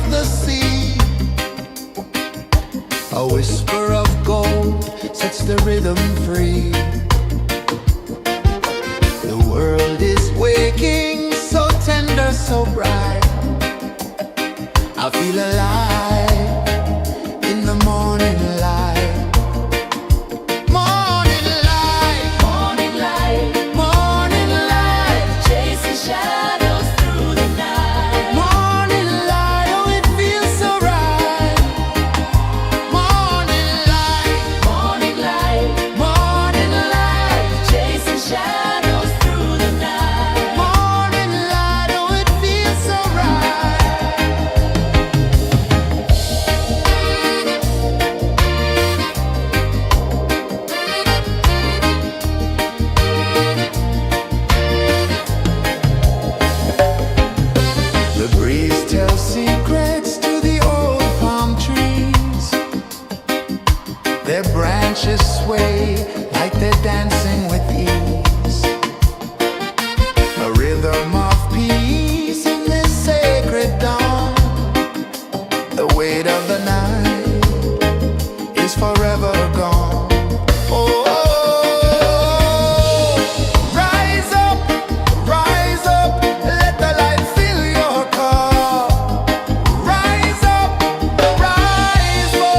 of the sea. A whisper of gold sets the rhythm free. The world is waking, so tender, so bright. I feel alive in the morning light. Morning light, Morning light, morning light, chasing shadows through the night. morning light, oh it feels so right. Morning light, Morning light, morning light, chasing shadows through the night. morning light, oh it feels so right. The breeze tells secrets to the old palm trees. Their branches sway like they're dancing with ease. A rhythm of peace in this sacred dawn. The weight of the night is forever gone. Oh, rise up, let the light fill your car. Rise up, rise up.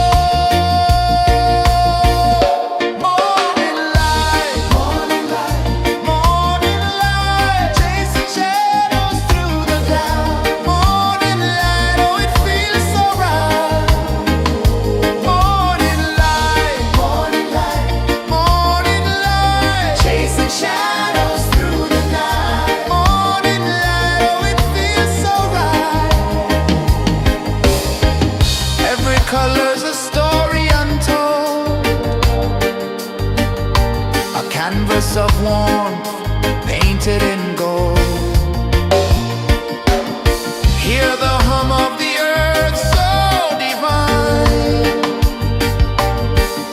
Morning light, morning light, morning light, chasing shadows through the cloud. Morning light, oh it feels so right. Morning light, morning light, morning light, chasing shadows through the night. Morning light, oh it feels so right. Every color's a story untold, a canvas of warmth painted in gold. Hear the hum of the earth so divine.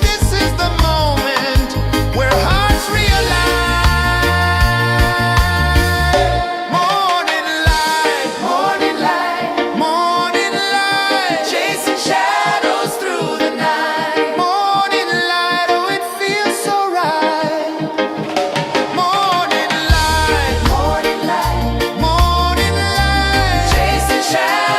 This is the moment where hearts realign. Morning light, morning light, morning light, chasing shadows through the night. Morning light, oh it feels so right. Morning light, morning light, morning light, chasing shadows.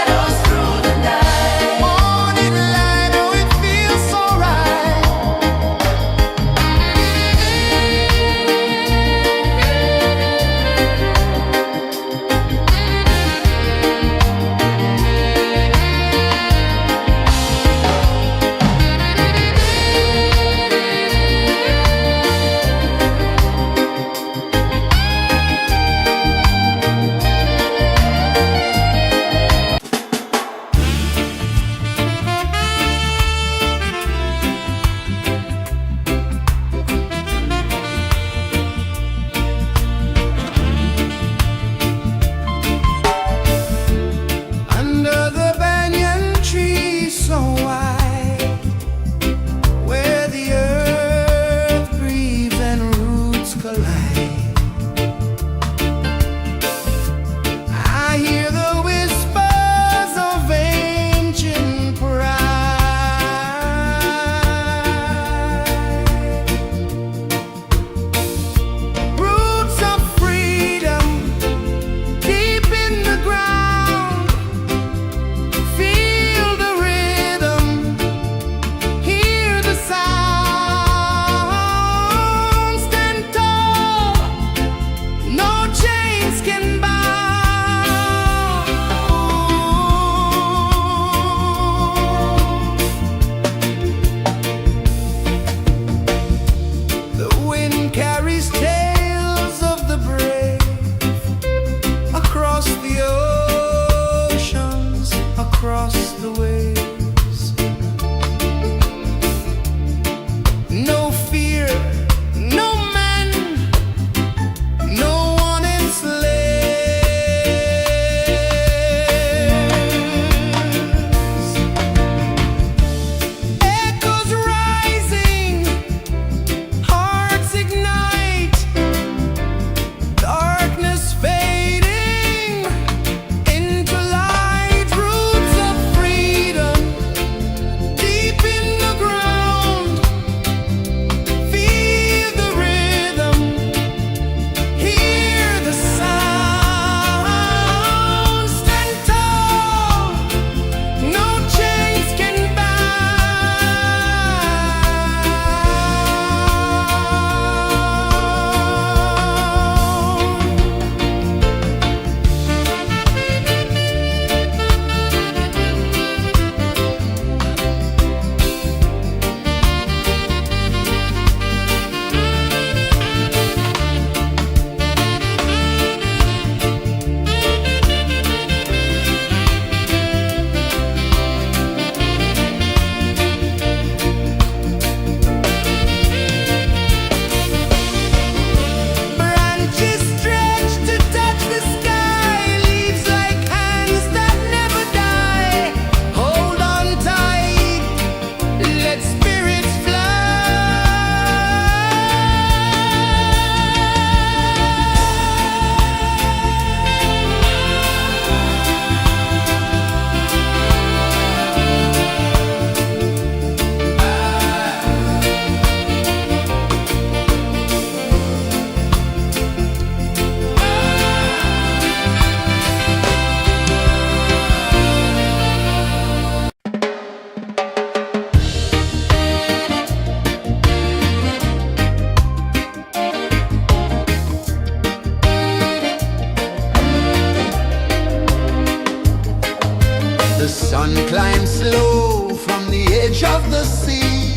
The sun climbs slow from the edge of the sea.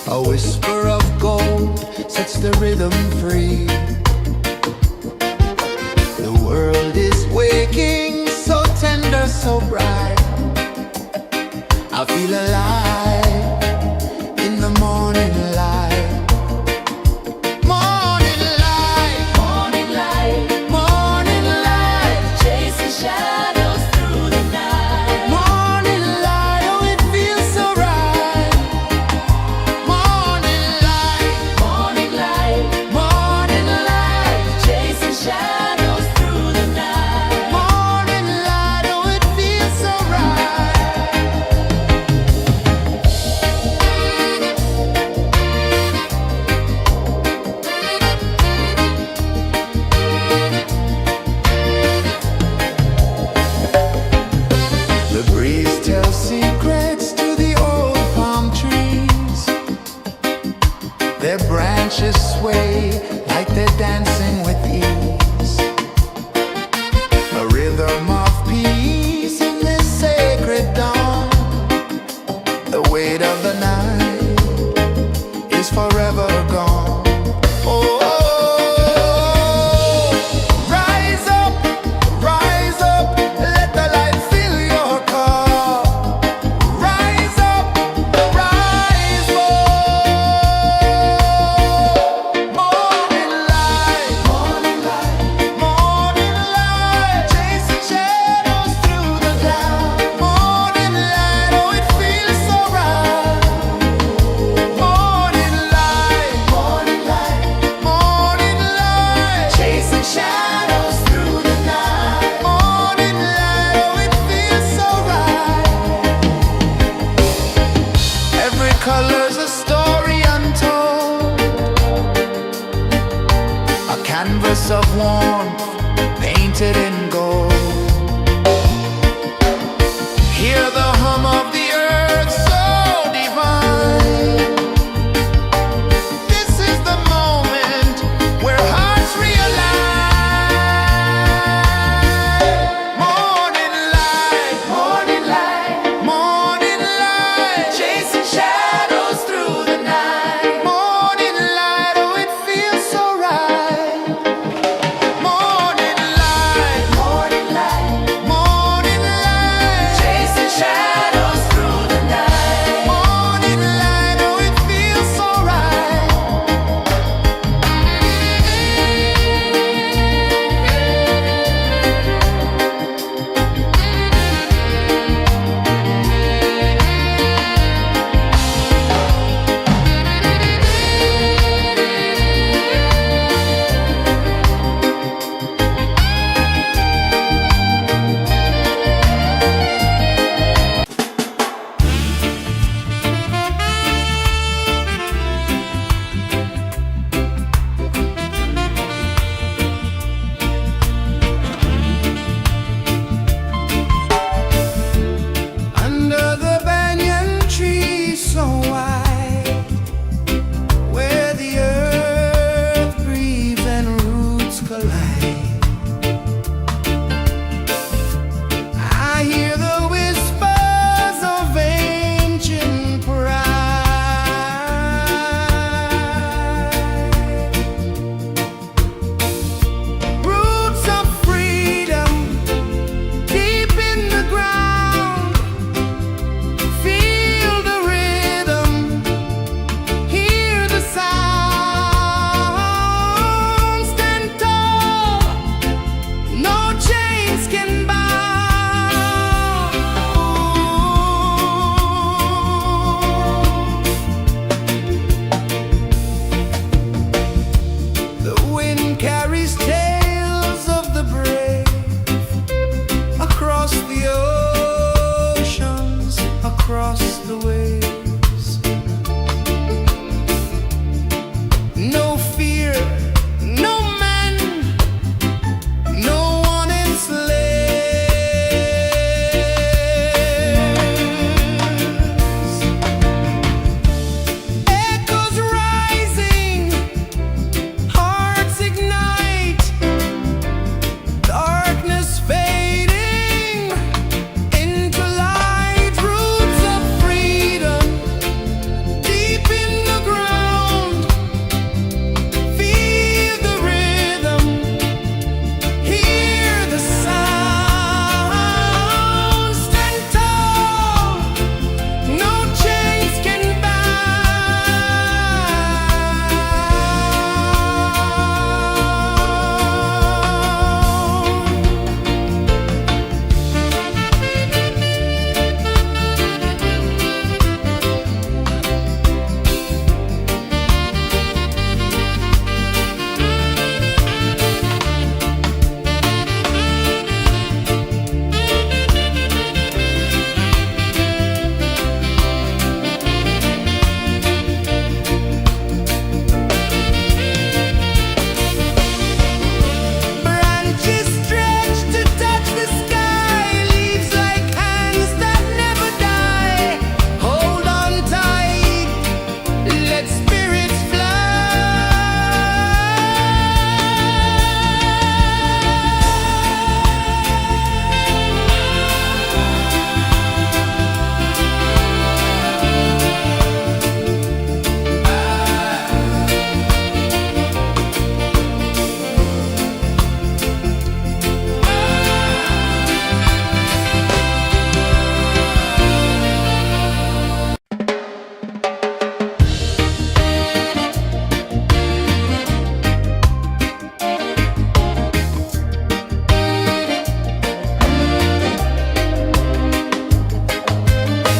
A whisper of gold sets the rhythm free. The world is waking, so tender, so bright. I feel alive in the morning light. Morning light, Morning light, morning light, chasing shadows through the night. morning light, oh it feels so right. Morning light, Morning light, morning light, chasing shadows through the night. morning light, oh it feels so right. The breeze tells secrets to the old palm trees. Their branches sway like they're dancing with ease. A rhythm of peace in this sacred dawn. The weight of the night is forever gone. Oh, rise up, let the light fill your cup. Rise up, rise more. Morning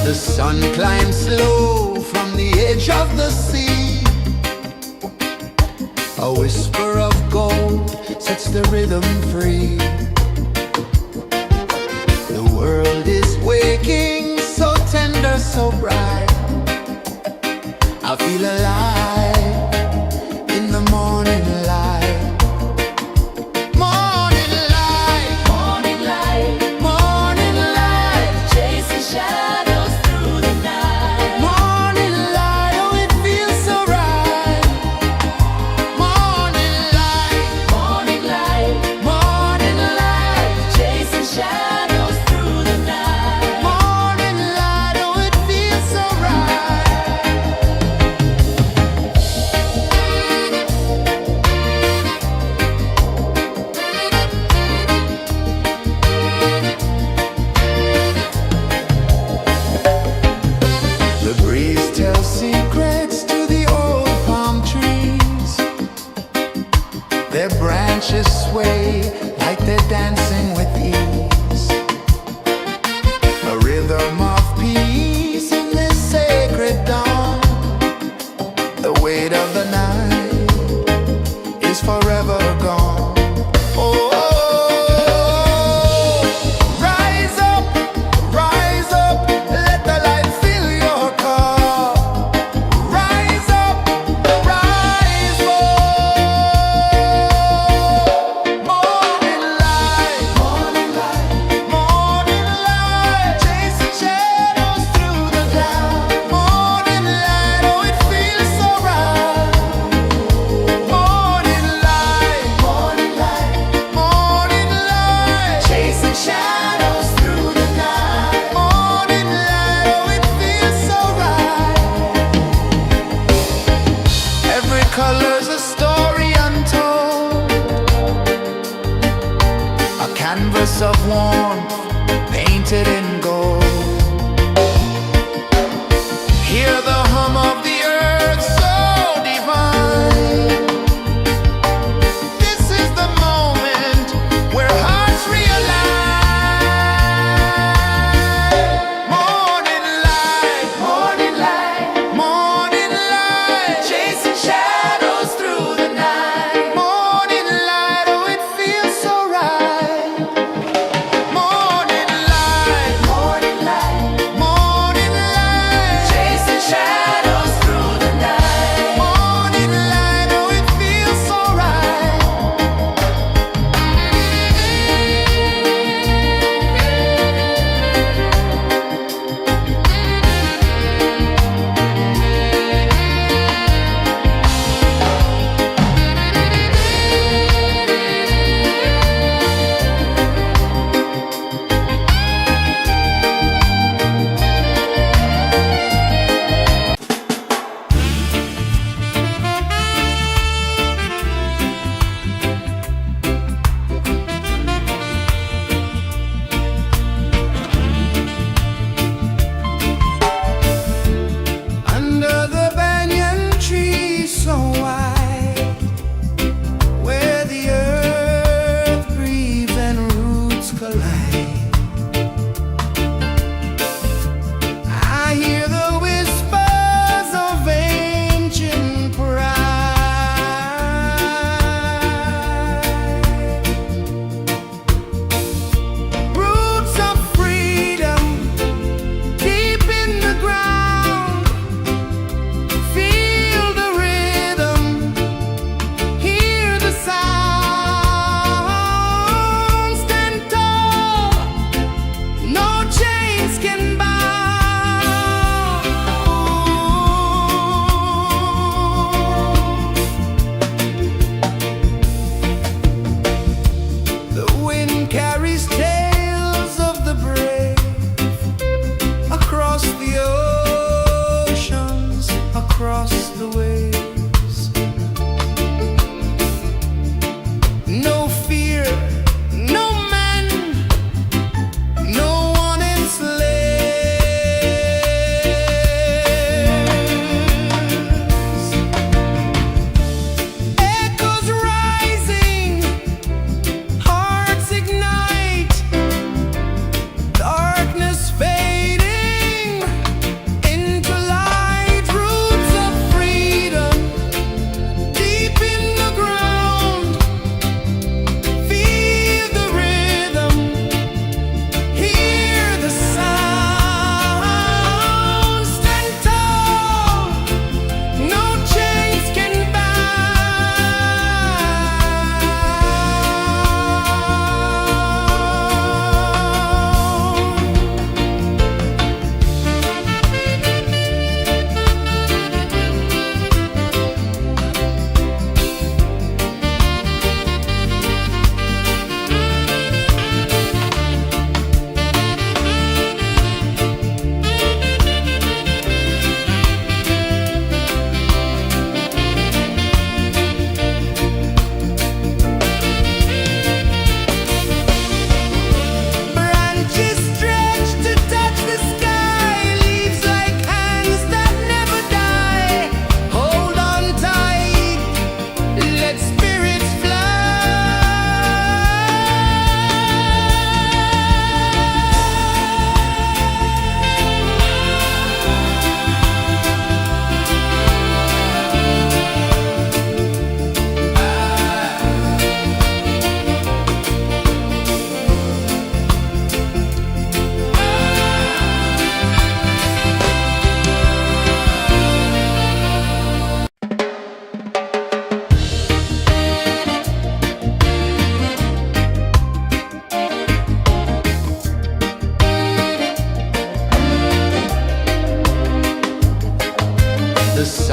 The sun climbs slow from the edge of the sea. A whisper of gold sets the rhythm free. The world is waking, so tender, so bright. I feel alive in the morning light. Morning light, Morning light, morning light, chasing shadows through the night. morning light, oh it feels so right. Morning light, Morning light, morning light, chasing shadows through the night. morning light, oh it feels so right.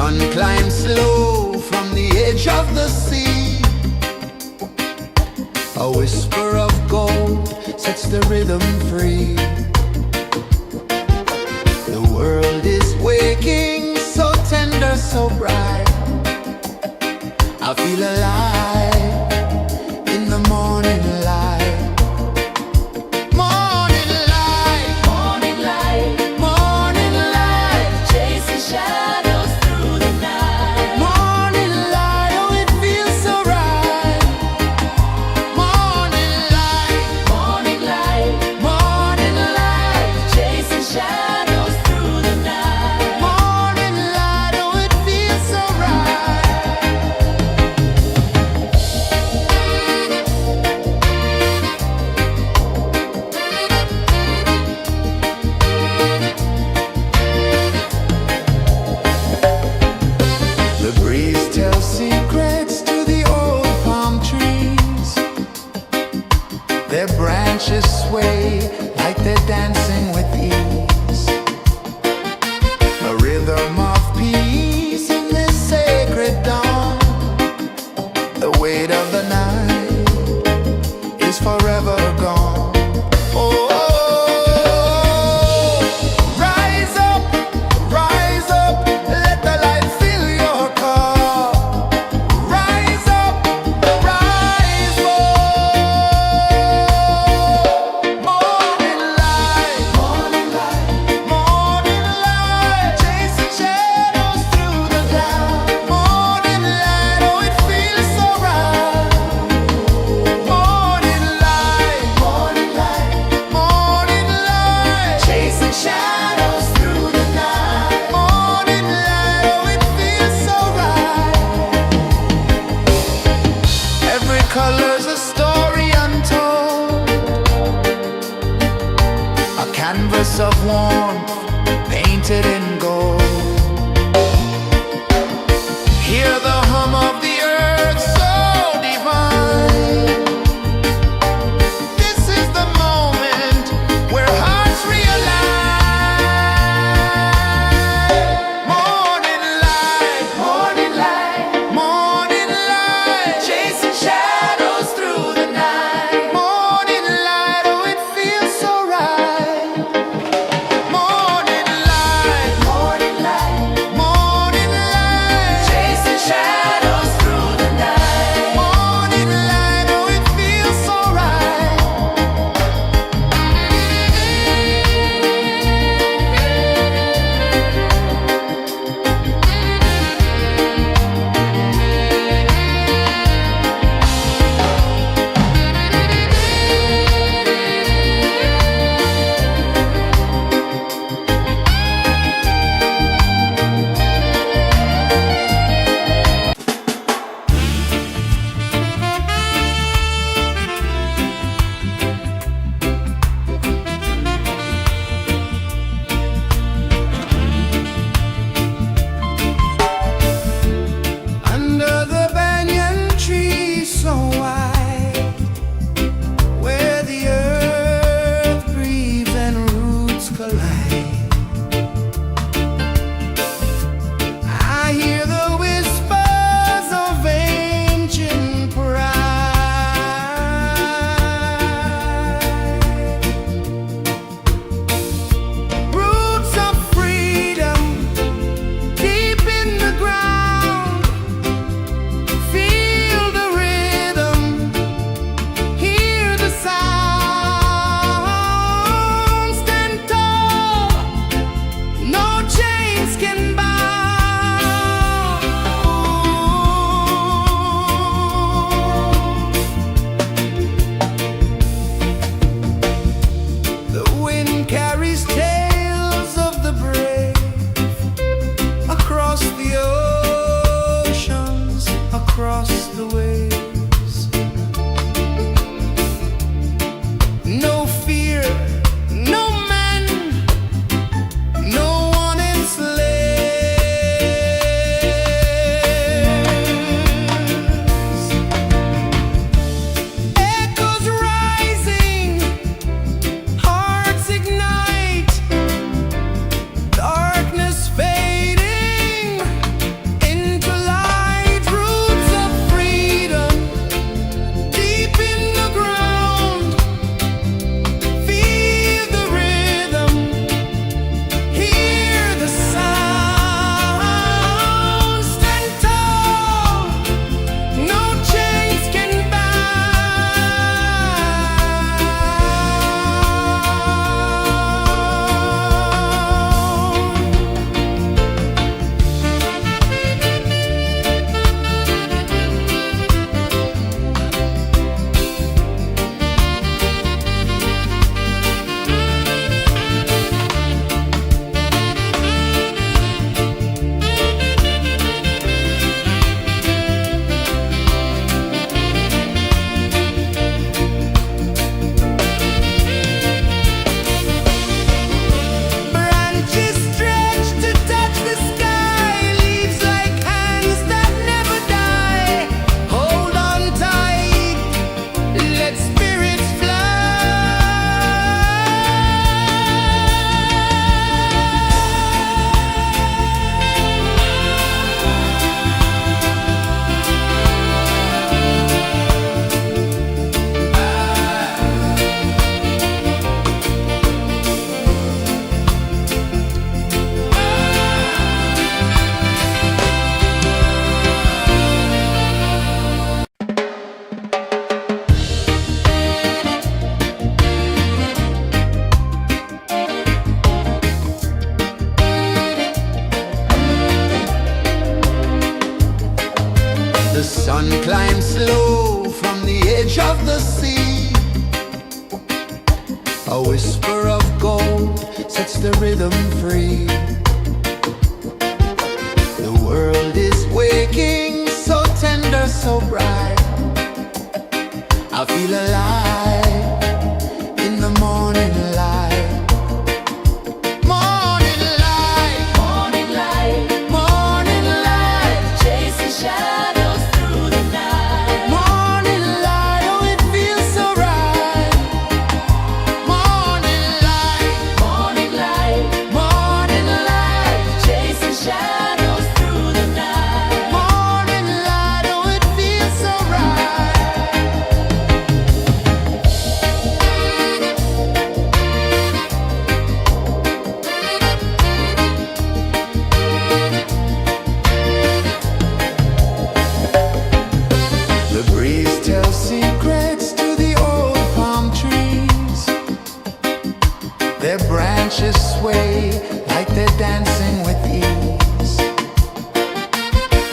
sun climbs slow from the edge of the sea. A whisper of gold sets the rhythm free. The world is waking, so tender, so bright. I feel alive in the morning light. Morning light, Morning light, morning light, chasing shadows through the night. morning light, oh it feels so right. Morning light, Morning light, morning light, chasing shadows through the night. morning light, oh it feels so right. The breeze tells secrets to the old palm trees. Their branches sway like they're dancing with ease. A rhythm of peace in this sacred dawn. The weight of the night is forever gone. Oh, rise up, let the light fill your cup. Rise up, rise up. Morning light, morning light, morning light, chasing shadows through the cloud. Morning light, oh it feels so right. Morning light, morning light, morning light, chasing shadows through the night. Morning light, oh it feels so right. Every color's a story untold, a canvas of warmth painted in gold. Hear the hum of the earth so divine. This is the moment where hearts realign. Morning light, morning light, morning light, chasing shadows through the night. Morning light, oh it feels so right. Morning light, morning river of gold sets the rhythm free. The world is waking, so tender, so bright. I feel alive in the morning light. Morning light, Morning light, morning light, chasing shadows through the night. morning light, oh it feels so right. Morning light, Morning light, morning light, chasing shadows through the night. morning light, oh it feels so right. The breeze tells secrets to the old palm trees. Their branches sway like they're dancing with ease.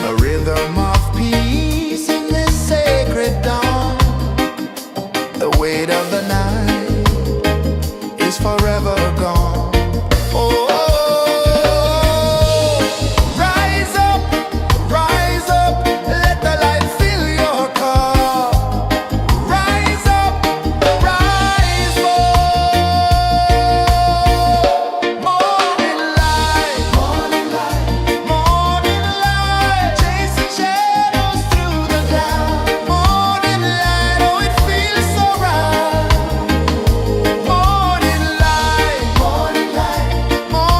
A rhythm of peace in this sacred dawn. The weight of the night is forever gone. Oh, rise up, let the light fill your cup. Rise up, rise up. Morning light, morning light, morning light, chasing shadows through the cloud. Morning light, oh it feels so right. Morning light, morning light, morning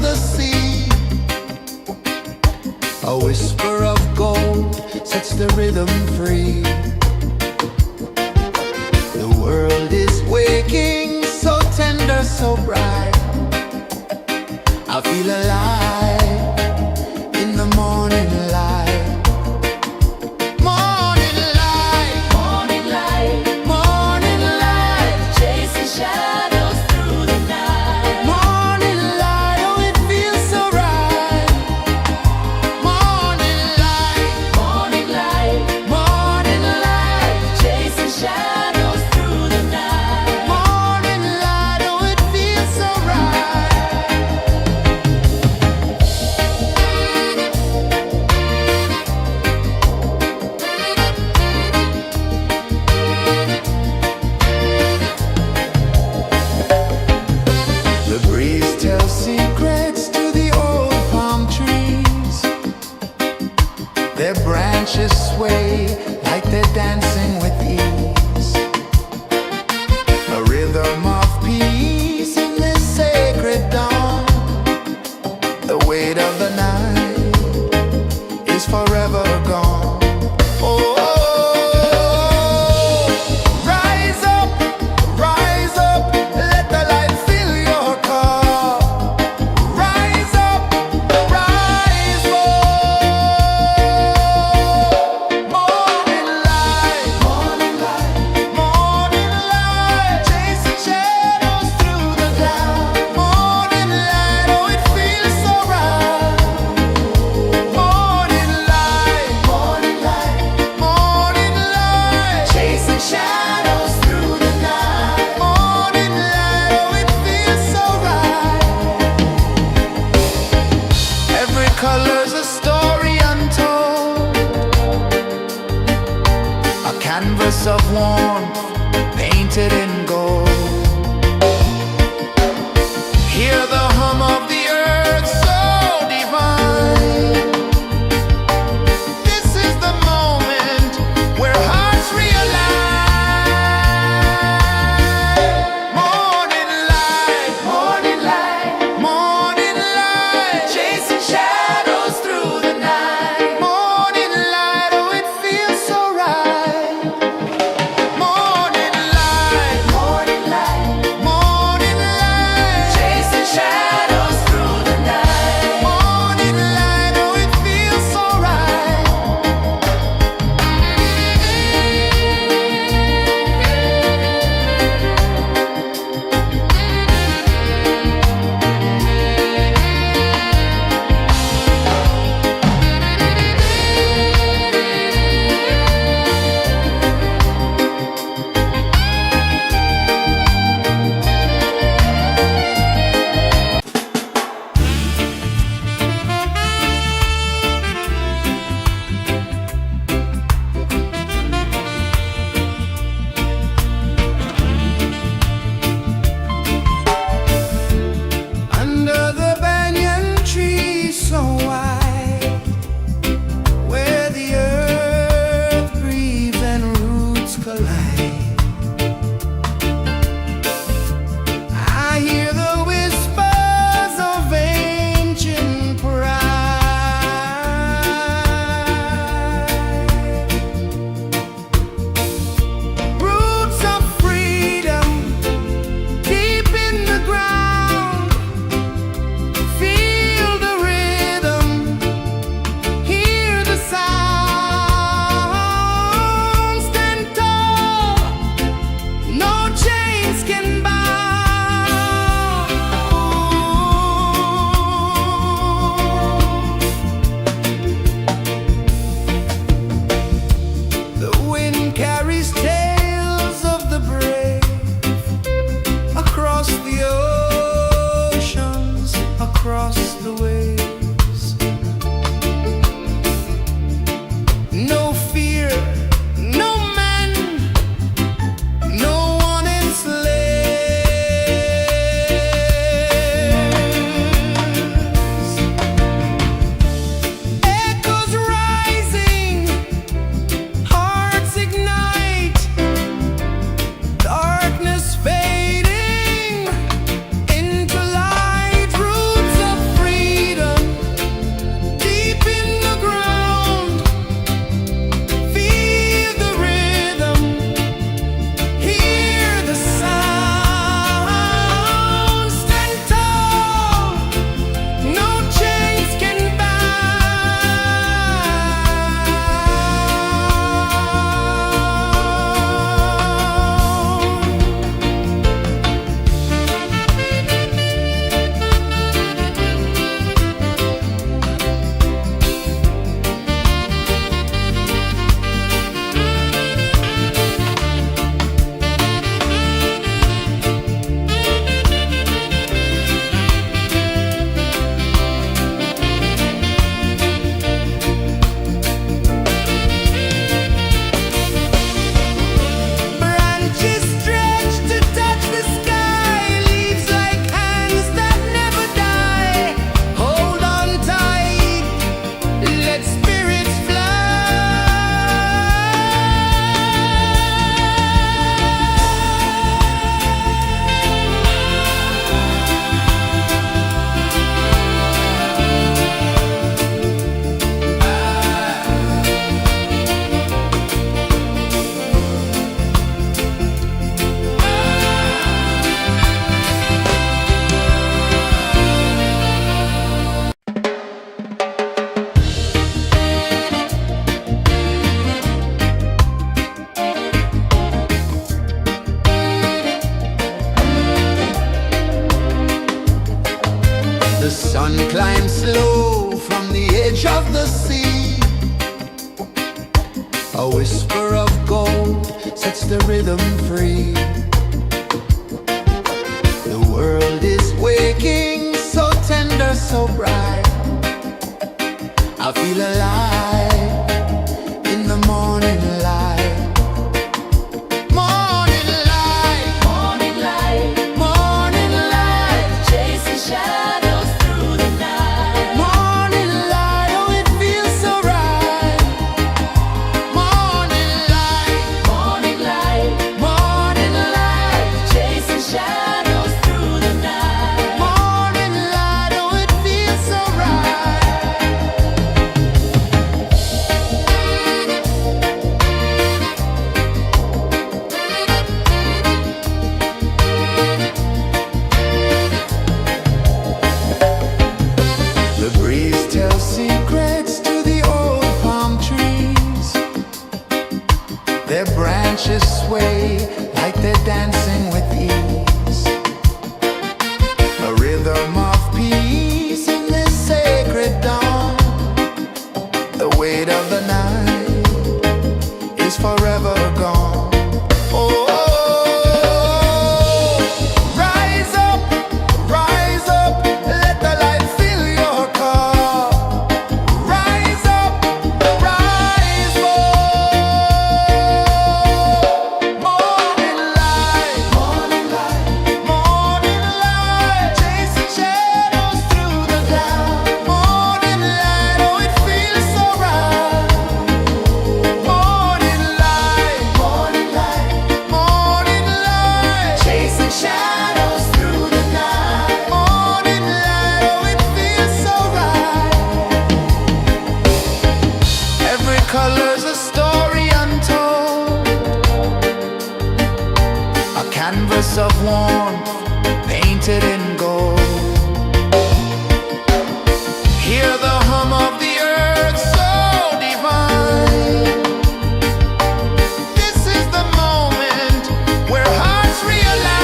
the sea. A whisper of gold sets the rhythm free. The world is waking, so tender, so bright. I feel alive in the morning light. Morning light, Morning light, morning light, chasing shadows through the night. morning light, oh it feels so right. Morning light, Morning light, morning light, chasing shadows through the night. morning light, oh it feels so right. The breeze tells secrets to the old palm trees. Their branches sway like they're dancing with ease. A rhythm of peace in this sacred dawn. The weight of the night is forever gone. Oh, rise up, let the light fill your cup. Rise up, rise up. Morning light, morning light, morning light, chasing shadows through the cloud. Morning light, oh it feels so right. Morning light, morning light, morning light, chasing shadows through the night. Morning light, oh it feels so right. Every color's a story untold, a canvas of warmth painted in gold. Hear the hum of the earth so divine. This is the moment where hearts realign. Morning light, morning light, morning light, chasing shadows through the night. Morning light, oh it feels so right. Morning light, morning light, morning light, chasing shadows through the night. Morning light, oh it feels so right. Under the banyan tree so wide, where the earth breathes and roots collide, I hear the whispers of ancient pride. Roots of freedom deep in the ground. Feel the rhythm whisper of gold sets the rhythm free. The world is waking, so tender, so bright. I feel alive in the morning light. Morning light, Morning light, morning light, chasing shadows through the night. morning light, oh it feels so right. Morning light, Morning light, morning light, chasing shadows through the night. morning light, oh it feels so right. The breeze tells secrets to the old palm trees. Their branches sway like they're dancing with ease. A rhythm of peace in this sacred dawn. The weight of the night is forever gone. Oh, rise up, let the light fill your cup. Rise up, rise up. Morning light, morning light, morning light, chasing shadows through the cloud. Morning light, oh it feels so right. Morning light, morning light, morning light, chasing shadows through the night. Morning light, oh it feels so right. Every color's a story untold, a canvas of warmth painted in gold. Hear the hum of the earth so divine. This is the moment where hearts realign.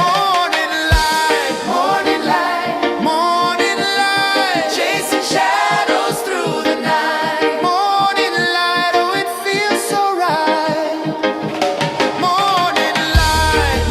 Morning light, morning light, morning light, chasing shadows through the night. Morning light, oh it feels so right. Morning light,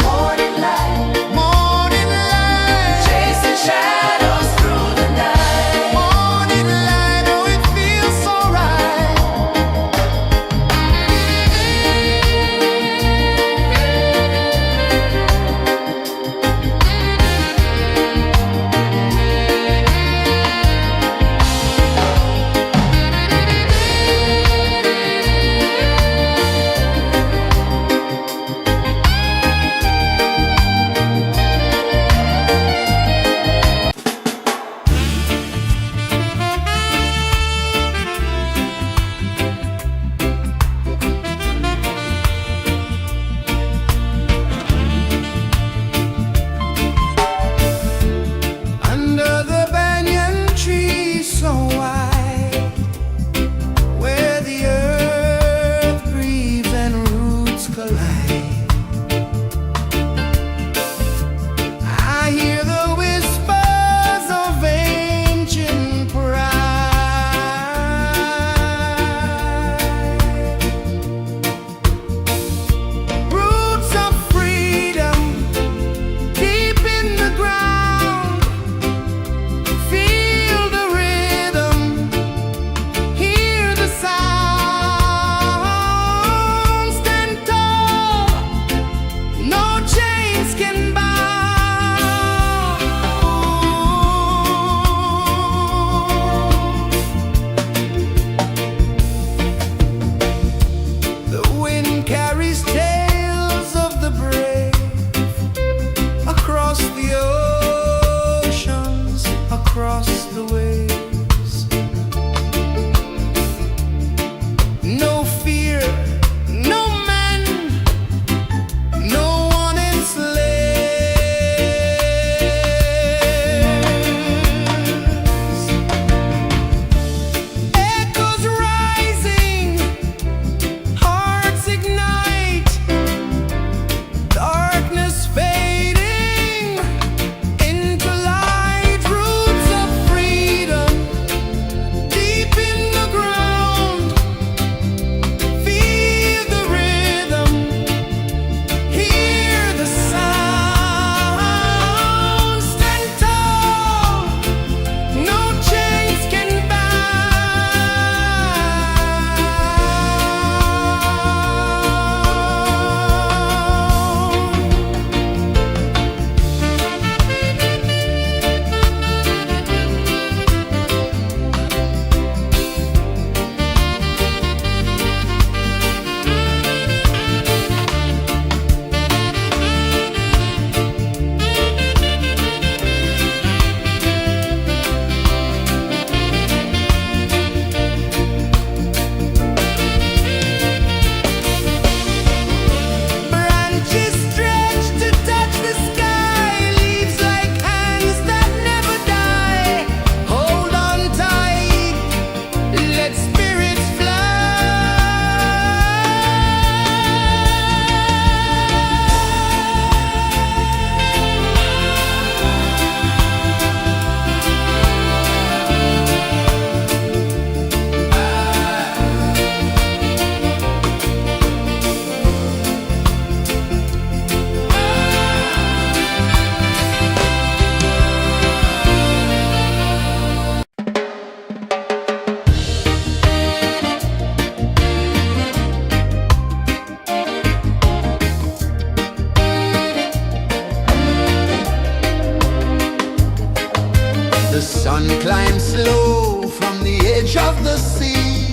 The sun climbs slow from the edge of the sea.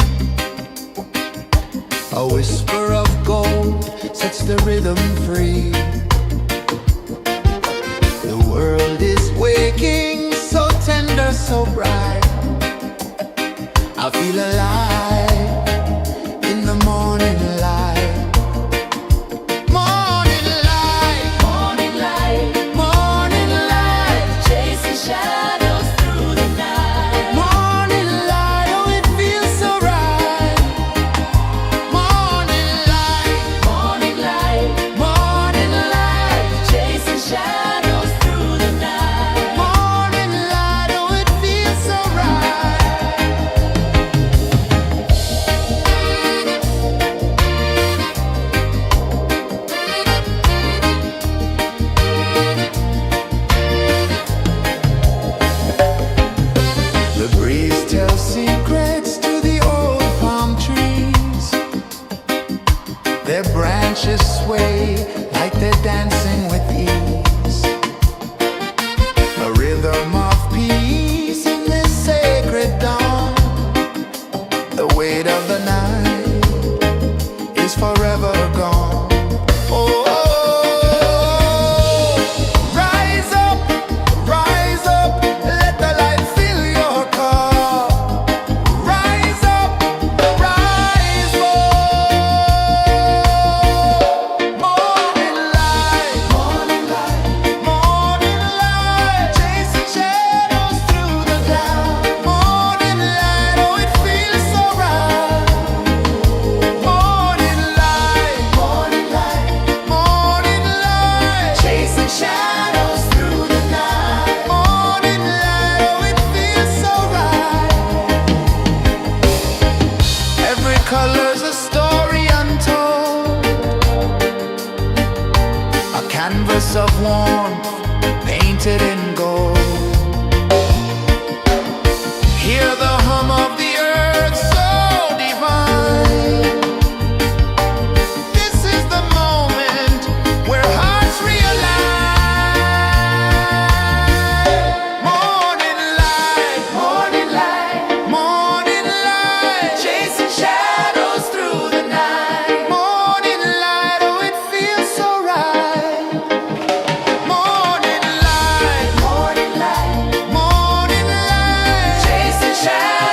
A whisper of gold sets the rhythm free. The world is waking, so tender, so bright. I feel alive in the morning light. Morning light, Morning light, morning light, chasing shadows through the night. morning light, oh it feels so right. Morning light, Morning light, morning light, chasing shadows through the night. morning light, oh it feels so right. The breeze tells secrets to the old palm trees. Their branches sway like they're dancing with ease. A rhythm of peace in this sacred dawn. The weight of the night is forever gone. Oh, rise up, let the light fill your cup. Rise up, rise up. Morning light, morning light, chasing shadows through the cloud. Morning light, oh it feels so right. Morning light, morning light, chasing shadows through the night. Morning light, oh it feels so right. Every color's a story untold, a canvas of warmth painted in gold. Hear the hum of the earth so divine. This is the moment where hearts realign. Morning light, morning light, chasing shadows through the night. Morning light, oh it feels so right. Morning light, chasing shadows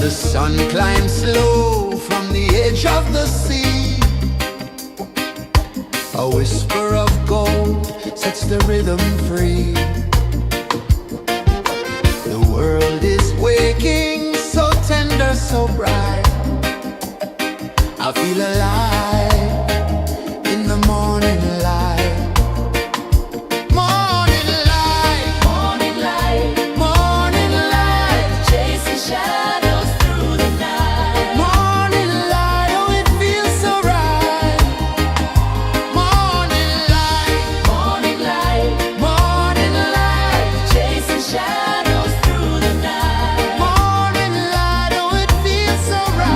The sun climbs slow from the edge of the sea. A whisper of gold sets the rhythm free. The world is waking, so tender, so bright. I feel alive in the morning light. Morning light, Morning light, morning light, chasing shadows through the night. morning light, oh it feels so right. Morning light, Morning light, morning light, chasing shadows through the night. morning light, oh it feels so right.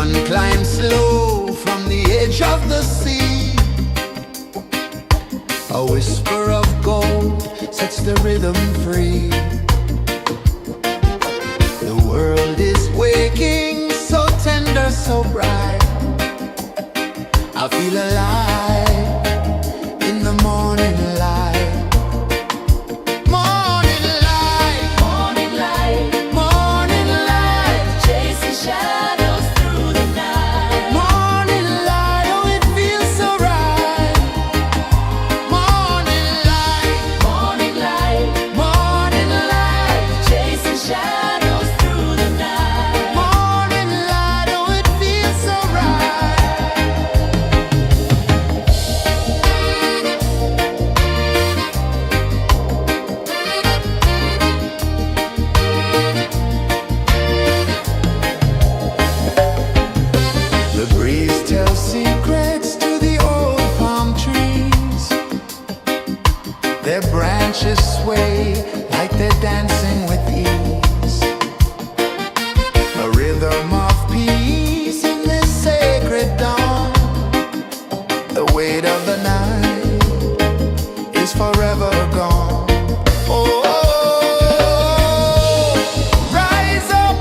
sun climbs slow from the edge of the sea. A whisper of gold sets the rhythm free. The world is waking, so tender, so bright. I feel alive in the morning light. Morning light, Morning light, morning light, chasing shadows through the night. morning light, oh it feels so right. Morning light, Morning light, morning light, chasing shadows through the night. morning light, oh it feels so right. The breeze tells secrets to the old palm trees. Their branches sway like they're dancing with ease. A rhythm of peace in this sacred dawn. The weight of the night is forever gone. Oh, rise up,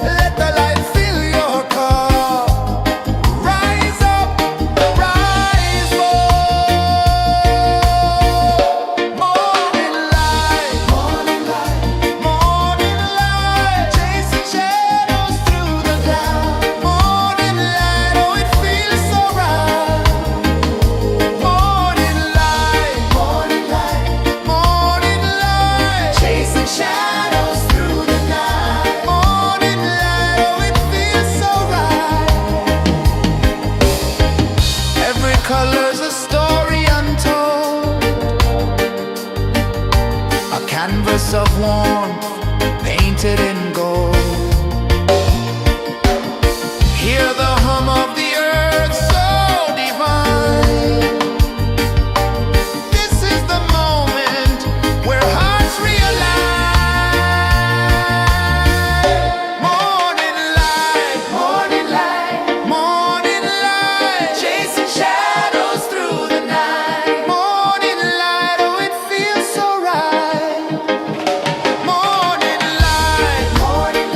let the light fill your cup. Rise up, rise up. Morning light, morning light, morning light, chasing shadows through the cloud. Morning light, oh it feels so right. Morning light, morning light, morning light, chasing shadows through the night. Morning light, oh it feels so right. Every color's a story untold, a canvas of warmth painted in gold. Hear the hum of the earth so divine. This is the moment where hearts realign. Morning light, morning light, morning light, chasing shadows through the night. Morning light, oh it feels so right. Morning light, morning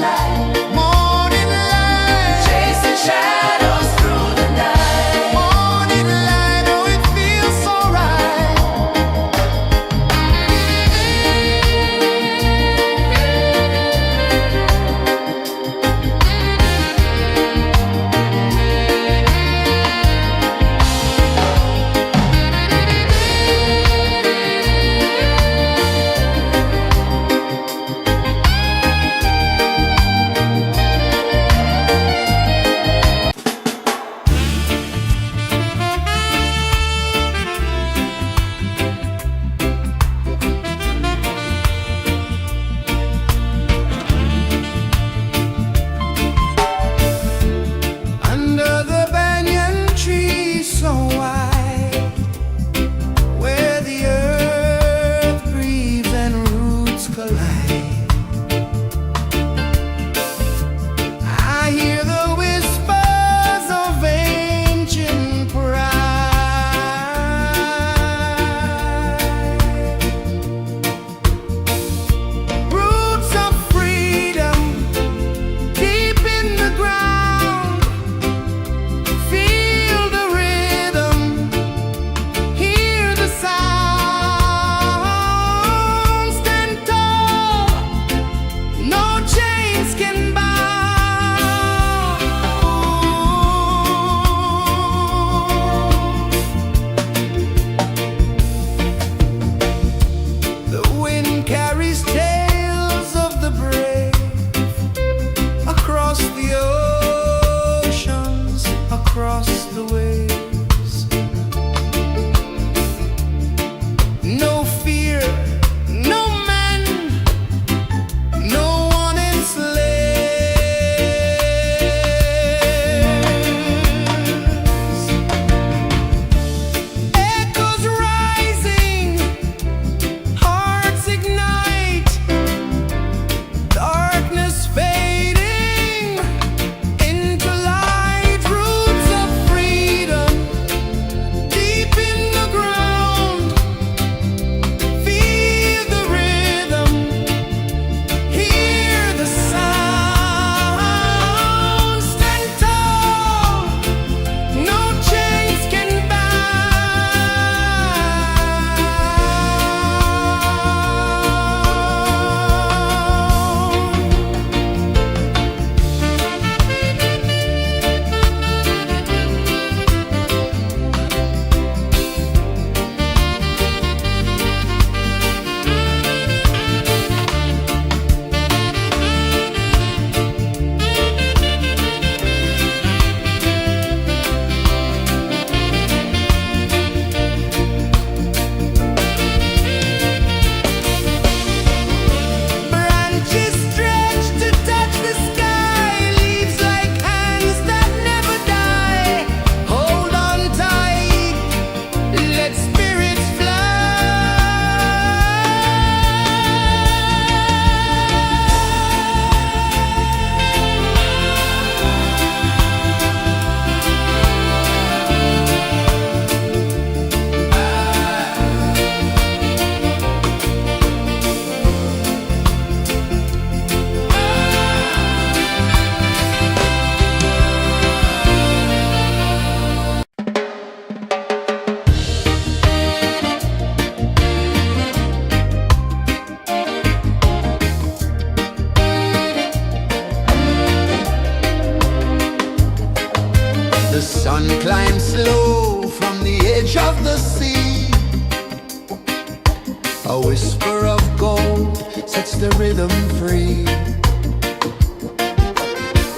whisper of gold sets the rhythm free.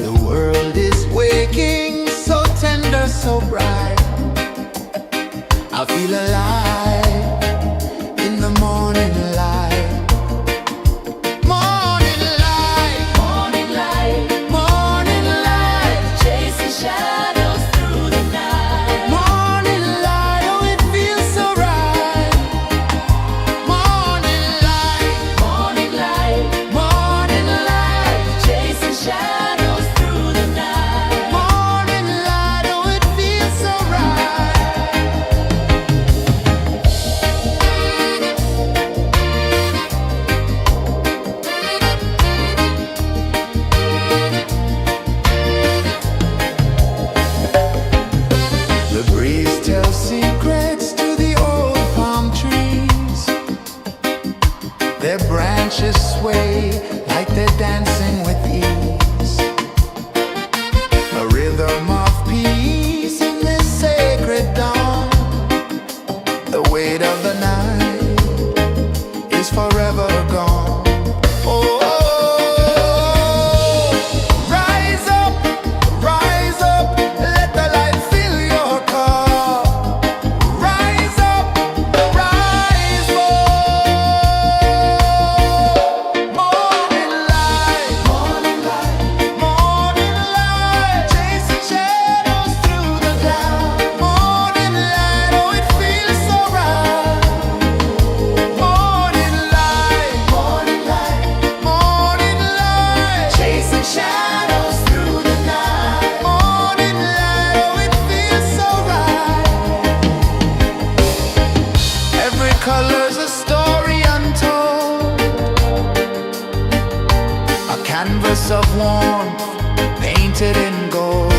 The world is waking, so tender, so bright. I feel alive in the morning light. Morning light, Morning light, morning light, chasing shadows through the night. morning light, oh it feels so right. Morning light, Morning light, morning light, chasing shadows through the night. morning light, oh it feels so right. The breeze tells secrets to the old palm trees. Their branches sway like they're dancing with ease. A rhythm of peace in this sacred dawn. The weight of the night is forever gone. Oh, rise up, let the light fill your cup. Rise up, rise up. Morning light, morning light, morning light, chasing shadows through the cloud. Morning light, oh it feels so right. Morning light, morning light, morning light, chasing shadows through the night. Morning light, oh it feels so right. Every color's a story untold, a canvas of warmth painted in gold.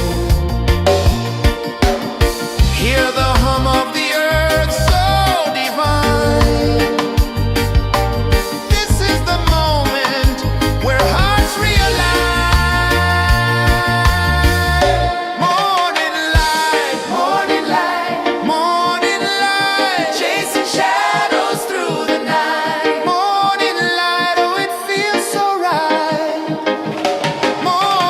Hear the hum of the earth so divine. This is the moment where hearts realign. Morning light, morning light, morning light, chasing shadows through the night. Morning light, oh it feels so right. Morning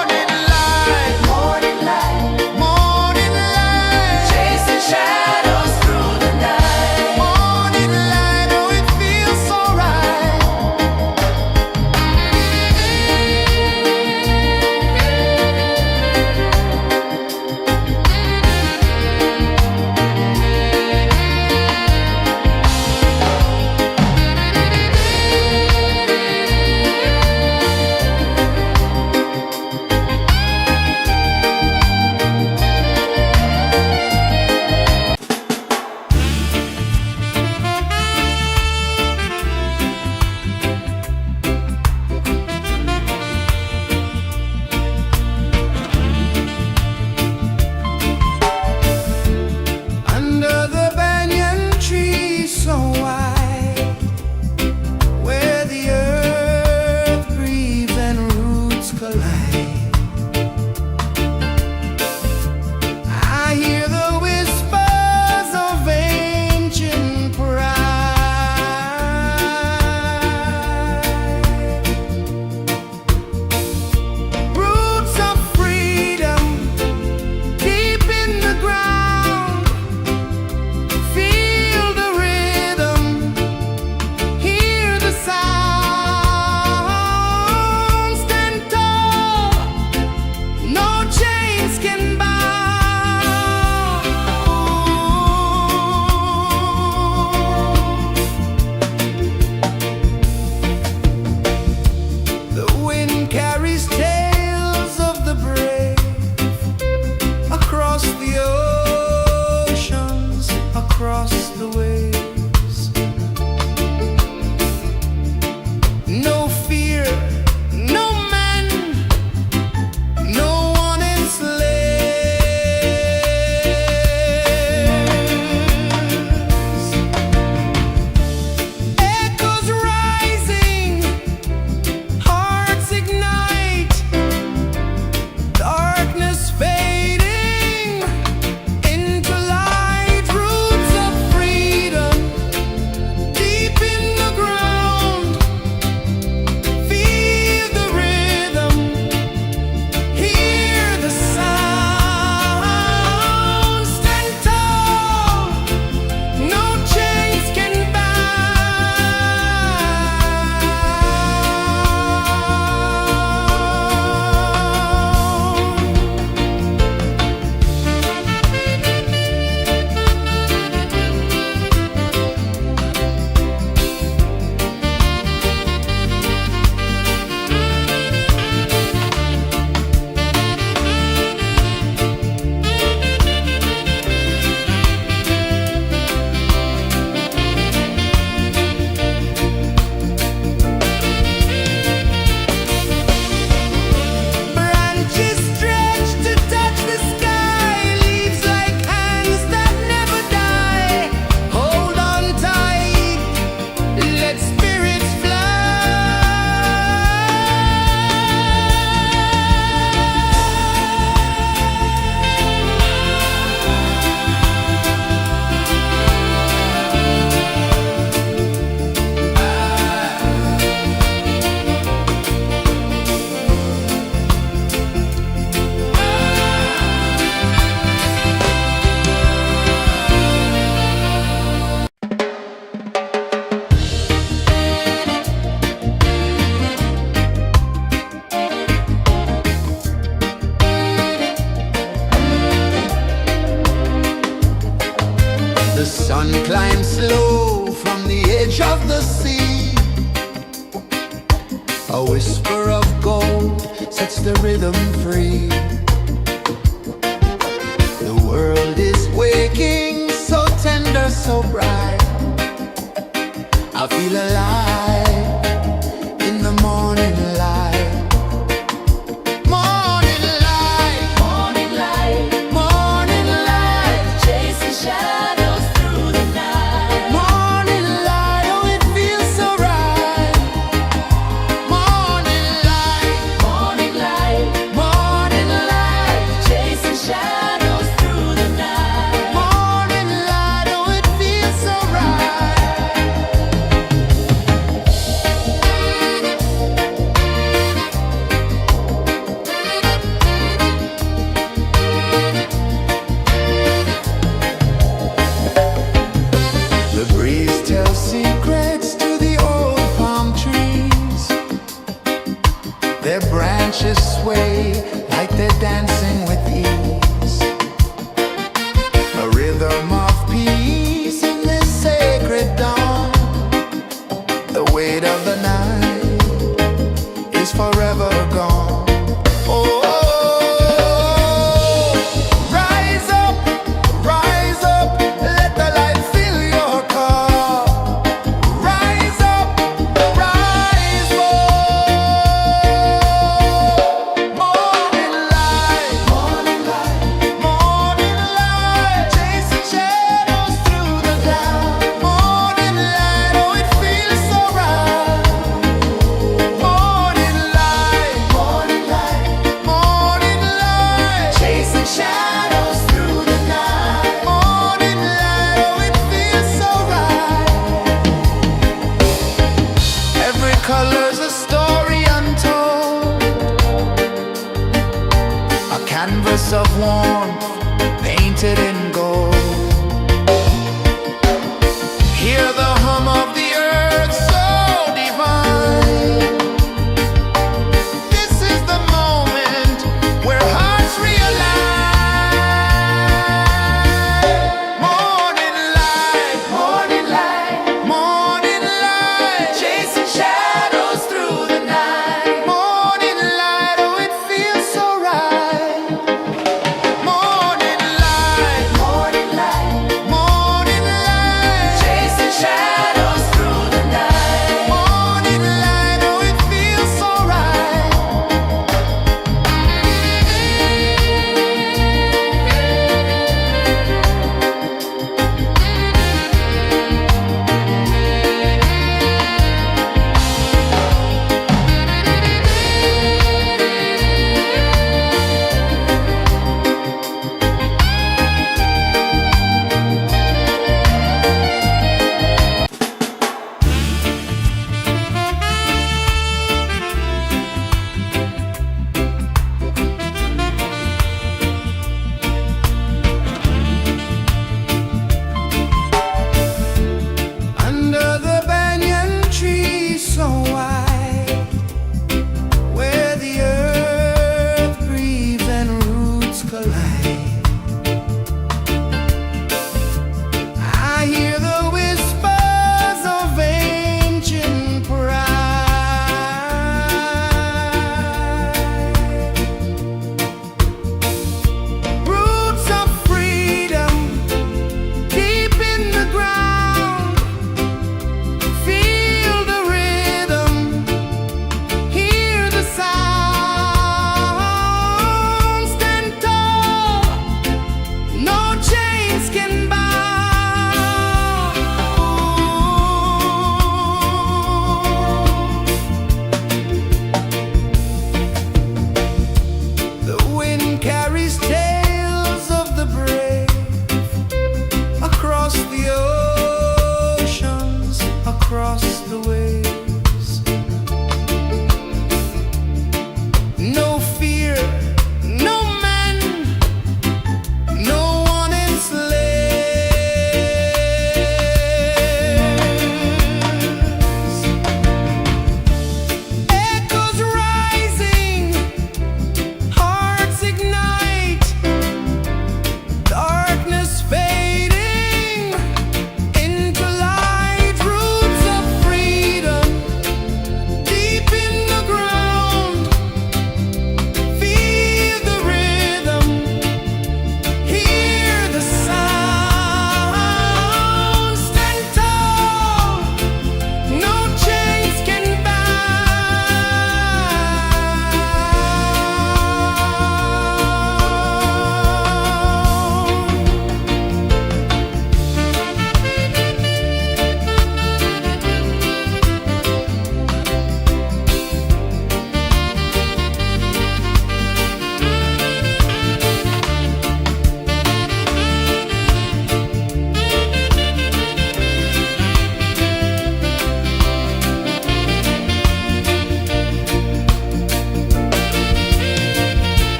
A whisper of gold sets the rhythm free. The world is waking, so tender, so bright. I feel alive in the morning light. Morning light, Morning light, morning light, chasing shadows through the night. morning light, oh it feels so right. Morning light, Morning light, morning light, chasing shadows through the night. morning light, oh it feels so right. The breeze tells secrets to the old palm trees. Their branches sway like they're dancing with ease. A rhythm of peace in this sacred dawn. The weight of the night is forever gone. Oh, rise up, let the light fill your car. Rise up, rise up. Morning light, morning light, morning light, chasing shadows through the cloud. Morning light, oh it feels so right. Morning light, morning light, morning light, chasing shadows through the night. Morning light, oh it feels so right. Every color's a story untold, a canvas of warmth painted in gold. Hear the hum of the earth so divine. This is the moment where hearts realign. Morning light, morning light, morning light, chasing shadows through the night. Morning light, oh it feels so right.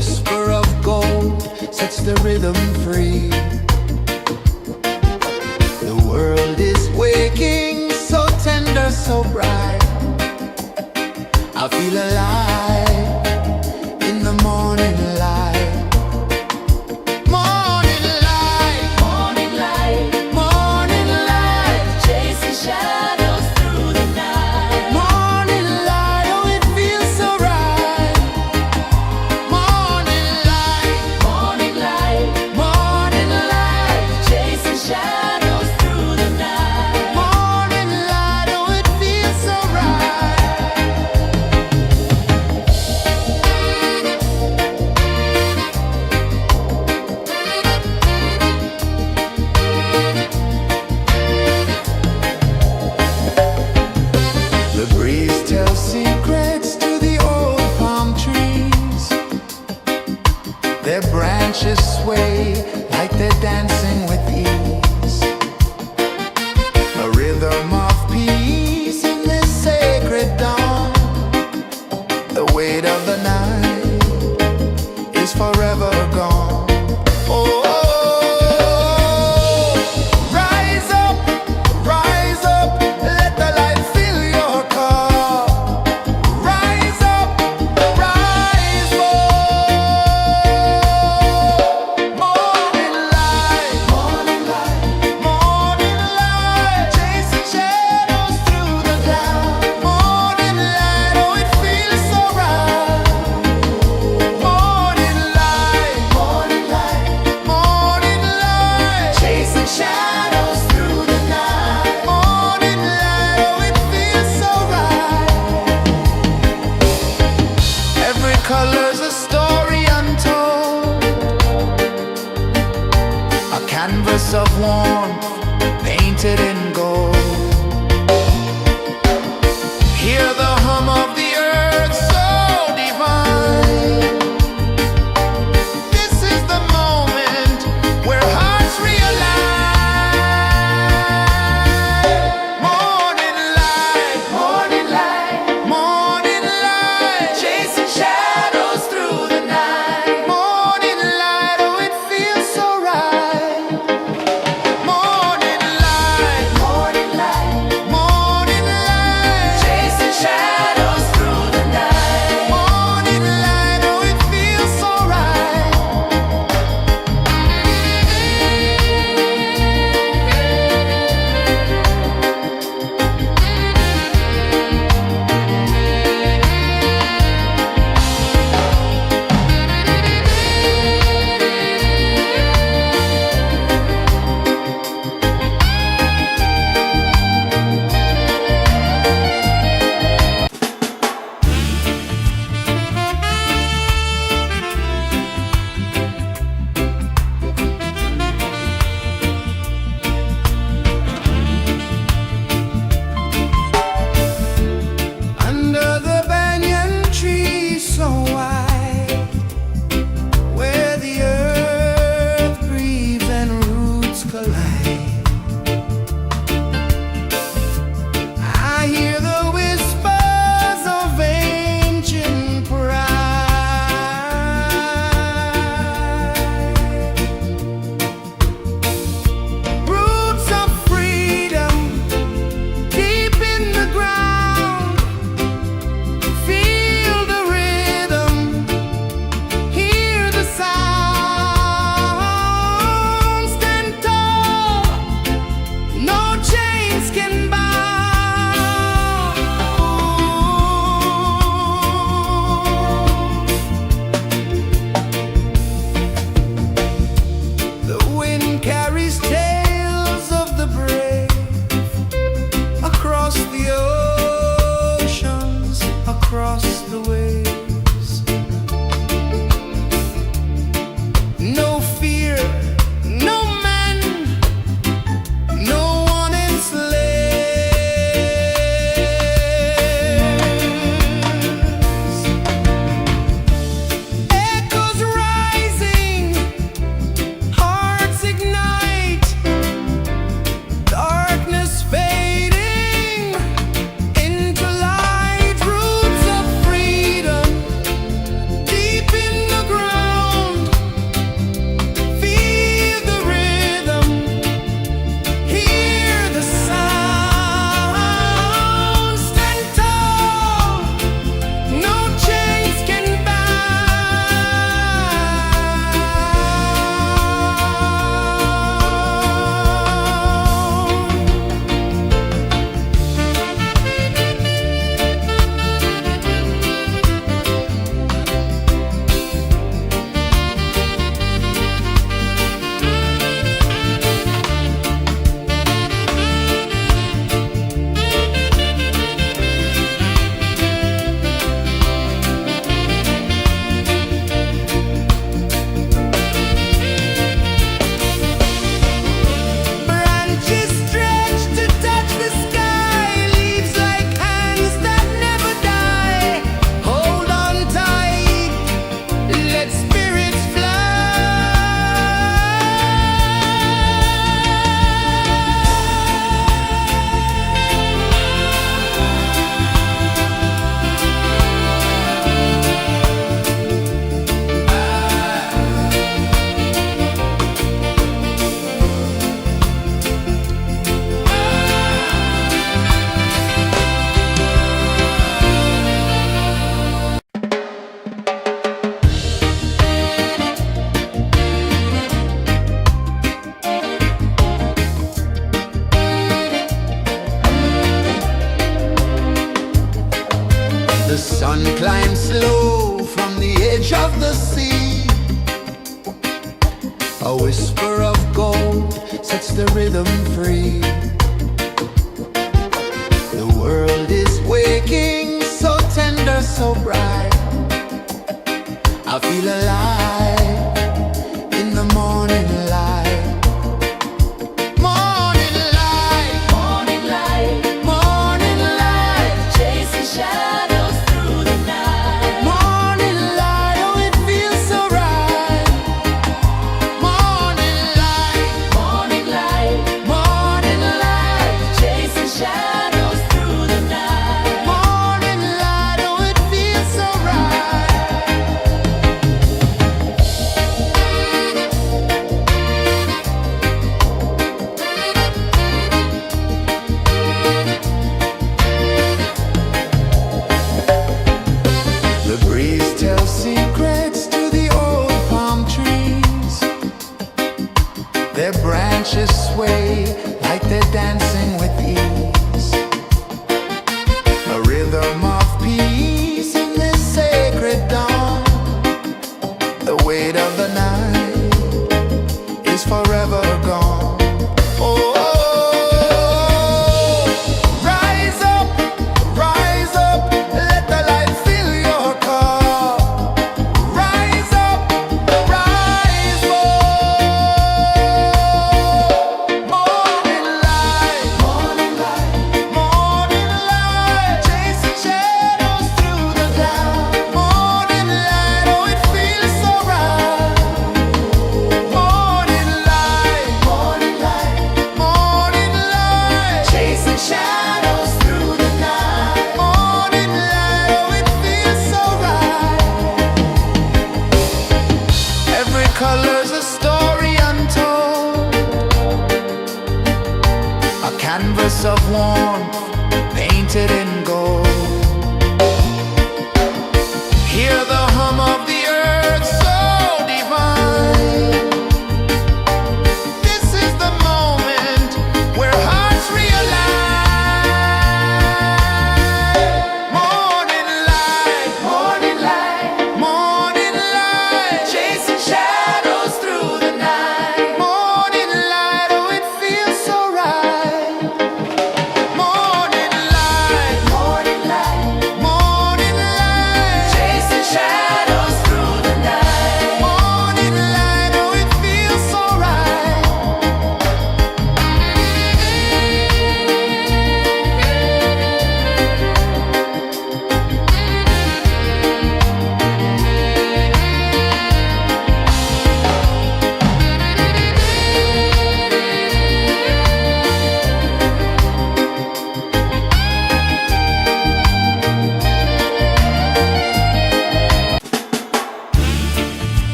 whisper of gold sets the rhythm free. The world is waking, so tender, so bright. I feel alive in the morning light. Morning light, Morning light, morning light, chasing shadows through the night. morning light, oh it feels so right. Morning light, Morning light, morning light, chasing shadows through the night. morning light, oh it feels so right. The breeze tells secrets to the old palm trees. Their branches sway like they're dancing with ease. A rhythm of peace in this sacred dawn. The weight of the night is forever gone. Oh, rise up, let the light fill your cup. Rise up, rise up. Morning light, morning light, morning light, chasing shadows through the cloud. Morning light, oh it feels so right. Morning light, morning light, morning light, chasing shadows through the night. Morning light, oh it feels so right. Every color's a story untold, a canvas of warmth painted in gold. Hear the hum of the earth so divine. This is the moment where hearts realign. Morning light, morning light, morning light, chasing shadows through the night. Morning light, oh it feels so right. Morning light, morning The sun climbs slow from the edge of the sea. A whisper of gold sets the rhythm free. The world is waking, so tender, so bright. I feel alive in the morning light. Morning light, Morning light, morning light, chasing shadows through the night. morning light, oh it feels so right. Morning light, Morning light, morning light.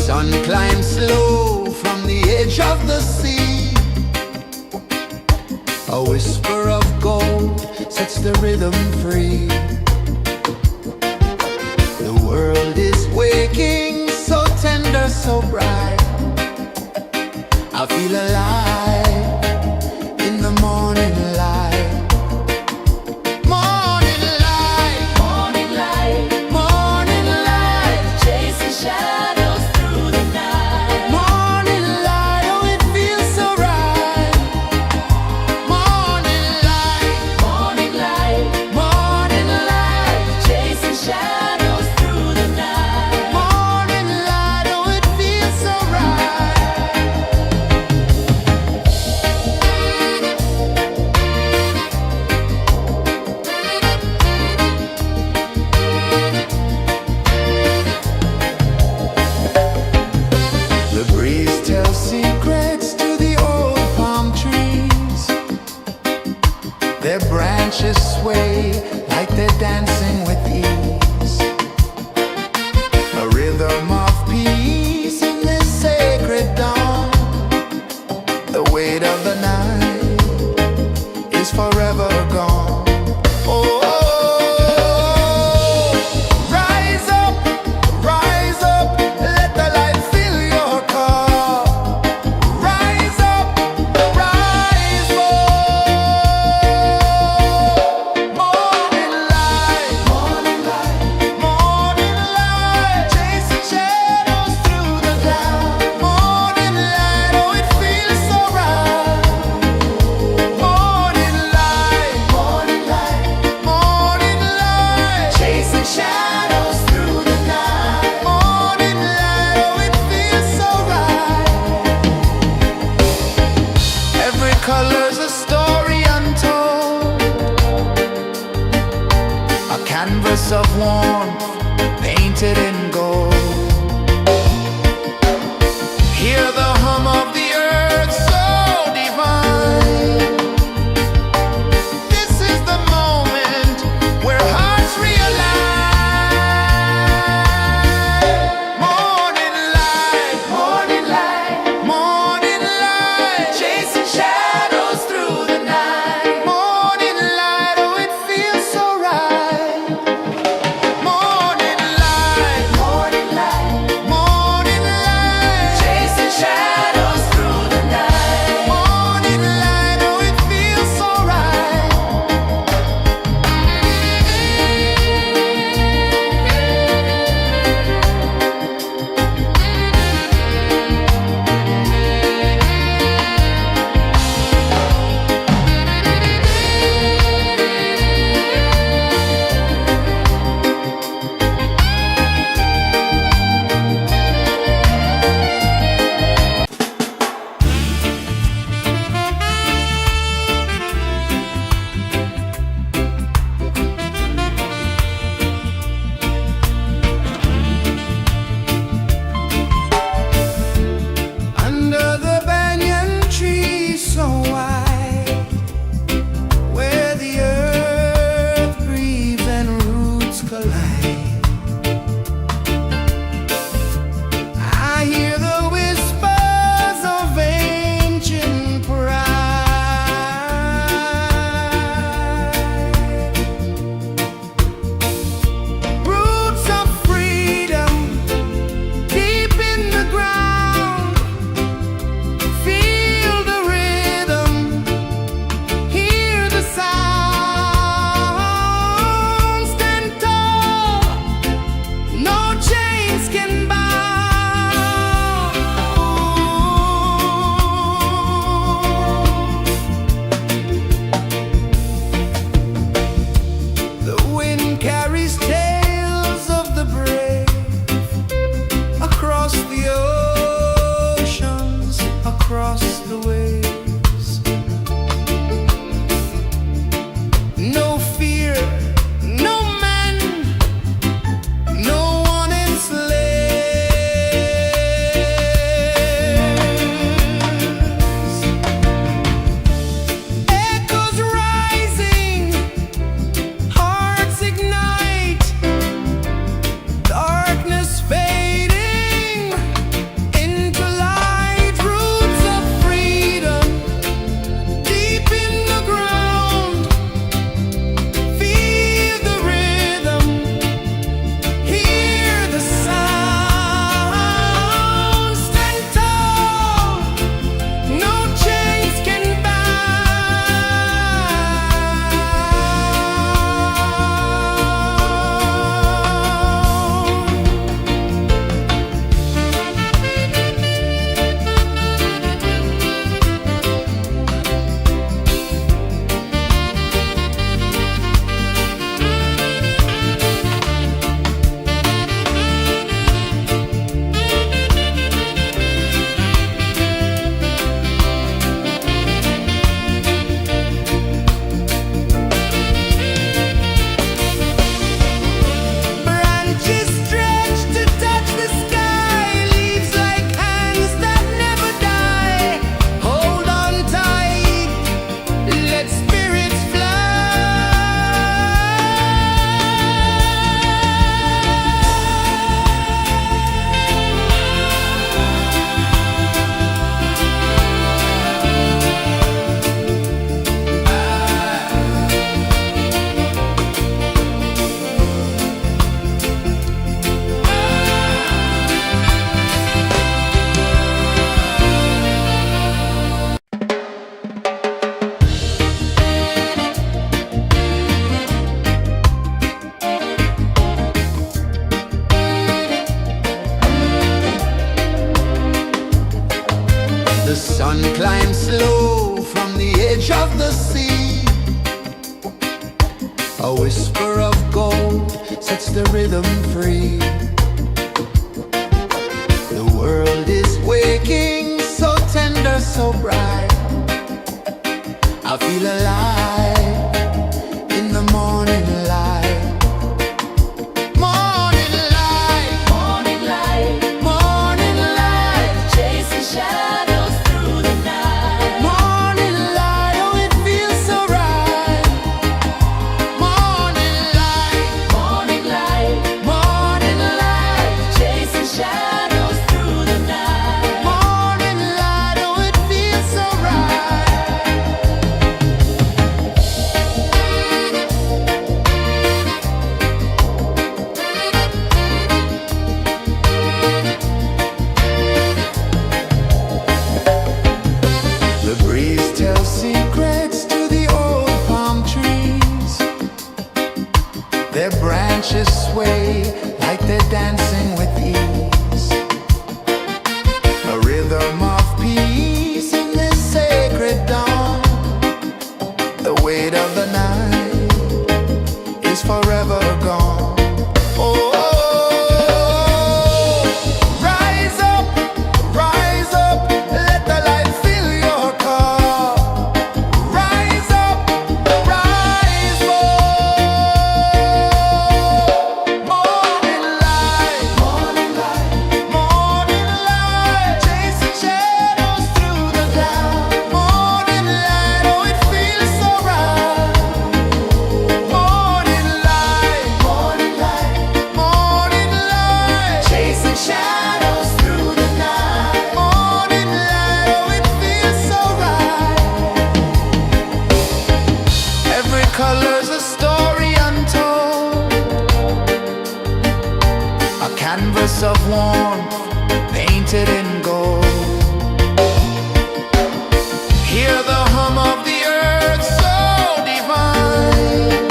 Sun climbs slow from the edge of the sea. A whisper of gold sets the rhythm free. The world is waking, so tender, so bright. I feel alive in the morning light. Morning light, Morning light, morning light, chasing shadows through the night. morning light, oh it feels so right. Morning light, Morning light, morning light, chasing shadows through the night. morning light, oh it feels so right. The breeze tells secrets to the old palm trees. Their branches sway like they're dancing with ease. A rhythm of peace in this sacred dawn. The weight of the night is forever gone. Oh, rise up, let the light fill your cup. Rise up, rise more. Morning light, morning light, chasing shadows through the cloud. Morning light, oh it feels so right. Morning light, chasing shadows through the night. Morning light, oh it feels so right. Every color's a story untold, a canvas of warmth painted in gold. Hear the hum of the earth so divine. This is the moment where hearts realign. Morning light, morning light, chasing shadows through the night. Morning light, oh it feels so right. Morning light, The sun climbs slow from the edge of the sea. A whisper of gold sets the rhythm free. The world is waking, so tender, so bright. I feel alive in the morning light. Morning light, Morning light, morning light, chasing shadows through the night. morning light, oh it feels so right. Morning light, Morning light, morning light, chasing shadows through the night. morning light, oh it feels so right. The breeze tells secrets to the old palm trees. Their branches sway like they're dancing with ease. A rhythm of peace in this sacred dawn. The weight of the night is forever gone. Oh, rise up, let the light fill your cup. Rise up, rise up. Morning light, morning light, morning light, chasing shadows through the cloud. Morning light, oh it feels so right. Morning light, morning light, morning light, chasing shadows through the night. Morning light, oh it feels so right. Every color's a story untold, a canvas of warmth painted in gold. Hear the hum of the earth so divine.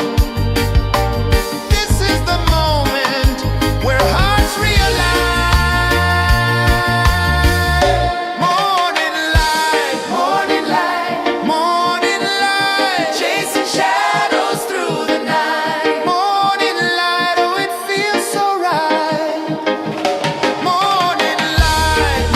This is the moment where hearts realign. Morning light, morning light, morning light, chasing shadows through the night. Morning light, oh it feels so right. Morning light,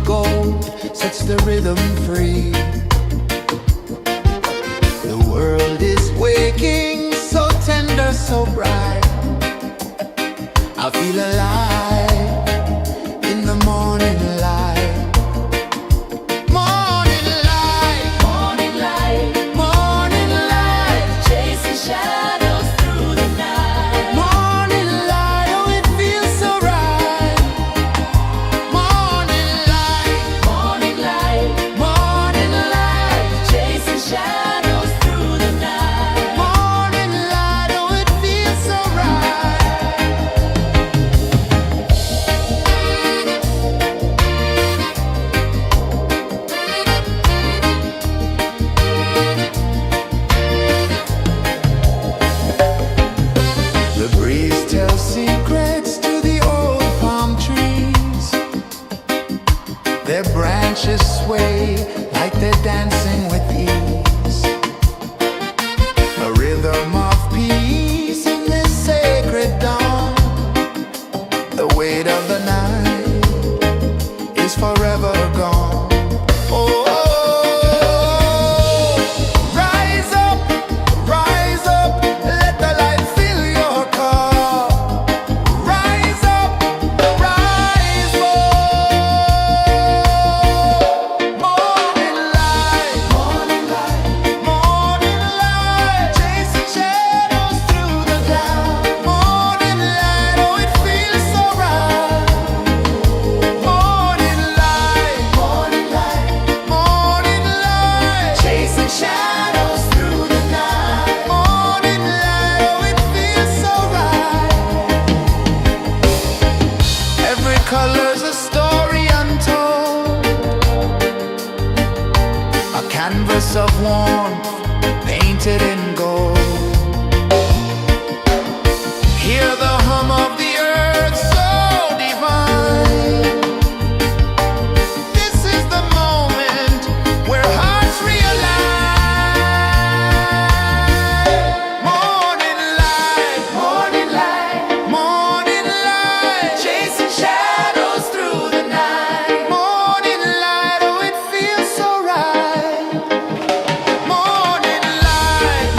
gold sets the rhythm free. The world is waking, so tender, so bright. I feel alive in the morning light. Morning light, Morning light, morning light, chasing shadows through the night. morning light, oh it feels so right. Morning light, Morning light, morning light, chasing shadows through the night. morning light, oh it feels so right. The breeze tells secrets to the old palm trees. Their branches sway like they're dancing with ease. A rhythm of peace in this sacred dawn. The weight of the night is forever gone. Oh, rise up, let the light fill your cup. Rise up, rise up. Morning light, morning light, chasing shadows through the cloud. Morning light, oh it feels so right. Morning light, chasing shadows through the night. Morning light, oh it feels so right. Every color's a story untold, a canvas of warmth painted in gold. Hear the hum of the earth so divine. This is the moment where hearts realign. Morning light, morning light, chasing shadows through the night. Morning light, oh it feels so right. Morning light,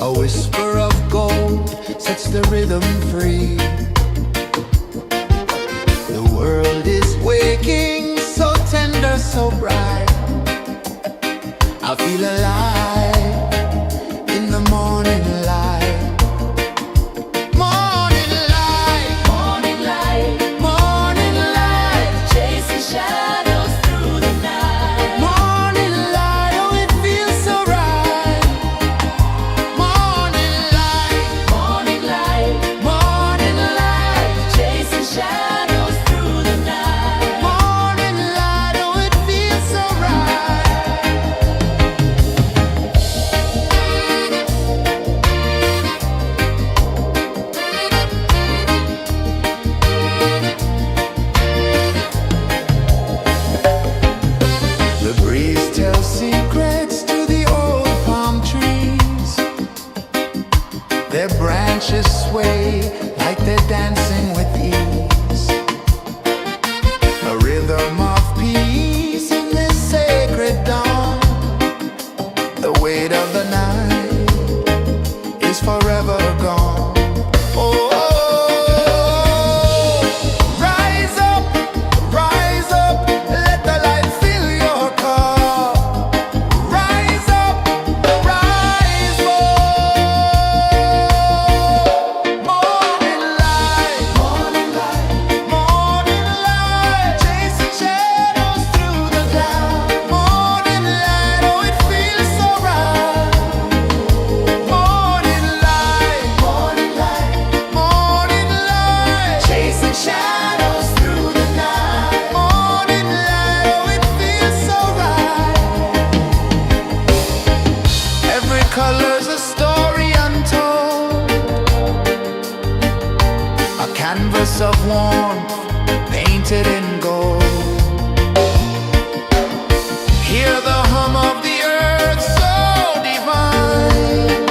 A whisper of gold sets the rhythm free. The world is waking, so tender, so bright. I feel alive in the morning light. Morning light, Morning light, morning light, chasing shadows through the night. morning light, oh it feels so right. Morning light, Morning light, morning light, chasing shadows through the night. morning light, oh it feels so right. The breeze tells secrets to the old palm trees. Their branches sway like they're dancing with ease. A rhythm of peace in this sacred dawn. The weight of the night is forever gone. Oh, rise up, let the light fill your cup. Rise up, rise more. Morning light, morning light, chasing shadows through the cloud. Morning light, oh it feels so right. Morning light, morning light, chasing shadows through the night. Morning light, oh it feels so right. Every color's a story untold, a canvas of warmth painted in gold. Hear the hum of the earth so divine.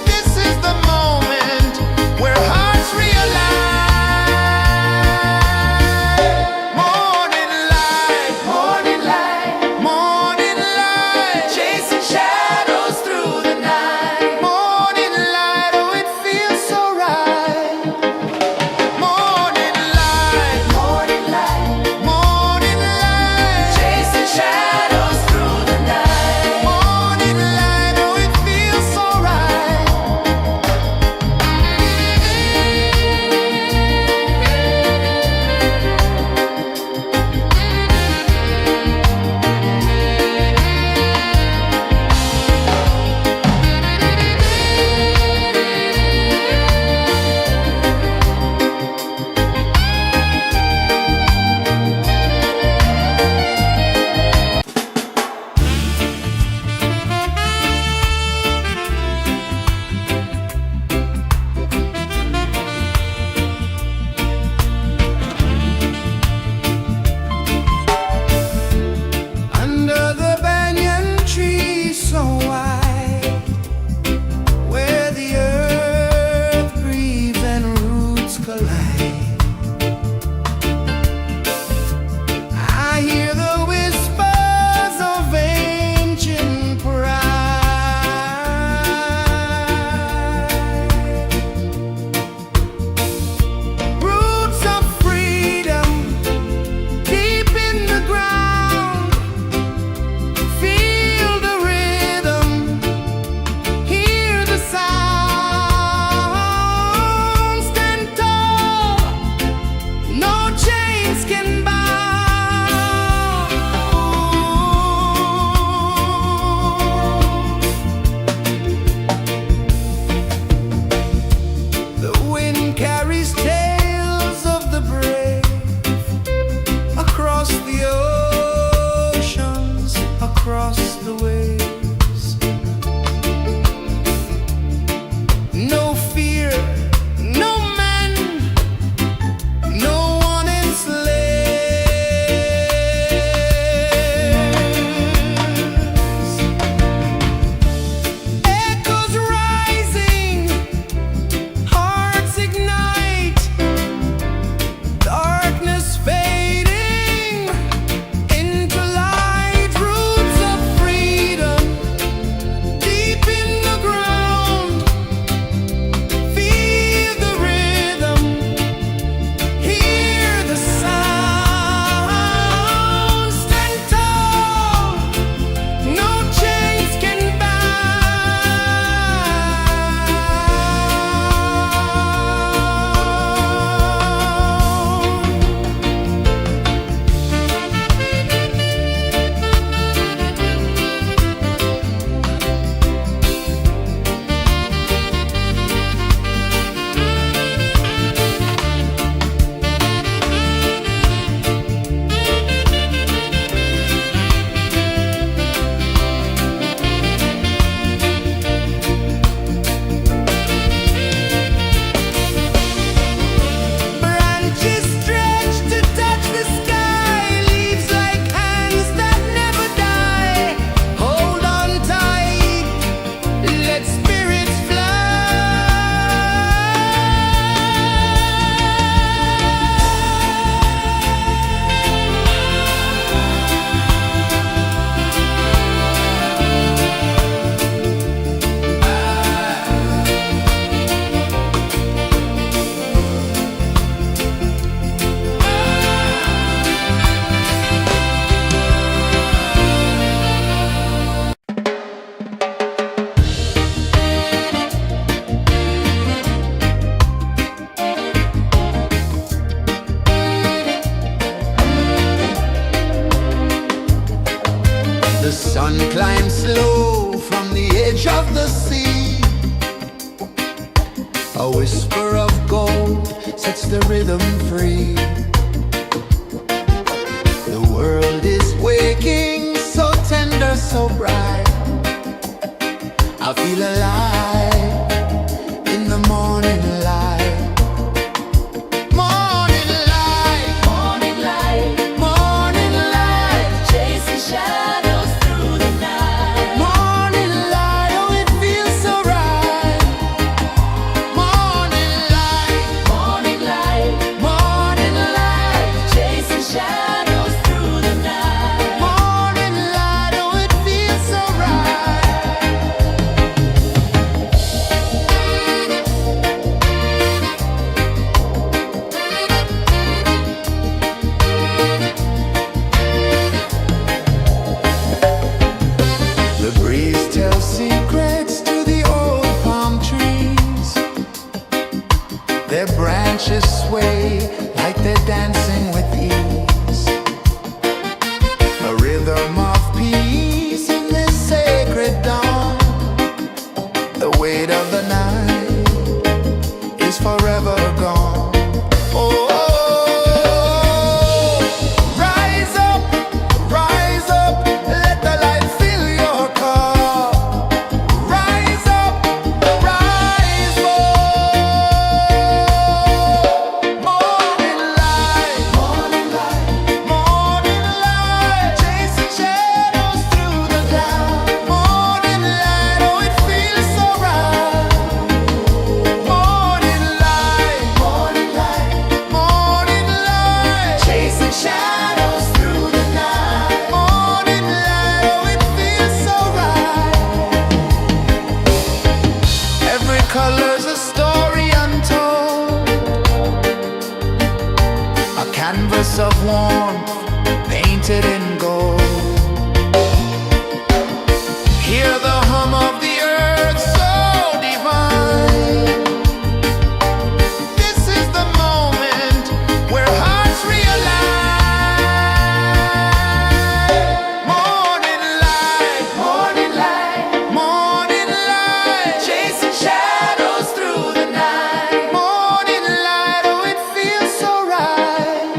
This is the moment where hearts realign. Morning light, morning light, chasing shadows through the night. Morning light, oh it feels so right. Morning light, of the sea. A whisper of gold sets the rhythm free. The world is waking, so tender, so bright. I feel alive in the morning light. Morning light, Morning light, morning light, chasing shadows through the night. morning light, oh it feels so right. Morning light, Morning light, morning light, chasing shadows through the night. morning light, oh it feels so right. The breeze tells secrets to the old palm trees. Their branches sway like they're dancing with ease. A rhythm of peace in this sacred dawn. The weight of the night is forever gone. Oh, rise up, let the light fill your cup. Rise up, rise up. Morning light, morning light, chasing shadows through the cloud. Morning light, oh it feels so right. Morning light, morning light, chasing shadows through the night. Morning light, oh it feels so right. Every color's a story untold, a canvas of warmth painted in gold. Hear the hum of the earth so divine. This is the moment where hearts realign. Morning light, morning light, chasing shadows through the night. Morning light, oh it feels so right.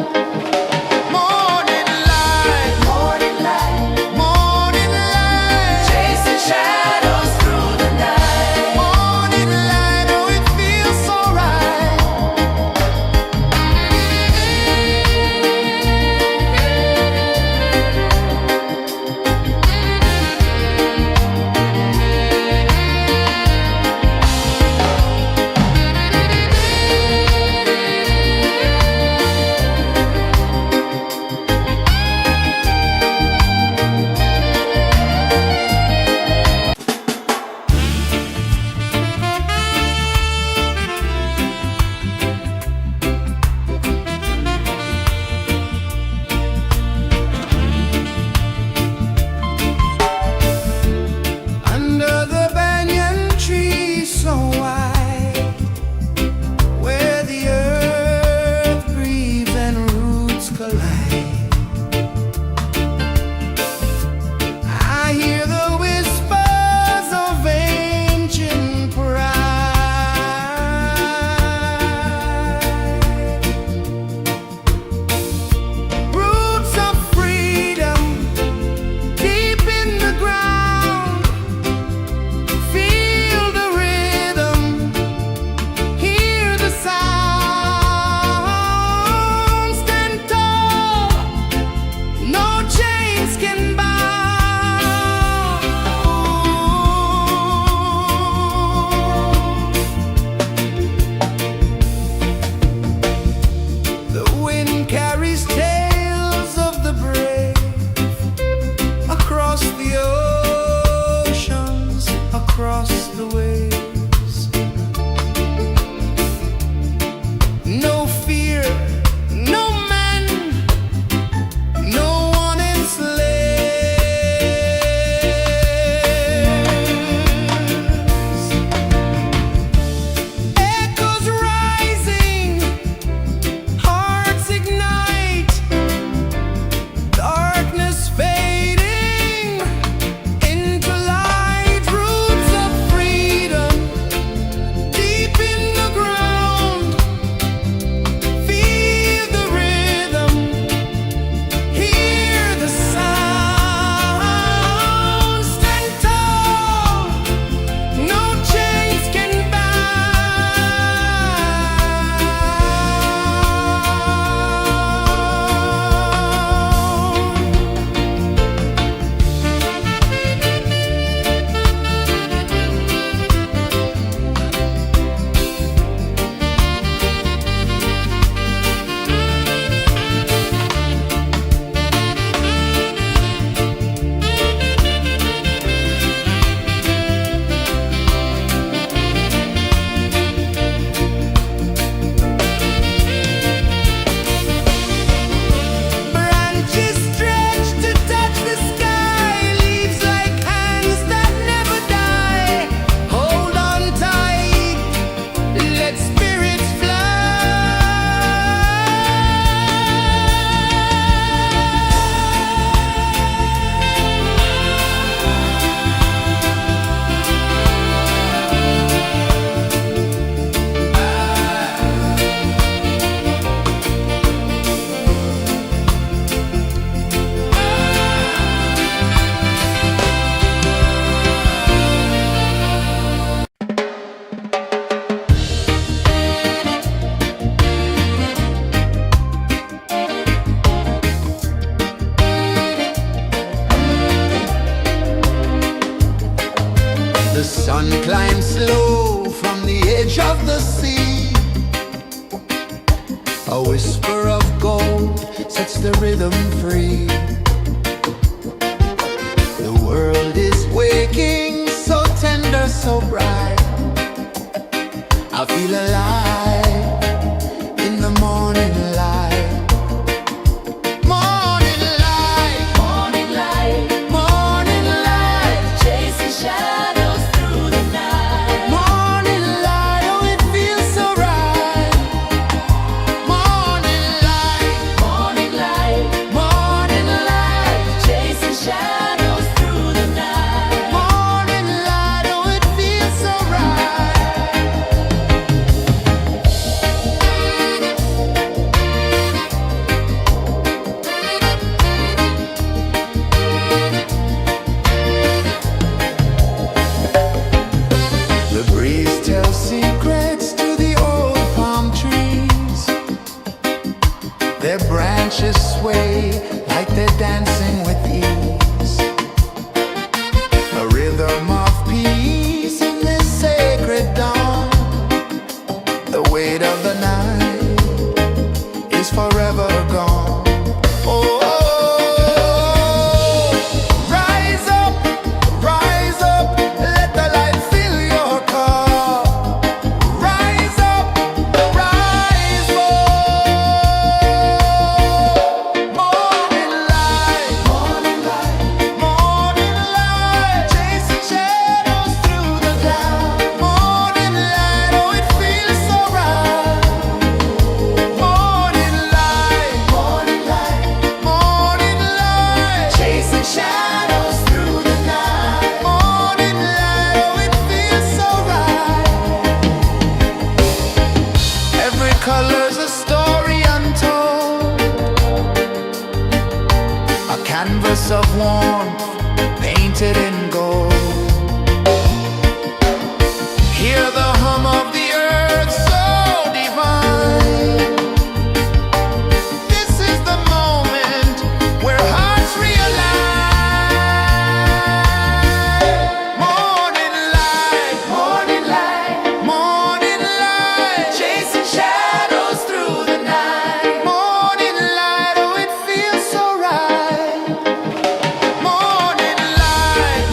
The sun climbs slow from the edge of the sea. A whisper of gold sets the rhythm free. The world is waking, so tender, so bright. I feel alive in the morning light. Morning light, Morning light, morning light, chasing shadows through the night. morning light, oh it feels so right. Morning light, Morning light, morning light, chasing shadows through the night. morning light, oh it feels so right. The breeze tells secrets to the old palm trees. Their branches sway like they're dancing with ease. A rhythm of peace in this sacred dawn. The weight of the night is forever gone. Oh, rise up, let the light fill your cup. Rise up, rise up. Morning light, morning light, morning light, chasing shadows through the cloud. Morning light, oh it feels so right. Morning light, morning light, morning light, chasing shadows through the night. Morning light, oh it feels so right. Every color's a story untold, a canvas of warmth painted in gold. Hear the hum of the earth so divine. This is the moment where hearts realign. Morning light, morning light, morning light, chasing shadows through the night. Morning light, oh it feels so right. Morning light,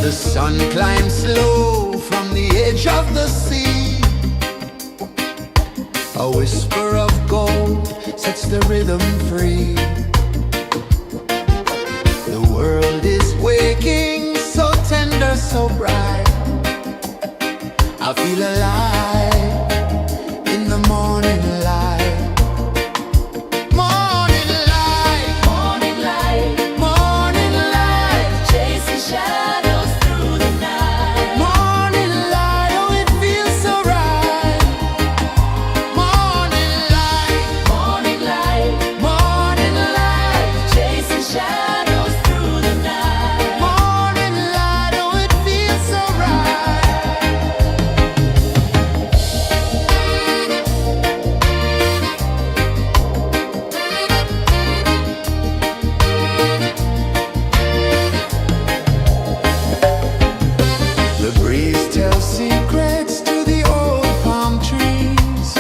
The sun climbs slow from the edge of the sea. A whisper of gold sets the rhythm free. The world is waking, so tender, so bright. I feel alive in the morning light. Morning light, Morning light, morning light, chasing shadows through the night. morning light, oh it feels so right. Morning light, Morning light, morning light, chasing shadows through the night. morning light, oh it feels so right. The breeze tells secrets to the old palm trees.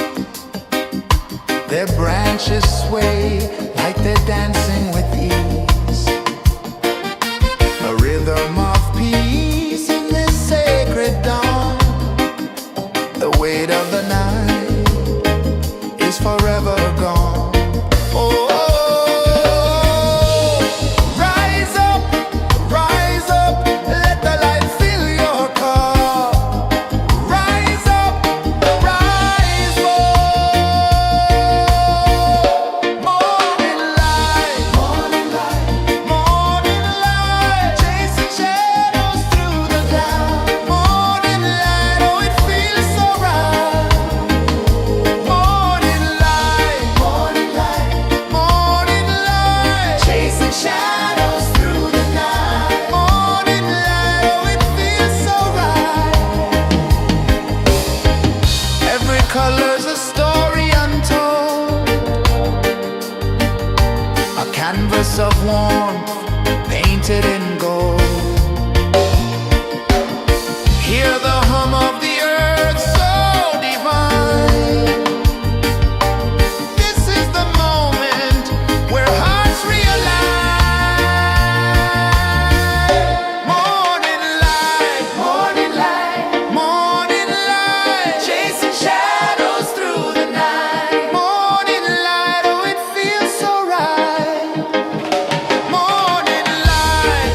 Their branches sway like they're dancing with ease. A rhythm of peace in this sacred dawn. The weight of the night is forever gone. Oh, rise up, let the light fill your cup. Rise up, rise up. Morning light, morning light, morning light, chasing shadows through the cloud. Morning light, oh it feels so right. Morning light, morning light, morning light, chasing shadows through the night. Morning light, oh it feels so right. Every color's a story untold, a canvas of warmth painted in gold. Hear the hum of the earth so divine. This is the moment where hearts realign. Morning light, morning light, morning light, chasing shadows through the night. Morning light, oh it feels so right. Morning light,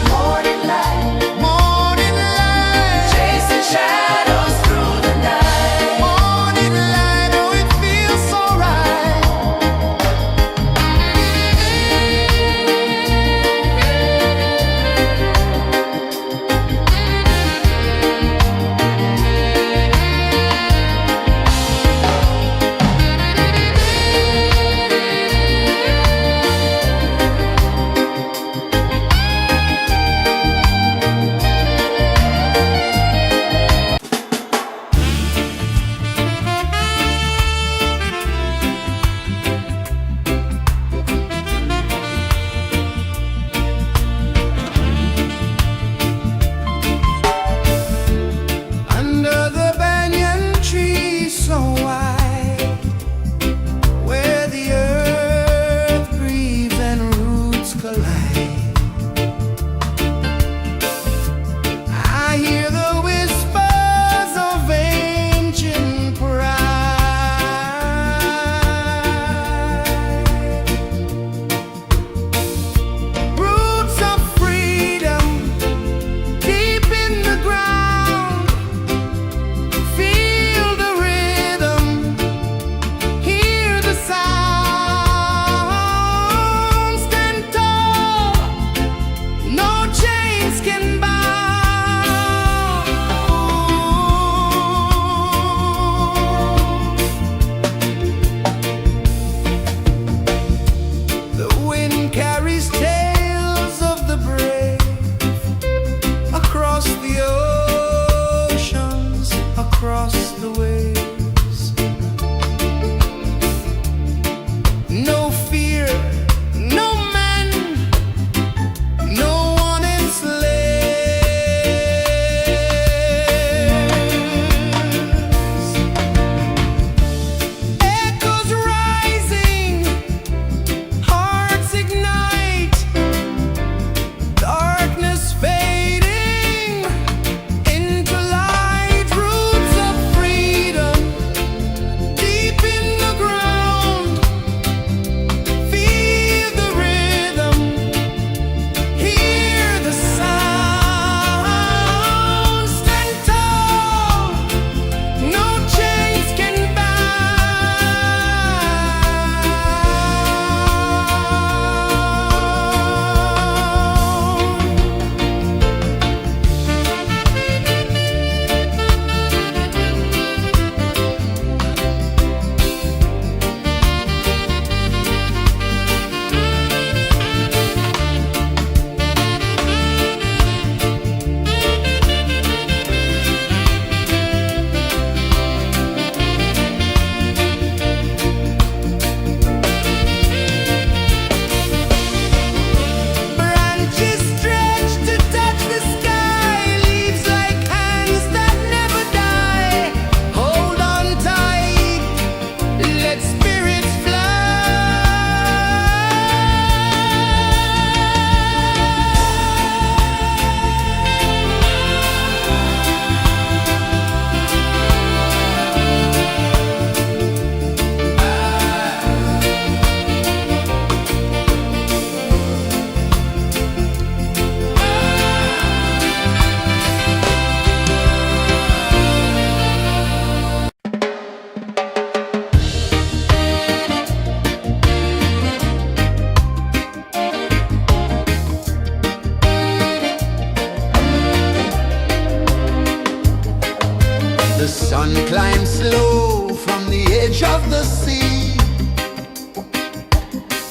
sun climbs slow from the edge of the sea.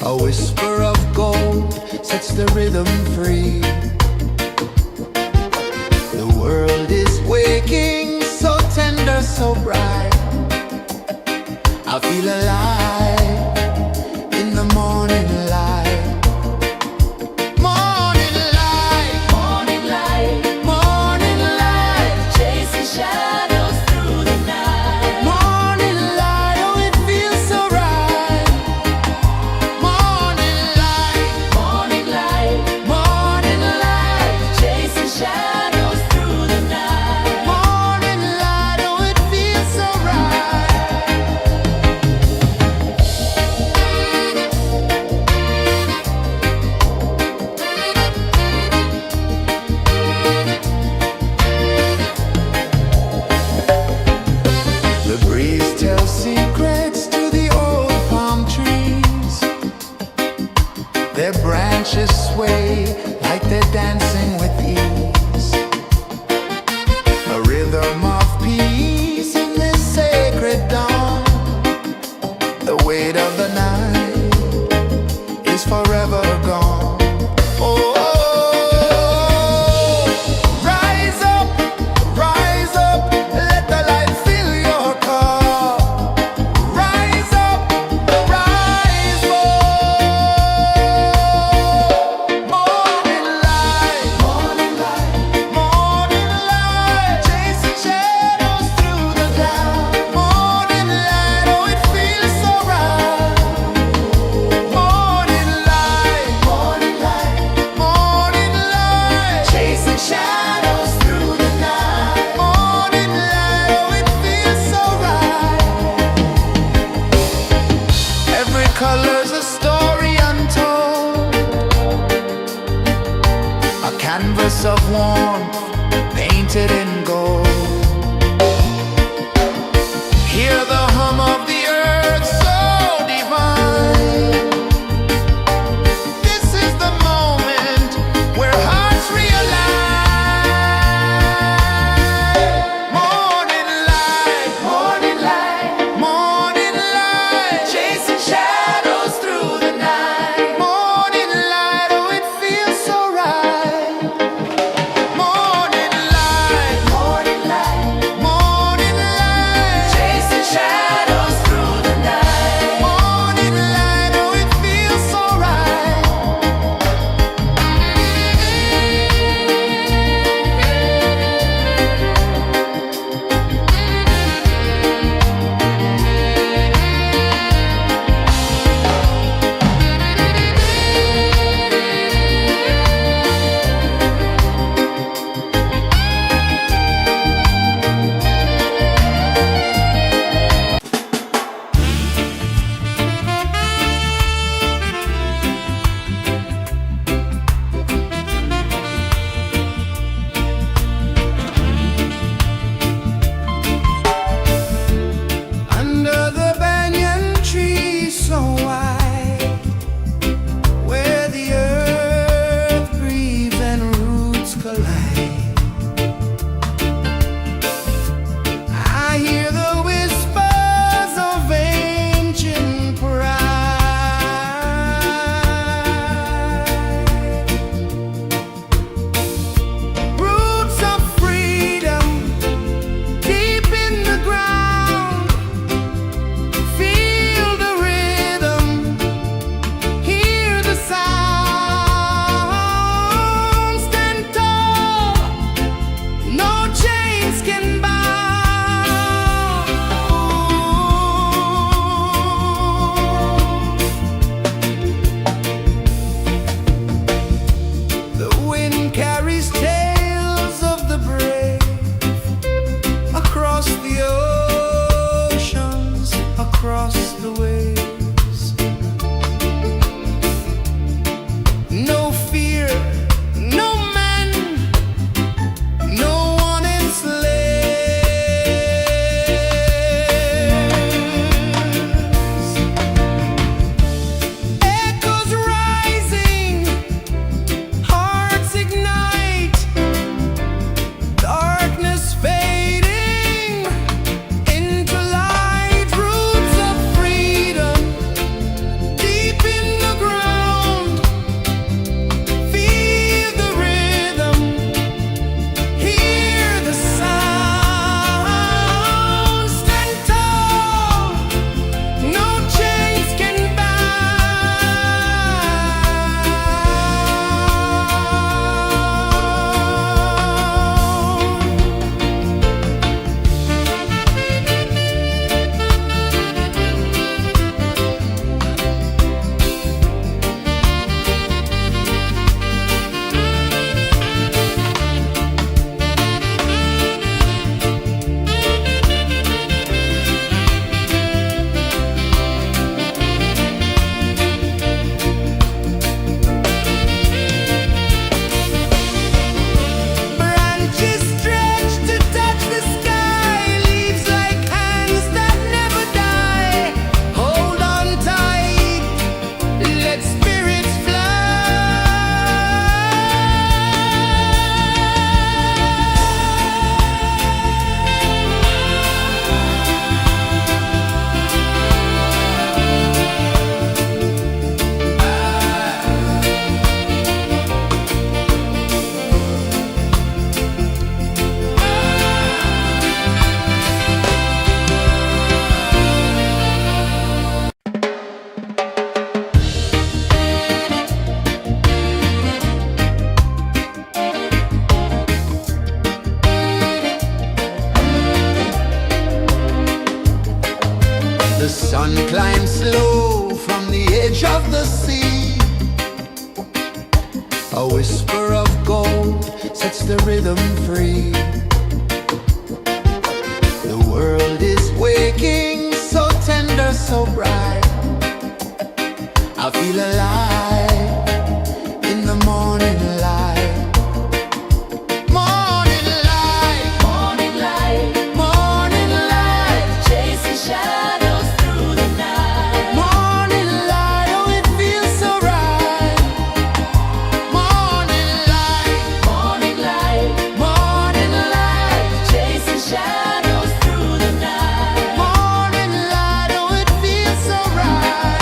A whisper of gold sets the rhythm free. The world is waking, so tender, so bright. I feel alive in the morning light. Morning light, Morning light, morning light, chasing shadows through the night. morning light, oh it feels so right. Morning light, Morning light, morning light, chasing shadows through the night. morning light, oh it feels so right. The breeze tells secrets to the old palm trees. Their branches sway like they're dancing with ease. A rhythm of peace in this sacred dawn. The weight of the night is forever gone. Oh, rise up, let the light fill your car. Rise up, rise up. Morning light, morning light, morning light, chasing shadows through the cloud. Morning light, oh it feels so right. Morning light, morning light, morning light, chasing shadows through the night. Morning light, oh it feels so right. Every color's a story untold, a canvas of warmth painted in gold. Hear the hum of the earth so divine. This is the moment where hearts realign. Morning light, morning light, morning light, chasing shadows through the night. Morning light, oh it feels so right. Morning light, sun climbs slow from the edge of the sea. A whisper of gold sets the rhythm free. The world is waking, so tender, so bright. I feel alive in the morning light. Morning light, Morning light, morning light, chasing shadows through the night. morning light, oh it feels so right. Morning light, Morning light, morning light, chasing shadows through the night. morning light, oh it feels so right.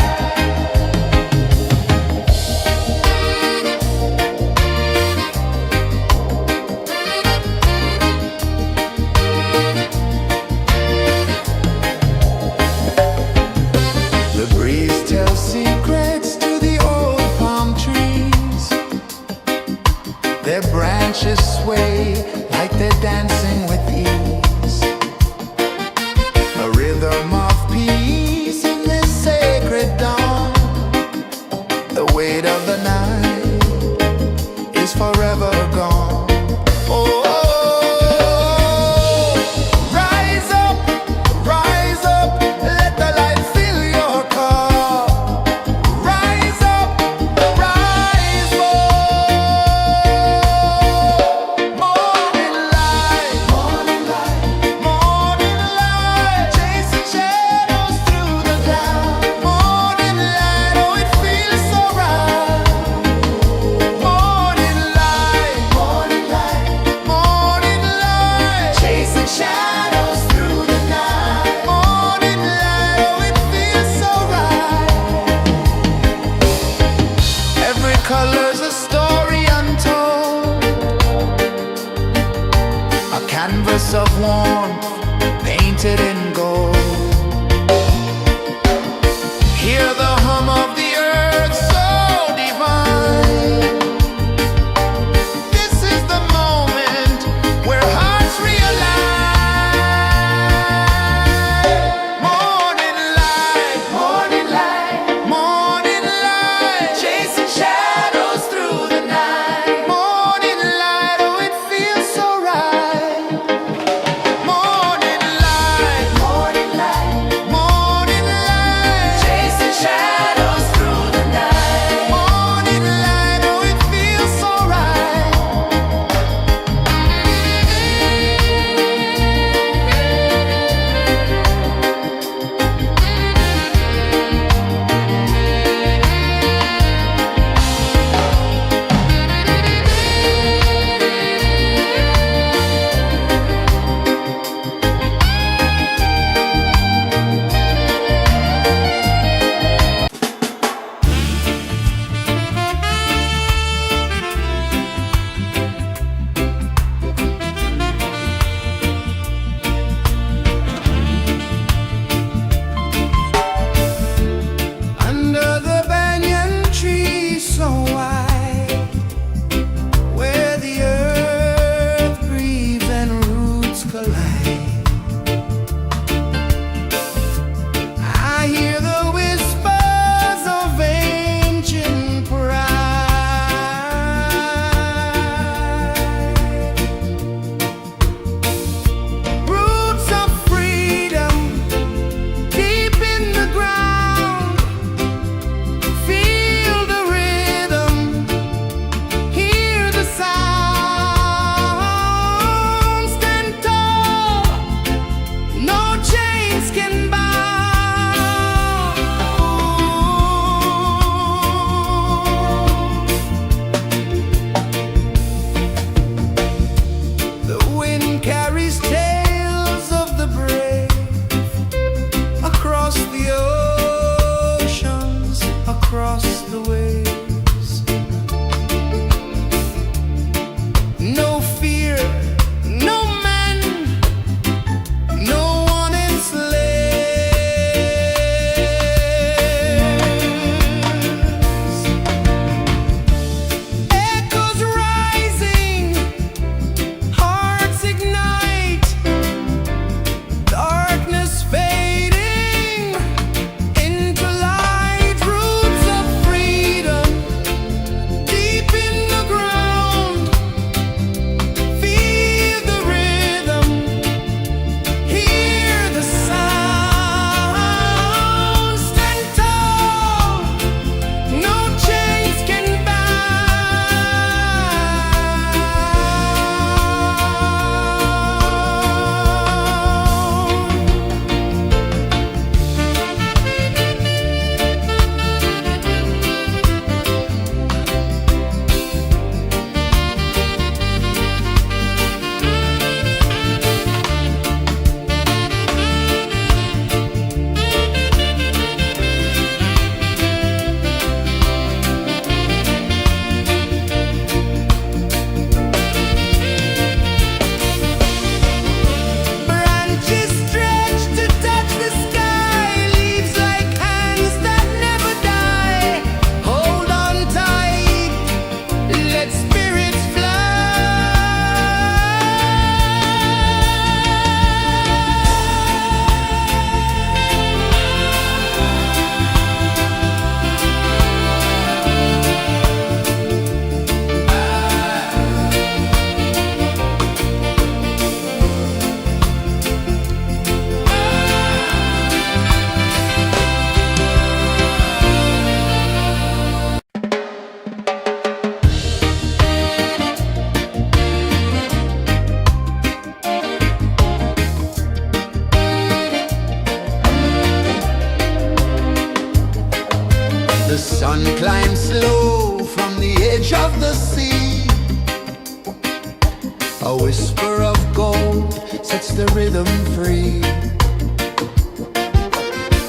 The breeze tells secrets to the old palm trees. Their branches sway like they're dancing with ease. A rhythm of peace in this sacred dawn. The weight of the night is forever gone. Oh, rise up, let the light fill your cup. Rise up, rise up. Morning light, morning light, morning light, chasing shadows through the cloud. Morning light, oh it feels so right. Morning light, morning light, morning light, chasing shadows through the night. Morning light, oh it feels so right. Every color's a story untold, a canvas of warmth painted in gold. Hear the hum of the earth so divine. This is the moment where hearts realign. Morning light, morning light, morning light, chasing shadows through the night. Morning light, oh it feels so right. Morning light, morning A whisper of gold sets the rhythm free.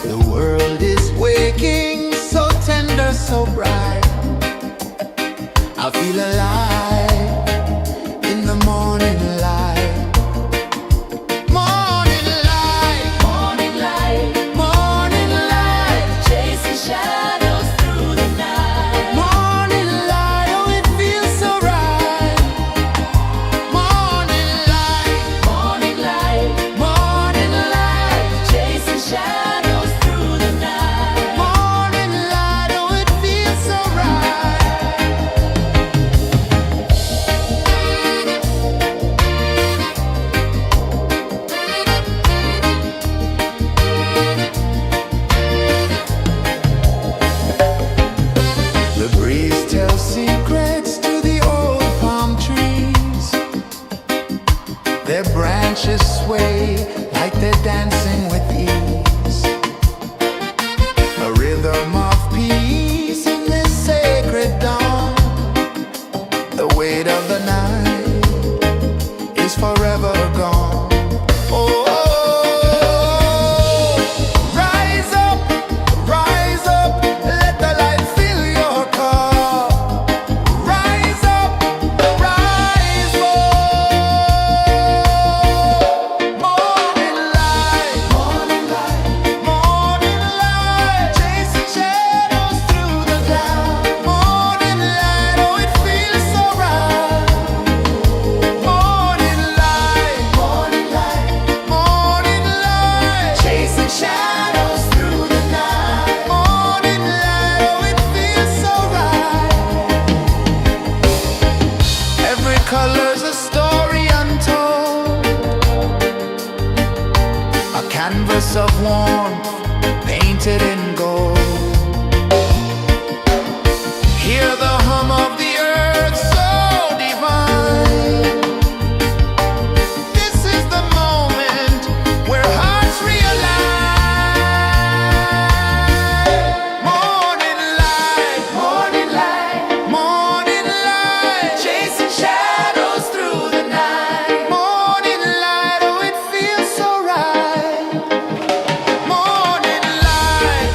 The world is waking, so tender, so bright. I feel alive in the morning light. Morning light, Morning light, morning light, chasing shadows through the night. morning light, oh it feels so right. Morning light, Morning light, morning light, chasing shadows through the night. morning light, oh it feels so right. The breeze tells secrets to the old palm trees. Their branches sway like they're dancing with ease. A rhythm of peace in this sacred dawn. The weight of the night is forever gone. Oh, rise up, let the light fill your cup. Rise up, rise up. Morning light, morning light, morning light, chasing shadows through the cloud. Morning light, oh it feels so right. Morning light, morning light, morning light, chasing shadows through the night. Morning light, oh it feels so right. Every color's a story untold, a canvas of warmth painted in gold. Hear the hum of the earth so divine. This is the moment where hearts realign. Morning light, morning light, morning light, chasing shadows through the night. Morning light, oh it feels so right. Morning light,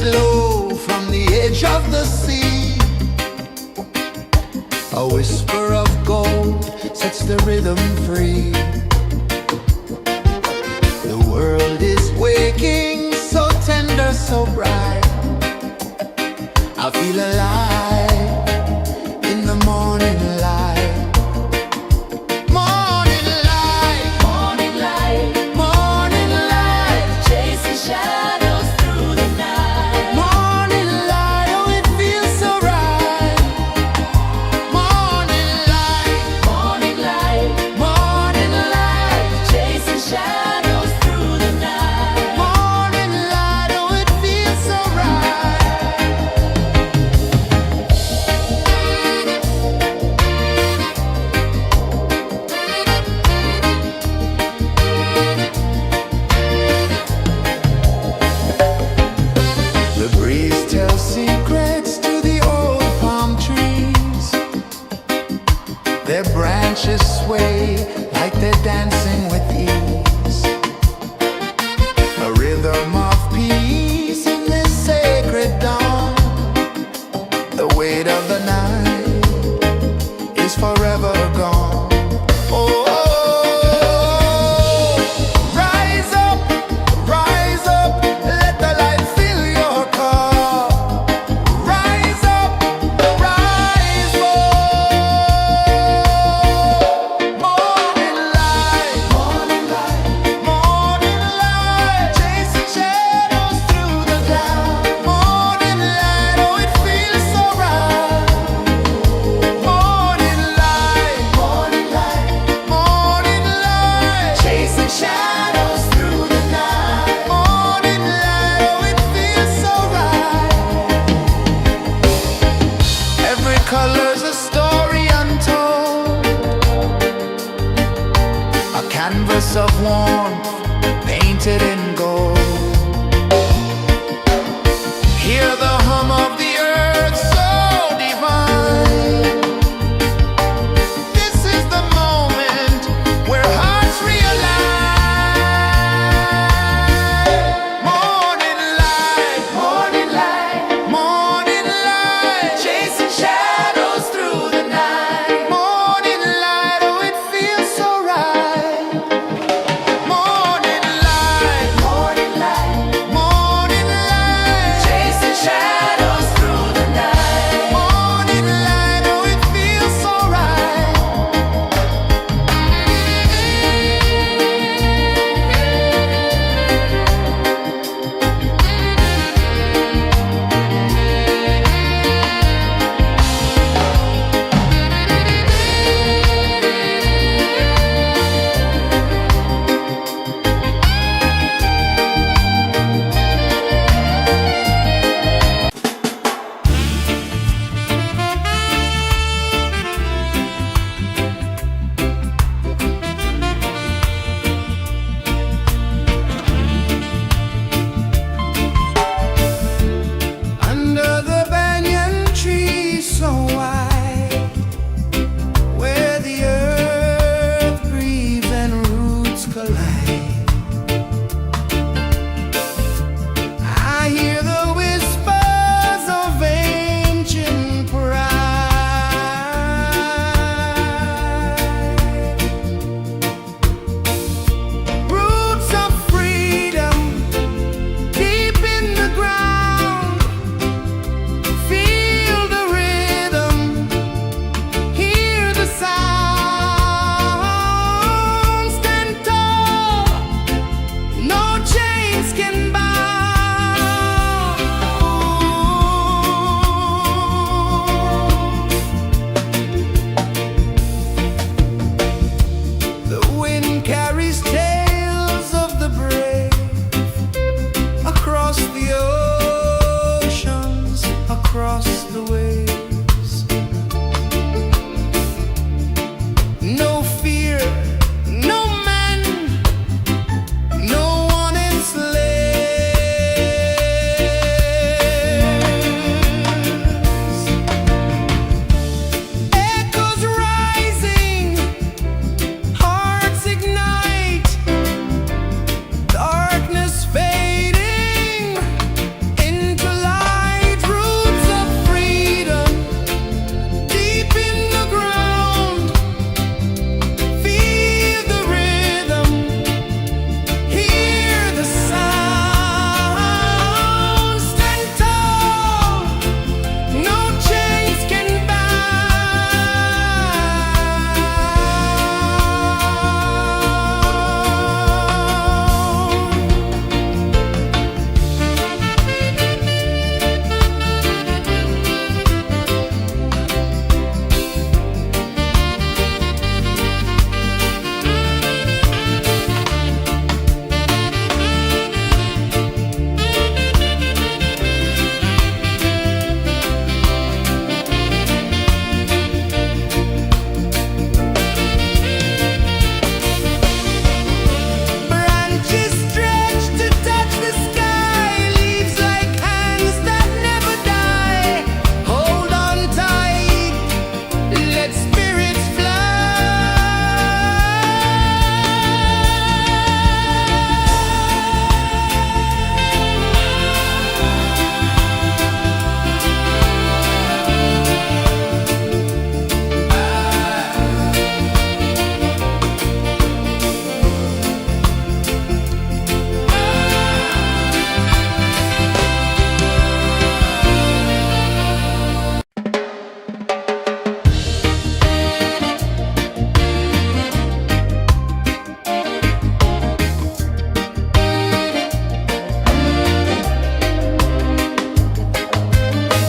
low from the edge of the sea. A whisper of gold sets the rhythm free. The world is waking, so tender, so bright. I feel alive in the morning light. Morning light, Morning light, morning light, chasing shadows through the night. morning light, oh it feels so right. Morning light, Morning light, morning light, chasing shadows through the night. morning light, oh it feels so right. The breeze tells secrets to the old palm trees. Their branches sway like they're dancing with ease. A rhythm of peace in this sacred dawn. The weight of the night is forever gone. Oh, rise up, let the light fill your cup. Rise up, rise up. Morning light, morning light, morning light, chasing shadows through the cloud. Morning light, oh it feels so right. Morning light, morning light, morning light, chasing shadows through the night. Morning light, oh it feels so right. Every color's a story untold, a canvas of warmth painted in gold. Hear the hum of the earth so divine. This is the moment where hearts realign. Morning light, morning light, morning light, chasing shadows through the night. Morning light, oh it feels so right. Morning light, morning light, morning light, chasing shadows.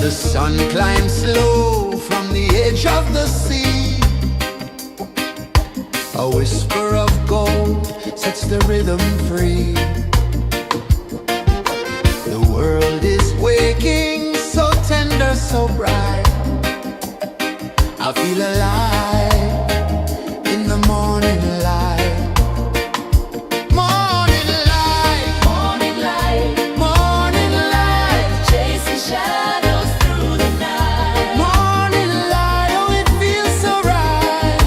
The sun climbs slow from the edge of the sea. A whisper of gold sets the rhythm free. The world is waking, so tender, so bright. I feel alive in the morning light. Morning light, Morning light, morning light, chasing shadows through the night. morning light, oh it feels so right.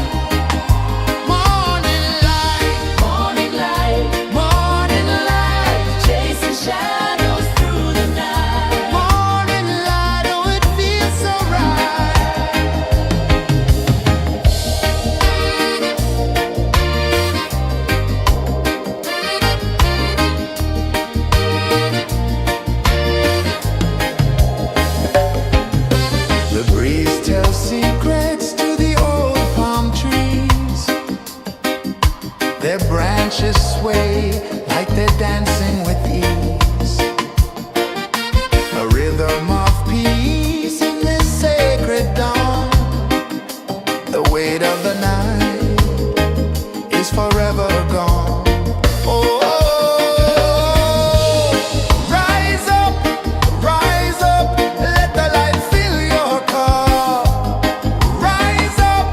Morning light, Morning light, morning light, chasing shadows through the night. morning light, oh it feels so right. The breeze tells secrets to the old palm trees. Their branches sway like they're dancing with ease. A rhythm of peace in this sacred dawn. The weight of the night is forever gone. Oh, rise up, let the light fill your cup. Rise up,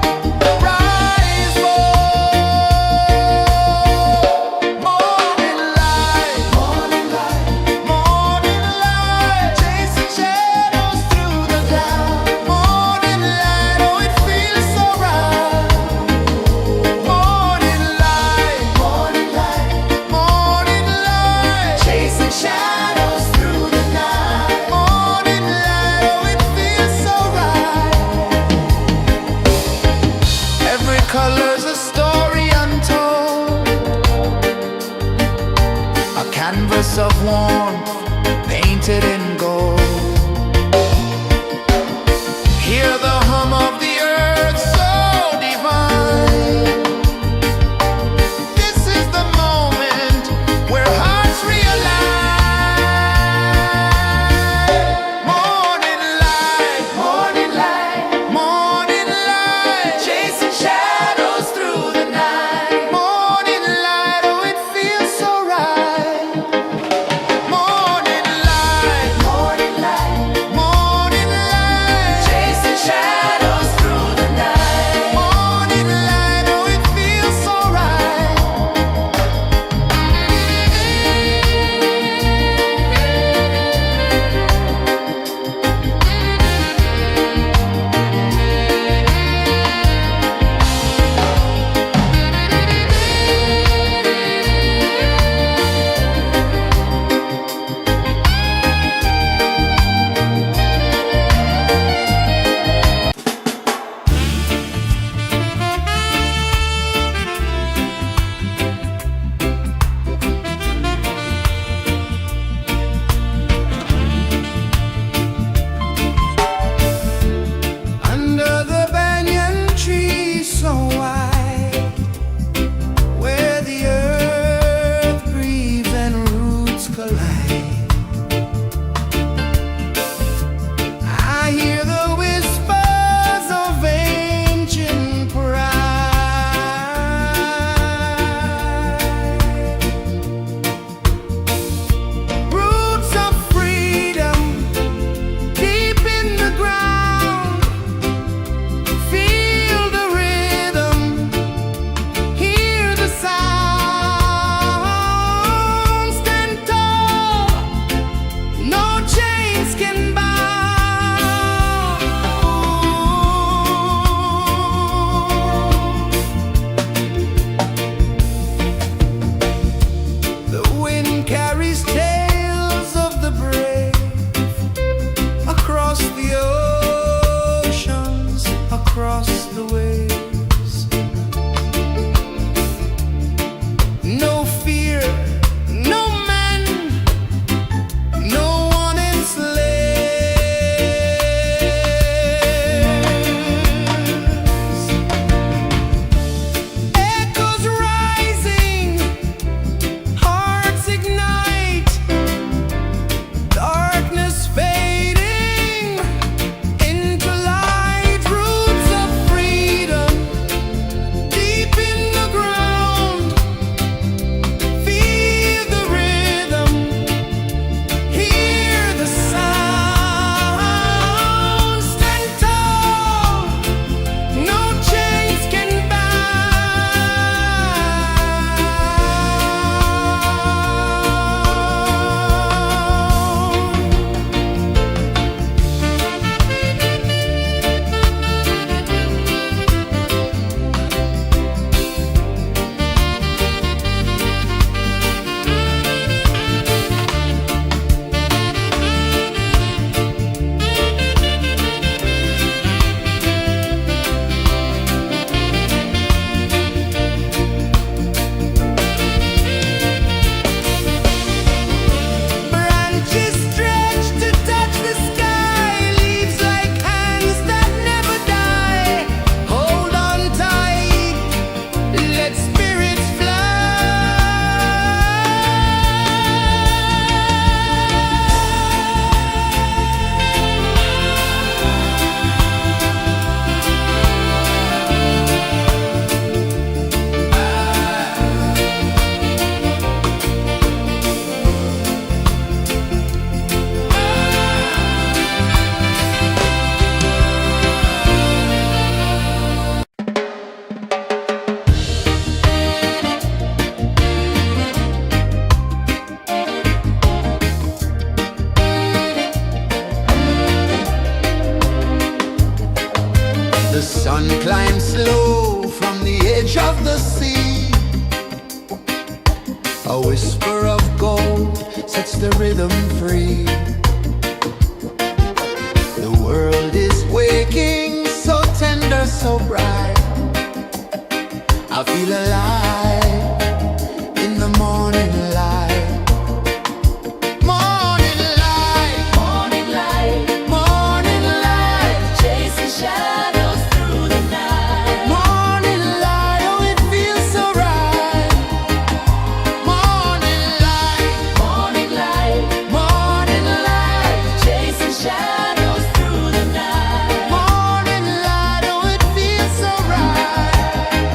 rise up. Morning light, morning light, morning light, chasing shadows through the cloud. Morning light, oh it feels so right. Morning light, morning light, morning light, chasing shadows through the night. Morning light, oh it feels so right. Every color's a story untold, a canvas of warmth painted in gold. Hear the hum of the earth so divine. This is the moment where hearts realign. Morning light, morning light, morning light, chasing shadows through the night. Morning light, oh it feels so right. Morning light, The sun climbs slow from the edge of the sea. A whisper of gold sets the rhythm free. The world is waking, so tender, so bright. I feel alive in the morning light. Morning light, Morning light, morning light, chasing shadows through the night. morning light, oh it feels so right. Morning light, Morning light, morning light, chasing shadows through the night. morning light, oh it feels so right.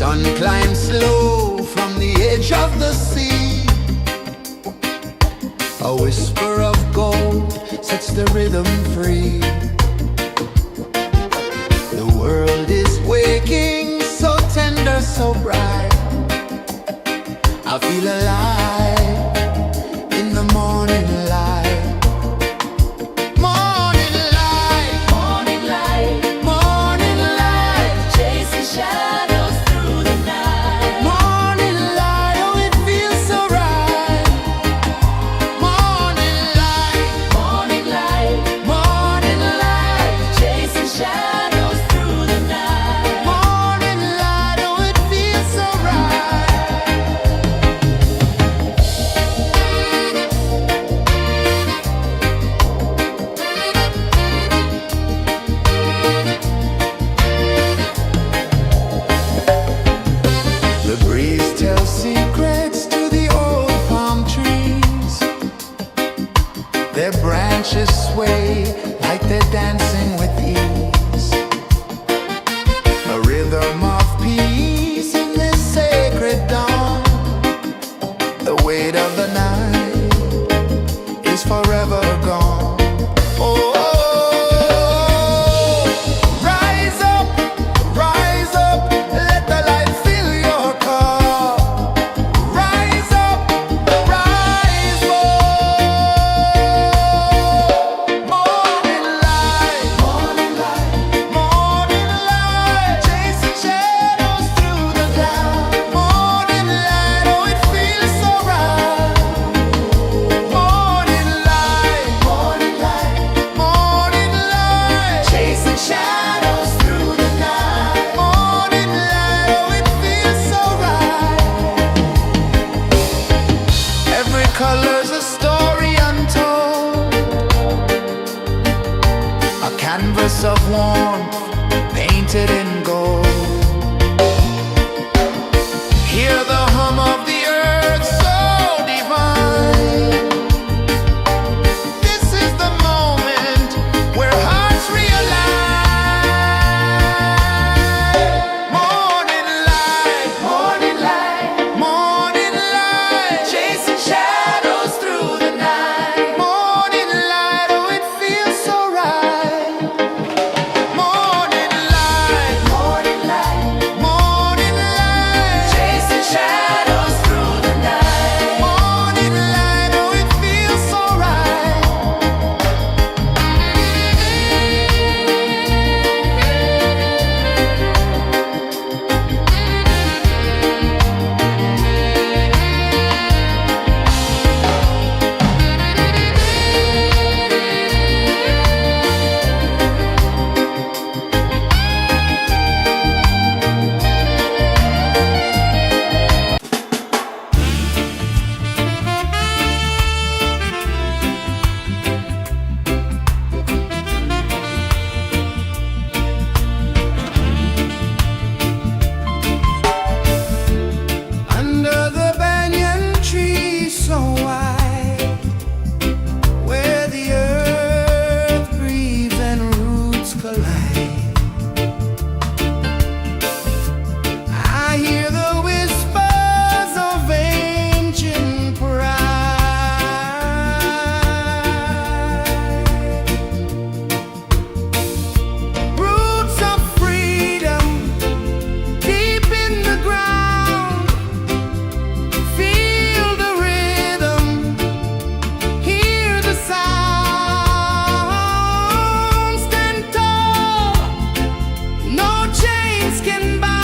sun climbs slow from the edge of the sea. A whisper of gold sets the rhythm free. The world is waking, so tender, so bright. I feel alive in the morning light. Morning light, Morning light, morning light, chasing shadows through the night. morning light, oh it feels so right. Morning light, Morning light, morning light, chasing shadows through the night. morning light, oh it feels so right. The breeze tells secrets to the old palm trees. Their branches sway like they're dancing with ease. A rhythm of peace in this sacred dawn. The weight of the night is forever gone. Oh, rise up, let the light fill your cup. Rise up, rise up. Morning light, morning light, chasing shadows through the cloud. Morning light, oh it feels so right. Morning light, morning light, chasing shadows through the night. Morning light, oh it feels so right. Every color's a story untold, a canvas of warmth painted in gold. Hear the hum of the earth so divine. This is the moment where hearts realign. Morning light, morning light, chasing shadows through the night. Morning light, oh it feels so right. Morning light, morning light, Chasing shadows through the night. morning light, oh it feels so right. Under the banyan tree so wide, where the earth breathes and roots collide, I hear the whispers of ancient pride. Roots of freedom deep in the ground. Feel the rhythm, hear the sound. Stand tall, no chains can bound.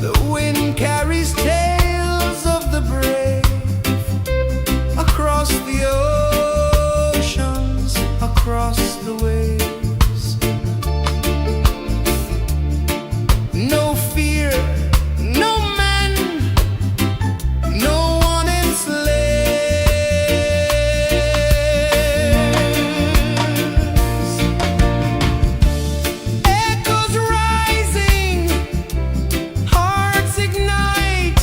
The wind carries tales of the brave across the oceans, across the waves. No fear, no man, no one enslaves. Echoes rising, hearts ignite.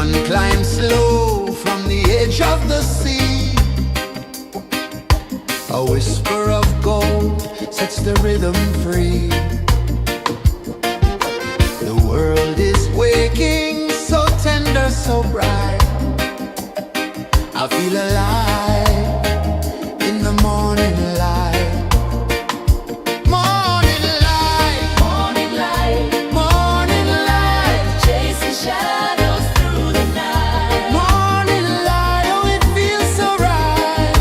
sun climbs slow from the edge of the sea. A whisper of gold sets the rhythm free. The world is waking, so tender, so bright. I feel alive in the morning light. Morning light, Morning light, morning light, chasing shadows through the night. morning light, oh it feels so right.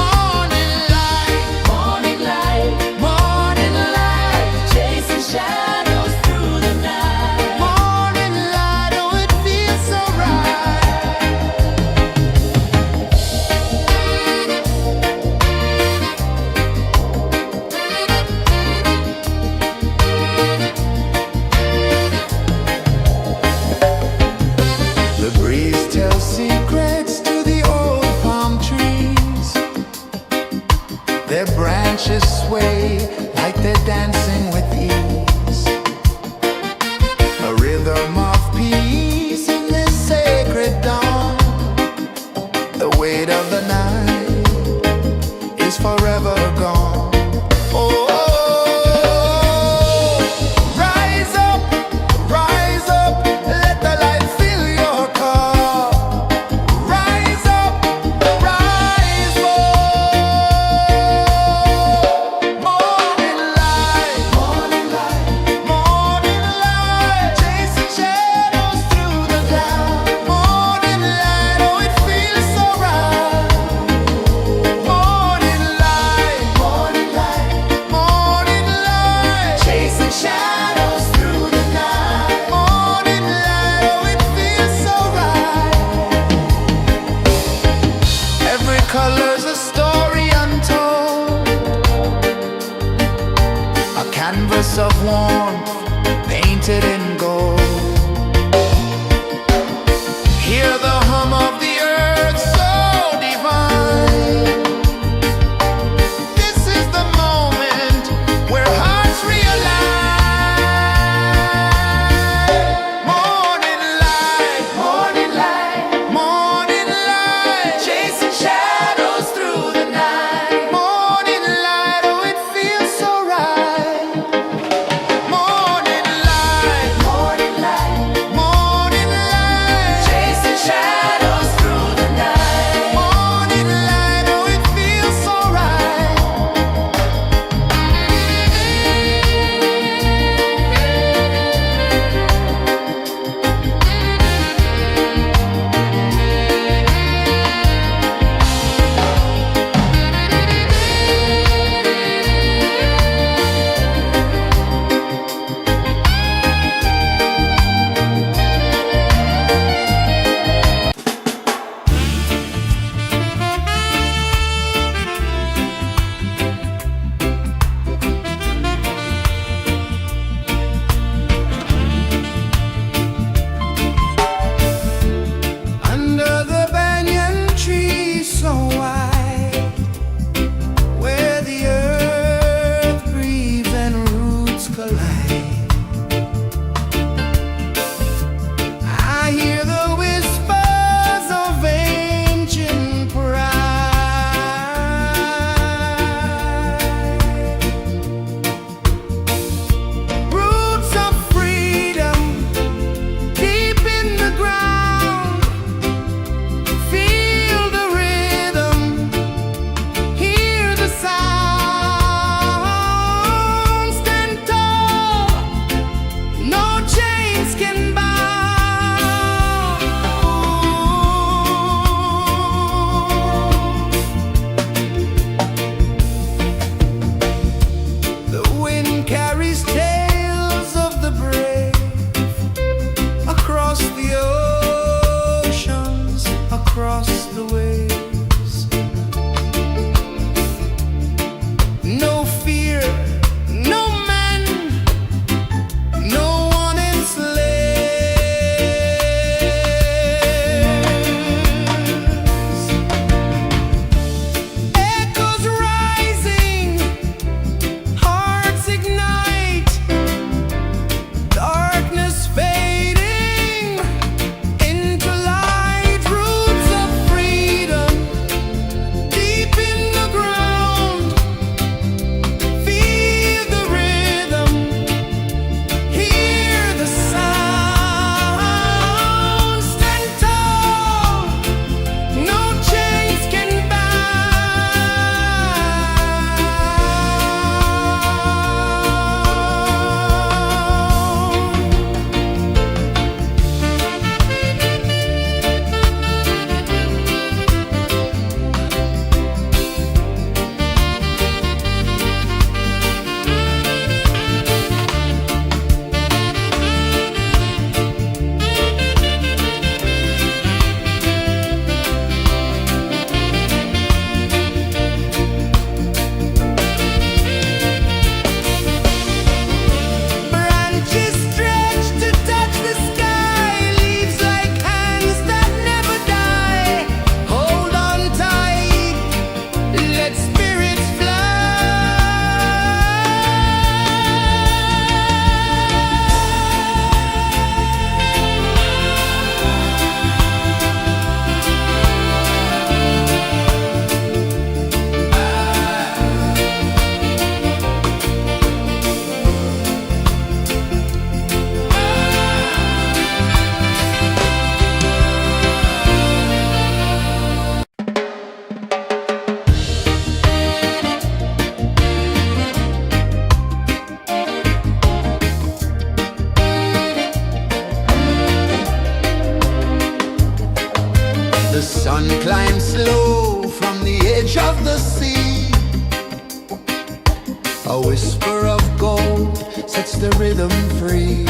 Morning light, Morning light, morning light, chasing shadows through the night. morning light, oh it feels so right. The breeze tells secrets to the old palm trees. Their branches sway like they're dancing with ease. A rhythm of peace in this sacred dawn. The weight of the night is forever gone. Oh, rise up, let the light fill your cup. Rise up, rise up. Morning light, morning light, morning light, chasing shadows through the cloud. Morning light, oh it feels so right. Morning light, morning light, morning light, chasing shadows through the night. Morning light, oh it feels so right. Every color's a story untold, a canvas of warmth painted in gold. Hear the hum of the earth so divine. This is the moment where hearts realign. Morning light, morning light, morning light, chasing shadows through the night. Morning light, oh it feels so right. Morning light, A whisper of gold sets the rhythm free.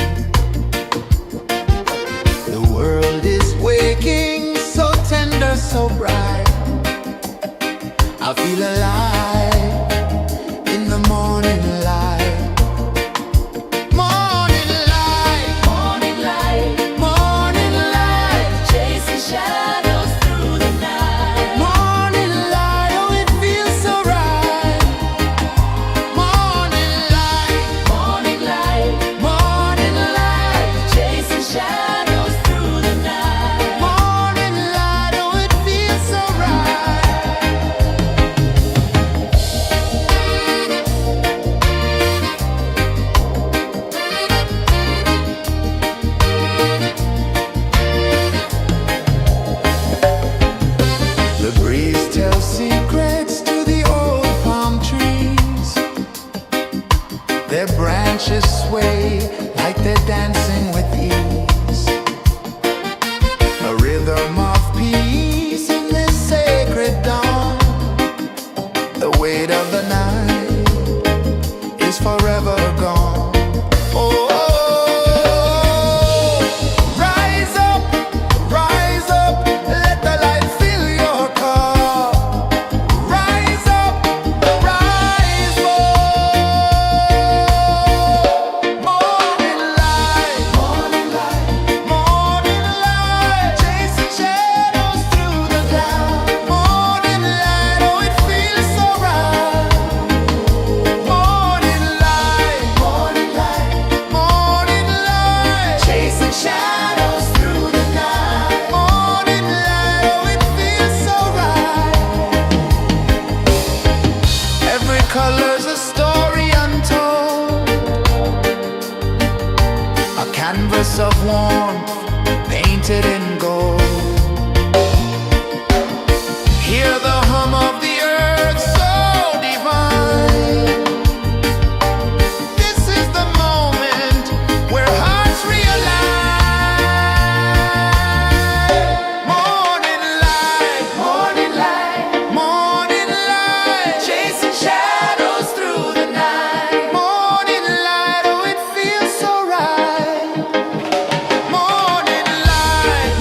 The world is waking, so tender, so bright. I feel alive in the morning light. Morning light, Morning light, morning light, chasing shadows through the night. morning light, oh it feels so right. Morning light, Morning light, morning light, chasing shadows through the night. morning light, oh it feels so right. The breeze tells secrets to the old palm trees. Their branches sway like they're dancing with ease. A rhythm of peace in this sacred dawn. The weight of the night is forever gone. Oh, rise up, let the light fill your cup. Rise up, rise up. Morning light, morning light, morning light, chasing shadows through the cloud. Morning light, oh it feels so right. Morning light, morning light, morning light, chasing shadows through the night. Morning light, oh it feels so right. Every color's a story untold, a canvas of warmth painted in gold. Hear the hum of the earth so divine. This is the moment where hearts realign. Morning light, morning light, morning light, chasing shadows through the night. Morning light, oh it feels so right. Morning light,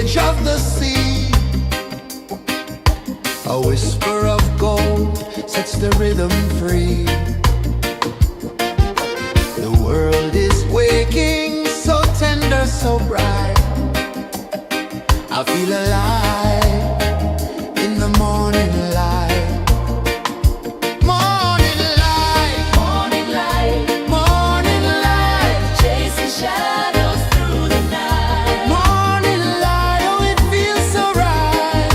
edge of the sea. A whisper of gold sets the rhythm free. The world is waking, so tender, so bright. I feel alive in the morning light. Morning light, Morning light, morning light, chasing shadows through the night. morning light, oh it feels so right.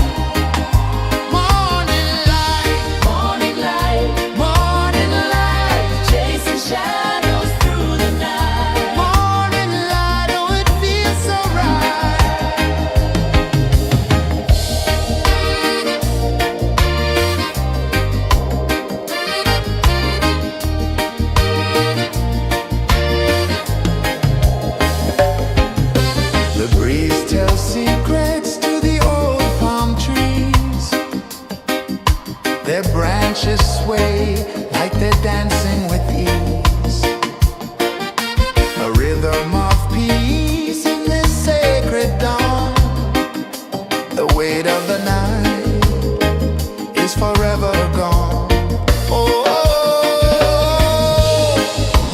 Morning light, Morning light, morning light, chasing shadows through the night. morning light, oh it feels so right. The breeze tells secrets to the old palm trees. Their branches sway like they're dancing with ease. A rhythm of peace in this sacred dawn. The weight of the night is forever gone. Oh,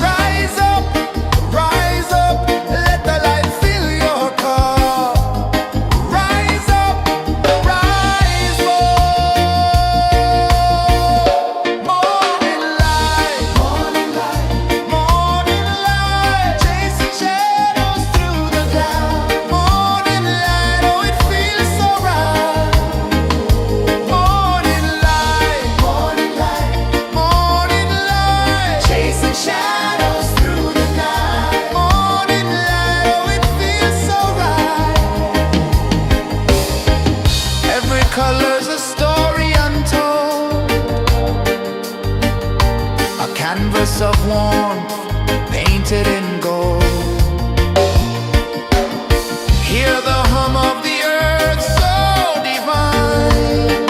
rise up, let the light fill your cup. Rise up, rise up. Morning light, morning light, morning light, chasing shadows through the cloud. Morning light, oh it feels so right. Morning light, morning light, morning light, chasing shadows through the night. Morning light, oh it feels so right. Every color's a story untold, a canvas of warmth painted in gold. Hear the hum of the earth so divine.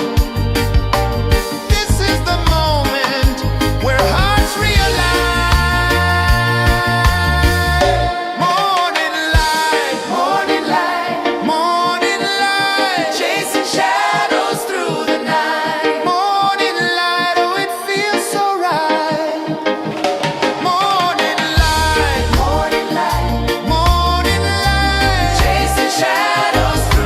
This is the moment where hearts realign. Morning light, morning light, morning light, chasing shadows through the night. Morning light, oh it feels so right. Morning light, morning light, morning light, chasing shadows through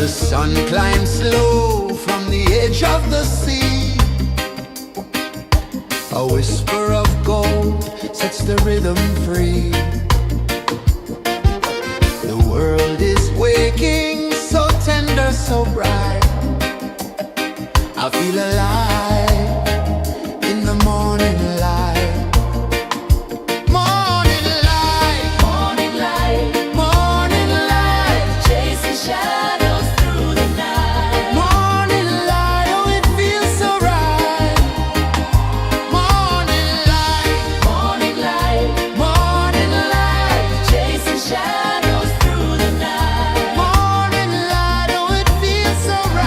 The sun climbs slow from the edge of the sea. A whisper of gold sets the rhythm free. The world is waking, so tender, so bright. I feel alive in the morning light. Morning light, Morning light, morning light, chasing shadows through the night. morning light, oh it feels so right. Morning light, Morning light, morning light, chasing shadows through the night. morning light, oh it feels so right.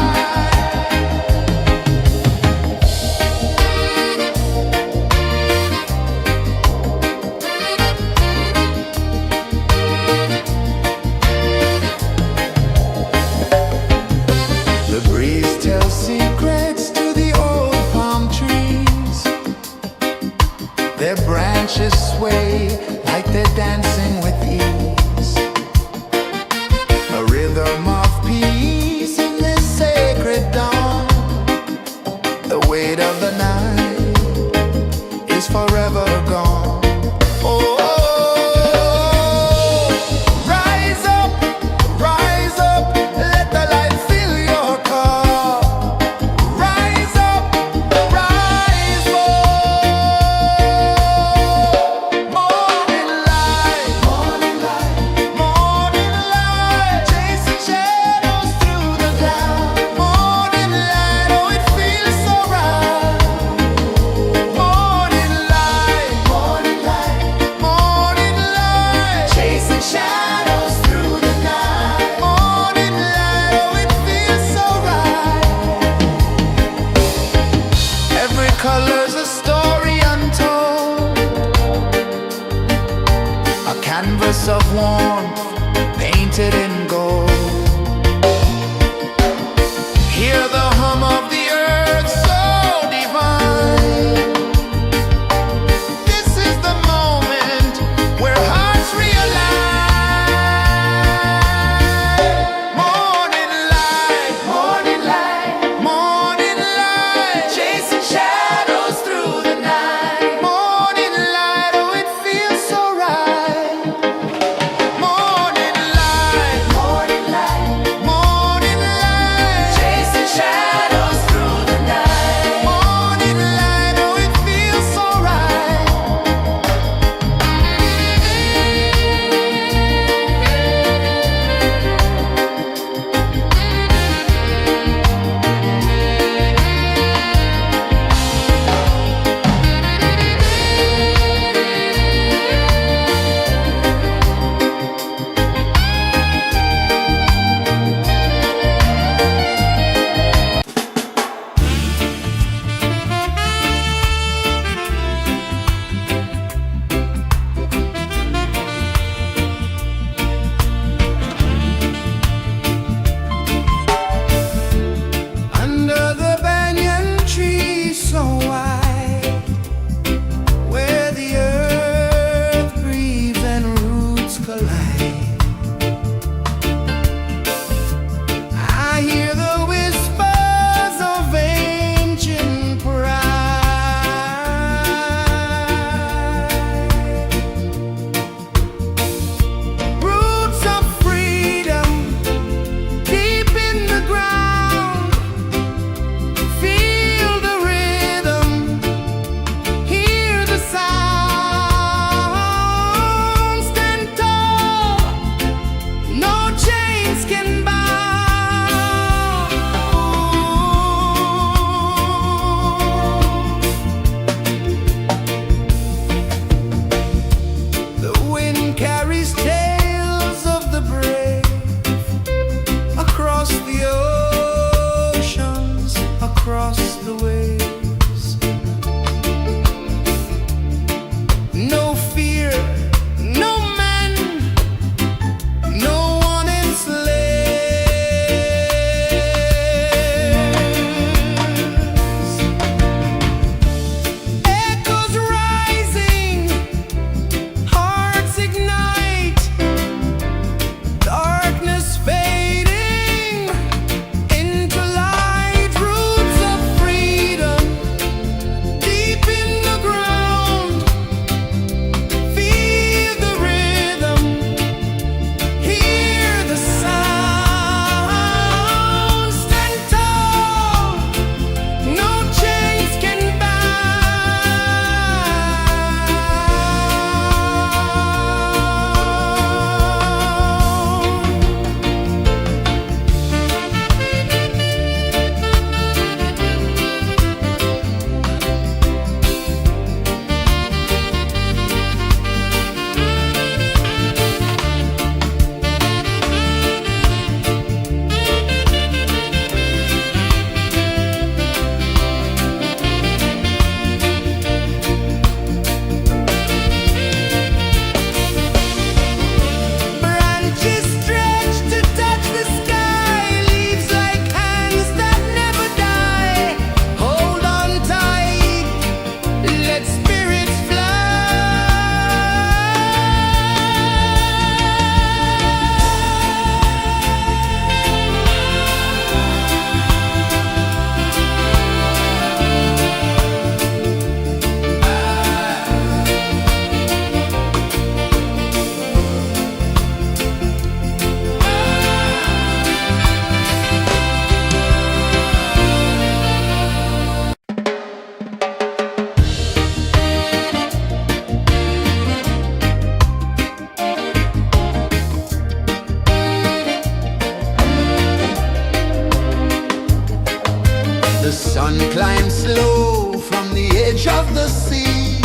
The sun climbs slow from the edge of the sea.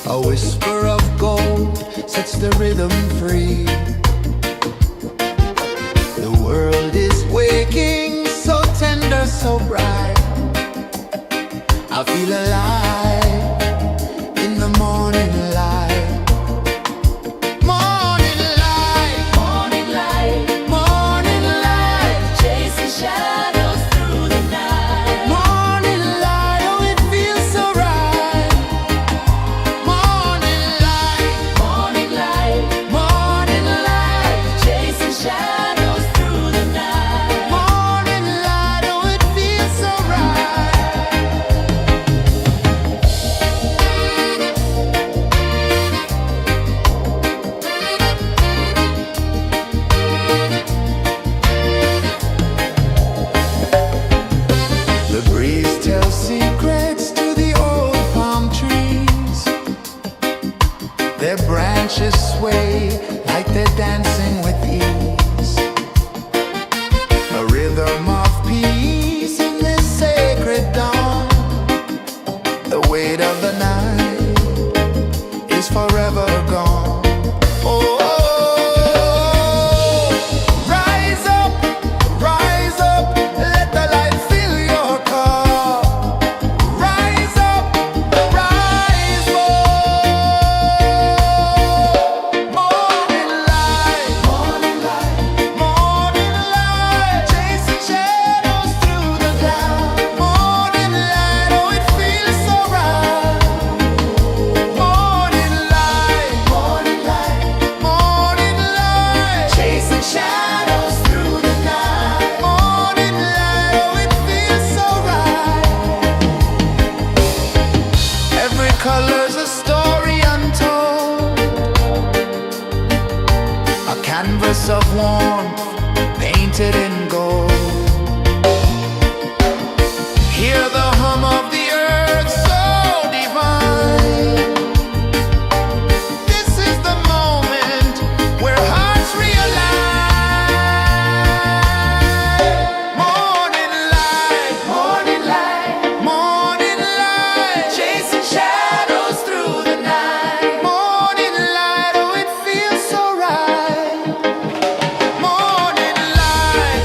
A whisper of gold sets the rhythm free. The world is waking, so tender, so bright. I feel alive in the morning light. Morning light, Morning light, morning light, chasing shadows through the night. morning light, oh it feels so right. Morning light, Morning light, morning light, chasing shadows through the night. morning light, oh it feels so right. The breeze tells secrets to the old palm trees. Their branches sway like they're dancing with ease. A rhythm of peace in this sacred dawn. The weight of the night is forever gone. Oh, rise up, let the light fill your cup. Rise up, rise up. Morning light, morning light, morning light, chasing shadows through the cloud. Morning light, oh it feels so right. Morning light, morning light, morning light, chasing shadows through the night. Morning light, oh it feels so right. Every color's a story untold, a canvas of warmth painted in gold. Hear the hum of the earth so divine. This is the moment where hearts realign. Morning light, morning light, morning light, chasing shadows through the night. Morning light, oh it feels so right. Morning light,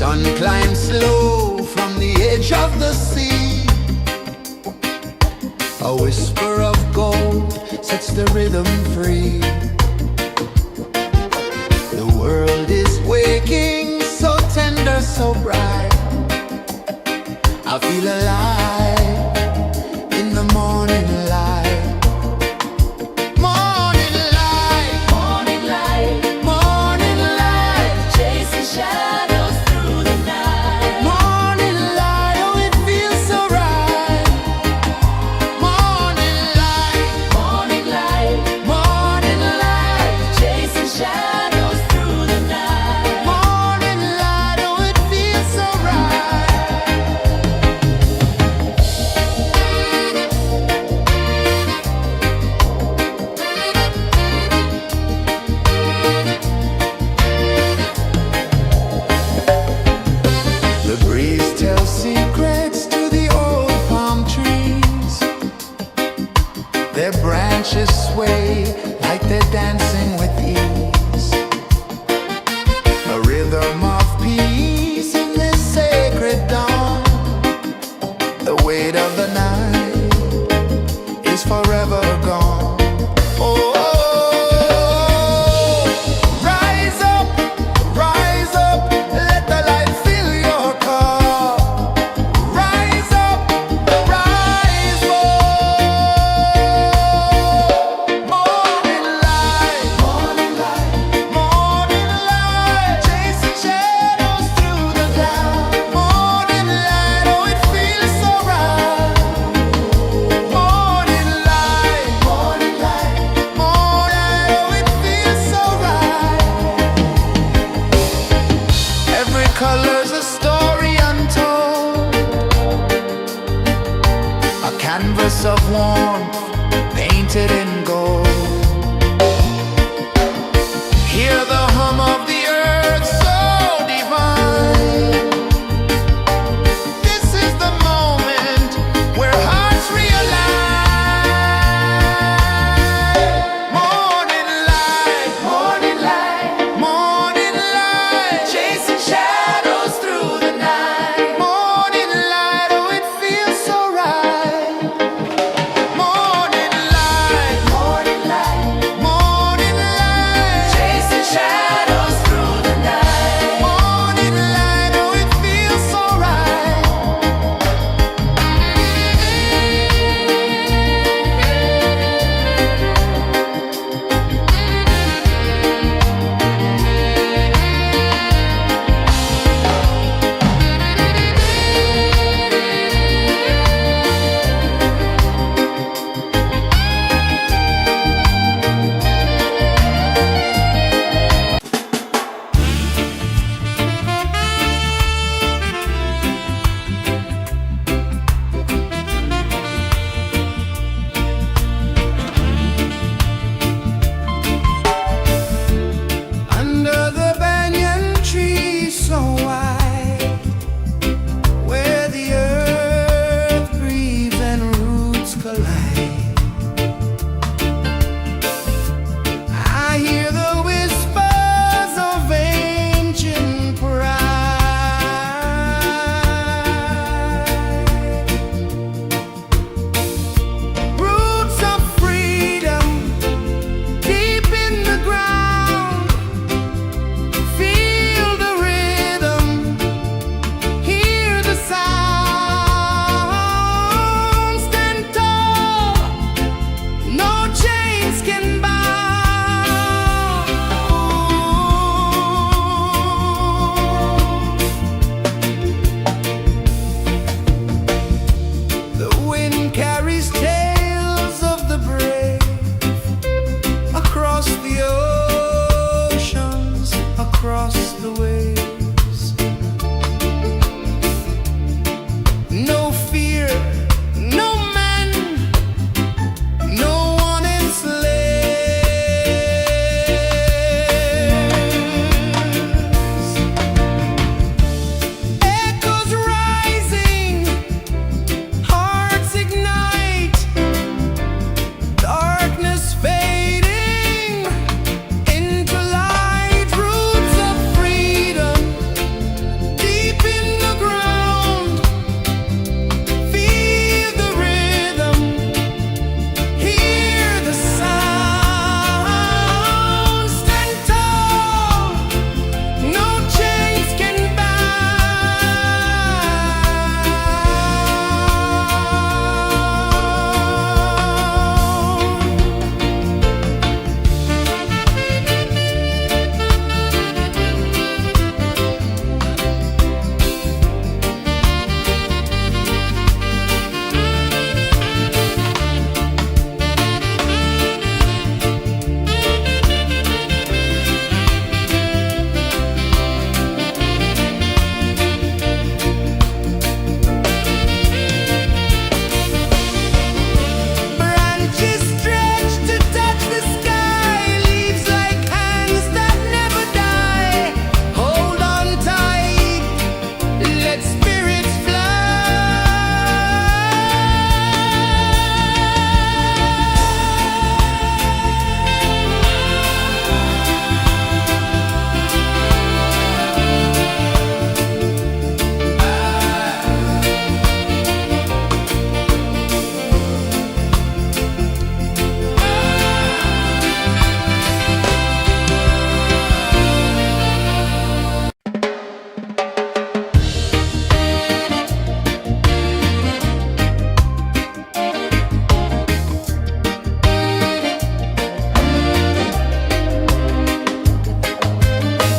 sun climbs slow from the edge of the sea. A whisper of gold sets the rhythm free. The world is waking, so tender, so bright. I feel alive in the morning light. Morning light, Morning light, morning light, chasing shadows through the night. morning light, oh it feels so right. Morning light, Morning light, morning light, chasing shadows through the night. morning light, oh it feels so right. The breeze tells secrets to the old palm trees. Their branches sway like they're dancing with ease. A rhythm of peace in this sacred dawn. The weight of the night is forever gone. Oh, rise up, let the light fill your cup. Rise up, rise up. Morning light,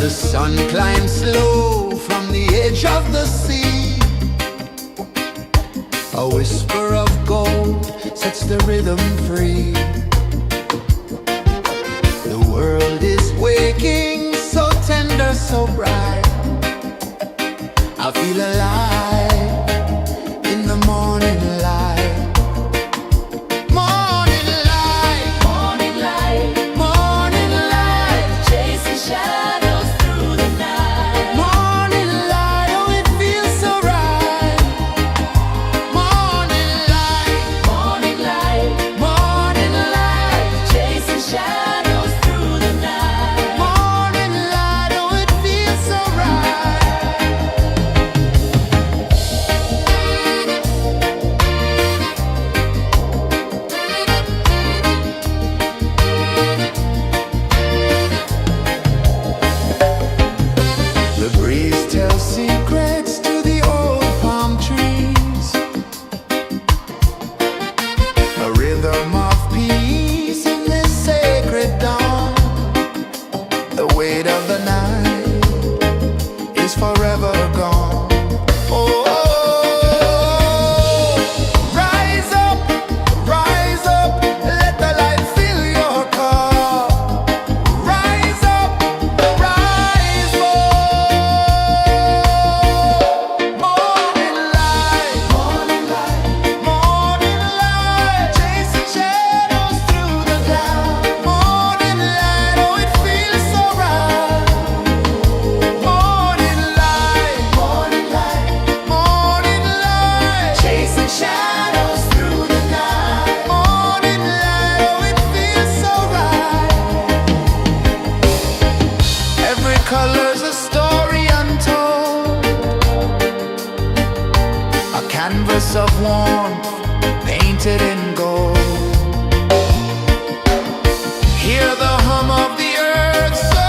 The sun climbs slow from the edge of the sea. A whisper of gold sets the rhythm free. The world is waking, so tender, so bright. I feel alive in the morning light. Morning light, Morning light, morning light, chasing shadows through the night. morning light, oh it feels so right. Morning light, Morning light, morning light, chasing shadows through the night. morning light, oh it feels so right. The breeze tells secrets to the old palm trees. A rhythm of peace in this sacred dawn. The weight of the night is forever gone. Oh, rise up, let the light fill your cup. Rise up, rise up. Morning light, morning light, morning light, chasing shadows through the cloud. Morning light, oh it feels so right. Morning light, morning light, morning light, chasing shadows through the night. Morning light, oh it feels so right. Every color's a story untold, a canvas of warmth painted in gold. Hear the hum of the earth so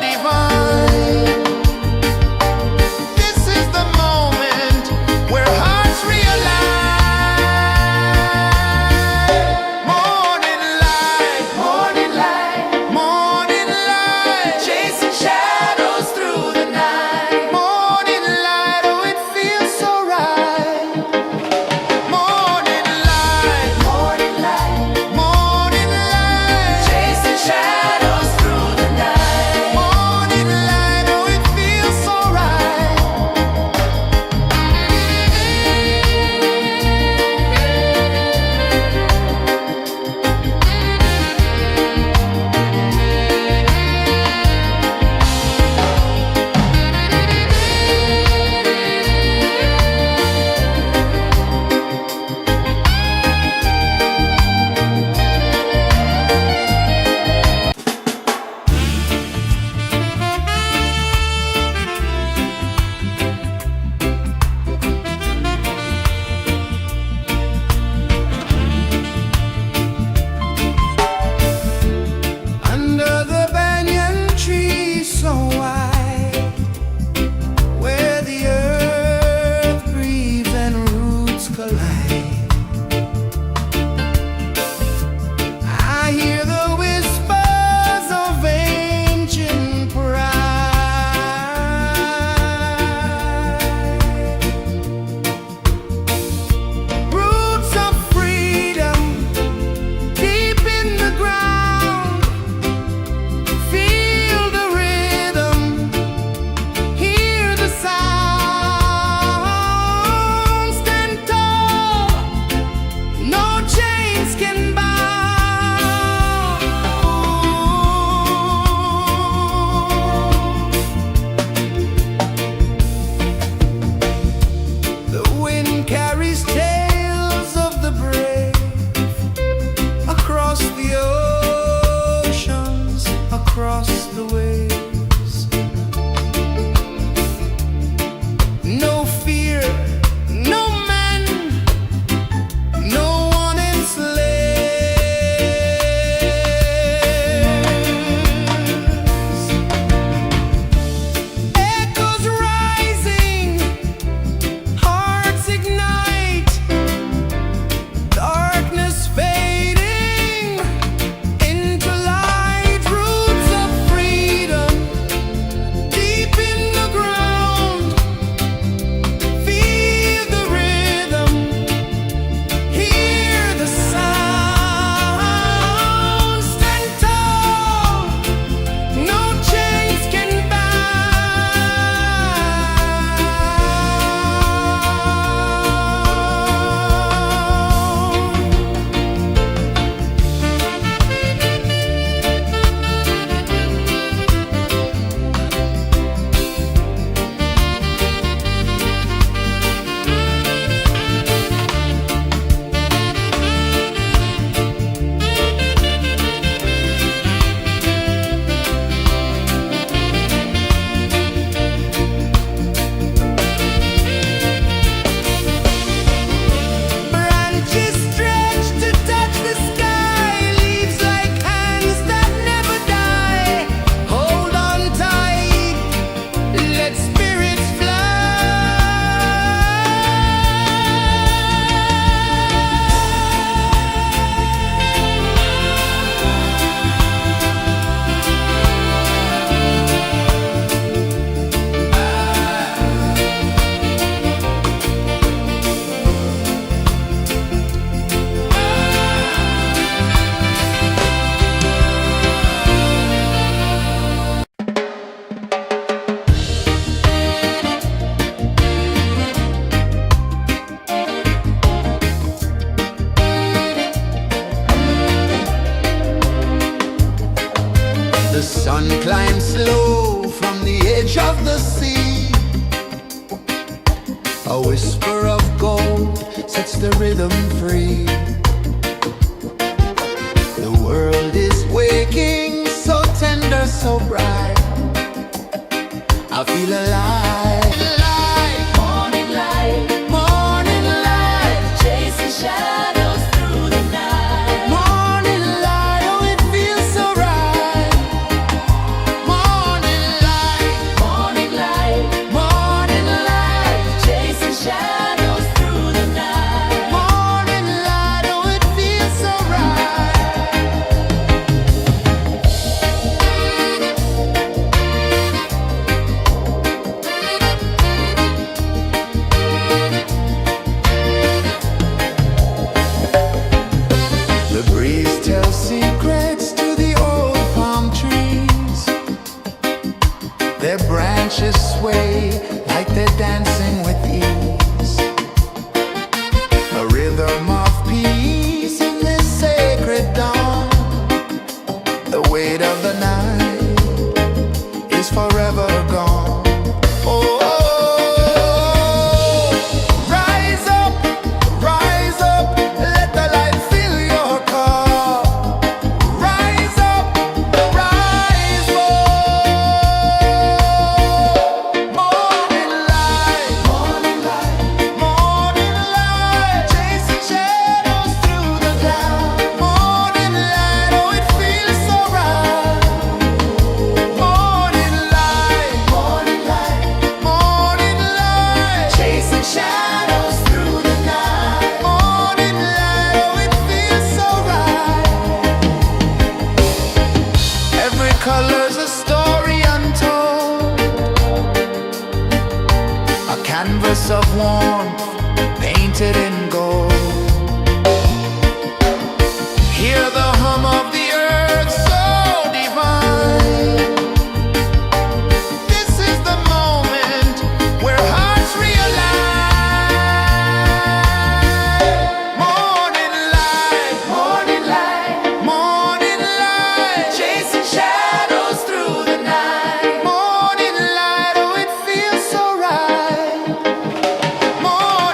divine. This is the moment where hearts realign. Morning light, morning light, morning light, chasing shadows through the night. Morning light, oh it feels so right. Morning light, Morning light, morning light, chasing shadows through The sun climbs slow from the edge of the sea. A whisper of gold sets the rhythm free. The world is waking, so tender, so bright. I feel alive. Morning light, Morning light, chasing shadows through the night. morning light, oh it feels so right. Morning light, Morning light, morning light, chasing shadows through the night. morning light, oh it feels so right. The breeze tells secrets to the old palm trees. Their branches sway like they're dancing with ease. A rhythm of peace in this sacred dawn. The weight of the night is forever gone. Oh, rise up, let the light fill your cup. Rise up, rise up. Morning light, morning light, chasing shadows through the cloud. Morning light, oh it feels so right. Morning light, morning light, chasing shadows through the night. Morning light, oh it feels so right. Every color's a story untold, a canvas of warmth painted in gold. Hear the hum of the earth so divine. This is the moment where hearts realign. Morning light, morning light, chasing shadows through the night. Morning light, oh it feels so right. Morning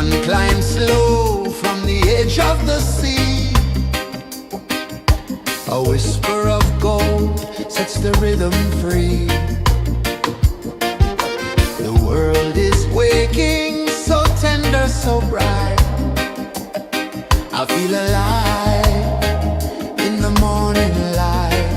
One climbs slow from the edge of the sea. A whisper of gold sets the rhythm free. The world is waking, so tender, so bright. I feel alive in the morning light.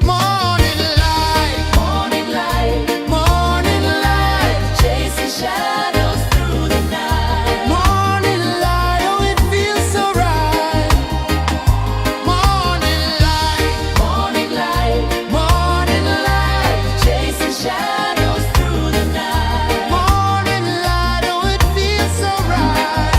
Morning light, Morning light, morning light, chasing shadows through the night. morning light, oh it feels so right. Morning light, Morning light, morning light, chasing shadows through the night. morning light, oh it feels so right.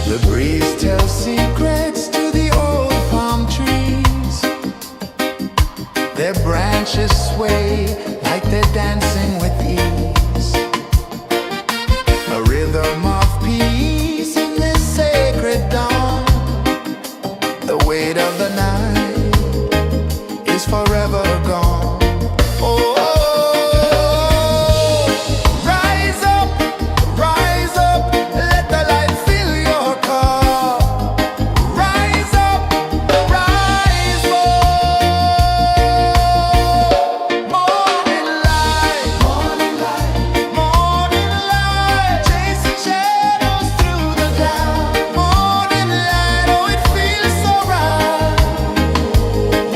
The breeze tells secrets to the old palm trees. Their branches sway like they're dancing with ease. A rhythm of peace in this sacred dawn. The weight of the night is forever gone. Oh, rise up, let the light fill your cup. Rise up, rise up. Morning light, morning light, chasing shadows through the cloud. Morning light, oh it feels so right.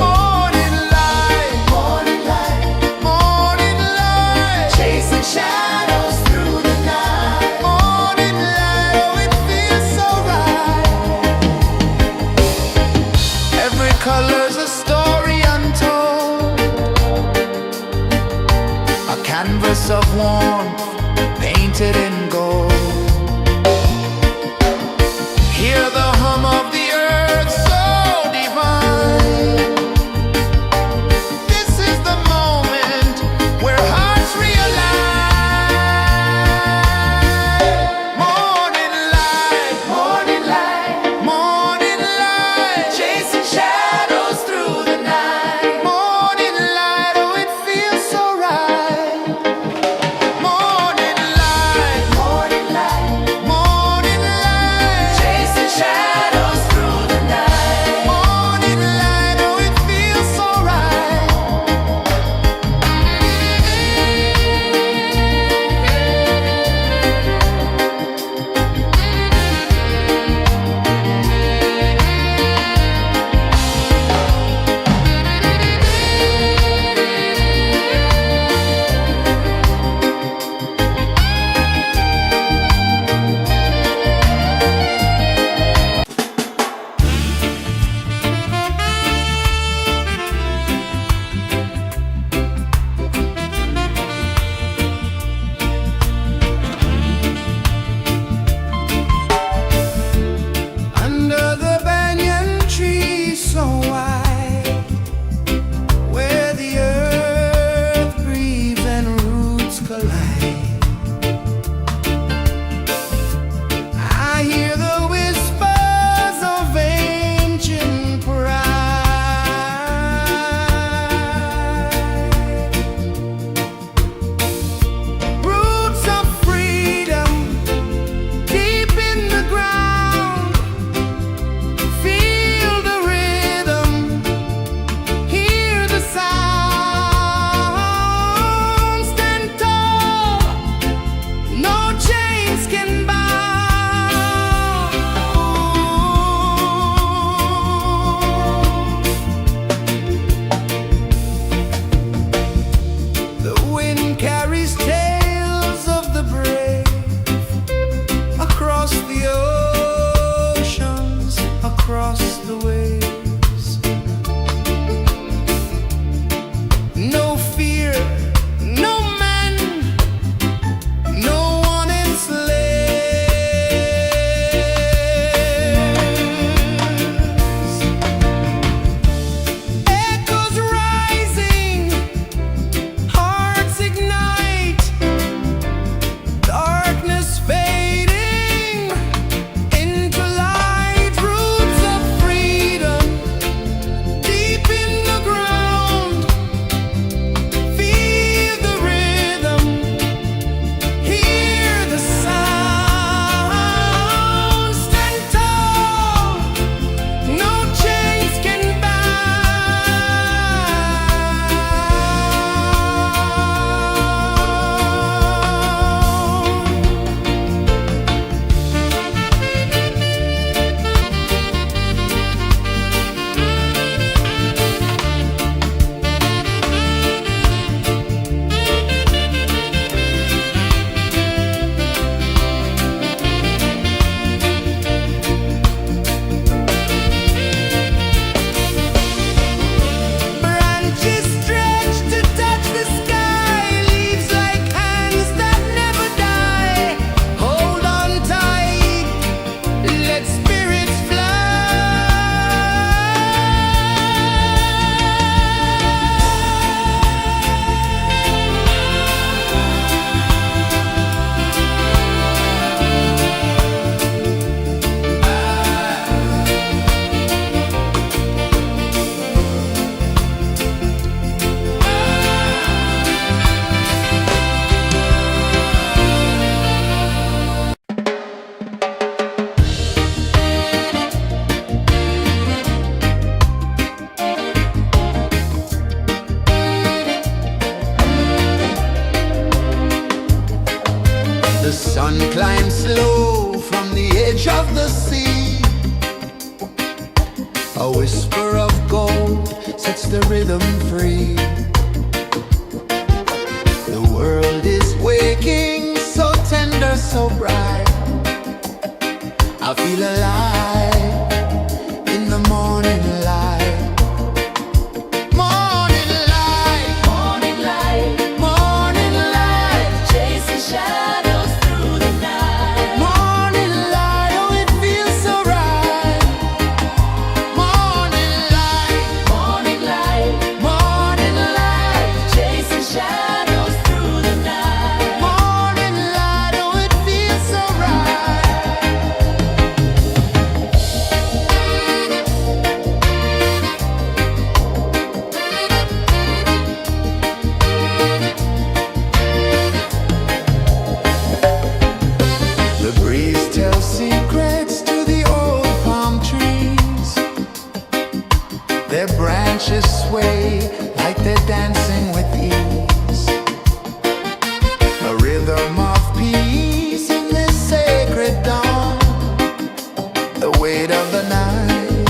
Morning light, morning light, chasing shadows through the night. Morning light, oh it feels so right. Every color's a story untold, a canvas of warmth painted in gold. Hear the hum of the earth so divine. This is the moment where hearts realign. Morning light, morning light, chasing shadows through the night. Morning light, oh it feels so right. Morning light, sun climbs slow from the edge of the sea. A whisper of gold sets the rhythm free. The world is waking, so tender, so bright. I feel alive in the morning light. Morning light, Morning light, morning light, chasing shadows through the night. morning light, oh it feels so right. Morning light, Morning light, morning light, chasing shadows through the night. morning light, oh it feels so right. The breeze tells secrets to the old palm trees. Their branches sway like they're dancing with ease. A rhythm of peace in this sacred dawn. The weight of the night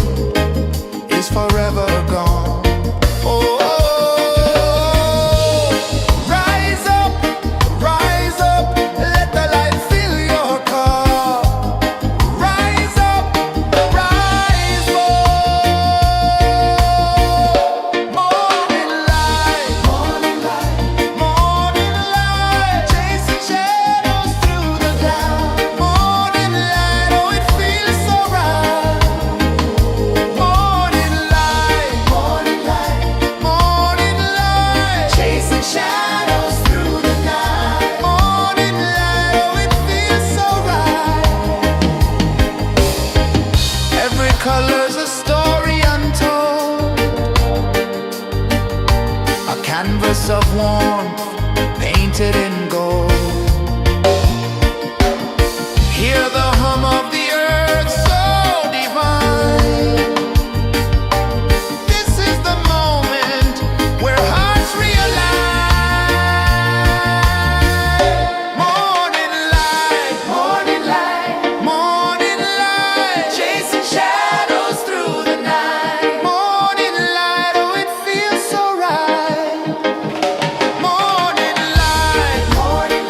is forever gone. Oh, rise up, let the light fill your cup. Rise up, rise up. Morning light, morning light, morning light, chasing shadows through the cloud. Morning light, oh it feels so right. Morning light, morning light, morning light, chasing shadows through the night. Morning light, oh it feels so right. Every color's a story untold, a canvas of warmth painted in gold. Hear the hum of the earth so divine. This is the moment where hearts realign. Morning light, morning light, morning light, chasing shadows through the night. Morning light, oh it feels so right. Morning light, morning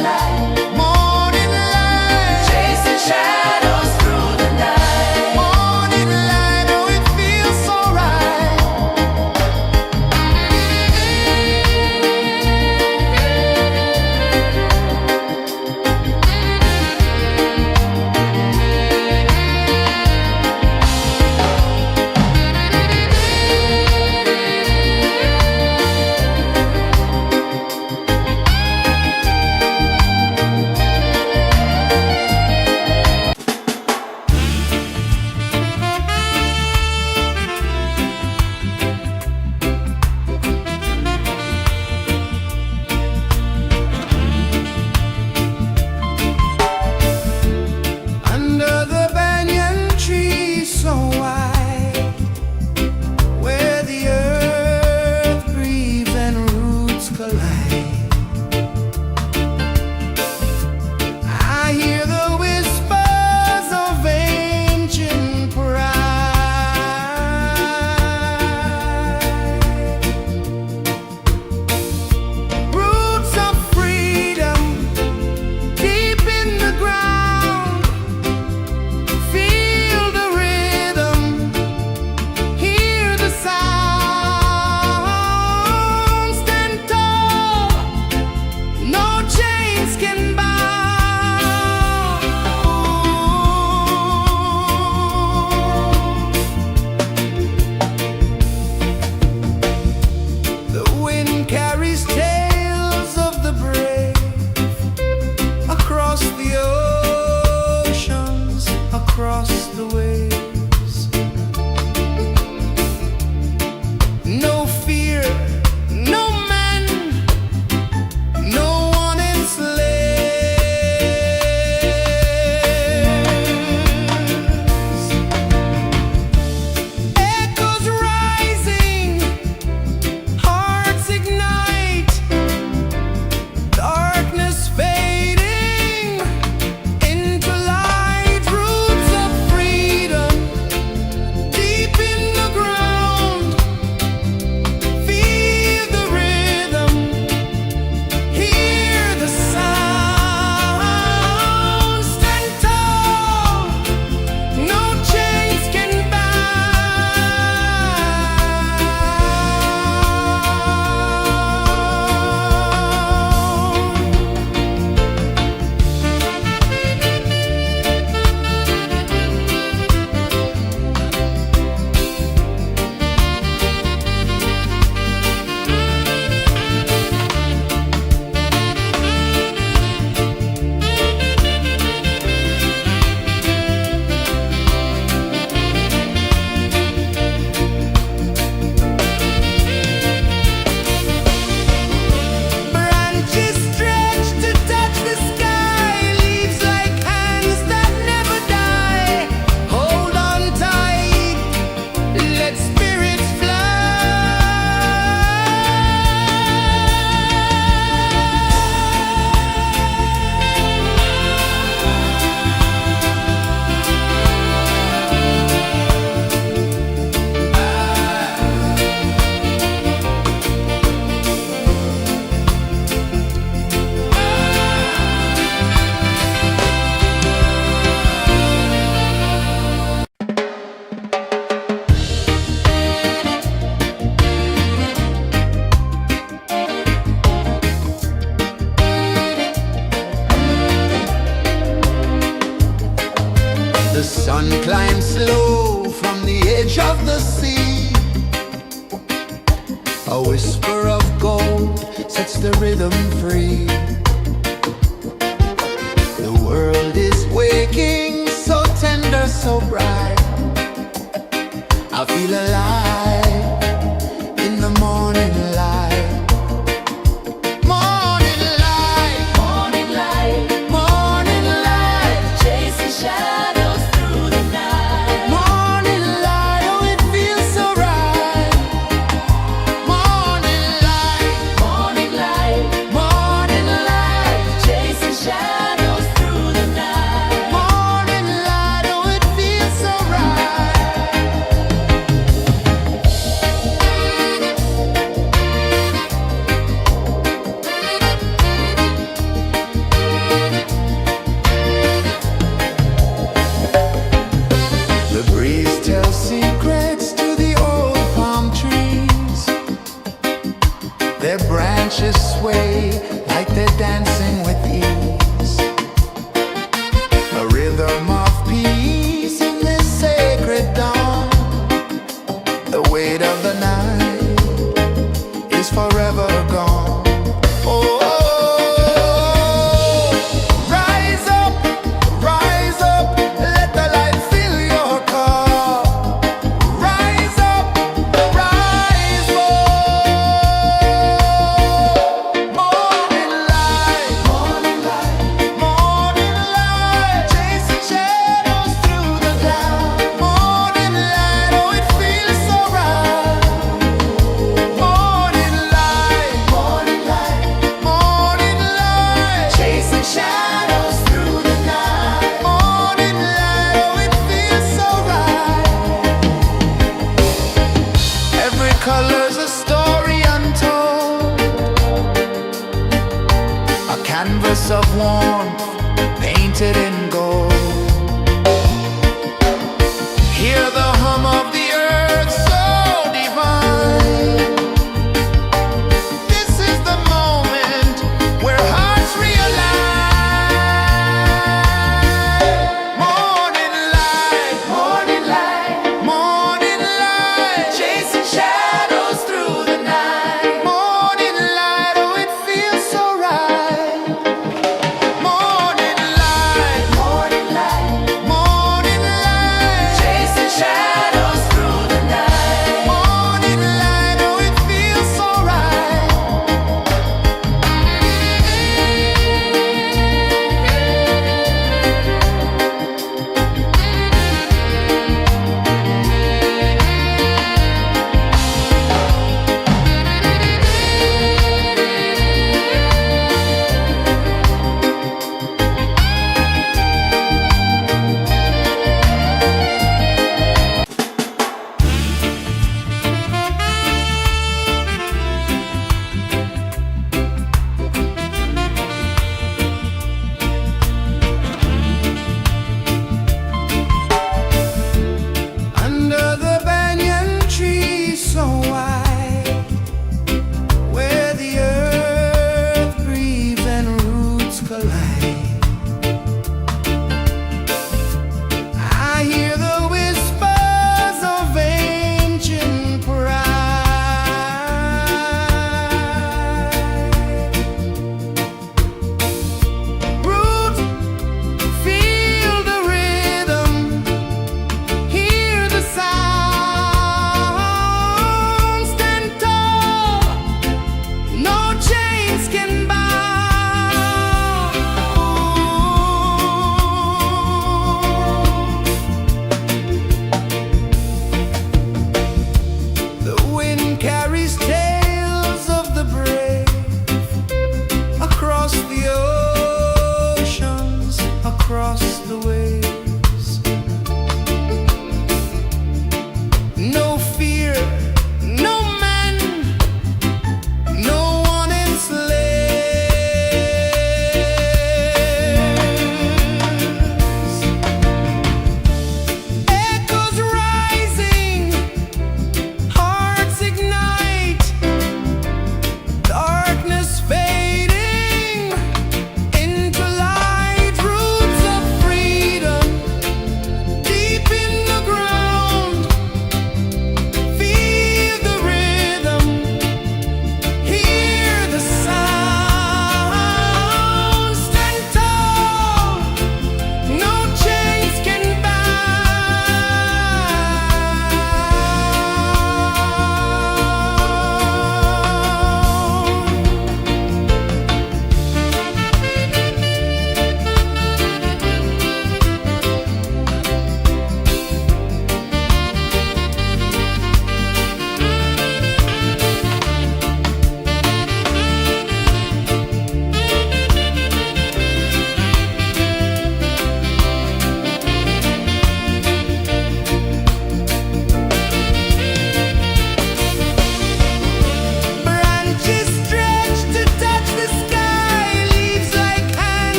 edge of the sea. A whisper of gold sets the rhythm free. The world is waking, so tender, so bright. I feel alive in the morning light. Morning light, Morning light, morning light, chasing shadows through the night. morning light, oh it feels so right. Morning light, Morning light, morning light, chasing shadows through the night. morning light, oh it feels so right. The breeze tells secrets to the old palm trees. Their branches sway like they're dancing with ease. A rhythm of peace in this sacred dawn. The weight of the night is forever gone. Oh, rise up, let the light fill your cup. Rise up, rise more. Morning light, morning light, chasing shadows through the cloud. Morning light, oh it feels so right. Morning light, morning light, chasing shadows through the night. Morning light, oh it feels so right. Every color's a story untold, a canvas of warmth painted in gold. Hear the hum of the earth so divine. This is the moment where hearts realign. Morning light, morning light, chasing shadows through the night. Morning light, oh it feels so right.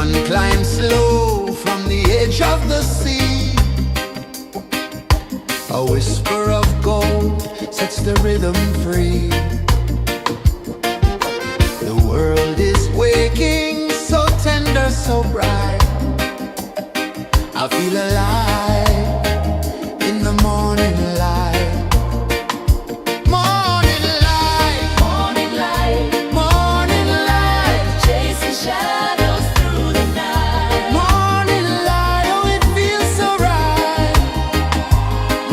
sun climbs slow from the edge of the sea. A whisper of gold sets the rhythm free. The world is waking, so tender, so bright. I feel alive in the morning light. Morning light, Morning light, morning light, chasing shadows through the night. morning light, oh it feels so right.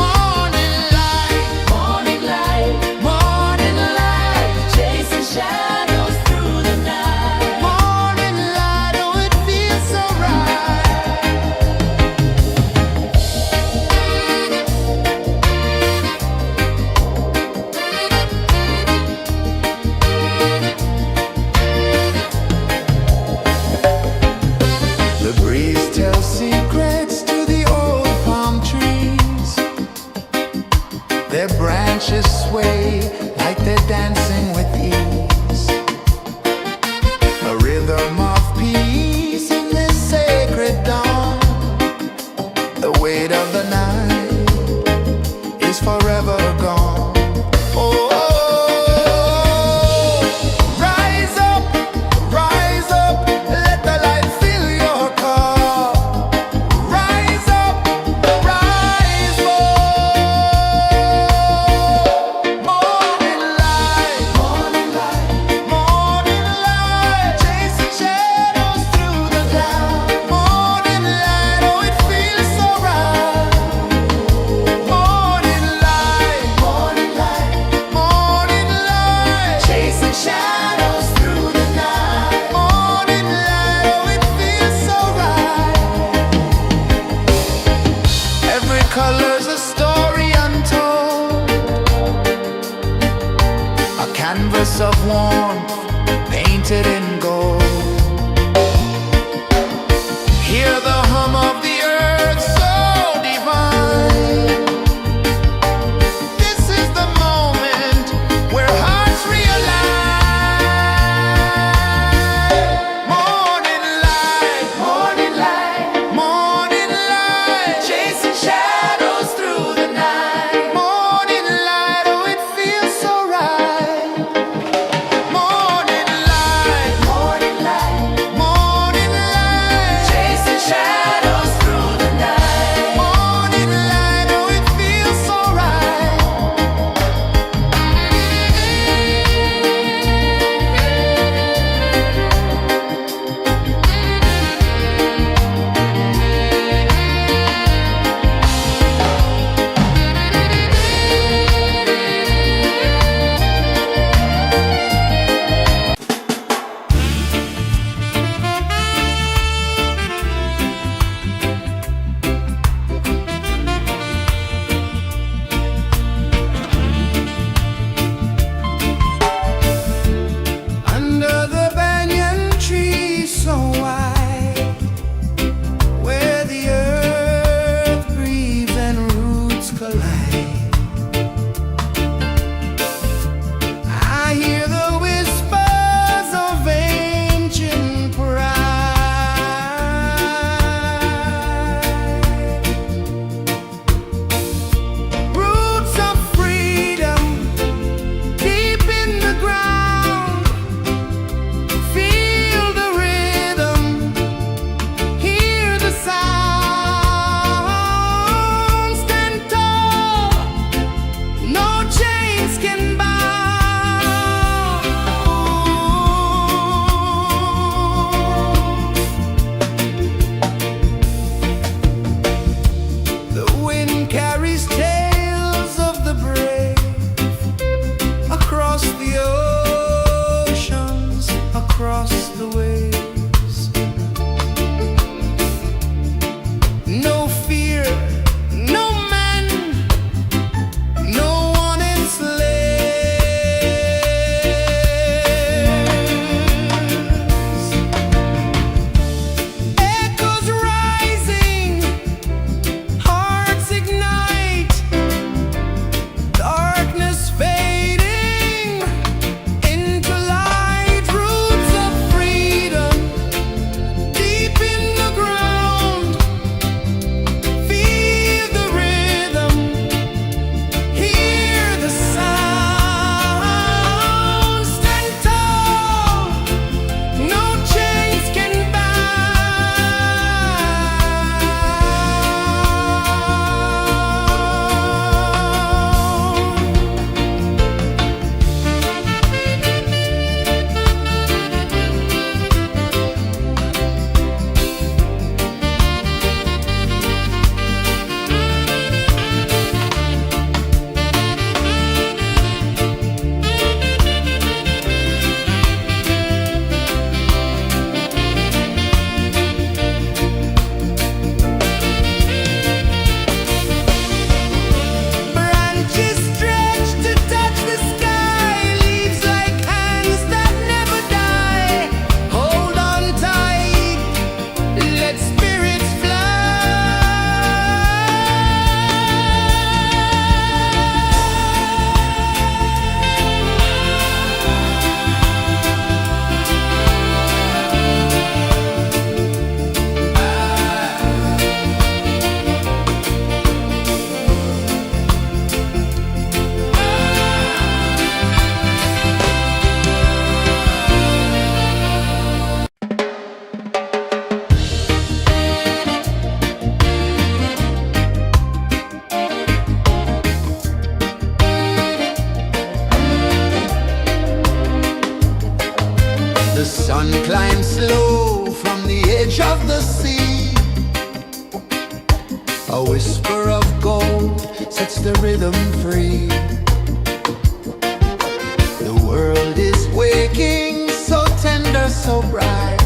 Morning light, Morning light, morning light, chasing shadows through the night. morning light, oh it feels so right. The breeze tells secrets to the old palm trees. Their branches sway like they're dancing with ease. A rhythm of peace in this sacred dawn. The weight of the night is forever gone. Oh, rise up, let the light fill your cup. Rise up, rise up. Morning light, morning light, morning light, chasing shadows through the cloud. Morning light, oh it feels so right. Morning light, morning light, morning light, chasing shadows through the night. Morning light, oh it feels so right. Every color's a story untold, a canvas of warmth painted in gold. Hear the hum of the earth so divine. This is the moment where hearts realign. Morning light, morning light, morning light, chasing shadows through the night. Morning light, oh it feels so right. Morning light, sun climbs slow from the edge of the sea. A whisper of gold sets the rhythm free. The world is waking, so tender, so bright.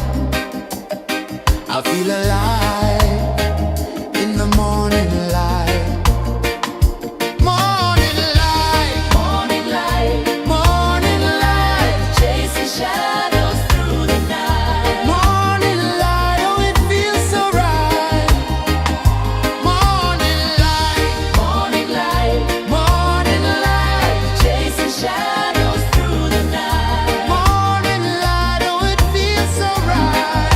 I feel alive in the morning light. Morning light, Morning light, morning light, chasing shadows through the night. morning light, oh it feels so right. Morning light, Morning light, morning light, chasing shadows through the night. morning light, oh it feels so right.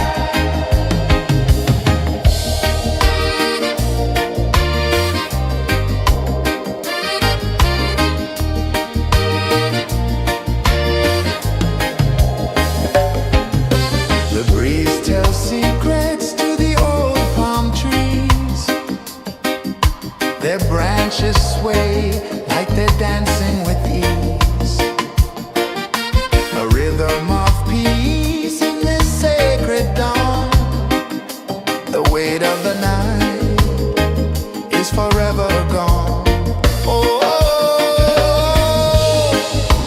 The breeze tells secrets to the old palm trees. Their branches sway like they're dancing with ease. A rhythm of peace in this sacred dawn. The weight of the night is forever gone. Oh,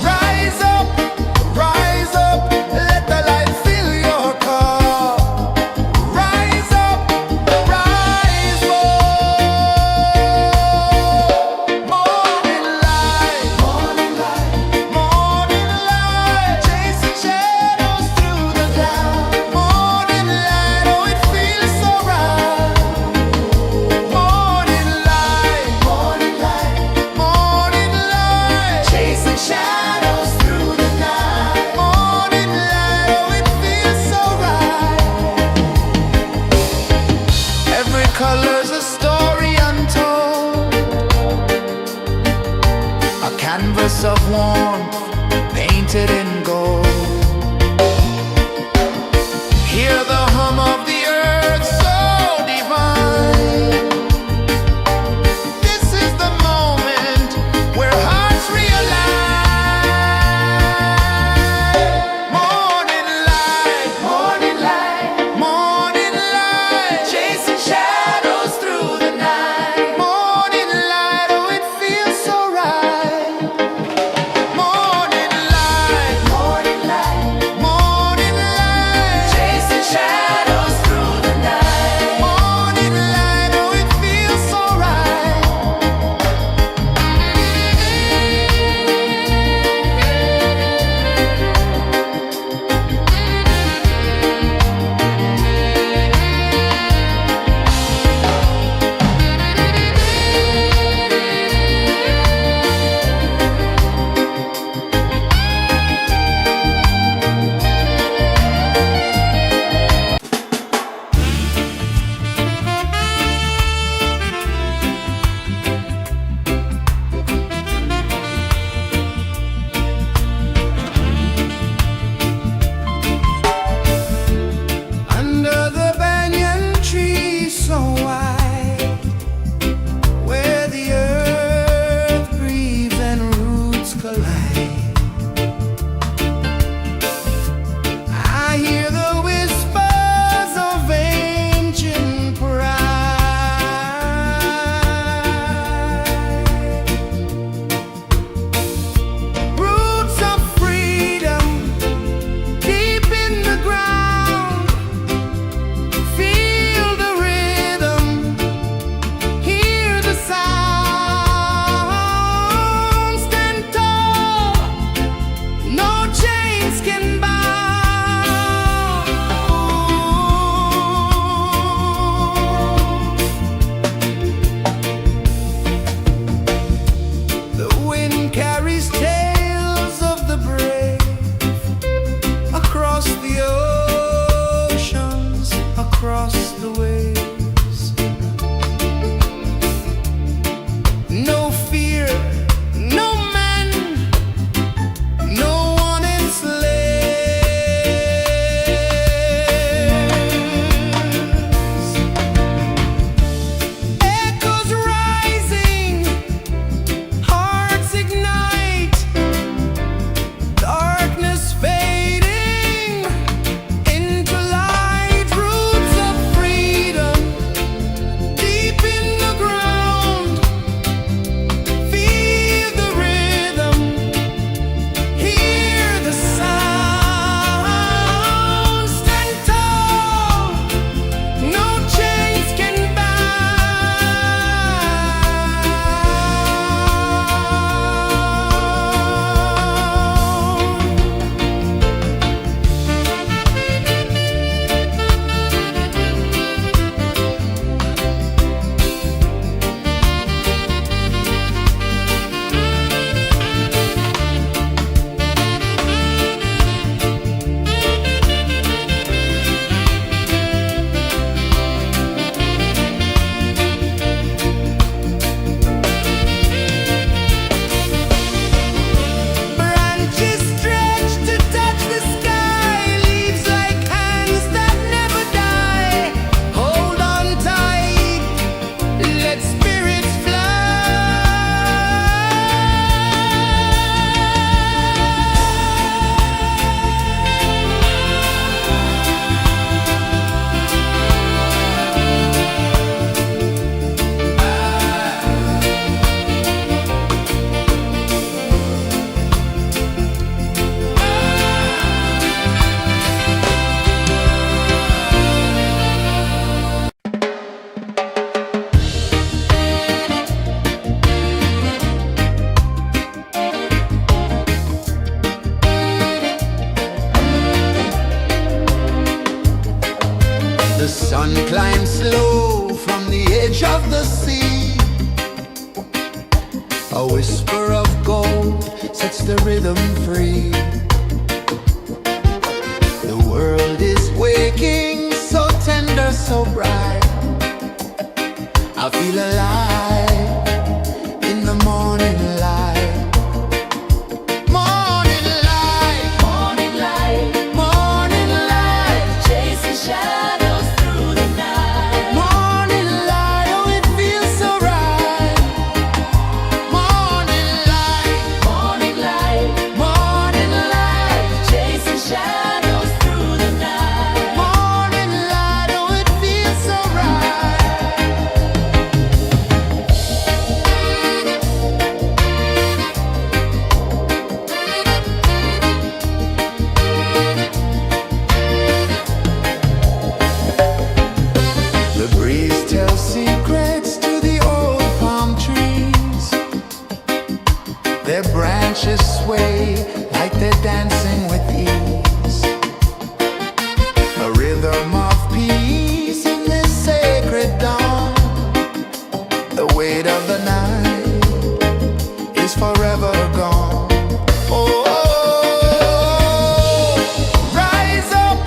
rise up, let the light fill your car. Rise up, rise up. Morning light, morning light, morning light, chasing shadows through the cloud. Morning light, oh it feels so right. Morning light, morning light, morning light, chasing shadows through the night. Morning light, oh it feels so right. Every color's a story untold, a canvas of warmth painted in gold. Hear the hum of the earth so divine. This is the moment where hearts realign. Morning light, morning light, morning light, chasing shadows through the night. Morning light, oh it feels so right. Morning light, morning of the sea. A whisper of gold sets the rhythm free. The world is waking, so tender, so bright. I feel alive in the morning light. Morning light, Morning light, morning light, chasing shadows through the night. morning light, oh it feels so right. Morning light, Morning light, morning light, chasing shadows through the night. morning light, oh it feels so right. The breeze tells secrets to the old palm trees. Their branches sway like they're dancing with ease. A rhythm of peace in this sacred dawn. The weight of the night is forever gone. Oh, rise up,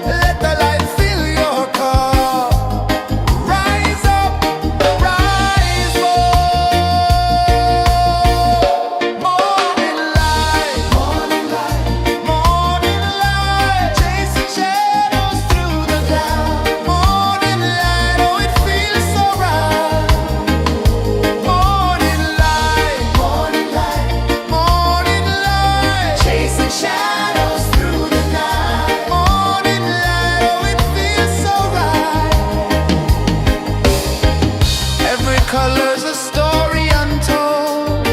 let the light fill your cup. Rise up, rise up. Morning light, morning light, morning light, chasing shadows through the cloud. Morning light, oh it feels so right. Morning light, morning light, morning light, chasing shadows through the night. Morning light, oh it feels so right. Every color's a story untold,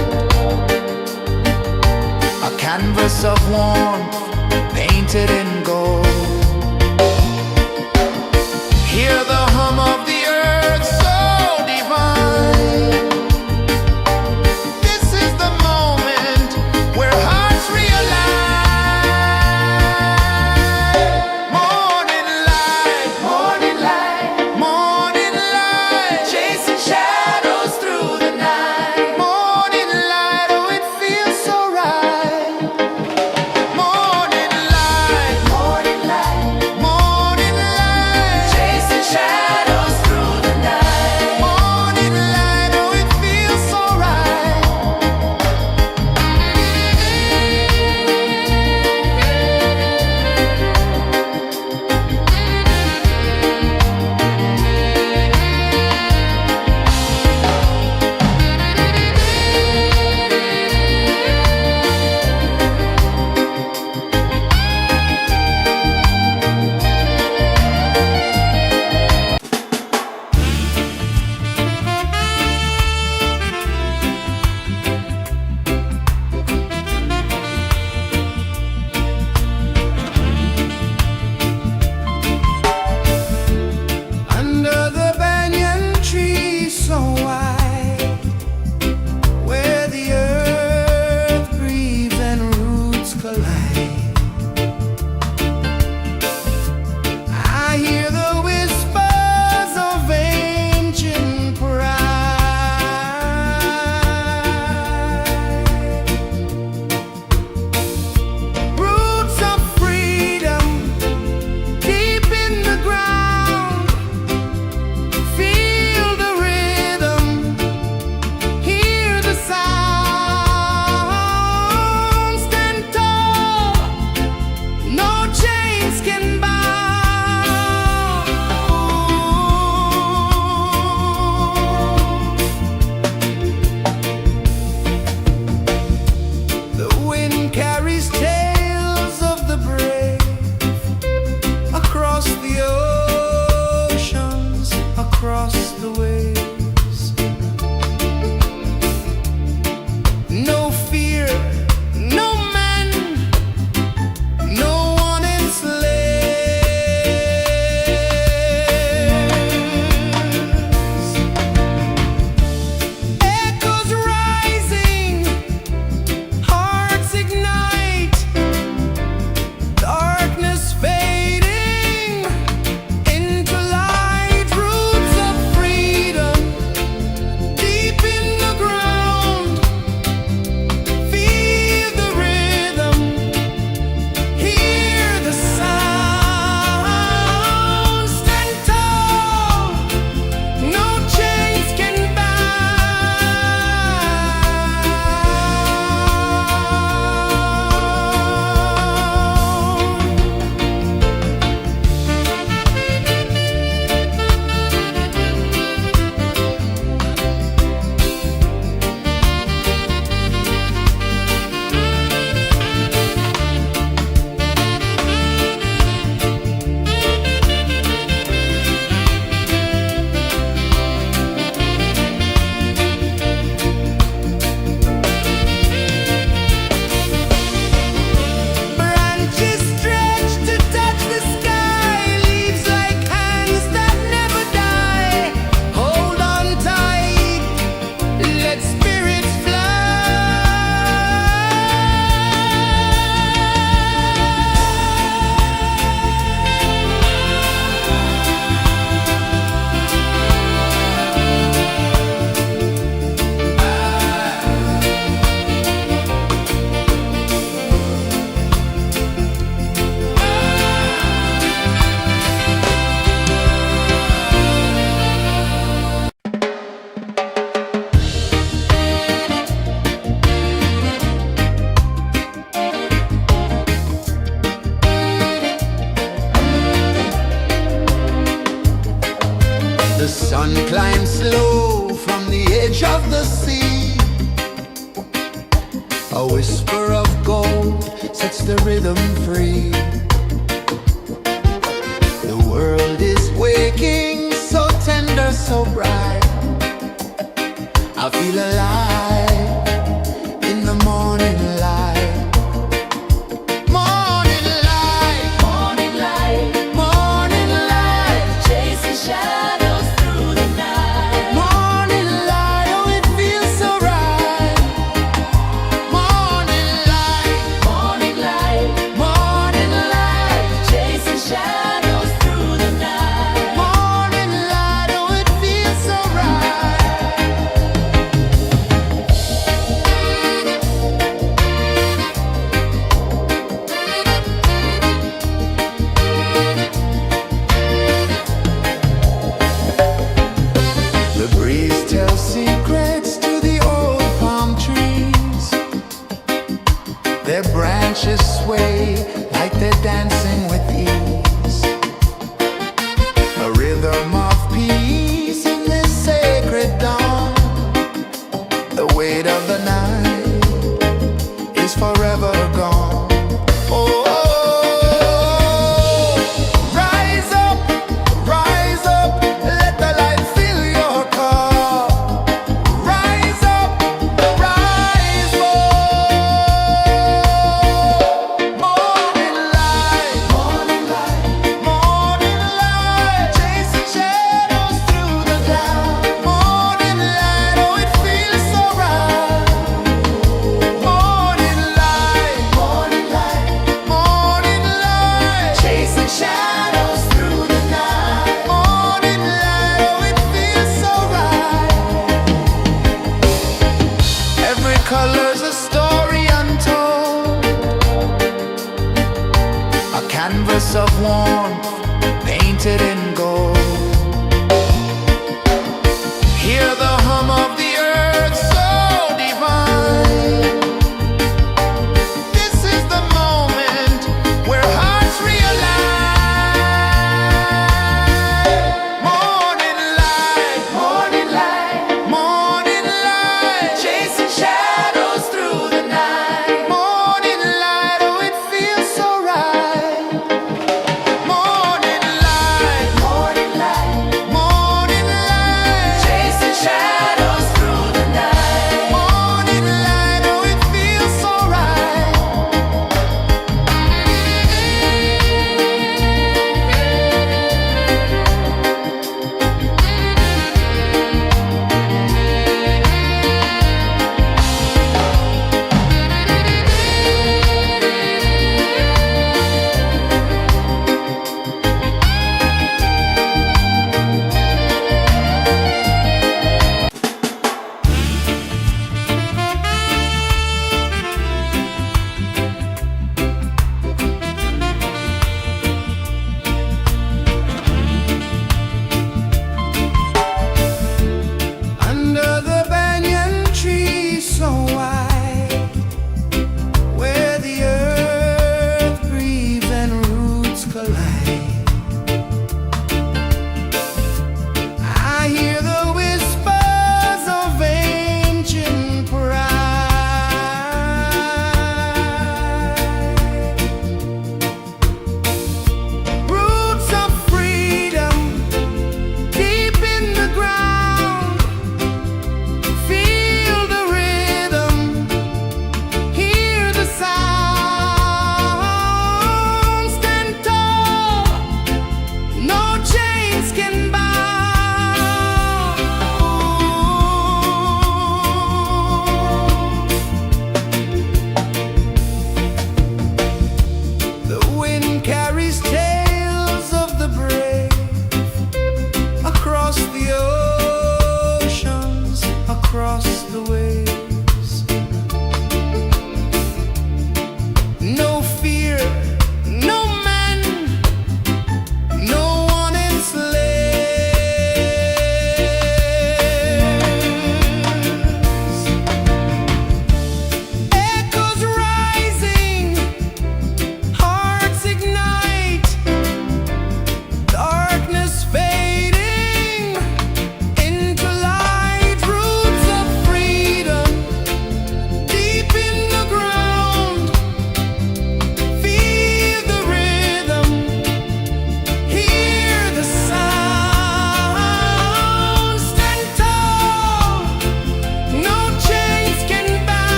a canvas of warmth painted in gold. Hear the hum of the earth so divine. This is the moment where hearts realign. Morning light, morning light, morning light, chasing shadows through the night. Morning light, oh it feels so right. Morning light, river of gold sets the rhythm free. The world is waking, so tender, so bright. I feel alive in the morning light. Morning light, Morning light, morning light, chasing shadows through the night. morning light, oh it feels so right. Morning light, Morning light, morning light, chasing shadows through the night. morning light, oh it feels so right. The breeze tells secrets to the old palm trees. Their branches sway like they're dancing with ease. A rhythm of peace in this sacred dawn. The weight of the night is forever gone. Oh, rise up, let the light fill your cup. Rise up, rise up. Morning light, morning light, morning light, chasing shadows through the cloud. Morning light, oh it feels so right. Morning light, morning light, morning light, chasing shadows through the night. Morning light, oh it feels so right. Every color's a story untold, a canvas of warmth painted in gold. Hear the hum of the earth so divine. This is the moment where hearts realign. Morning light, morning light, morning light, chasing shadows through the night. Morning light, oh it feels so right.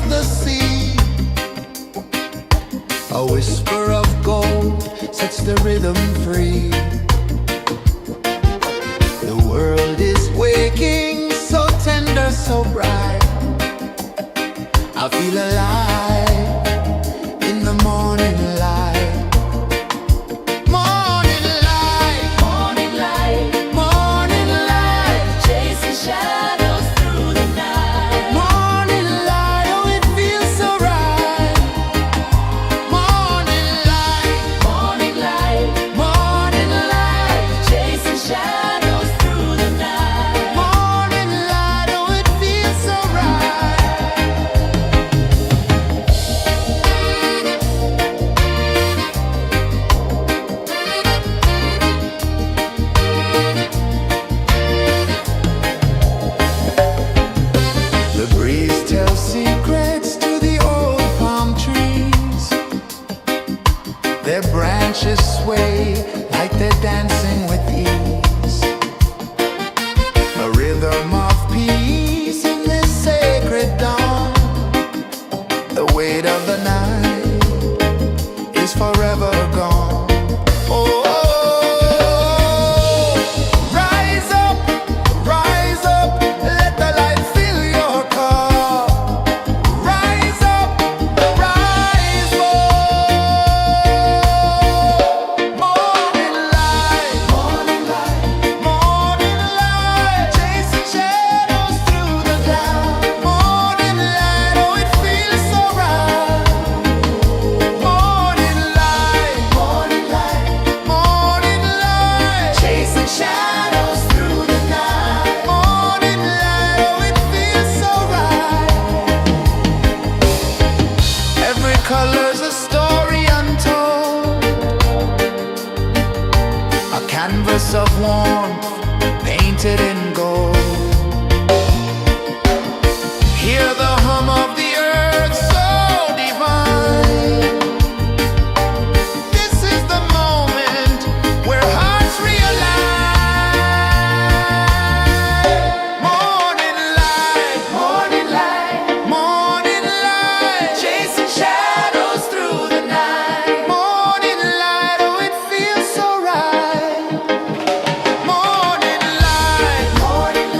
the sea. A whisper of gold sets the rhythm free. The world is waking, so tender, so bright. I feel alive in the morning light. Morning light, Morning light, morning light, chasing shadows through the night. morning light, oh it feels so right. Morning light, Morning light, morning light, chasing shadows through the night. morning light, oh it feels so right. The breeze tells secrets to the old palm trees. Their branches sway like they're dancing with ease. A rhythm of peace in this sacred dawn. The weight of the night is forever gone. Oh, rise up, let the light fill your cup. Rise up, rise more. Morning light, morning light, morning light, chasing shadows through the cloud. Morning light, oh it feels so right. Morning light, morning light, morning light, chasing shadows through the night. Morning light, oh it feels so right. Every color's a story untold, a canvas of warmth painted in gold. Hear the hum of the earth so divine. This is the moment where hearts realign. Morning light, morning light, morning light, chasing shadows through the night. Morning light, oh it feels so right. Morning light, morning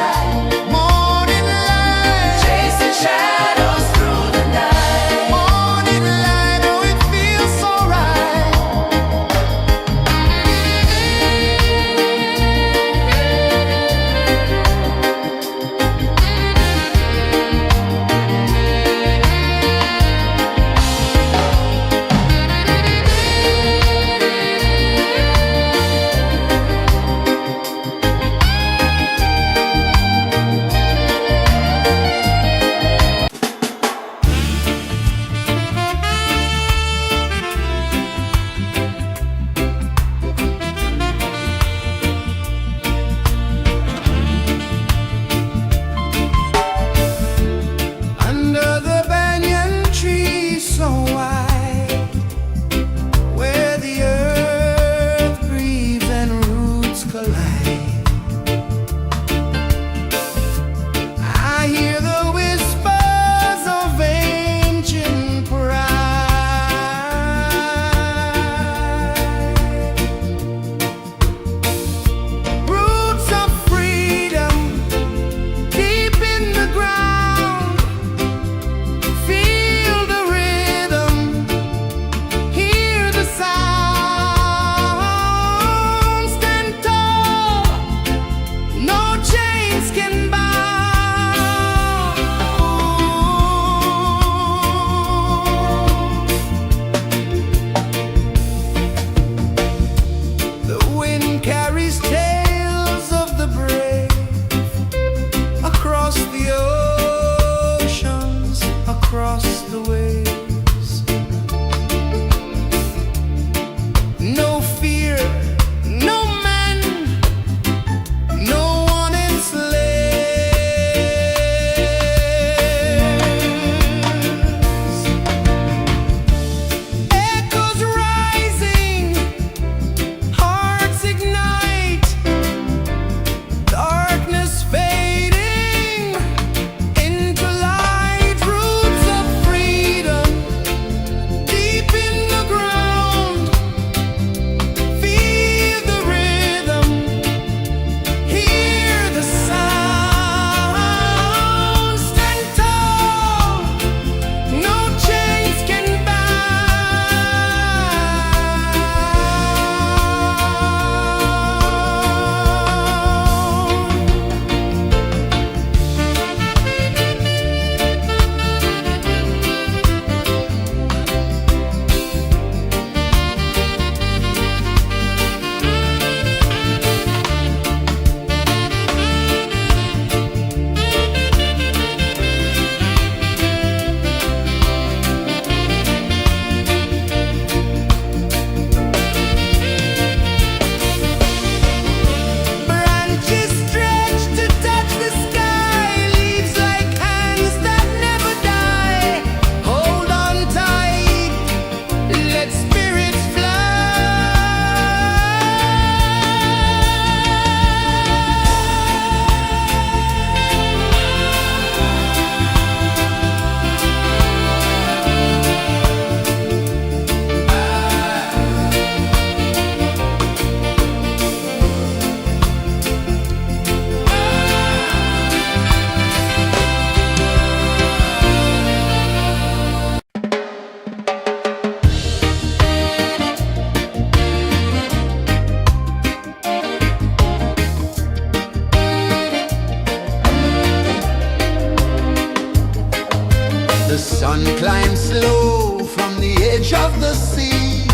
of the sea.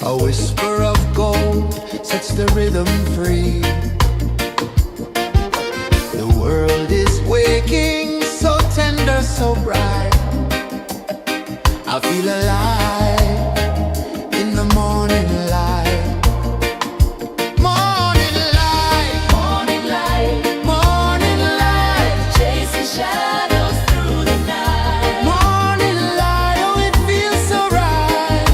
A whisper of gold sets the rhythm free. The world is waking, so tender, so bright. I feel alive in the morning light. Morning light, Morning light, morning light, chasing shadows through the night. morning light, oh it feels so right.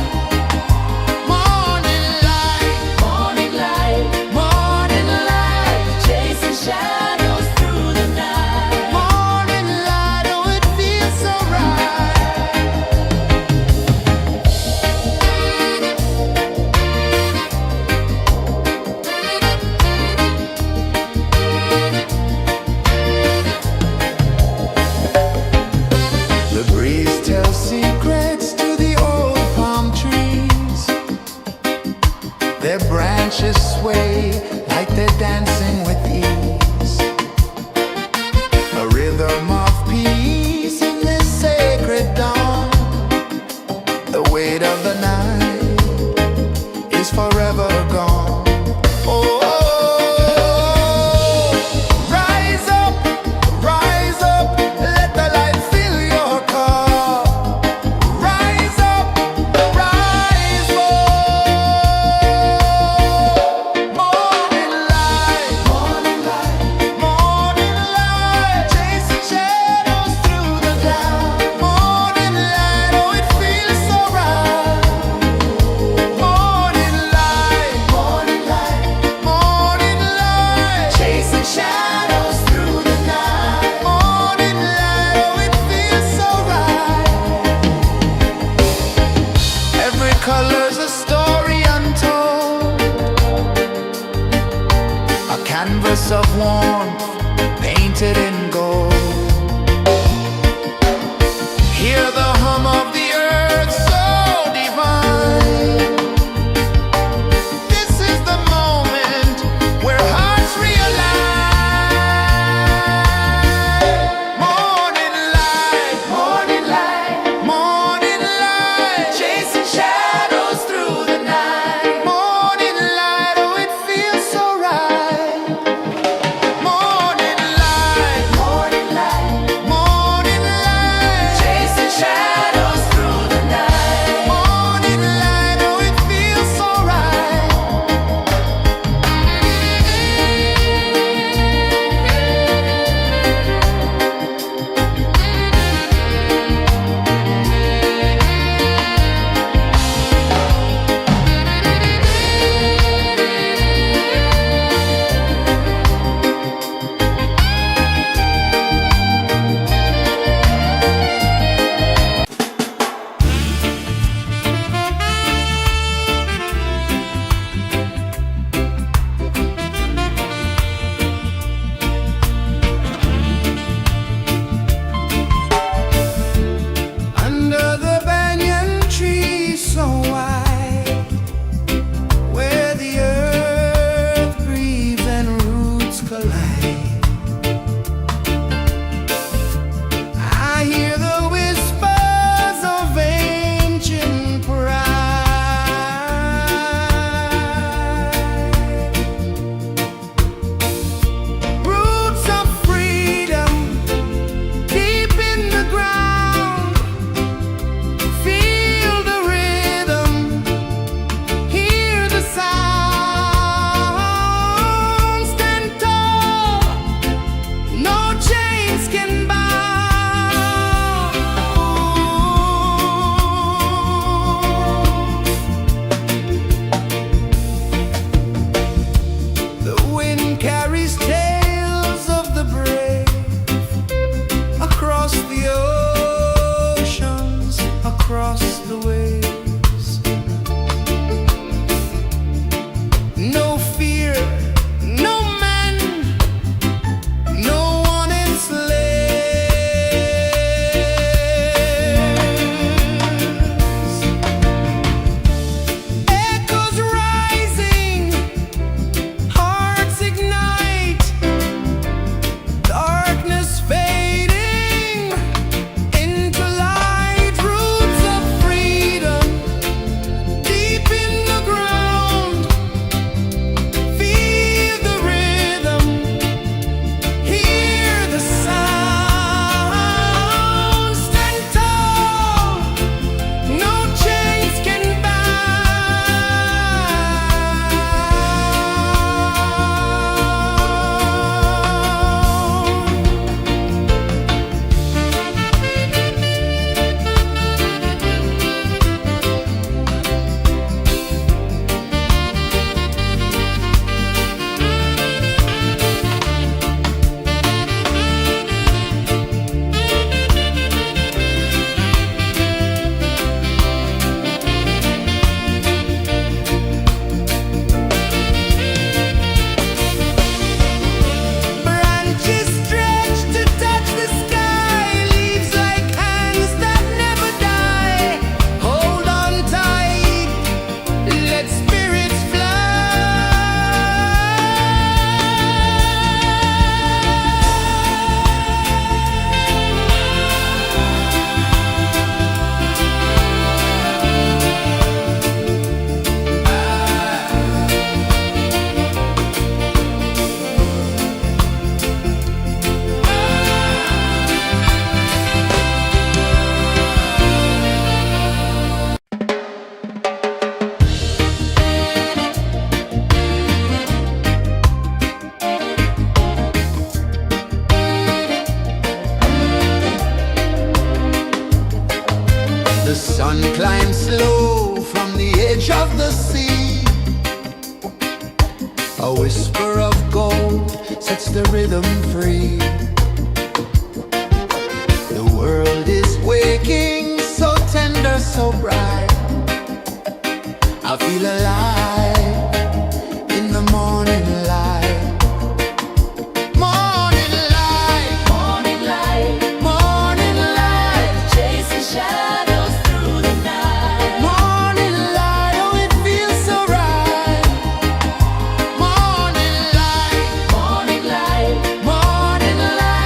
Morning light, Morning light, morning light, chasing shadows through the night. morning light, oh it feels so right. The breeze tells secrets to the old palm trees. Their branches sway like they're dancing with ease. A rhythm of peace in this sacred dawn. The weight of the night is forever gone. Oh, rise up, let the light fill your cup. Rise up, rise up. Morning light, morning light, morning light, chasing shadows through the cloud. Morning light, oh it feels so right. Morning light, morning light, morning light, chasing shadows through the night. Morning light, oh it feels so right. Every color's a story untold, a canvas of warmth painted in gold. Hear the hum of the earth so divine. This is the moment where hearts realign. Morning light, morning light, morning light, chasing shadows through the night. Morning light, oh it feels so right. Morning light, morning light, morning light, chasing shadows. The sun climbs slow from the edge of the sea. A whisper of gold sets the rhythm free. The world is waking, so tender, so bright. I feel alive in the morning light. Morning light, Morning light, morning light, chasing shadows through the night. morning light, oh it feels so right. Morning light, Morning light, morning light.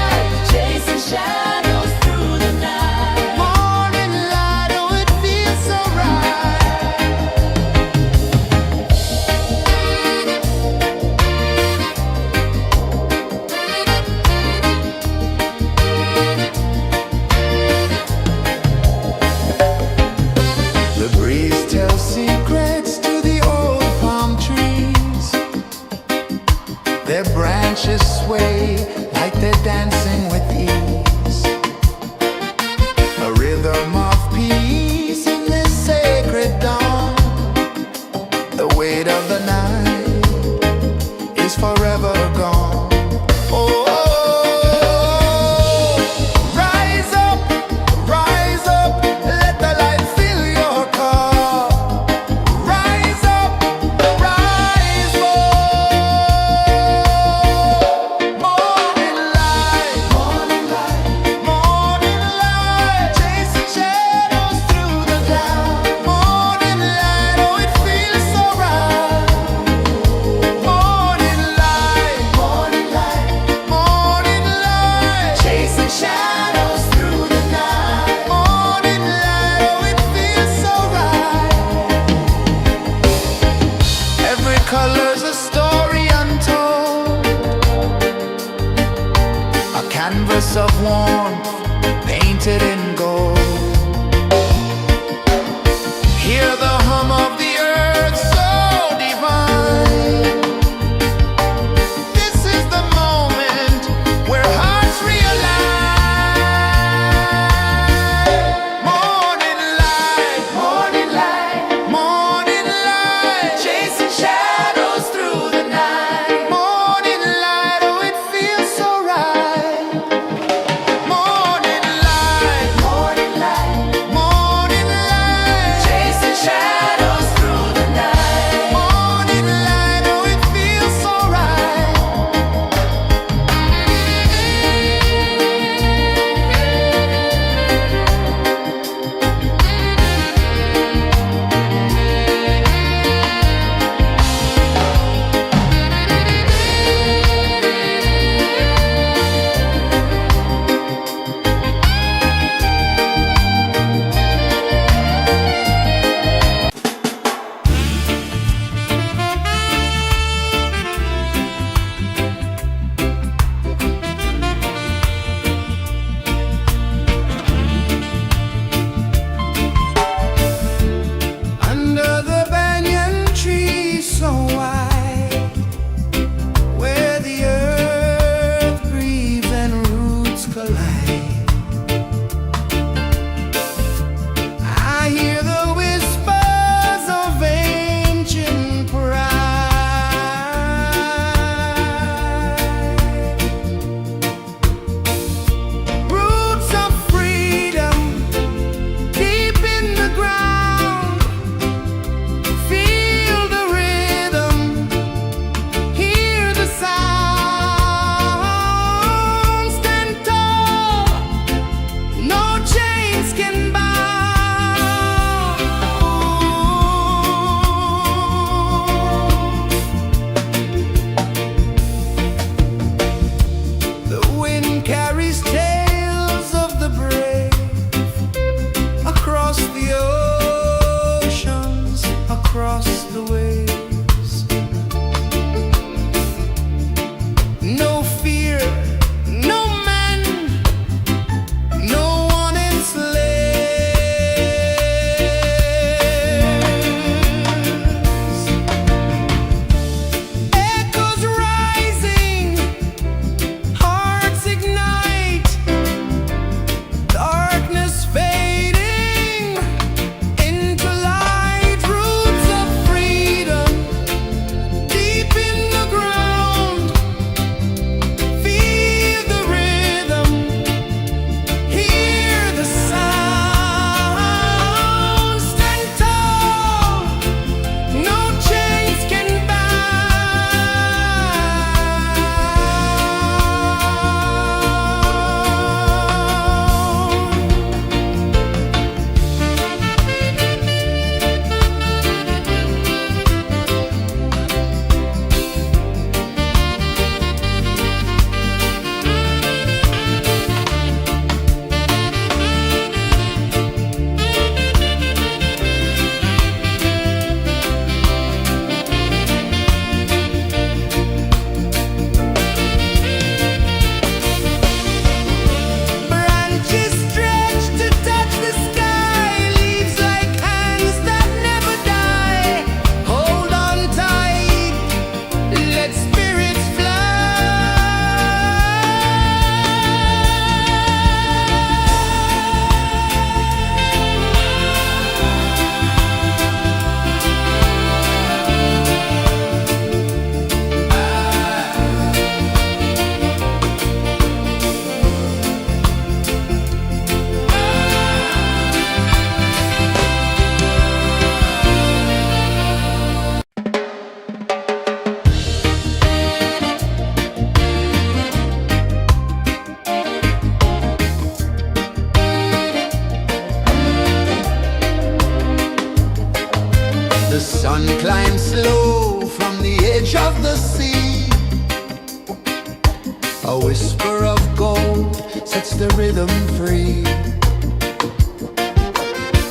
The sun climbs slow from the edge of the sea. A whisper of gold sets the rhythm free.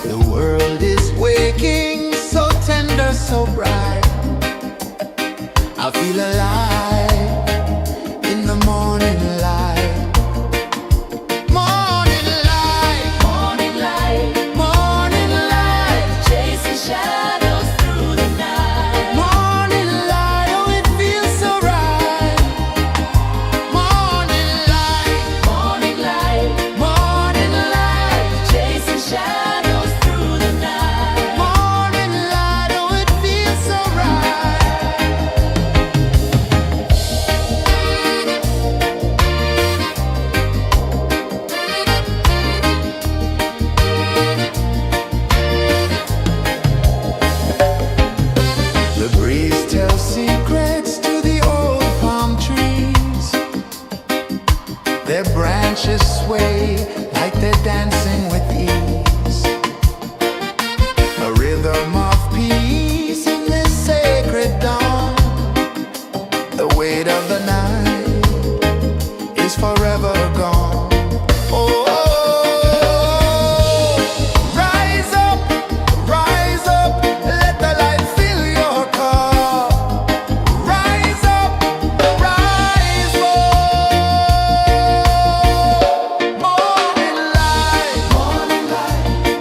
The world is waking, so tender, so bright. I feel alive in the morning light. Morning light, Morning light, morning light, chasing shadows through the night. morning light, oh it feels so right. Morning light, Morning light, morning light, chasing shadows through the night. morning light, oh it feels so right. The breeze tells secrets to the old palm trees. Their branches sway like they're dancing with ease. A rhythm of peace in this sacred dawn. The weight of the night is forever gone. Oh, rise up, let the light fill your cup. Rise up, rise up. Morning light,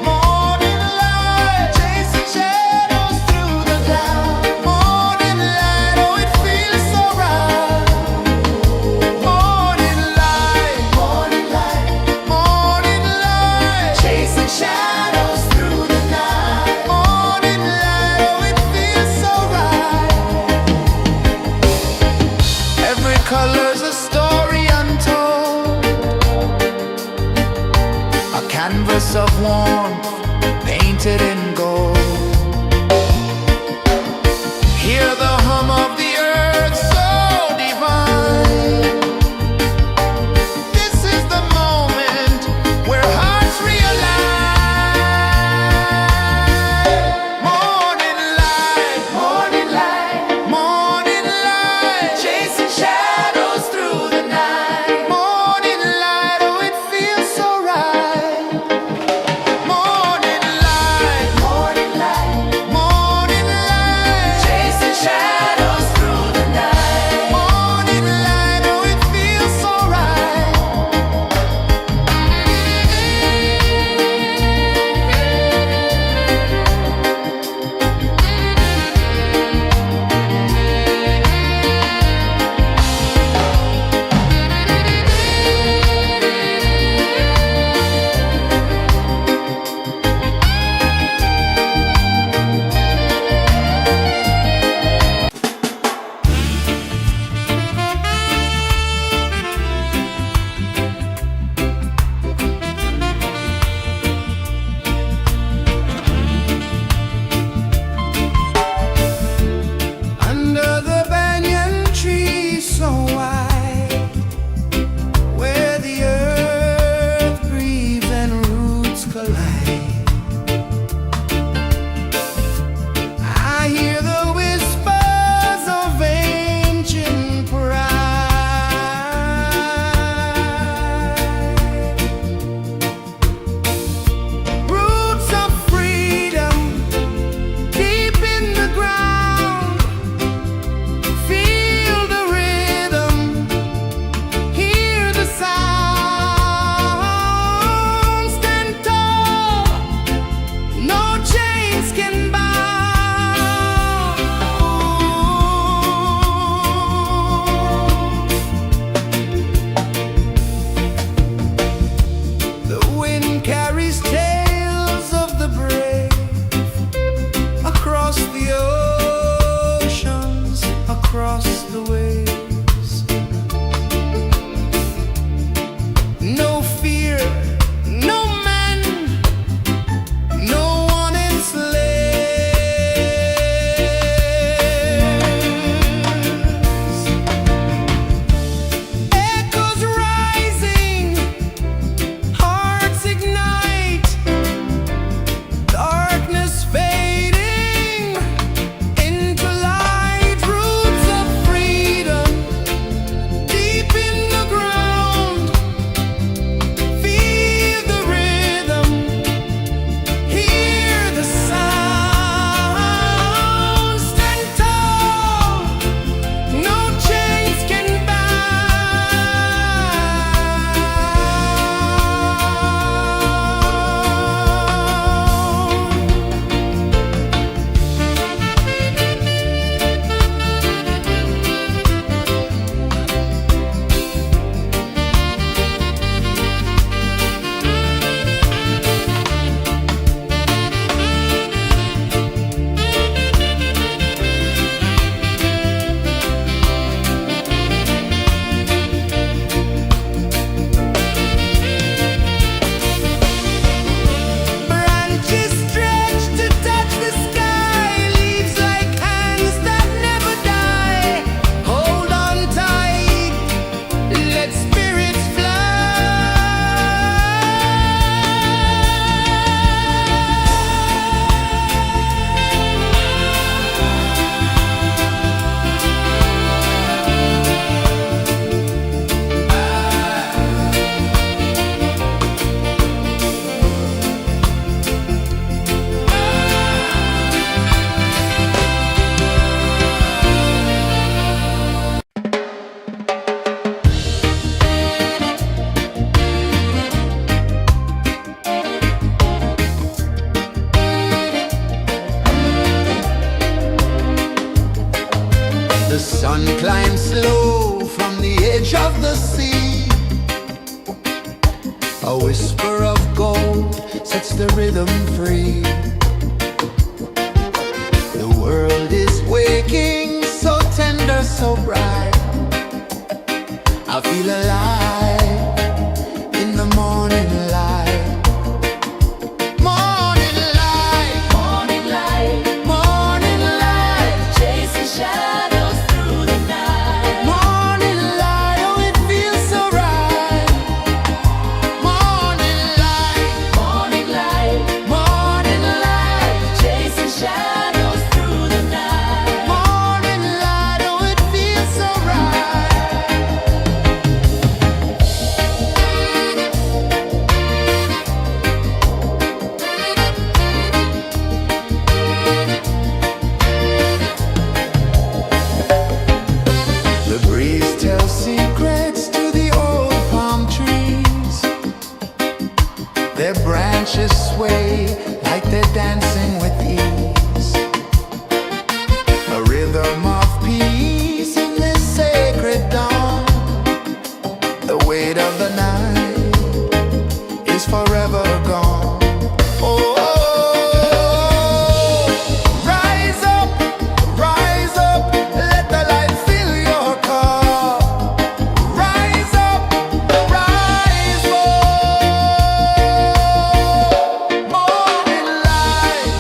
morning light, chasing shadows through the cloud. Morning light, oh it feels so right. Morning light, chasing shadows through the night. Morning light, oh it feels so right. Every color's a story untold, a canvas of warmth painted in gold. Hear the hum of the earth so divine. This is the moment where hearts realign. Morning light, morning light, chasing shadows through the night. Morning light, oh it feels so right. Morning light, sun climbs slow from the edge of the sea. A whisper of gold sets the rhythm free. The world is waking, so tender, so bright. I feel alive in the morning light. Morning light, Morning light, morning light, chasing shadows through the night. morning light, oh it feels so right. Morning light, Morning light, morning light, chasing shadows through the night. morning light, oh it feels so right. The breeze tells secrets to the old palm trees. Their branches sway like they're dancing with ease. A rhythm of peace in this sacred dawn. The weight of the night is forever gone. Oh, rise up, let the light fill your cup. Rise up, rise up. Morning light,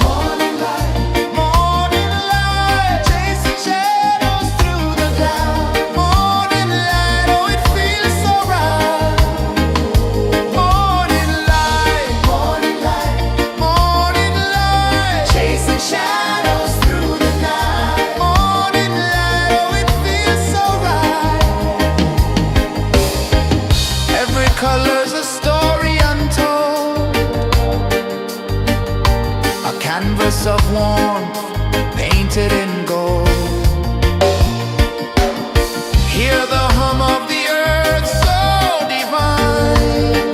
morning light, chasing shadows through the cloud. Morning light, oh it feels so right. Morning light, chasing shadows through the night. Morning light, oh it feels so right. Every color's a story untold, a canvas of warmth painted in gold. Hear the hum of the earth so divine.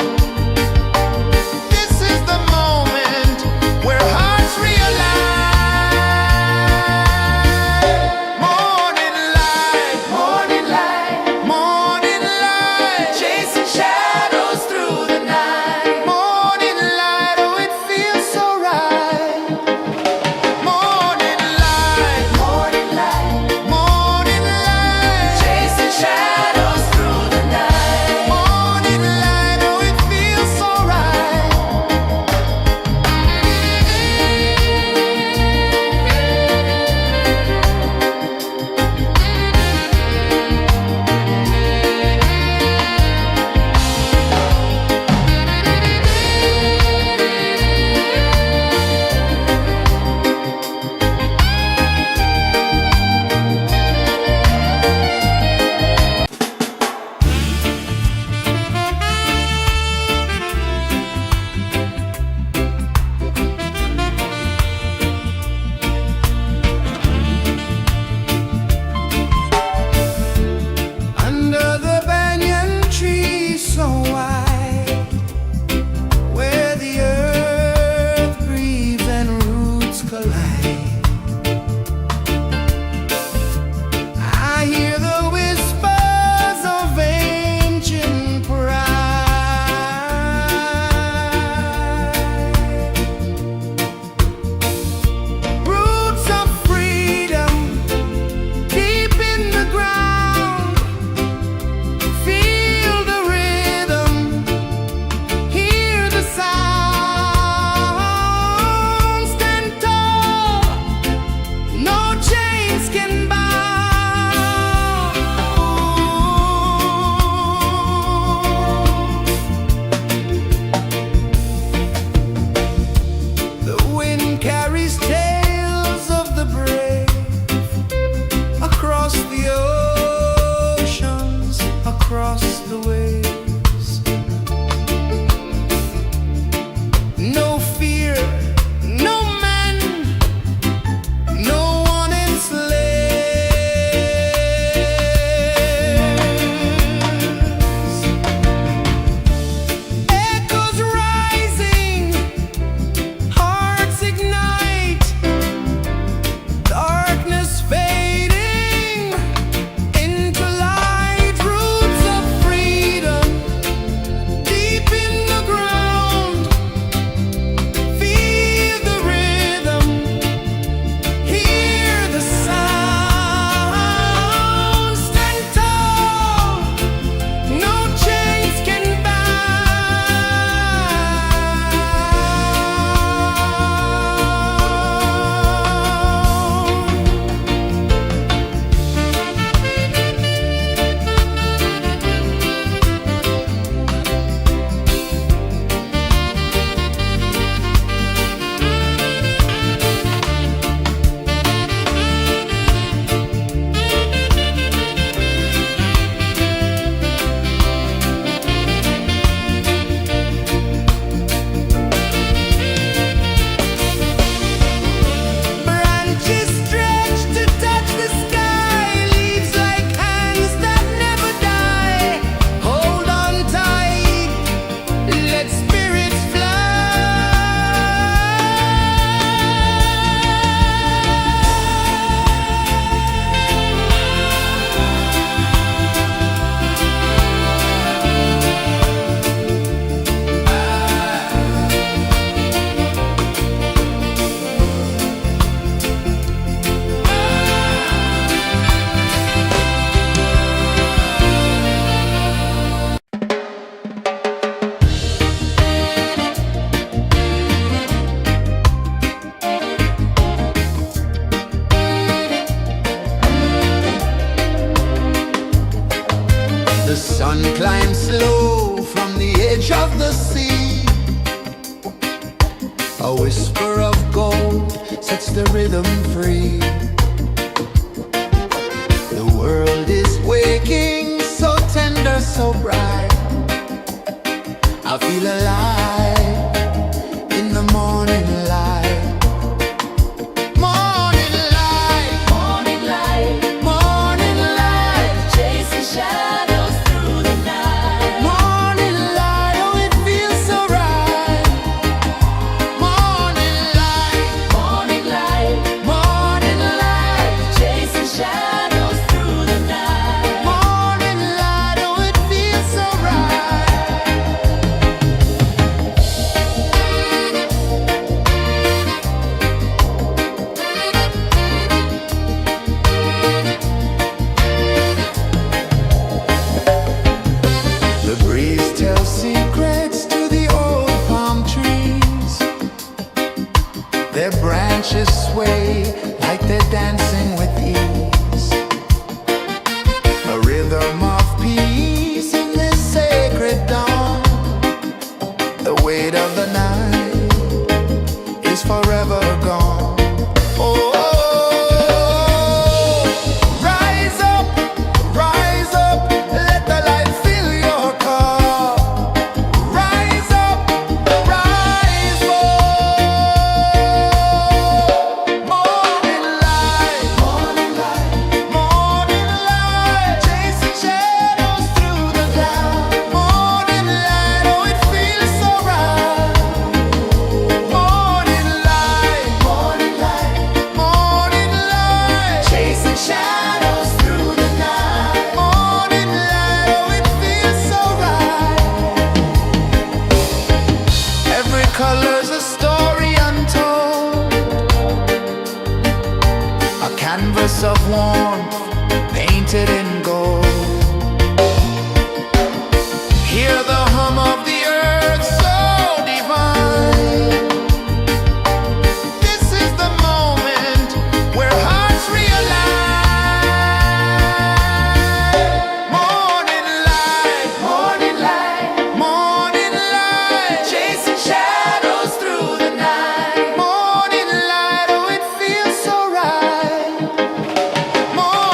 This is the moment where hearts realign. Morning light, morning light, chasing shadows through the night. Morning light, oh it feels so right. Morning light, whisper of gold sets the rhythm free. The world is waking, so tender, so bright. I feel alive in the morning light. Morning light, Morning light, morning light, chasing shadows through the night. morning light, oh it feels so right. Morning light, Morning light, morning light, chasing shadows through the night. morning light, oh it feels so right. The breeze tells secrets to the old palm trees. Their branches sway like they're dancing with ease. A rhythm of peace in this sacred dawn. The weight of the night is forever gone. Oh, rise up, let the light fill your cup. Rise up, rise up. Morning light, morning light, morning light, chasing shadows through the cloud. Morning light, oh it feels so right. Morning light, morning light, morning light, chasing shadows through the night. Morning light, oh it feels so right. Every color's a story untold, a canvas of warmth painted in gold. Hear the hum of the earth so divine. This is the moment where hearts realign. Morning light, morning light, morning light, chasing shadows through the night. Morning light, oh it feels so right. Morning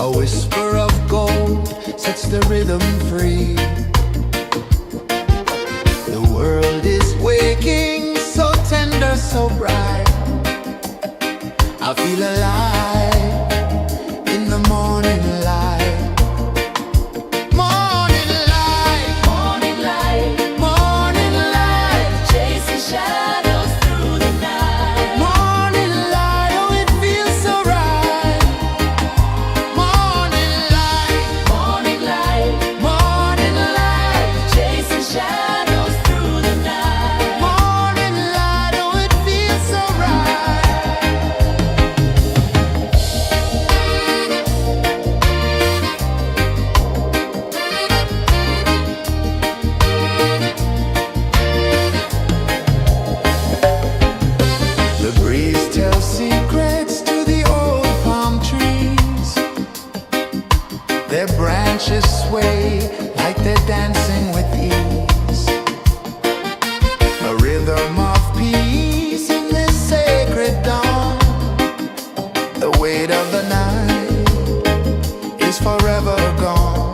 A whisper of gold sets the rhythm free. The world is waking, so tender, so bright. I feel alive in the morning light. Morning light, Morning light, morning light, chasing shadows through the night. morning light, oh it feels so right. Morning light, Morning light, morning light, chasing shadows through the night. morning light, oh it feels so right. The breeze tells secrets to the old palm trees. Their branches sway like they're dancing with ease. A rhythm of peace in this sacred dawn. The weight of the night is forever gone.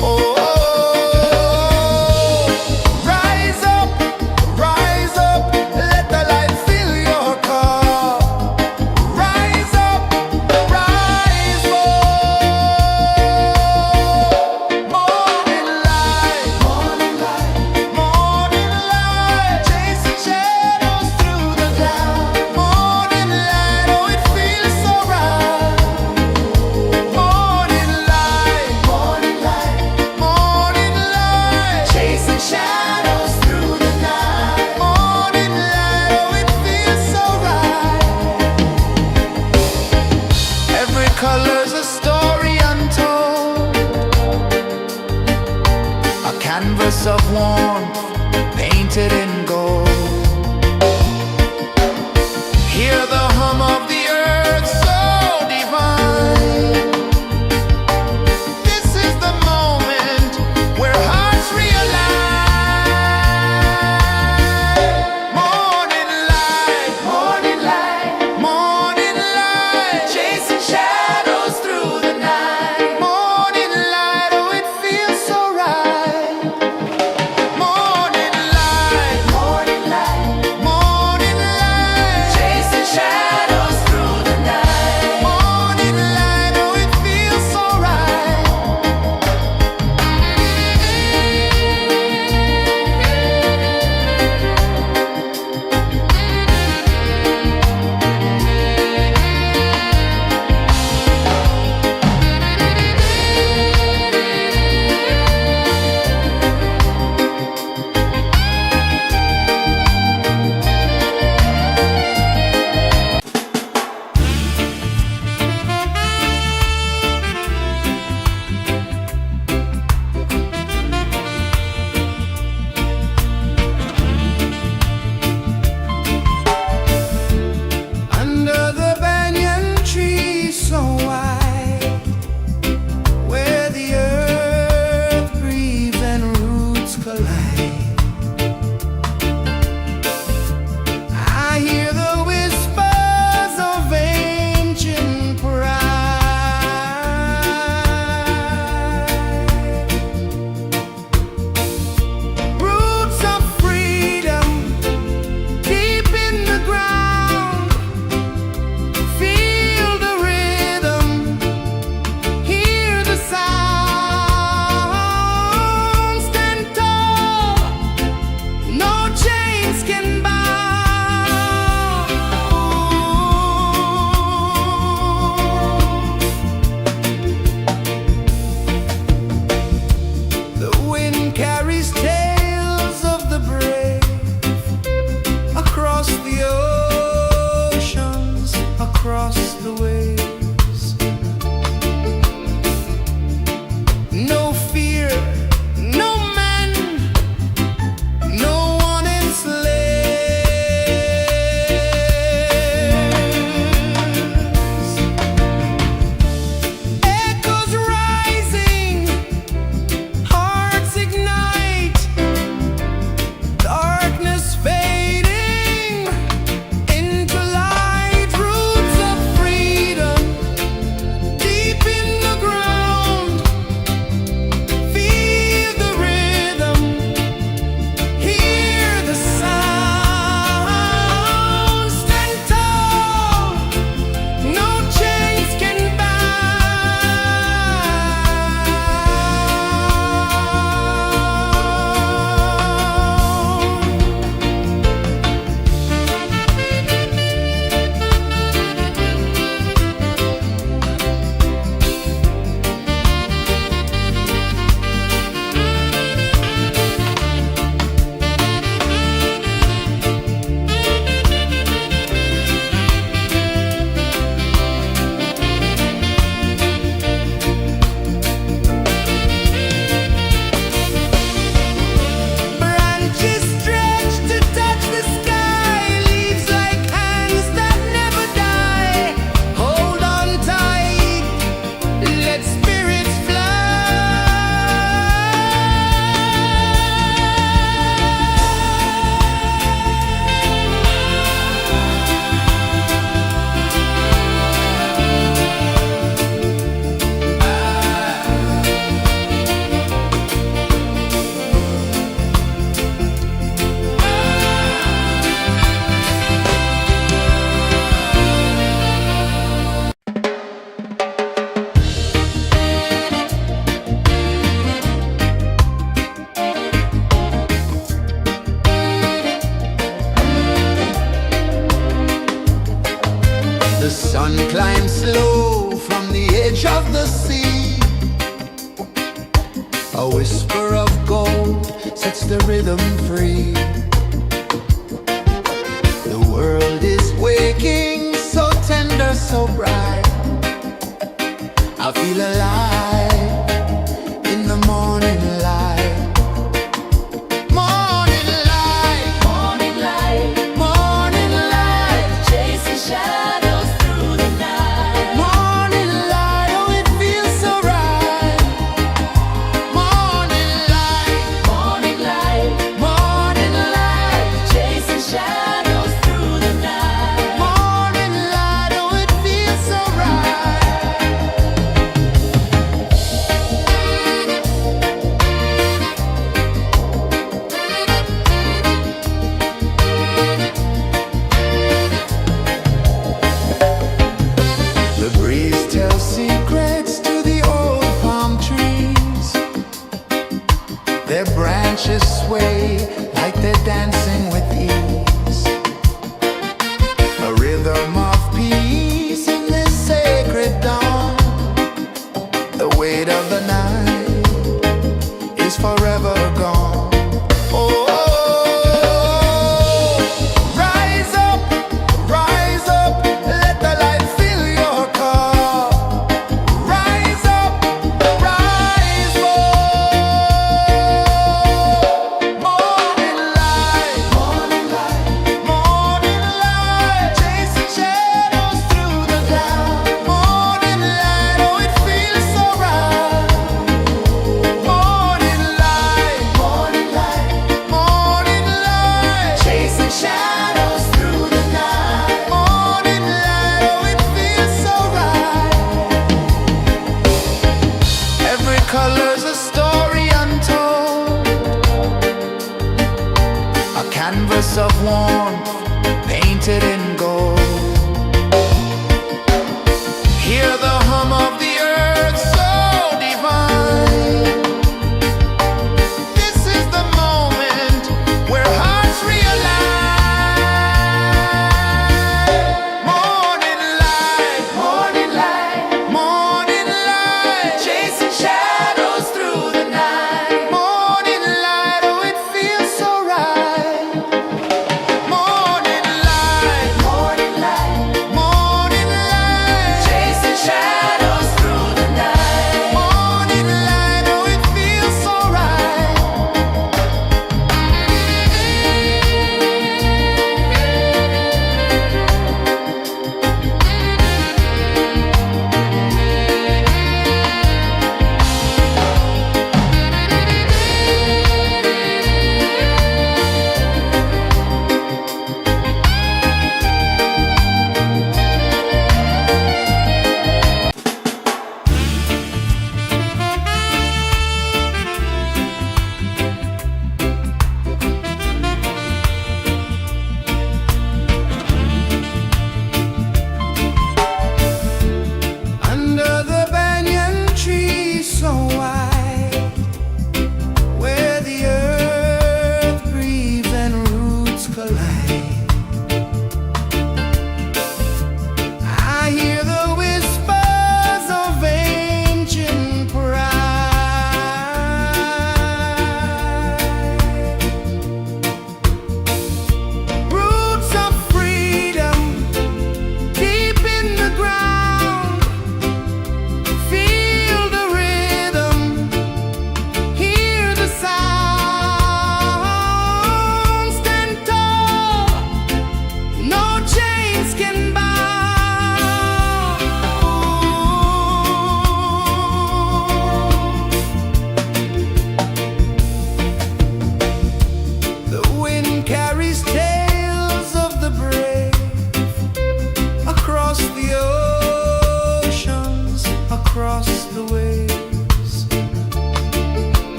Oh, rise up, let the light fill your cup. Rise up, rise up. Morning light, morning light, morning light, chasing shadows through the cloud. Morning light, oh it feels so right. Morning light, morning light, morning light, chasing shadows through the night. Morning light, oh it feels so right. Every color's a story untold, a canvas of warmth painted in gold. Hear the hum of the earth so divine. This is the moment where hearts realign. Morning light, morning light, morning light, chasing shadows through the night. Morning light, oh it feels so right. Morning light, time slow from the edge of the sea. A whisper of gold sets the rhythm free. The world is waking, so tender, so bright. I feel alive in the morning light. Morning light, Morning light, morning light, chasing shadows through the night. morning light, oh it feels so right. Morning light, Morning light, morning light, chasing shadows through the night. morning light, oh it feels so right. The breeze tells secrets to the old palm trees. Their branches sway like they're dancing with ease. A rhythm of peace in this sacred dawn. The weight of the night is forever gone. Oh, rise up, let the light fill your cup. Rise up, rise up. Morning light, morning light, morning light, chasing shadows through the cloud. Morning light, oh it feels so right. Morning light, morning light, morning light, chasing shadows through the night. Morning light, oh it feels so right. Every color's a story untold, a canvas of warmth painted in gold. Hear the hum of the earth so divine. This is the moment where hearts realign. Morning light, morning light, morning light, chasing shadows through the night. Morning light, oh it feels so right. Morning light,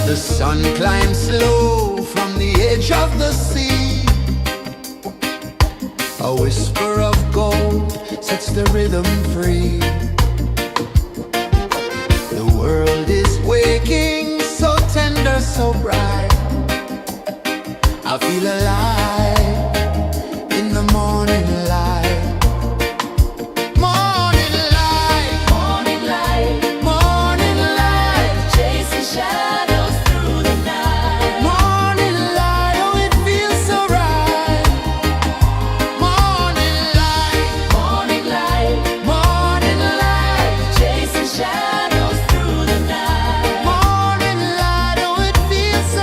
The sun climbs slow from the edge of the sea. A whisper of gold sets the rhythm free. The world is waking, so tender, so bright. I feel alive in the morning light. Morning light, Morning light, morning light, chasing shadows through the night. morning light, oh it feels so right. Morning light, Morning light, morning light, chasing shadows through the night. morning light, oh it feels so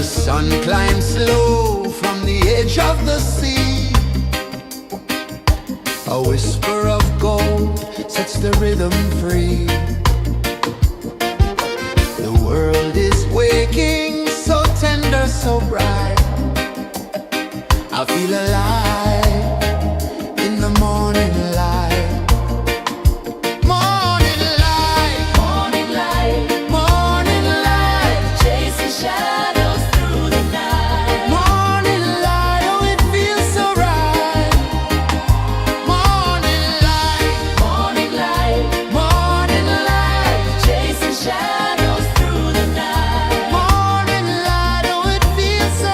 sun climbs slow from the edge of the sea. A whisper of gold sets the rhythm free. The world is waking, so tender, so bright. I feel alive in the morning light. Morning light, Morning light, morning light, chasing shadows through the night. morning light, oh it feels so right. Morning light, Morning light, morning light, chasing shadows through the night. morning light, oh it feels so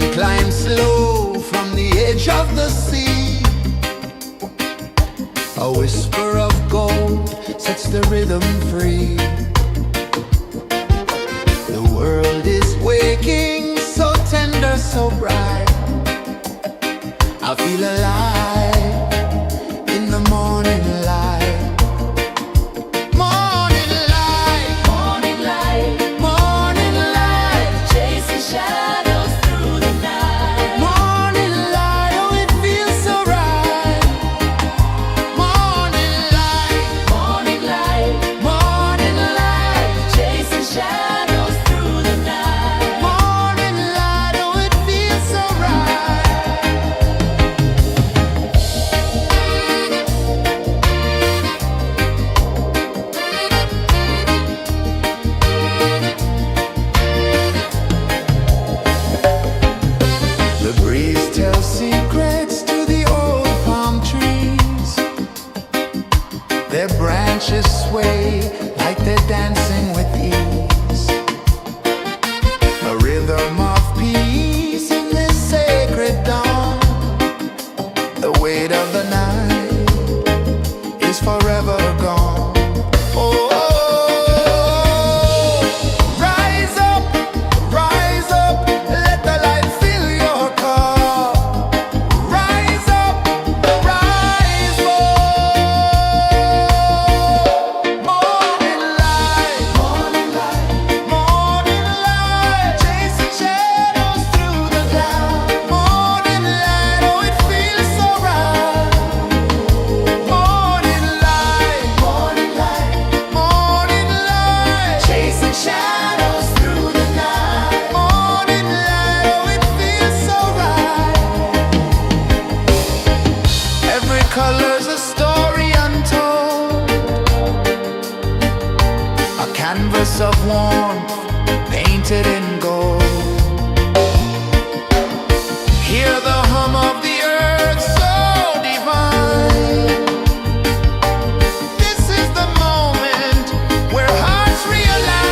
sun climbs slow from the edge of the sea. A whisper of gold sets the rhythm free. The world is waking, so tender, so bright. I feel alive in the morning light. Morning light, Morning light, morning light, chasing shadows through the night. morning light, oh it feels so right. Morning light, Morning light, morning light, chasing shadows through the night. morning light, oh it feels so right. The breeze tells secrets to the old palm trees. Their branches sway like they're dancing with ease. A rhythm of peace in this sacred dawn. The weight of the night is forever gone. Oh, rise up, let the light fill your cup. Rise up, rise up. Morning light, morning light, morning light, chasing shadows through the cloud. Morning light, oh it feels so right. Morning light, morning light, morning light, chasing shadows through the night. Morning light, oh it feels so right. Every color's a story untold, a canvas of warmth painted in gold. Hear the hum of the earth so divine. This is the moment where hearts realign.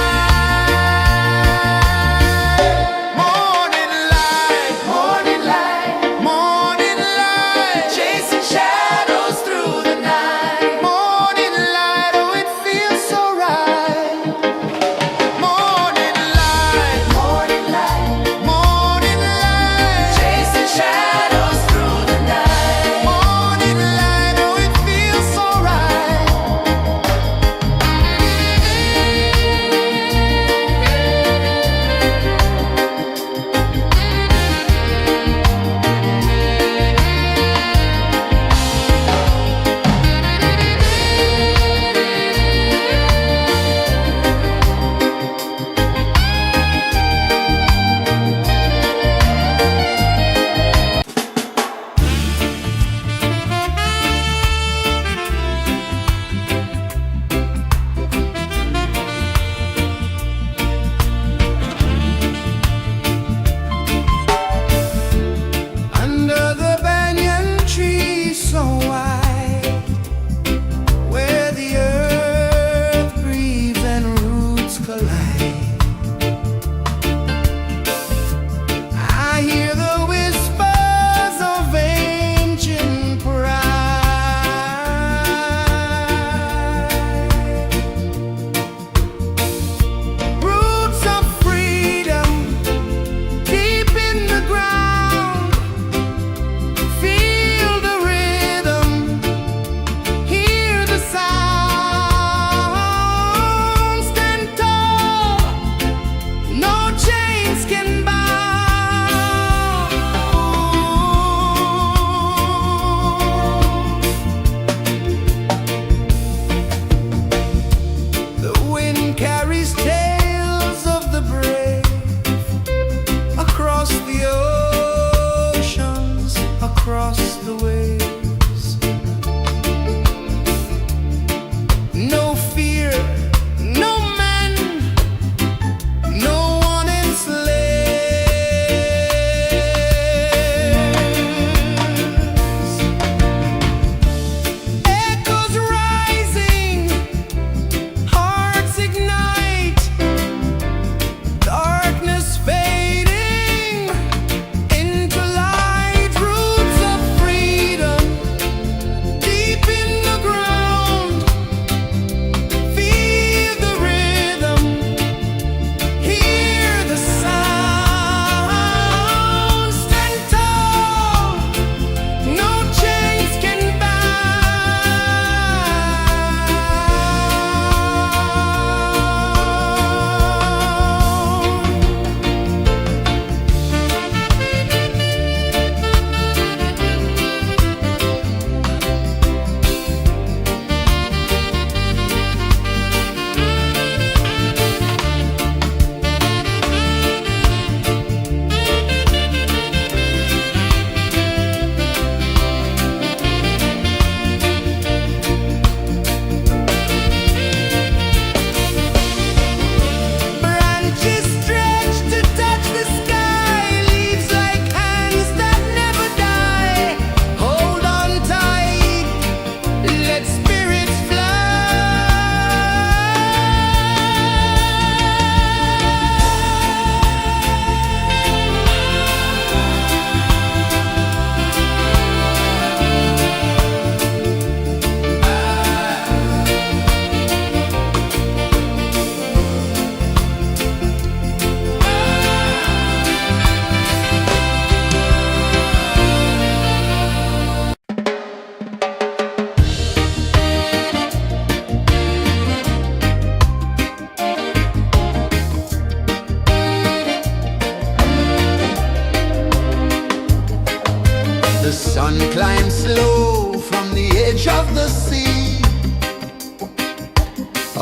Morning light, morning light, morning light, chasing shadows through the night. Morning light, oh it feels so right. Morning light, morning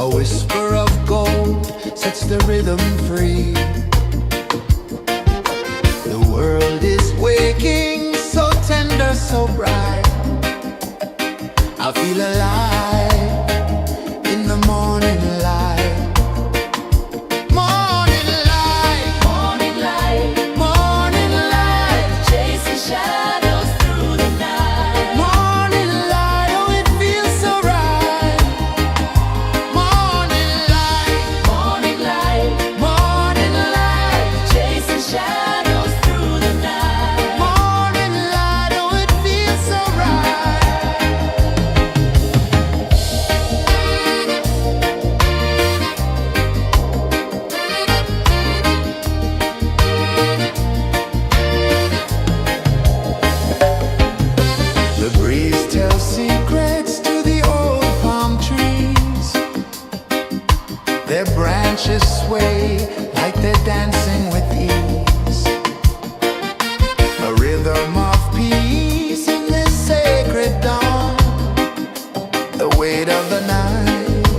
A whisper of gold sets the rhythm free. The world is waking, so tender, so bright. I feel alive in the morning light. Morning light, Morning light, morning light, chasing shadows through the night. morning light, oh it feels so right. Morning light, Morning light, morning light, chasing shadows through the night. morning light, oh it feels so right. The breeze tells secrets to the old palm trees. Their branches sway like they're dancing with ease. A rhythm of peace in this sacred dawn. The weight of the night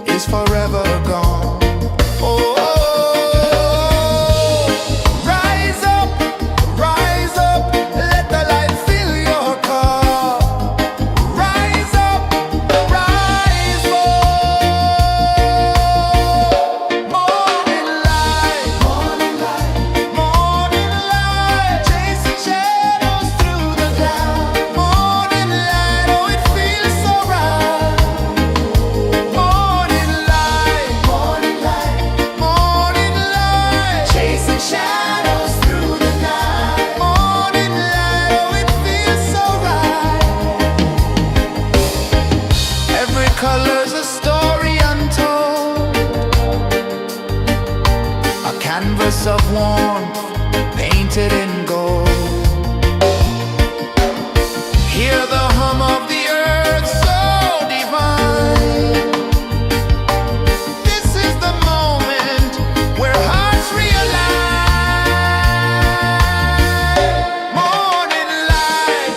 is forever gone. Oh, rise up, let the light fill your cup. Rise up, rise up. Morning light, morning light, chasing shadows through the cloud. Morning light, oh it feels so right. Morning light, morning light, chasing shadows through the night. Morning light, oh it feels so right. Every color's a story untold, a canvas of warmth painted in gold. Hear the hum of the earth so divine. This is the moment where hearts realign. Morning light,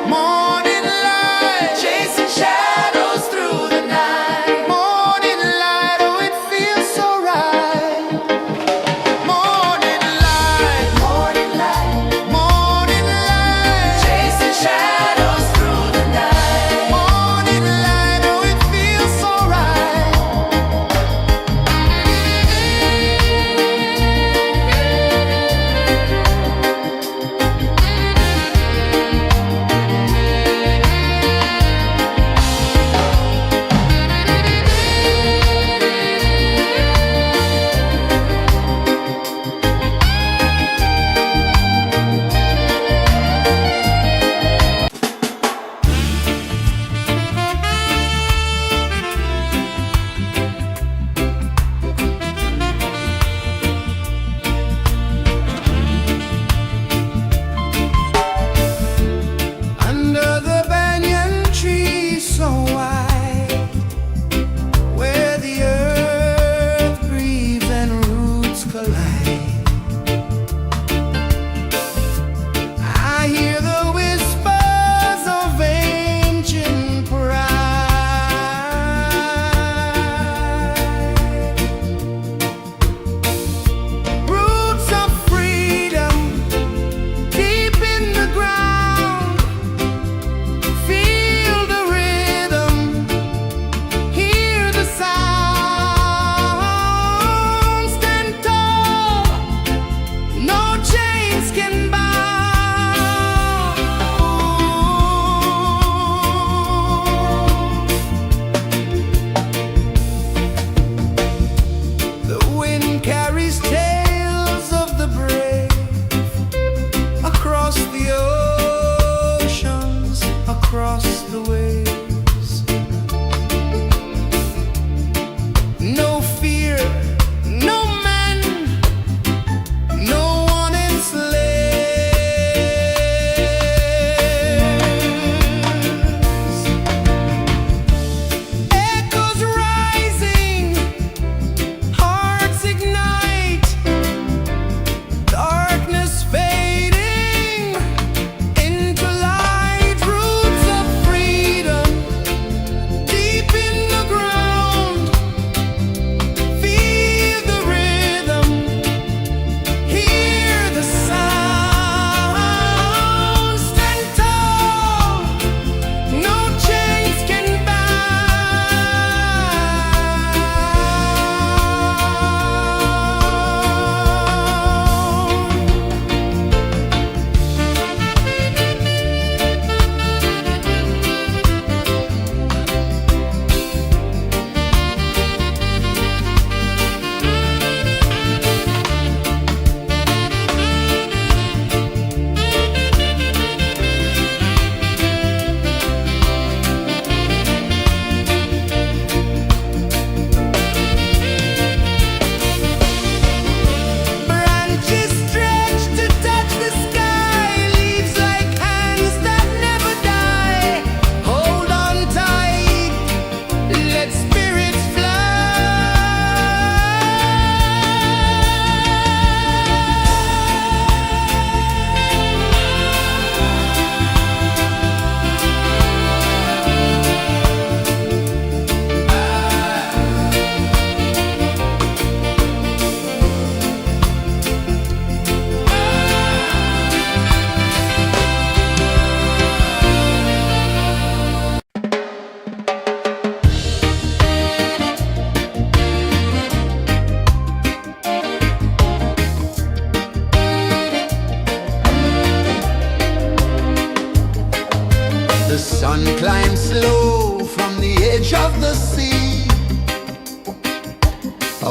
morning light, chasing shadows through the night. Morning light, oh it feels so right. Morning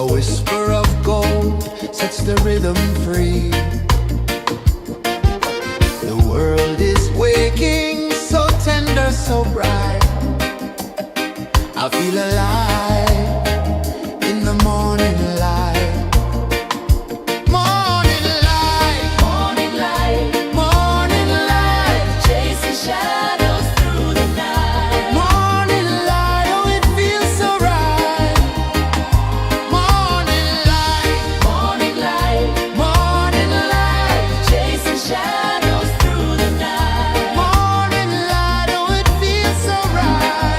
A whisper of gold sets the rhythm free. The world is waking, so tender, so bright. I feel alive in the morning light. Morning light, Morning light, morning light, chasing shadows through the night. morning light, oh it feels so right. Morning light, Morning light, morning light, chasing shadows through the night. morning light, oh it feels so right.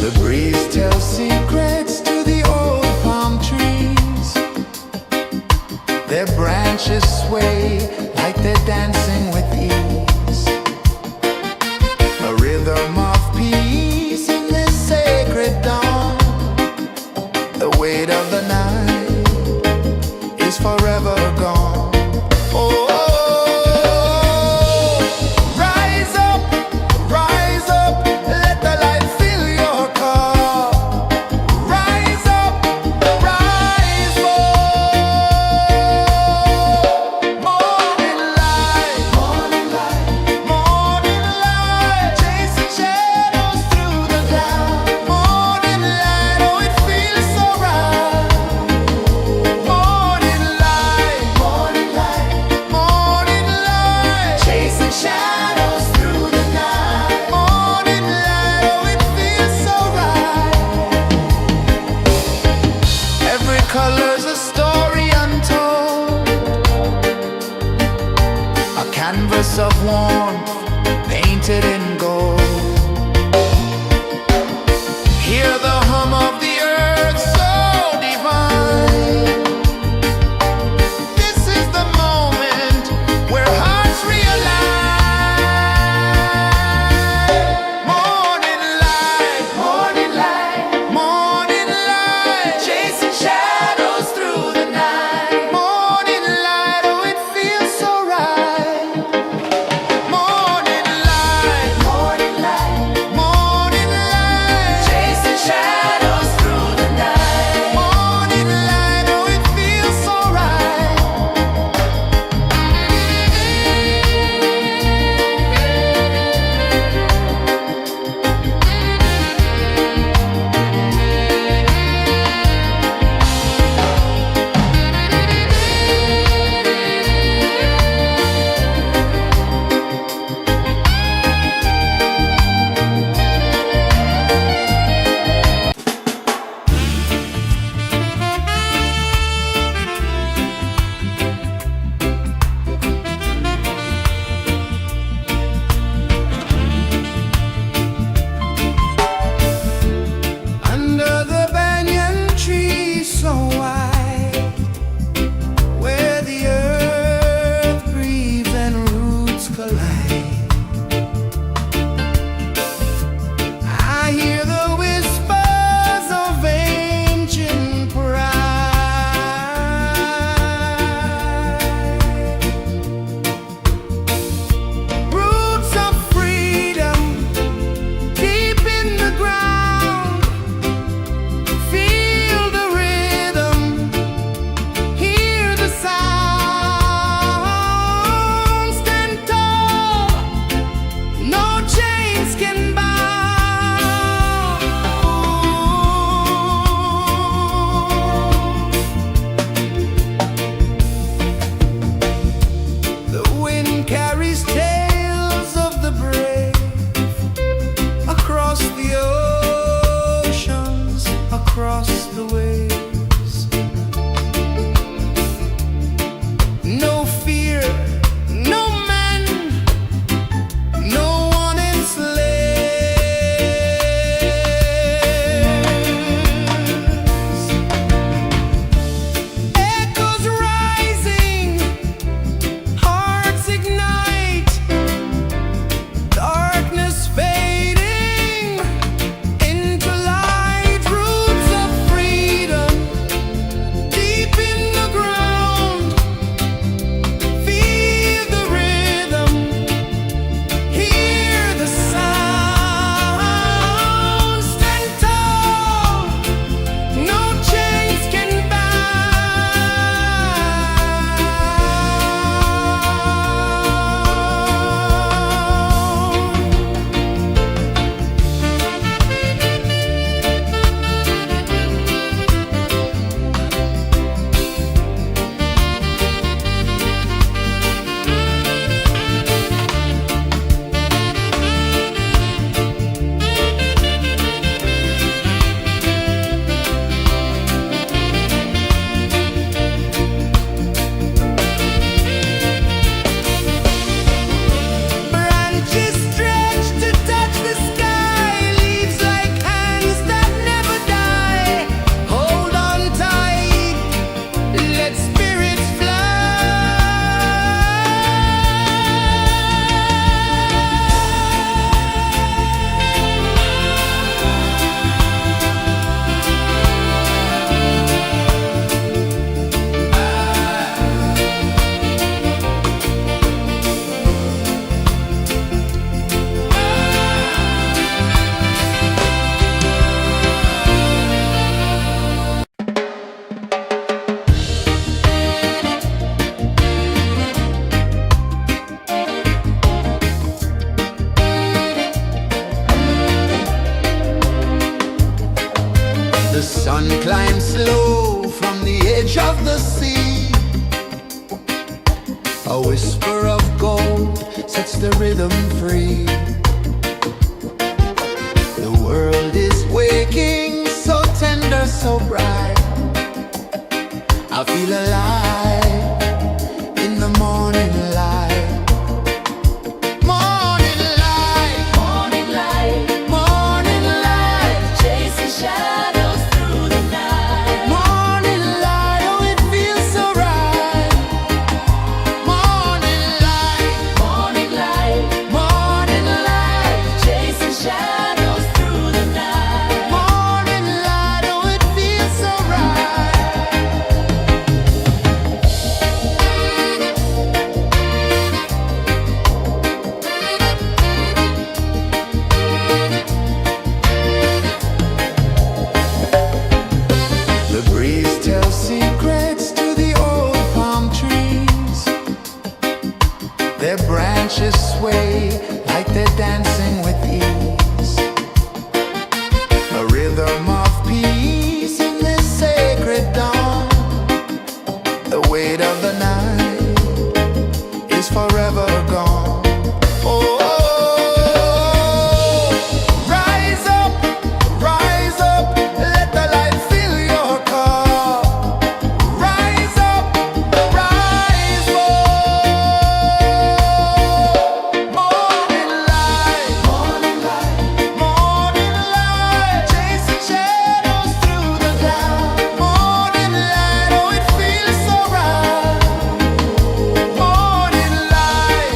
The breeze tells secrets to the old palm trees. Their branches sway like they're dancing with ease. A rhythm of peace in this sacred dawn. The weight of the night is forever gone. Oh, rise up, let the light fill your cup. Rise up, rise up. Morning light, morning light, chasing shadows through the cloud. Morning light, oh it feels so right. Morning light, morning light, chasing shadows through the night. Morning light, oh it feels so right. Every color's a story untold, a canvas of warmth painted in gold. Hear the hum of the earth so divine. This is the moment where hearts realign. Morning light, morning light, chasing shadows through the night. Morning light, oh it feels so right. Morning the sea. A whisper of gold sets the rhythm free. The world is waking, so tender, so bright. I feel alive in the morning light. Morning light, Morning light, morning light, chasing shadows through the night. morning light, oh it feels so right. Morning light, Morning light, morning light, chasing shadows through the night. morning light, oh it feels so right. The breeze tells secrets to the old palm trees. Their branches sway like they're dancing with ease. A rhythm of peace in this sacred dawn. The weight of the night is forever gone. Oh, rise up, let the light fill your cup. Rise up, rise up. Morning light, morning light, chasing shadows through the cloud. Morning light, oh it feels so right. Morning light,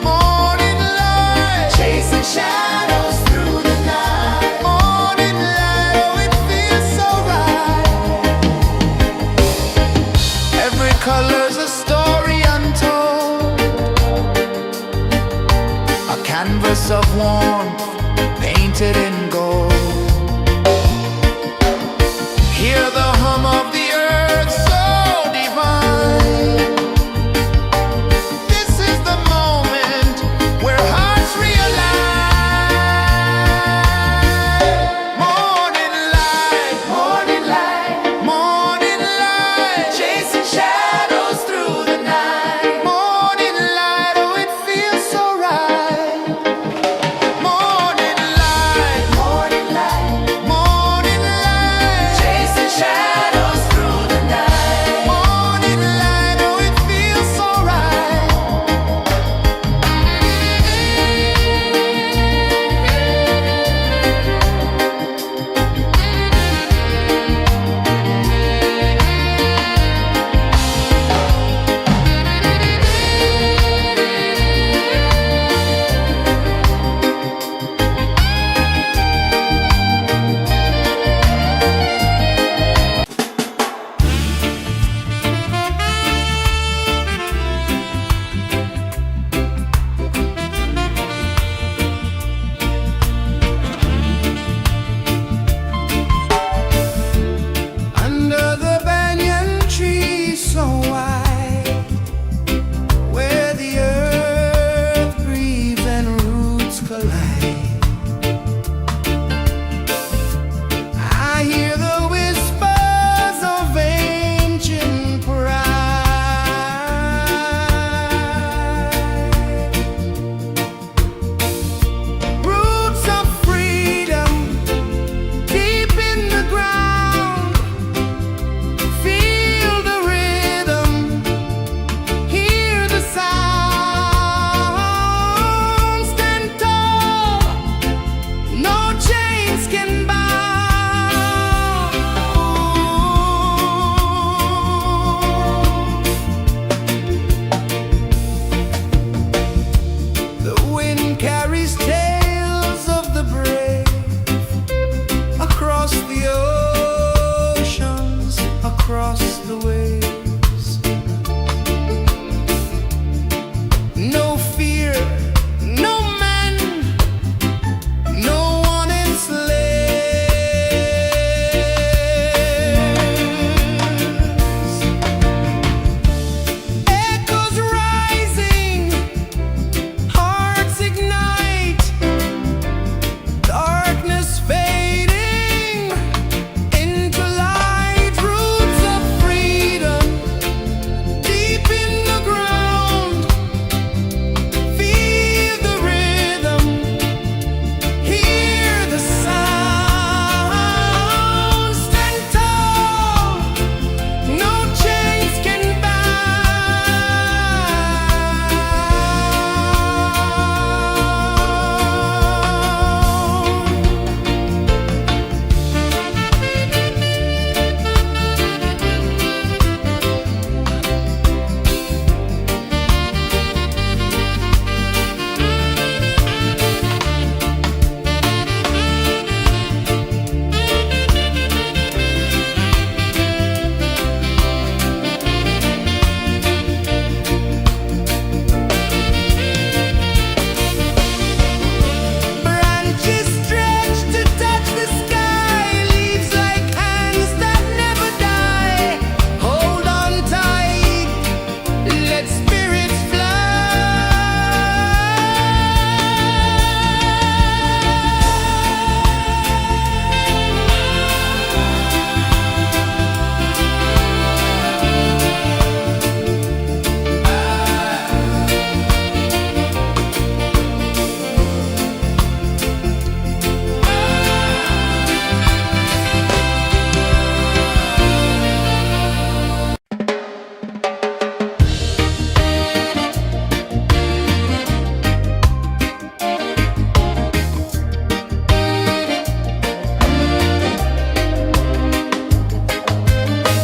morning light, chasing shadows through the night. Morning light, oh it feels so right. Every color's a story untold, a canvas of warmth painted in gold. Hear the hum of the earth so divine. This is the moment where hearts realign. Morning light, morning light, chasing shadows through the night. Morning light, oh it feels so right. Morning light,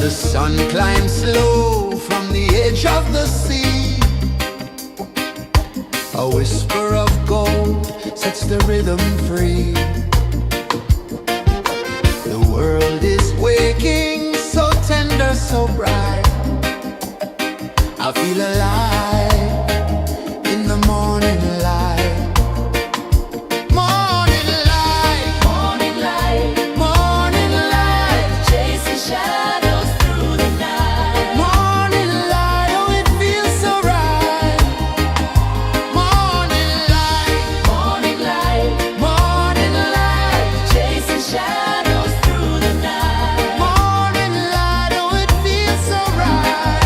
The sun climbs slow from the edge of the sea. A whisper of gold sets the rhythm free. The world is waking, so tender, so bright. I feel alive in the morning light. Morning light, Morning light, morning light, chasing shadows through the night. morning light, oh it feels so right. Morning light, Morning light, morning light, chasing shadows through the night. morning light, oh it feels so right.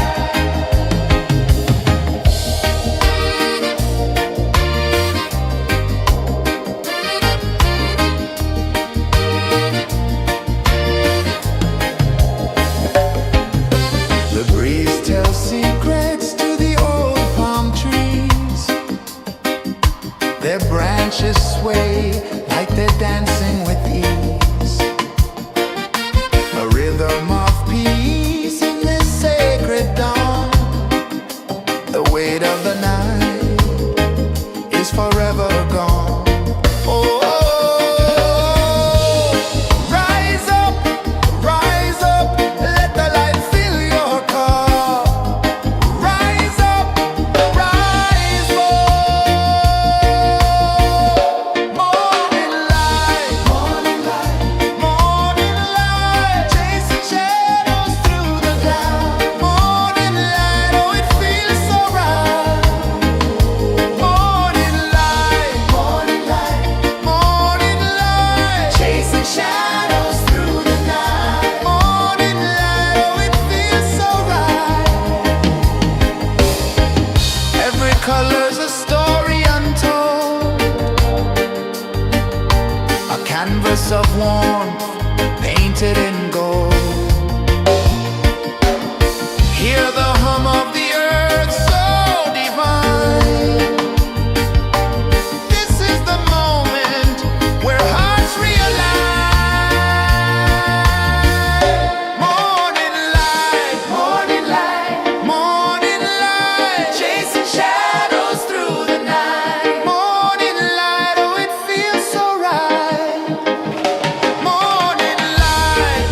The breeze tells secrets to the old palm trees. Their branches sway like they're dancing with ease. A rhythm of peace in this sacred dawn. The weight of the night is forever gone. Oh, rise up, let the light fill your cup. Rise up, rise up. Morning light, morning light, morning light, chasing shadows through the cloud. Morning light, oh it feels so right. Morning light, morning light, morning light, chasing shadows through the night. Morning light, oh it feels so right. Every color's a story untold, a canvas of warmth painted in gold. Hear the hum of the earth so divine. This is the moment where hearts realign. Morning light, morning light, morning light, chasing shadows through the night. Morning light, oh it feels so right. Morning light,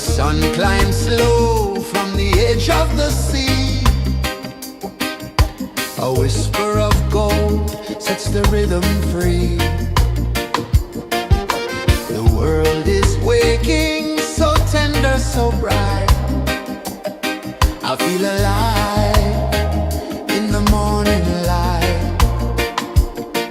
sun climbs slow from the edge of the sea. A whisper of gold sets the rhythm free. The world is waking, so tender, so bright. I feel alive in the morning light.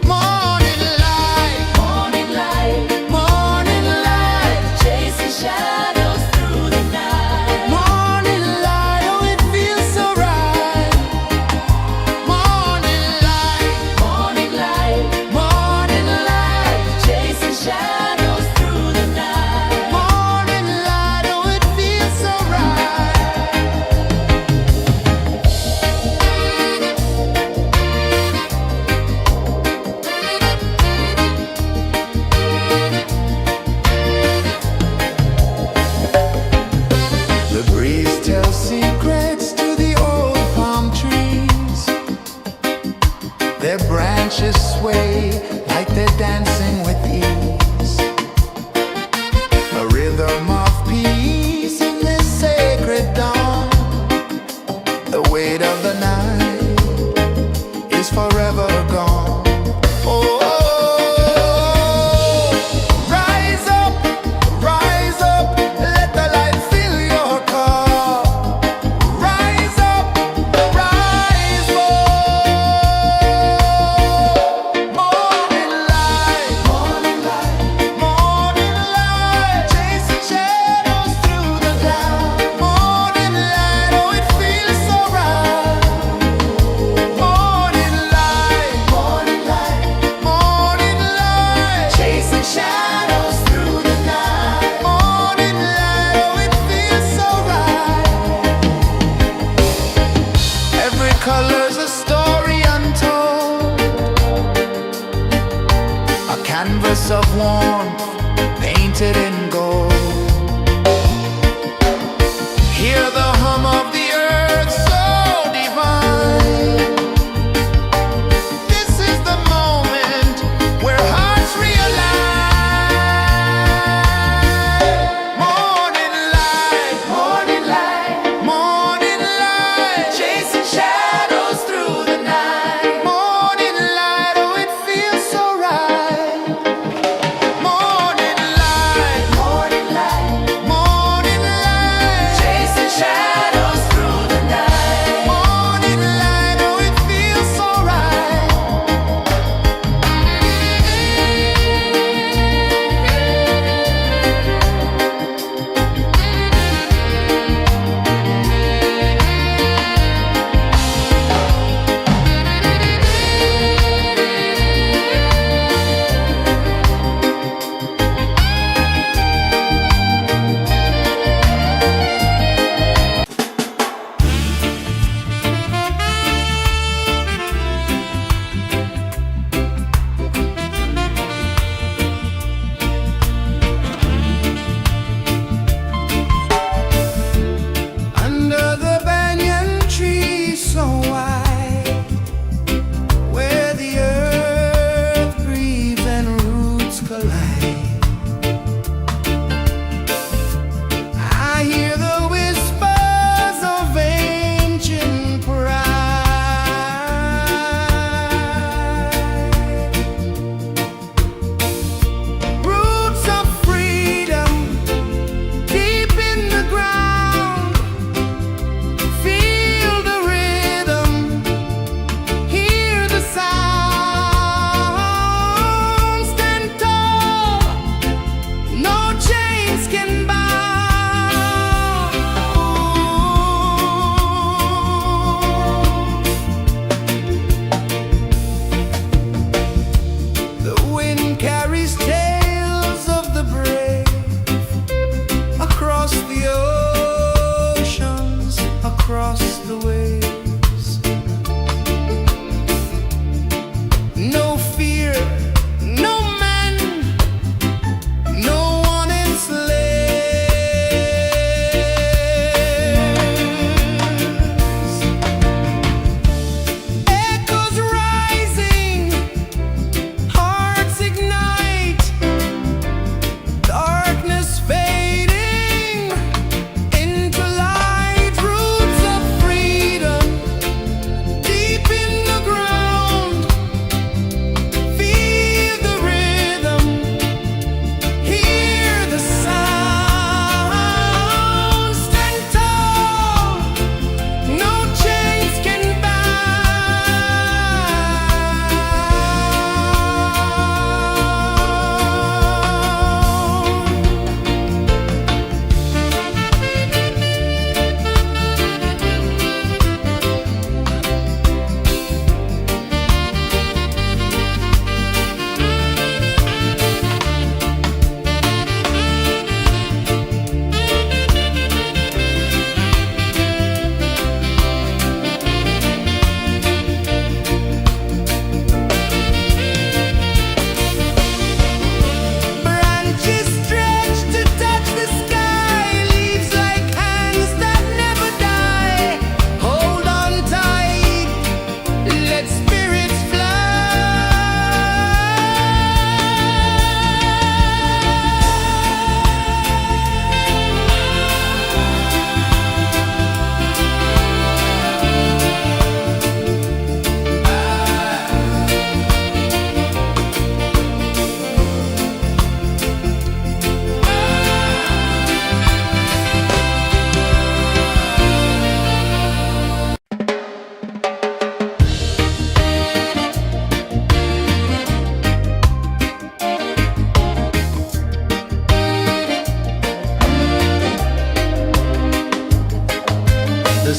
Morning light, Morning light, morning light, chasing shadows through the night. morning light, oh it feels so right. Morning light, Morning light, morning light, chasing shadows through the night. morning light, oh it feels so right. The breeze tells secrets to the old palm trees. Their branches sway like they're dancing with ease. A rhythm of peace in this sacred dawn. The weight of the night is forever gone. Oh, rise up, let the light fill your car. Rise up, rise up. Morning light, morning light, morning light, chasing shadows through the cloud. Morning light, oh it feels so right. Morning light, morning light, morning light, chasing shadows through the night. Morning light, oh it feels so right. Every color's a story untold, a canvas of warmth painted in gold. Hear the hum of the earth so divine. This is the moment where hearts realign. Morning light, morning light, morning light, chasing shadows through the night. Morning light, oh it feels so right. Morning light,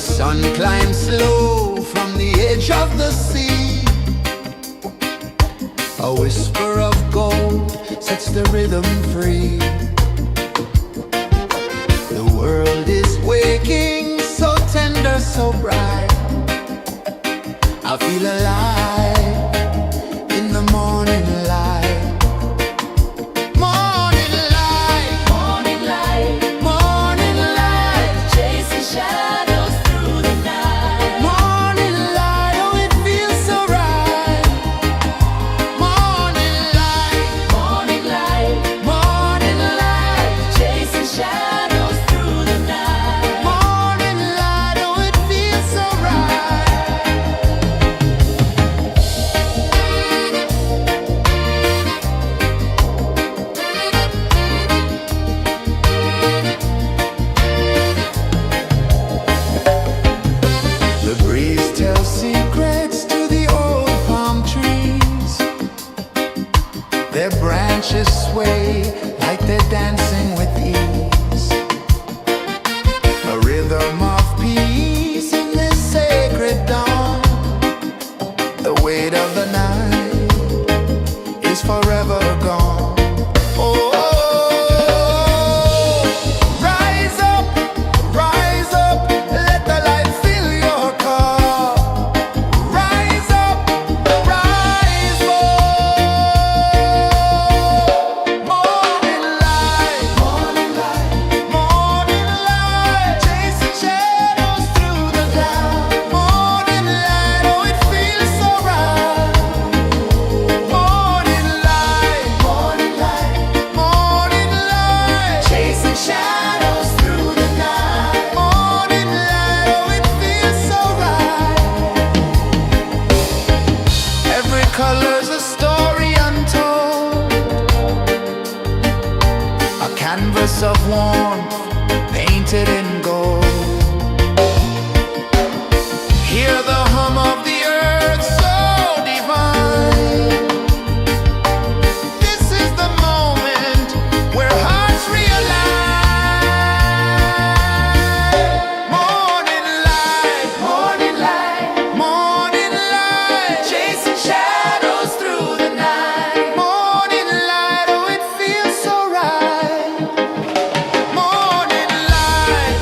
sun climbs slow from the edge of the sea. A whisper of gold sets the rhythm free. The world is waking, so tender, so bright. I feel alive in the morning light. Morning light, Morning light, morning light, chasing shadows through the night. morning light, oh it feels so right. Morning light, Morning light, morning light, chasing shadows through the night. morning light, oh it feels so right. The breeze tells secrets to the old palm trees. Their branches sway like they're dancing with ease. A rhythm of peace in this sacred dawn. The weight of the night is forever gone. Oh, rise up, let the light fill your car. Rise up, rise up. Morning light, morning light, morning light, chasing shadows through the cloud. Morning light, oh it feels so right. Morning light, morning light, morning light, chasing shadows through the night. Morning light, oh it feels so right. Every color's a story untold, a canvas of warmth painted in gold. Hear the hum of the earth so divine. This is the moment where hearts realign. Morning light, morning light, morning light, chasing shadows through the night. Morning light, oh it feels so right. Morning light,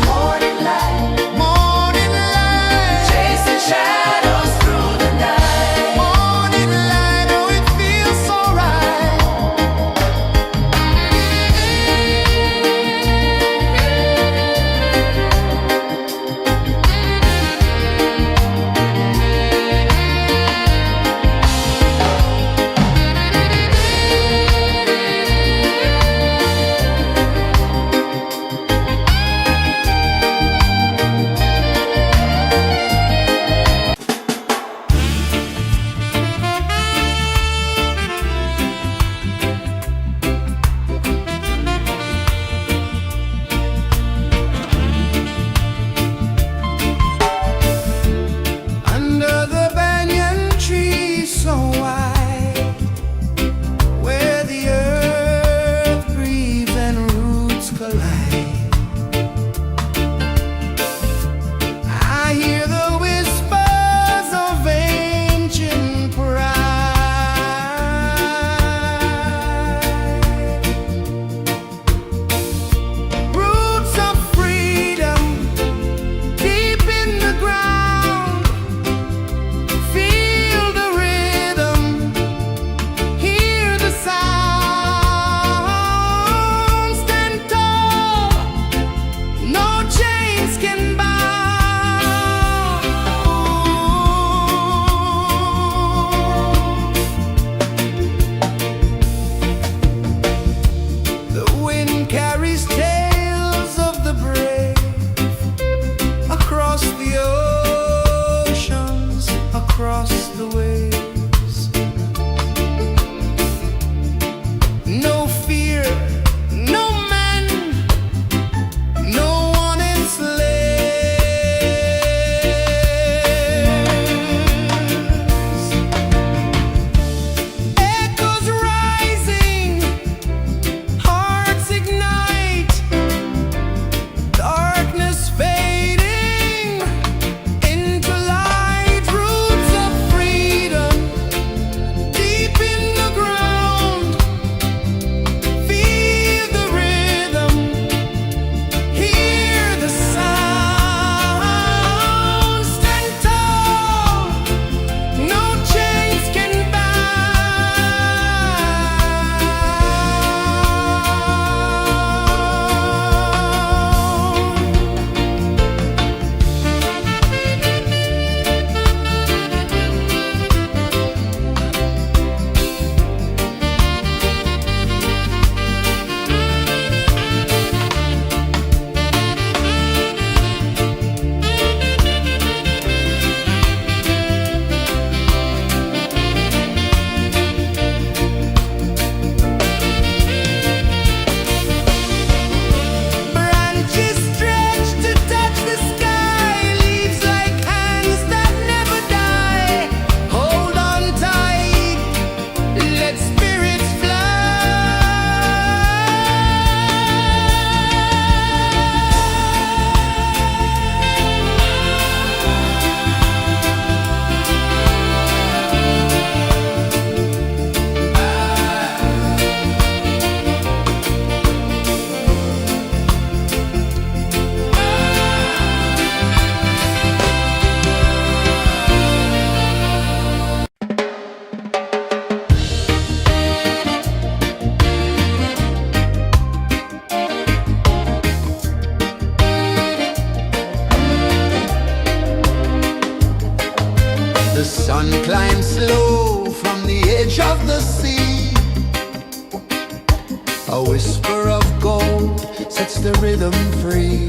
A whisper of gold sets the rhythm free.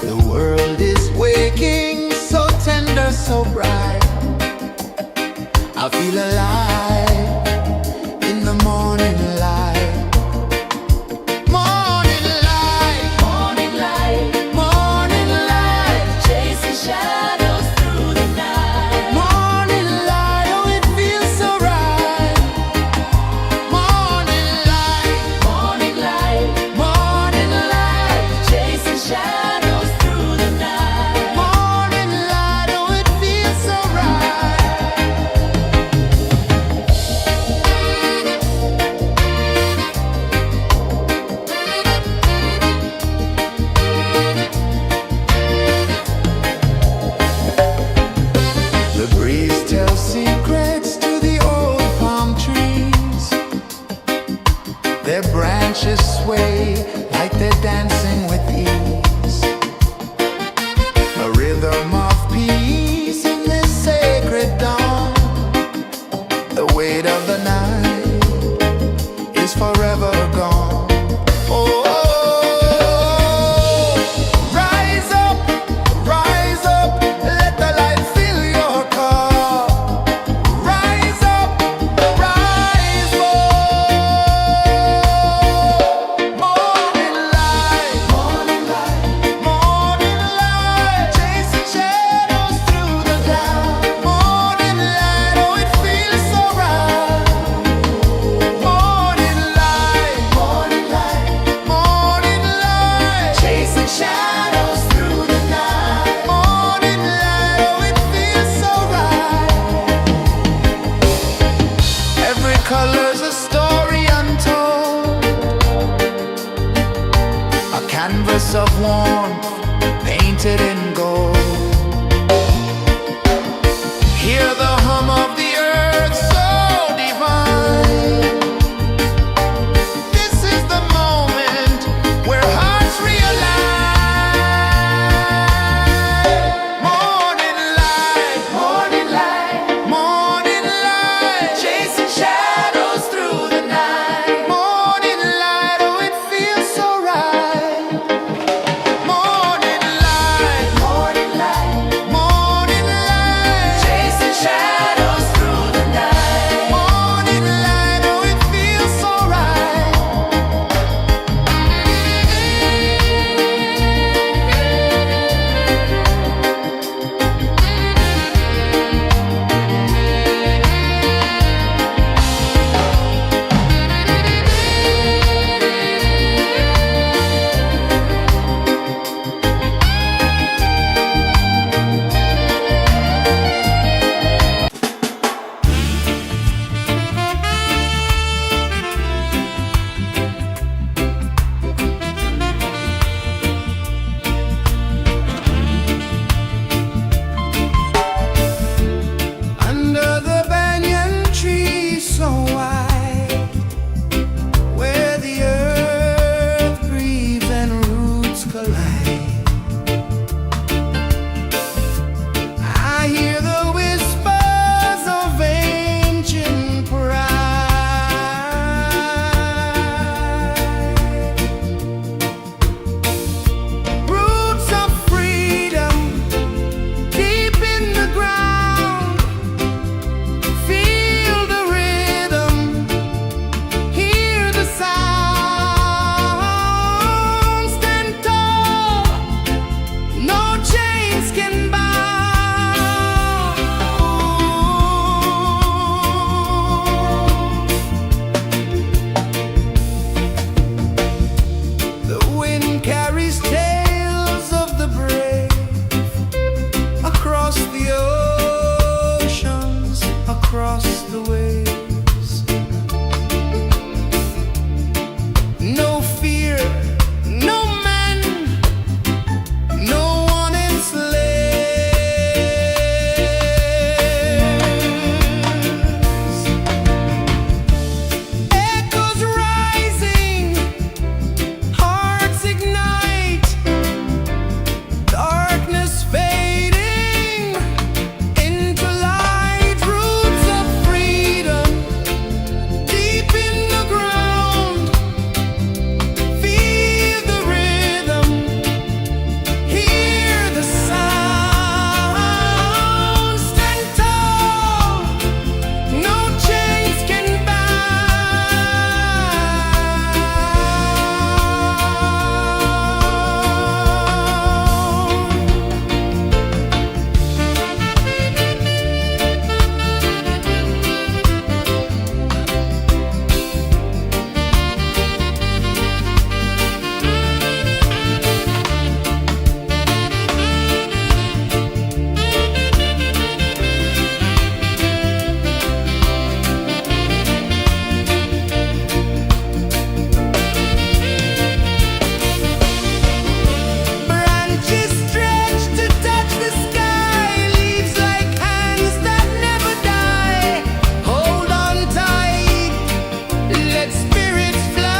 The world is waking, so tender, so bright. I feel alive in the morning light. Morning light, Morning light, morning light, chasing shadows through the night. morning light, oh it feels so right. Morning light, Morning light, morning light, chasing shadows through the night. morning light, oh it feels so right. The breeze tells secrets to the old palm trees. Their branches sway like they're dancing with ease. A rhythm of peace in this sacred dawn. The weight of the night is forever gone. Oh, rise up, let the light fill your cup. Rise up, rise up. Morning light, morning light, morning light, chasing shadows through the cloud. Morning light, oh it feels so right. Morning light, morning light, morning light, chasing shadows through the night. Morning light, oh it feels so right. Every color's a story untold, a canvas of warmth painted in gold. Hear the hum of the earth so divine. This is the moment where hearts realign. Morning light, morning light, morning light, chasing shadows through the night. Morning light, oh it feels so right. Morning light, let spirits fly.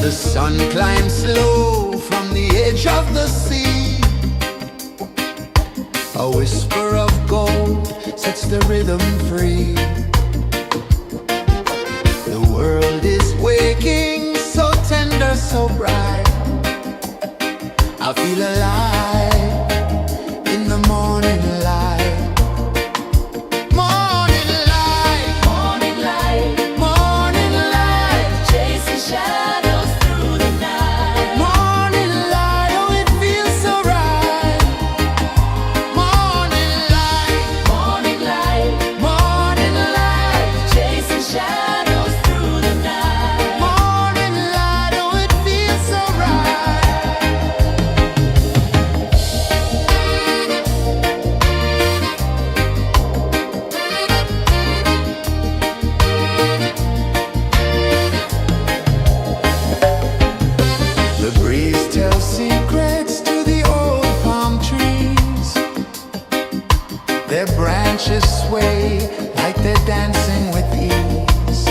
The sun climbs slow from the edge of the sea. A whisper of gold sets the rhythm free. The world is waking, so tender, so bright. I feel alive in the morning light. Morning light, Morning light, morning light. chasing shadows through the night. Morning light, oh it feels so right. Morning light, Morning light, morning light. chasing shadows through the night. Morning light, oh it feels so right. The breeze tells secrets to the old palm trees. Their branches sway like they're dancing with ease.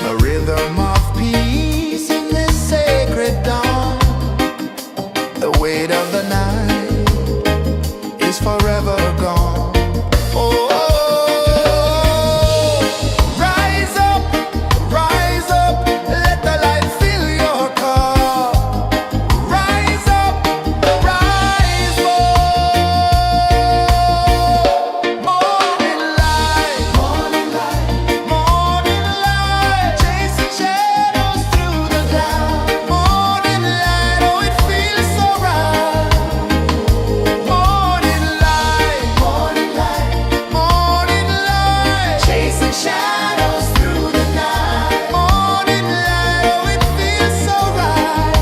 A rhythm of peace in this sacred dawn. The weight of the night is forever gone. Oh, rise up, let the light fill your cup. Rise up, rise more. Morning light, morning light, morning light. Chasing shadows through the cloud. Morning light, oh it feels so right. Morning light, morning light, morning light. Chasing shadows through the night. Morning light, oh it feels so right.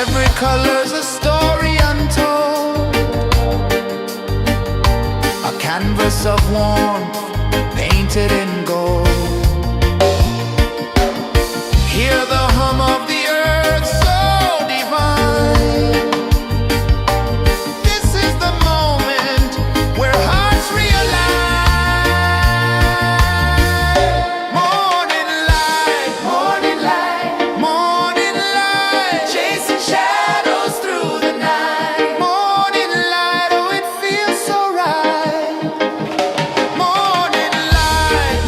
Every color's a story untold, a canvas of warmth painted in gold. Hear the hum of the earth so divine. This is the moment where hearts realign. Morning light, morning light, morning light. Chasing shadows through the night. Morning light, oh it feels so right. Morning light,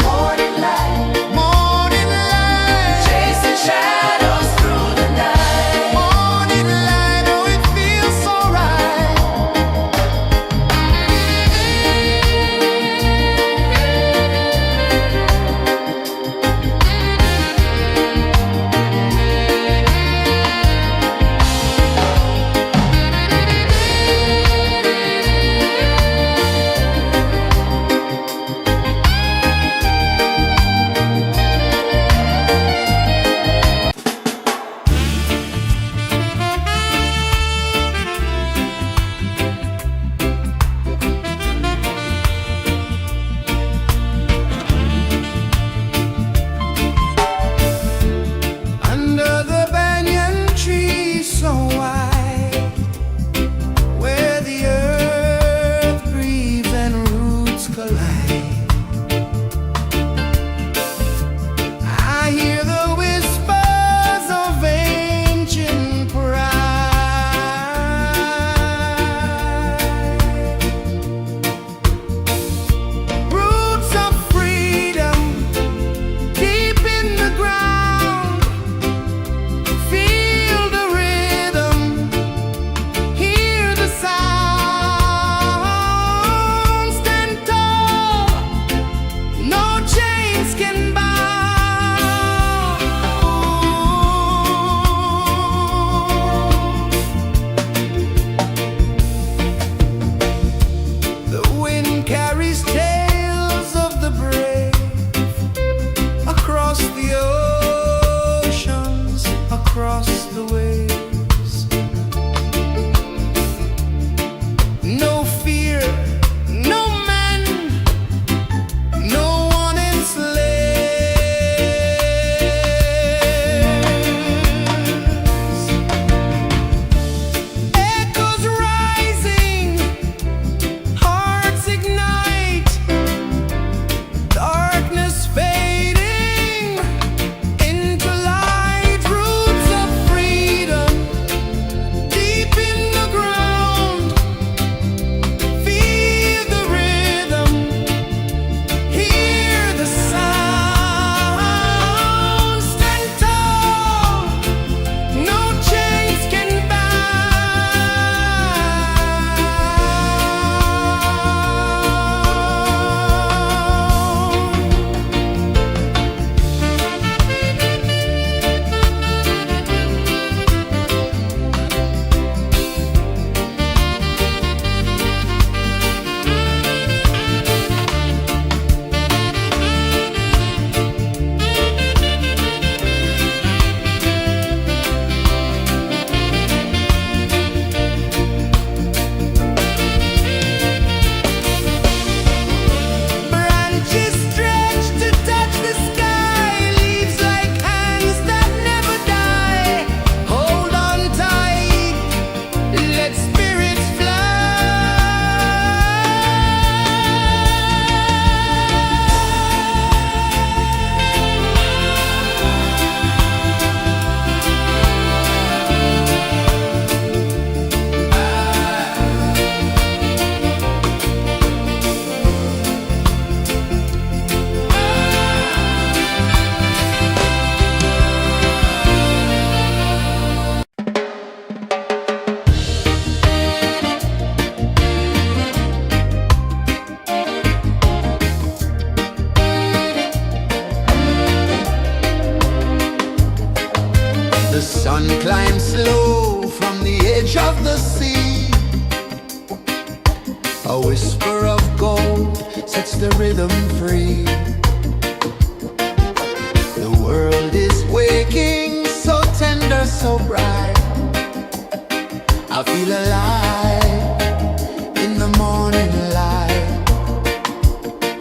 always. No fear, no man, no one enslaves. Echoes rising, hearts ignite, darkness fading into light, roots of freedom deep in the ground. Feel the rhythm, hear the sound. Stand tall, no chains can branches stretch to touch the sky, leaves like hands that never die. Hold on tight, let spirits The sun climbs slow from the edge of the sea. A whisper of gold sets the rhythm free. The world is waking, so tender, so bright. I feel alive in the morning light.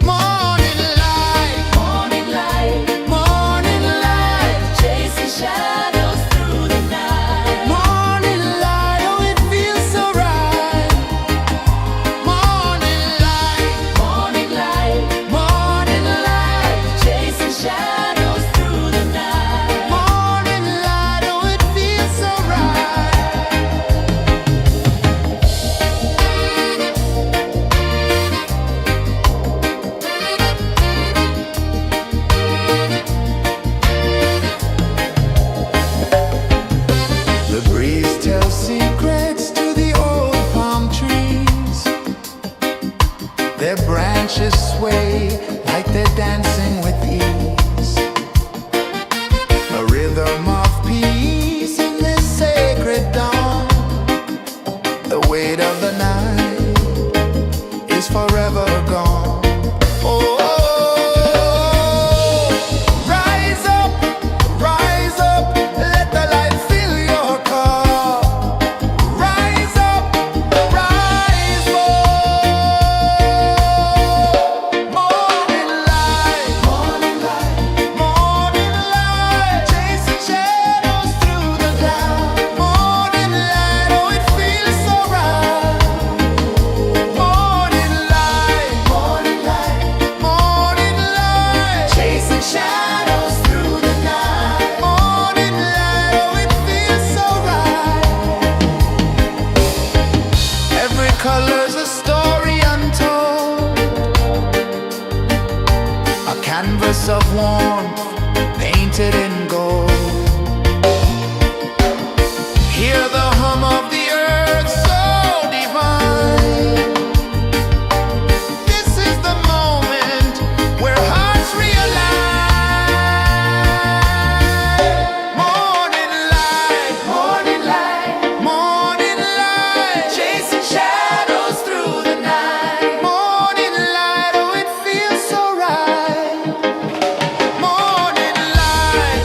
Morning light, Morning light, morning light. chasing shadows through the night. Morning light, oh it feels so right. Morning light, Morning light, morning light. chasing shadows through the night. Morning light, oh it feels so right. The breeze tells secrets to the old palm trees. Their branches sway like they're dancing with ease. A rhythm of peace in this sacred dawn. The weight of the night is forever gone. Oh, rise up, let the light fill your cup. Rise up, rise more. Morning light, morning light, chasing shadows through the cloud. Morning light, oh it feels so right. Morning light, chasing shadows through the night. Morning light, oh it feels so right. Every color's a story untold, a canvas of warmth painted in gold. Hear the hum of the earth so divine. This is the moment where hearts realign. Morning light, chasing shadows through the night. Morning light, oh it feels so right. Morning light,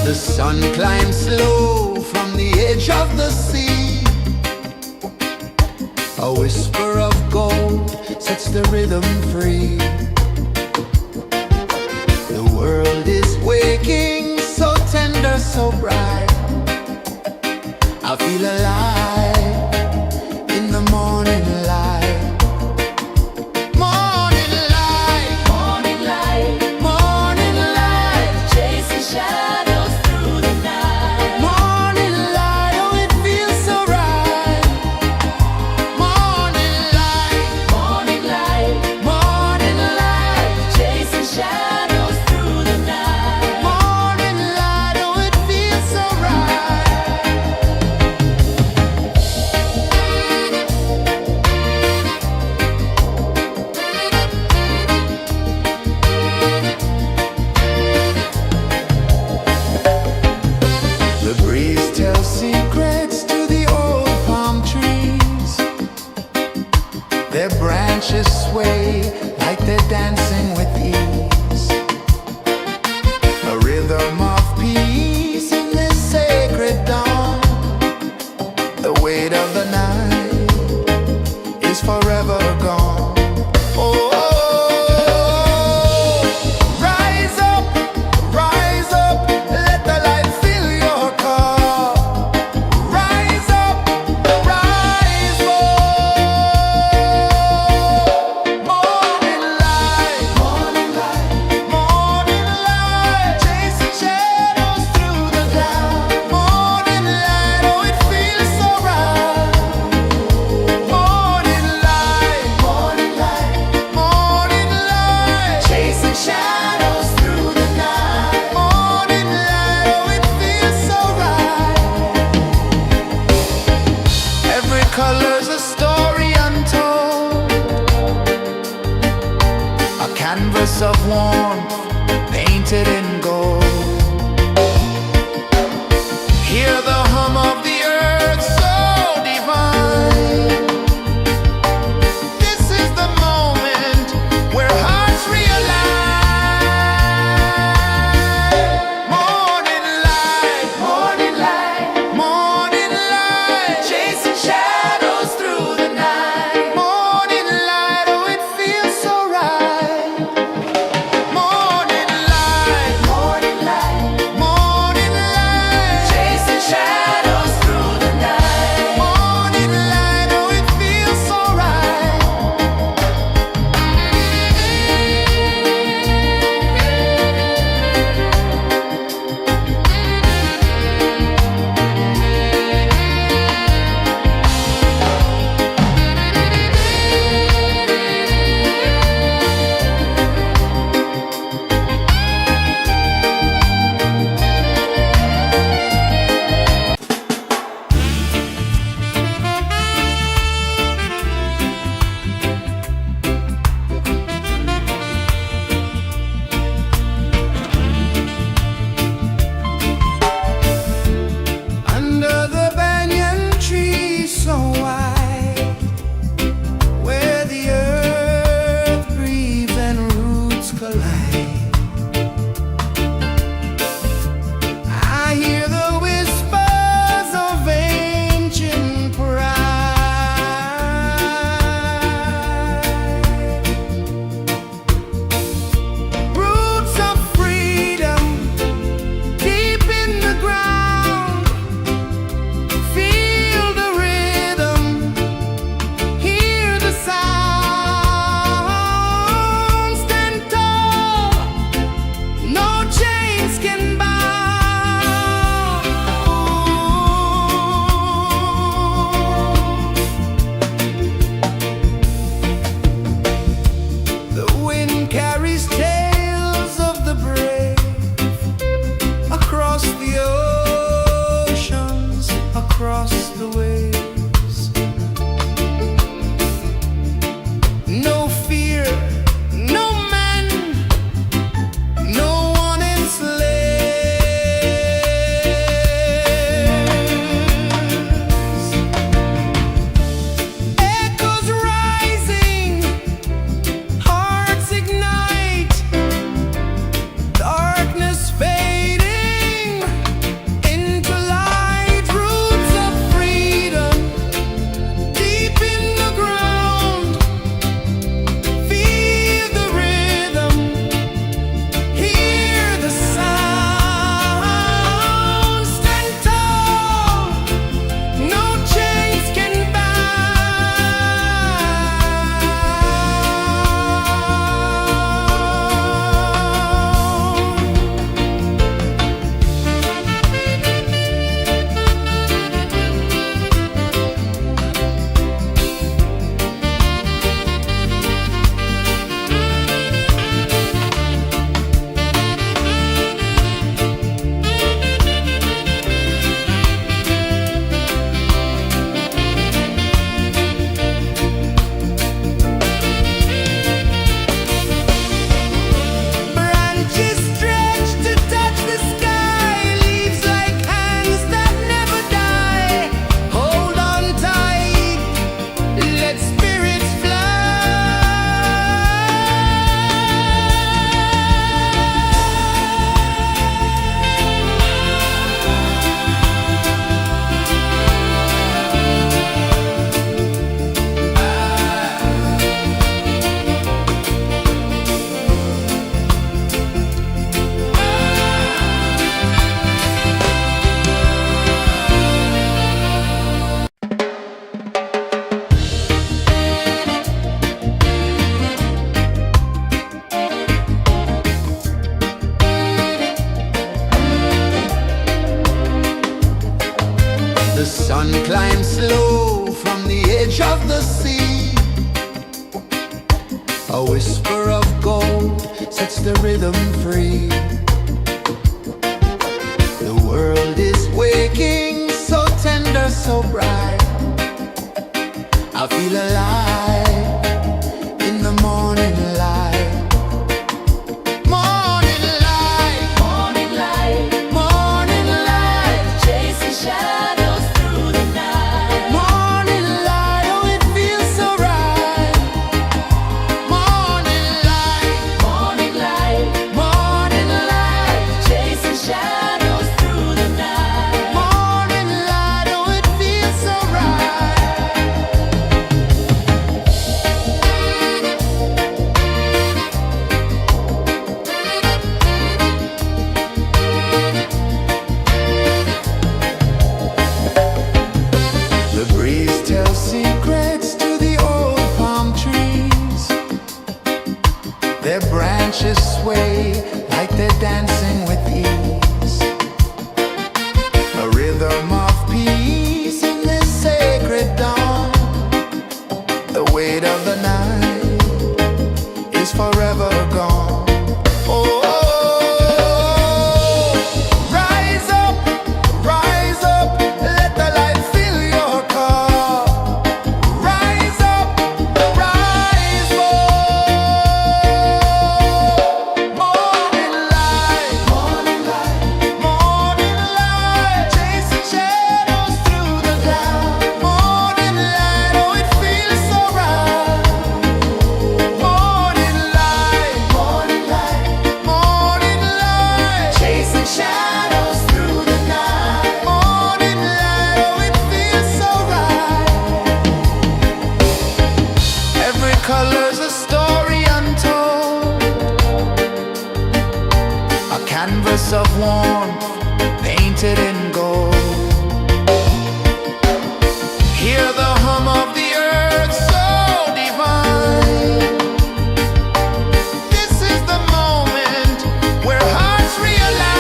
The sun climbs slow from the edge of the sea. A whisper of gold sets the rhythm free. The world is waking, so tender, so bright. I feel alive in the morning light. Morning light, Morning light, morning light, chasing shadows through the night. morning light, oh it feels so right. Morning light, Morning light, morning light, chasing shadows through the night. morning light, oh it feels so right. The breeze tells secrets to the old palm trees. Their branches sway like they're dancing with ease. A rhythm of peace in this sacred dawn. The weight of the night is forever gone. Oh, rise up, let the light fill your cup. Rise up, rise up. Morning light, morning light, morning light, chasing shadows through the cloud. Morning light, oh it feels so right. Morning light, morning light, morning light, chasing shadows through the night. Morning light, oh it feels so right. Every color's a story untold, a canvas of warmth painted in gold. Hear the hum of the earth so divine. This is the moment where hearts realign. Morning light, morning light, morning light, chasing shadows through the night. Morning light, oh it feels so right. Morning light, sun climbs slow from the edge of the sea. A whisper of gold sets the rhythm free. The world is waking, so tender, so bright. I feel alive in the morning light. Morning light, Morning light, morning light, chasing shadows through the night. morning light, oh it feels so right. Morning light, Morning light, morning light, chasing shadows through the night. morning light, oh it feels so right. The breeze tells secrets to the old palm trees. Their branches sway like they're dancing with ease. A rhythm of peace in this sacred dawn. The weight of the night is forever gone. Oh, rise up, let the light fill your cup. Rise up, rise up. Morning light, morning light, morning light, chasing shadows through the cloud. Morning light, oh it feels so right. Morning light, morning light, morning light, chasing shadows through the night. Morning light, oh it feels so right. Every color's a story untold, a canvas of warmth painted in gold. Hear the hum of the earth so divine. This is the moment where hearts realign.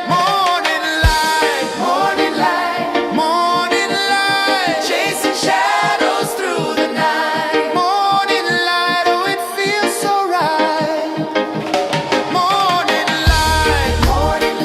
Morning light, morning light, morning light, chasing shadows through the night. Morning light, oh it feels so right. Morning light, morning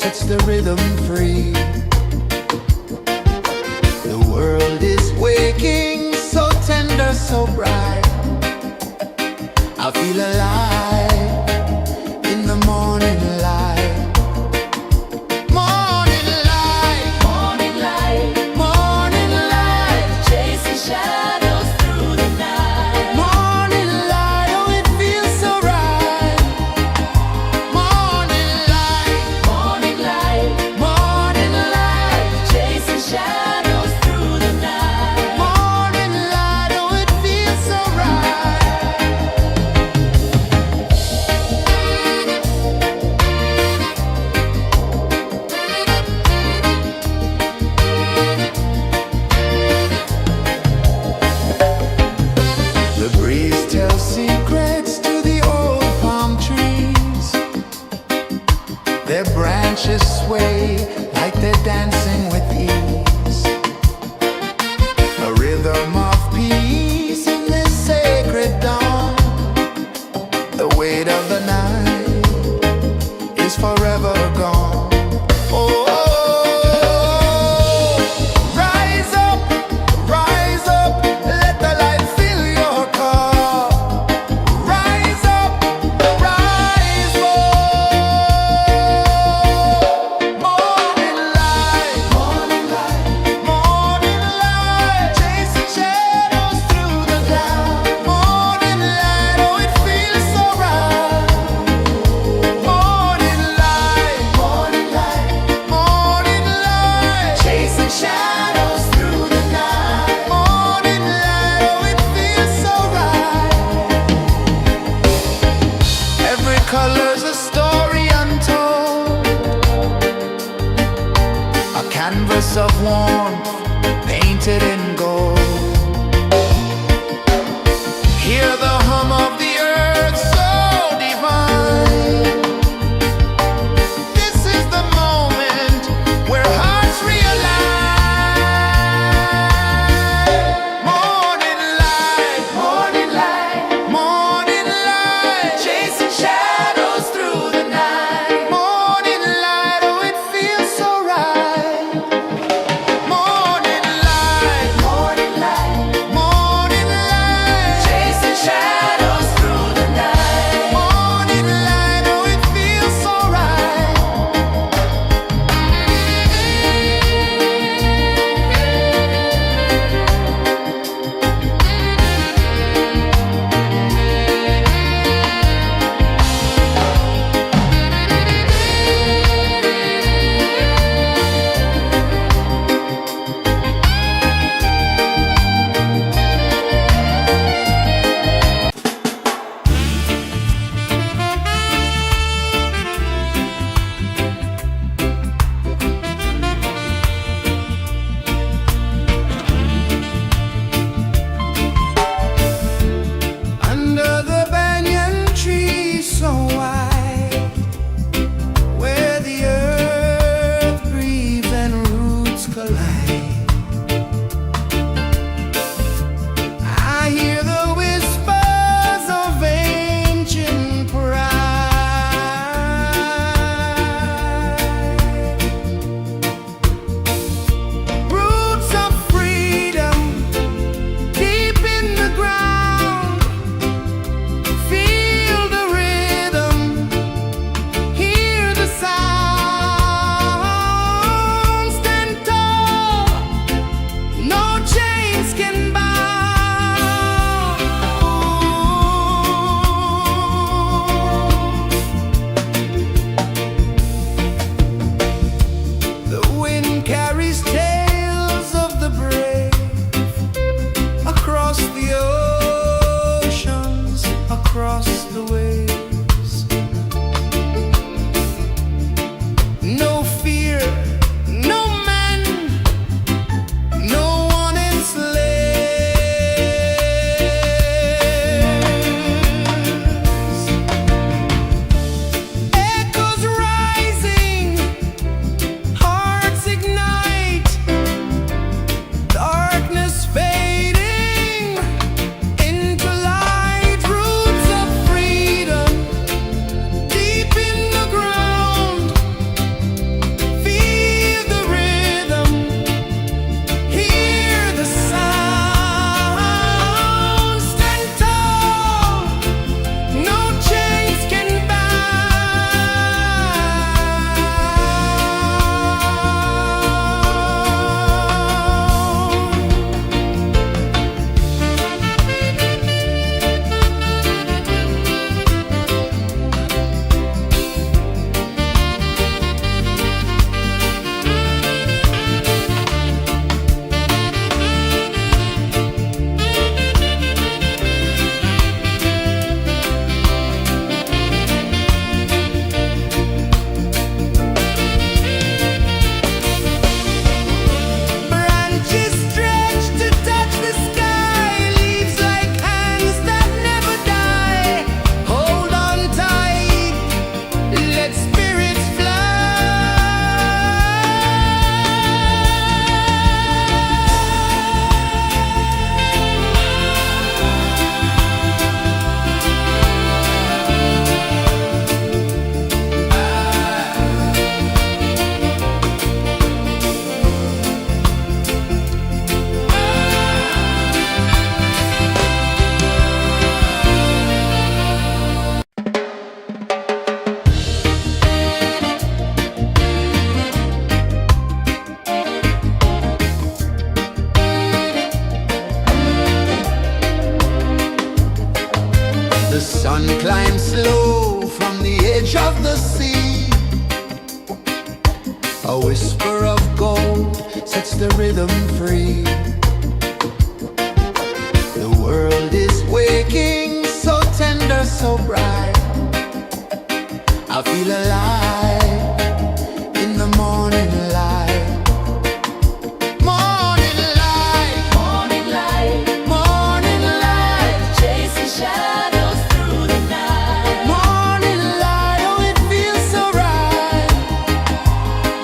sets the rhythm free. The world is waking, so tender, so bright. I feel alive in the morning light. Morning light, Morning light, morning light, chasing shadows through the night. morning light. Oh, it feels so right. Morning light, Morning light, morning light, chasing shadows through the night. morning light. Oh, it feels so right. The breeze tells secrets to the old palm trees. Their branches sway like they're dancing with ease. A rhythm of peace in this sacred dawn. The weight of the night is forever gone. Oh, rise up, let the light fill your cup. Rise up, rise more. Morning light, morning light, chasing shadows through the cloud. Morning light, oh, it feels so right. Morning light, chasing shadows through the night. Morning light, oh, it feels so right. Every color's a story untold, a canvas of warmth painted in gold. Hear the hum of the earth so divine. This is the moment where hearts realign. Morning light, chasing shadows through the night. Morning light, oh, it feels so right. Morning light, chasing shadows through the night. Morning light, oh, it feels so right. Under the banyan tree so wide, where the earth breathes and roots collide, I hear the whispers of ancient pride. Roots of freedom deep in the ground. Feel the rhythm, hear the sound. Stand tall, no chains can bound. The wind carries tales of the brave across the oceans, across the waves. No fear, no man, no one enslaves. Echoes rising, hearts ignite. whisper of gold sets the rhythm free. The world is waking, so tender, so bright. I feel alive in the morning light. Morning light, Morning light, morning light, chasing shadows through the night. morning light, oh it feels so right.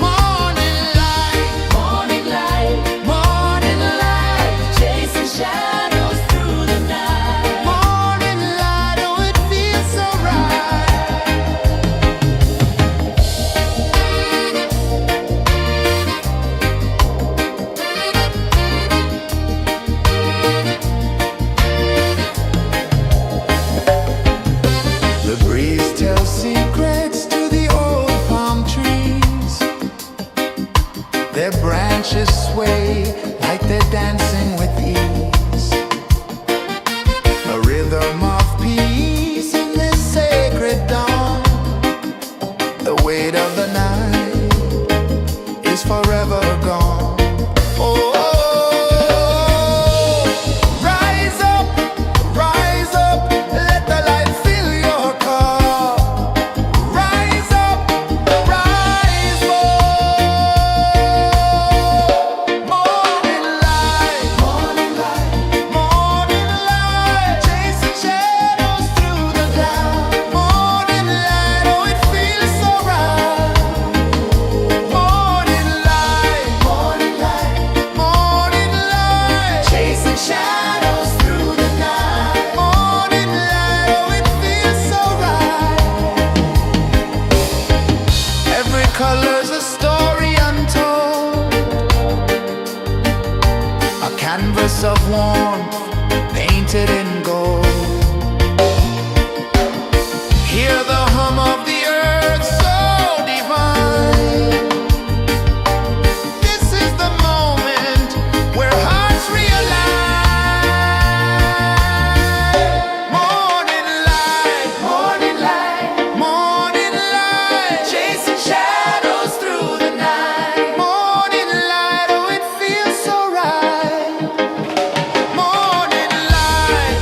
Morning light, Morning light, morning light, chasing shadows through the night. morning light, oh it feels so right. The breeze tells secrets to the old palm trees. Their branches sway like they're dancing with ease. A rhythm of peace in this sacred dawn. The weight of the night is forever gone. Oh, rise up, let the light fill your cup. Rise up, rise up. Morning light, morning light, chasing shadows through the cloud. Morning light, oh it feels so right. Morning light, morning light, chasing shadows through the night. Morning light, oh it feels so right. Every color's a story untold, a canvas of warmth painted in gold. Hear the hum of the earth so divine. This is the moment where hearts realign. Morning light, morning light, chasing shadows through the night. Morning light, oh it feels so right. Morning light,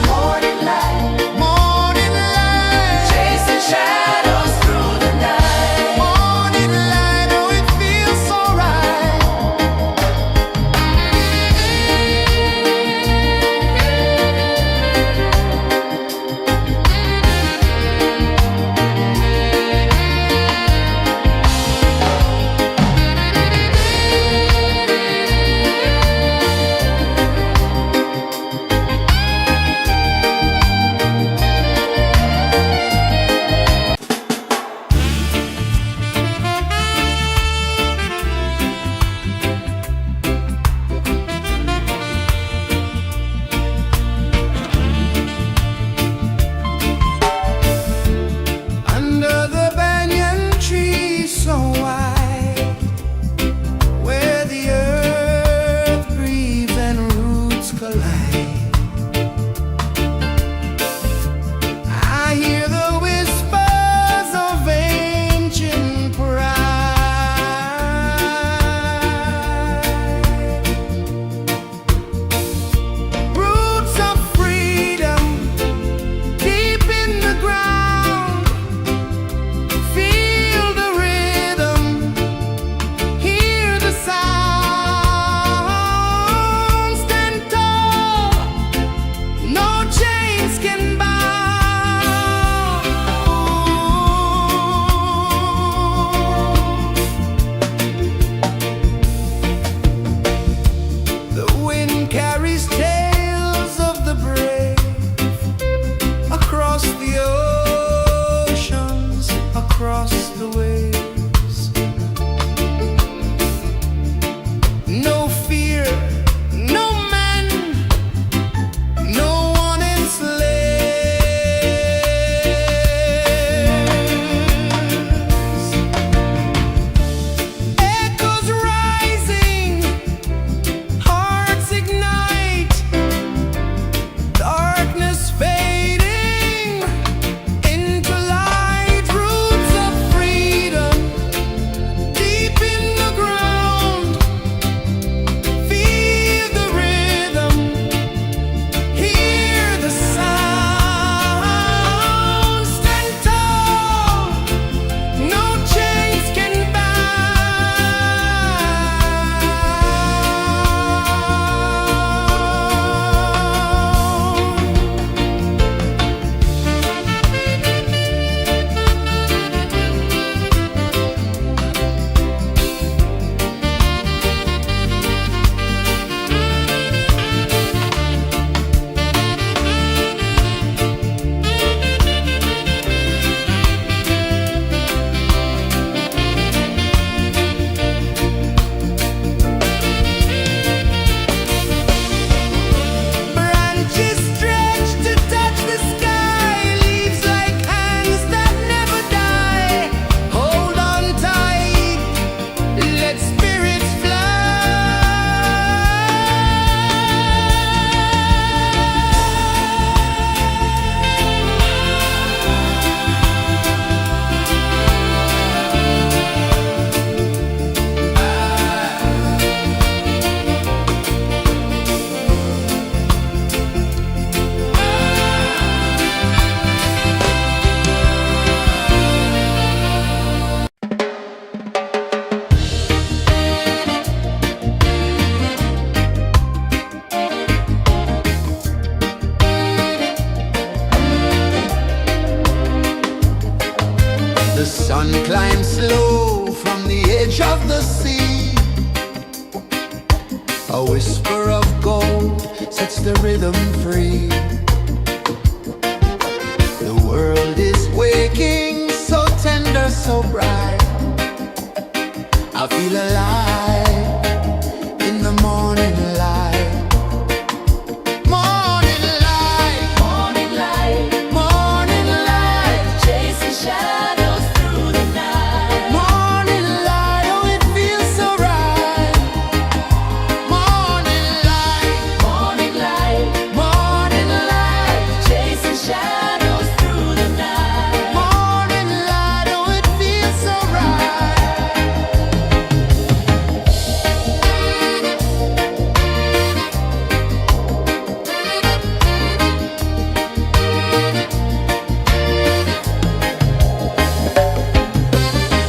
A whisper of gold sets the rhythm free. The world is waking, so tender, so bright. I feel alive in the morning light. Morning light, Morning light, morning light, chasing shadows through the night. morning light, oh it feels so right. Morning light, Morning light, morning light, chasing shadows through the night. morning light, oh it feels so right.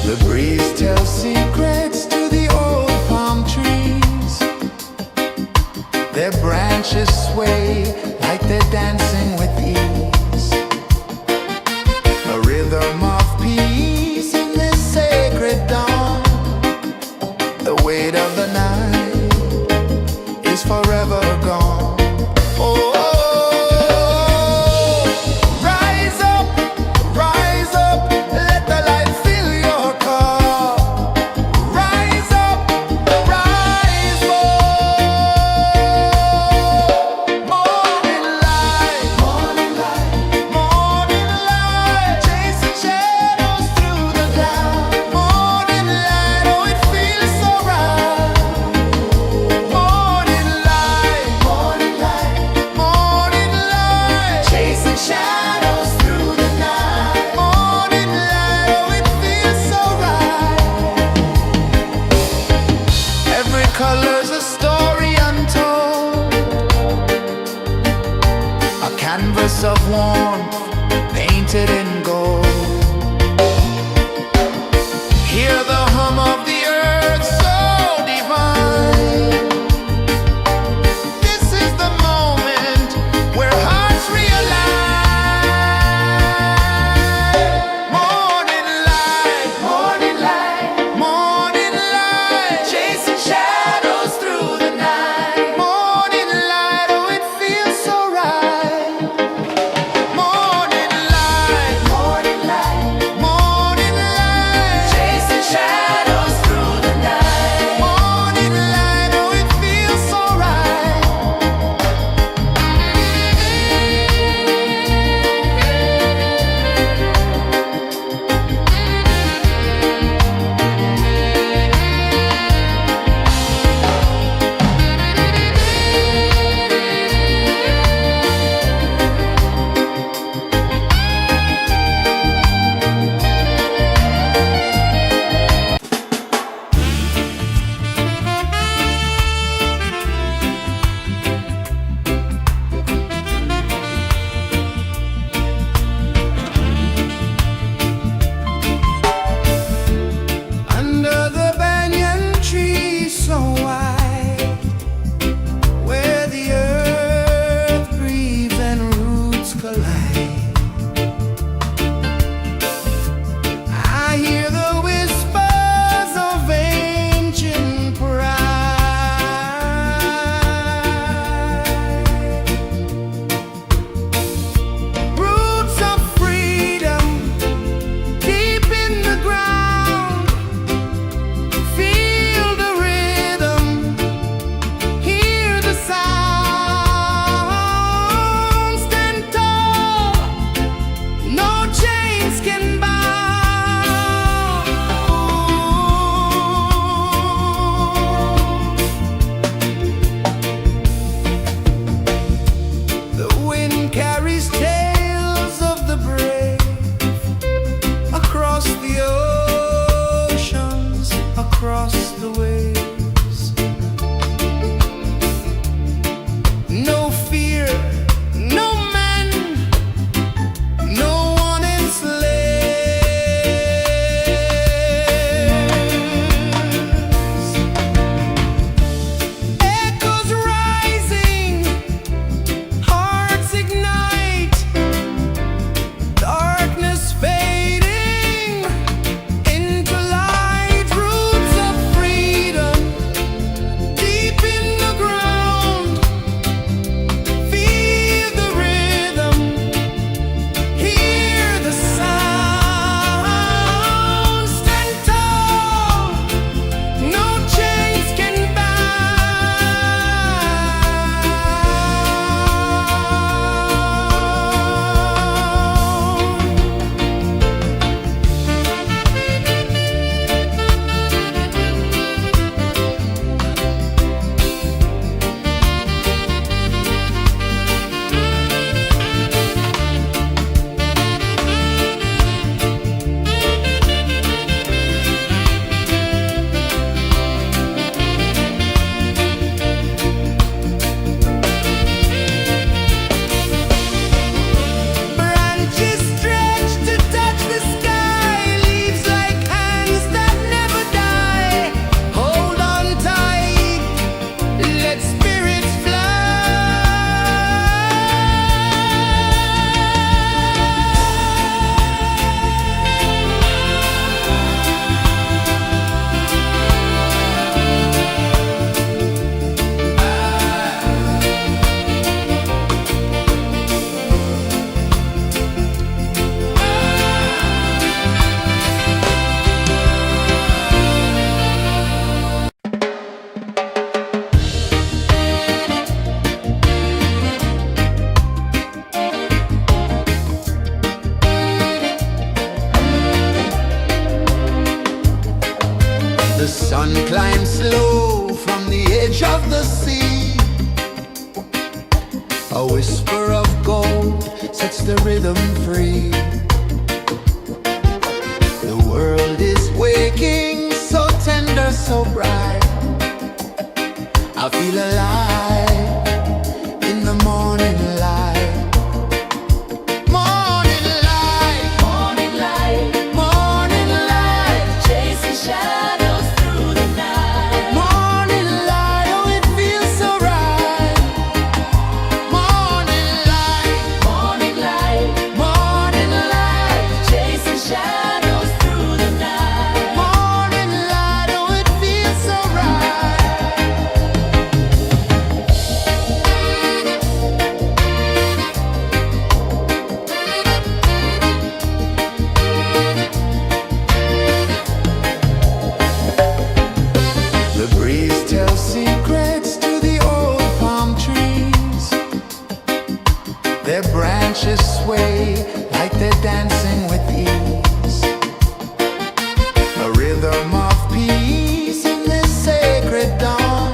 The breeze tells secrets to the old palm trees. Their branches sway like they're dancing with ease. A rhythm of peace in this sacred dawn. The weight of the night is forever gone. Oh, rise up, let the light fill your cup. Rise up, rise up. Morning light, morning light, morning light, chasing shadows through the cloud. Morning light, oh it feels so right. Morning light, morning light, morning light, chasing shadows through the night. Morning light, oh it feels so right. Every color's a story untold, a canvas of warmth painted in gold. Hear the hum of the earth so divine. This is the moment where hearts realign. Morning light, morning light, morning light, chasing shadows through the night. Morning light, oh it feels so right. Morning light, morning light, morning light, chasing shadows through the night. Morning light, oh it feels so right. Under the banyan tree so wide, where the earth breathes and roots collide, I hear the whispers of ancient pride. Roots of freedom deep in the ground. Feel the rhythm, hear the sound. Stand tall, no chains can bound. The wind carries tales of the brave across the oceans, across the waves. No fear, no man, no one enslaves. Echoes rising, hearts ignite, darkness fading into light. Roots of freedom Rising slow from the edge of the sea, a whisper of gold sets the rhythm free. The world is waking, so tender, so bright. I feel alive in the morning light. Morning light, Morning light, morning light, chasing shadows through the night. morning light, oh it feels so right. Morning light, Morning light, morning light, chasing shadows through the night. morning light, oh it feels so right. The breeze tells secrets to the old palm trees. Their branches sway like they're dancing with ease. A rhythm of peace in this sacred dawn.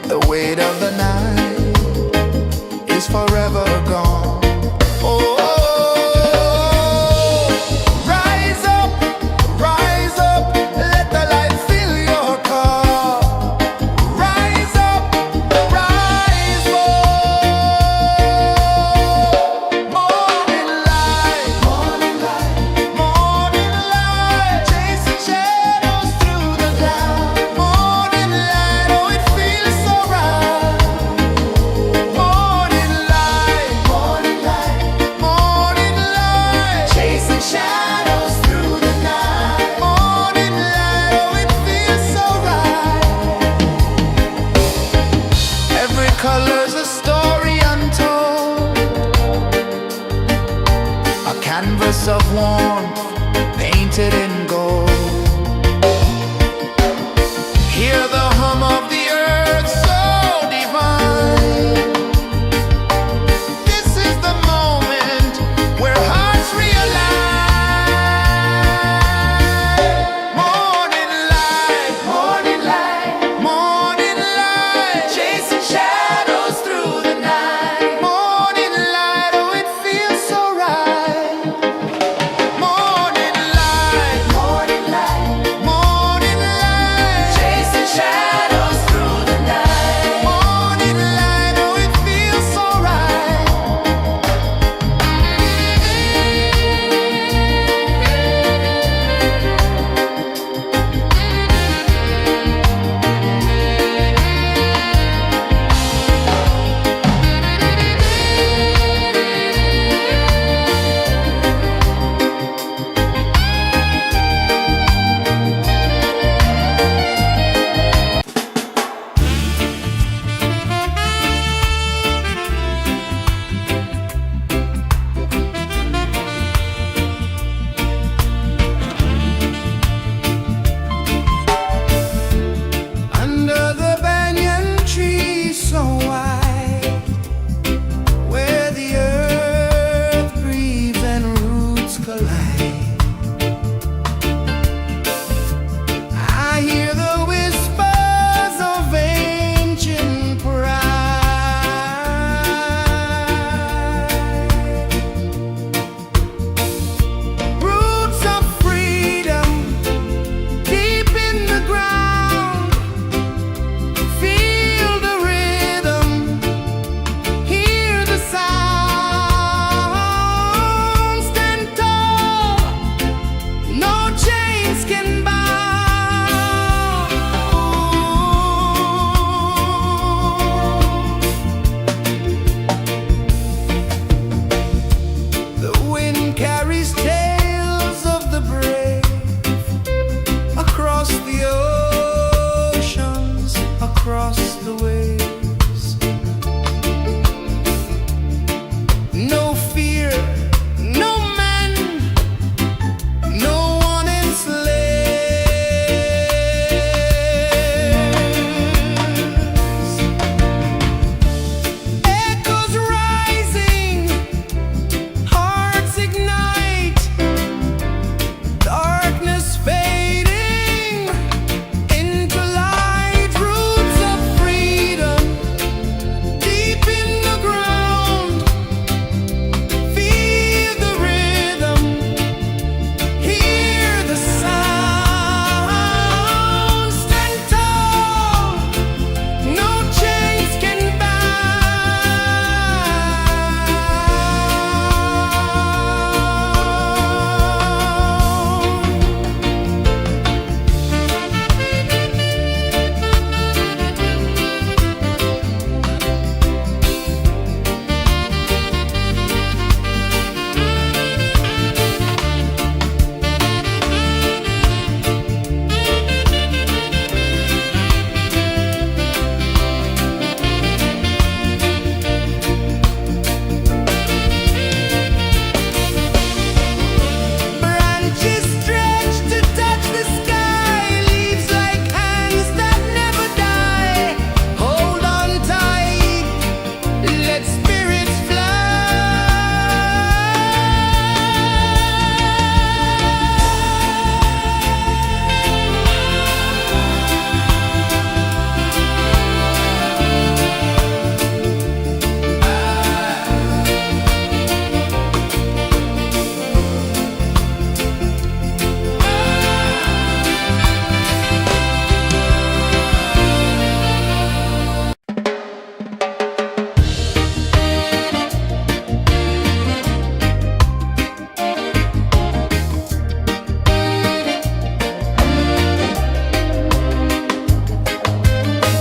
The weight of the night is forever gone. Oh, rise up, let the light fill your car. Rise up, rise up. Morning light, morning light, morning light, chasing shadows through the cloud. Morning light, oh it feels so right. Morning light, morning light, morning light, chasing shadows through the night. Morning light, oh it feels so right. Every color's a story untold, a canvas of warmth painted in gold. Hear the hum of the earth so divine. This is the moment where hearts realign. Morning light, morning light, morning light, chasing shadows through the night. Morning light, oh it feels so right. Morning light, morning light, morning light, chasing shadows.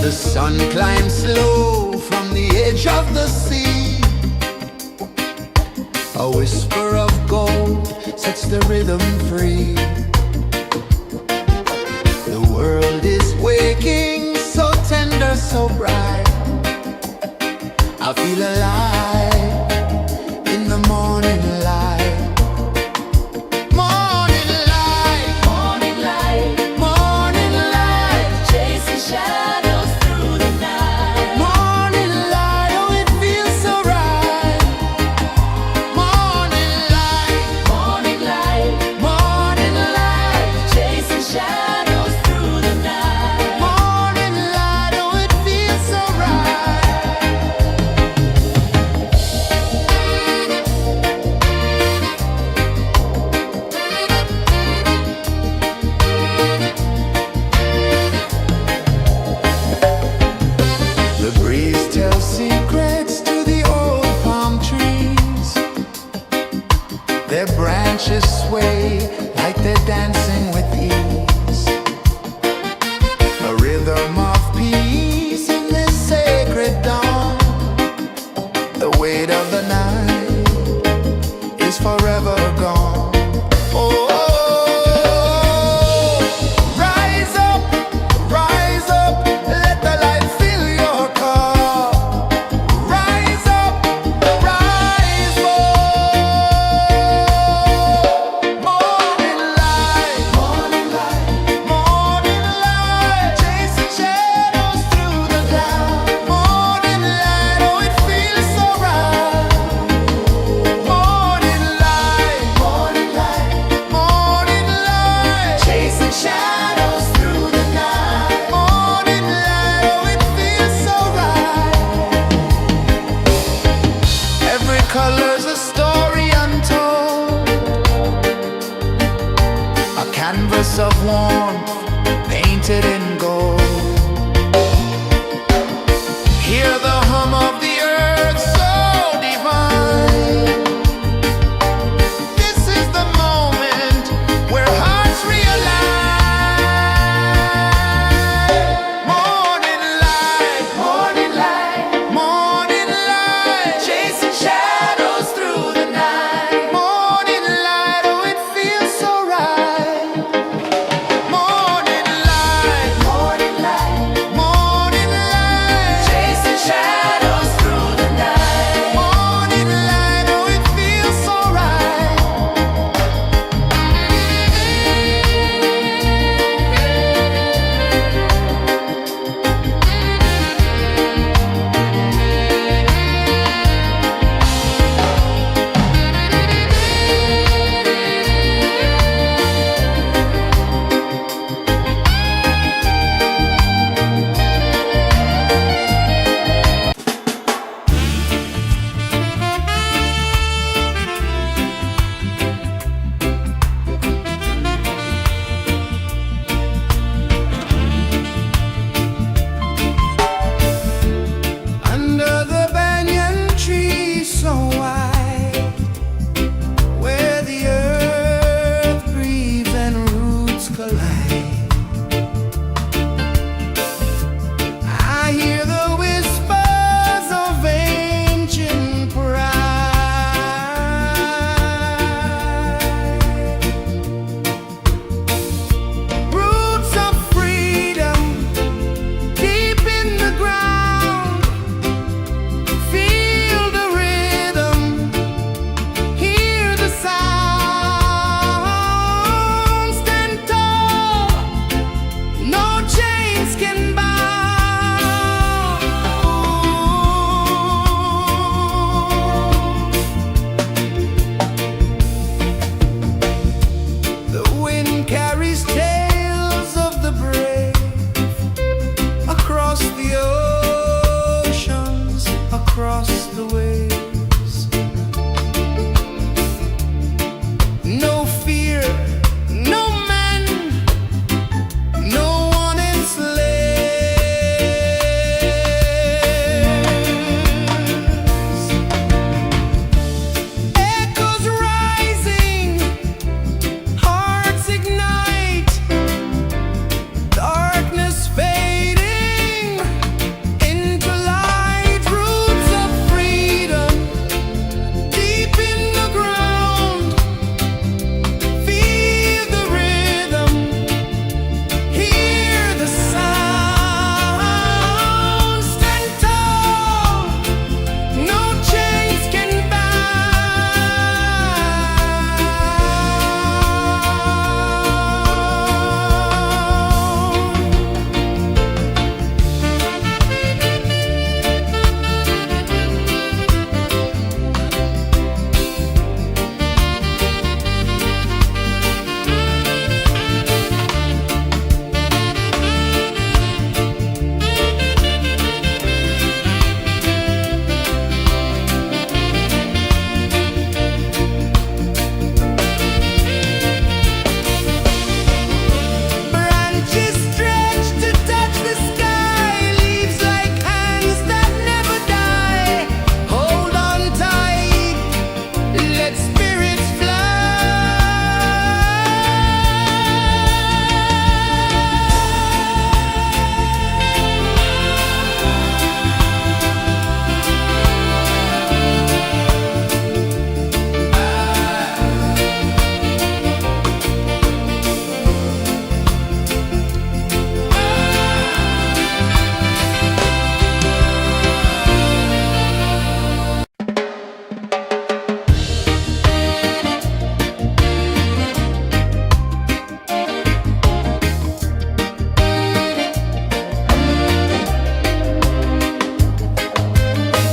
The sun climbs slow from the edge of the sea. A whisper of gold sets the rhythm free. The world is waking, so tender, so bright. I feel alive in the morning light. Morning light, Morning light, morning light, chasing shadows through the night. morning light, oh it feels so right. Morning light, Morning light, morning light, chasing shadows through the night. morning light, oh it feels so right.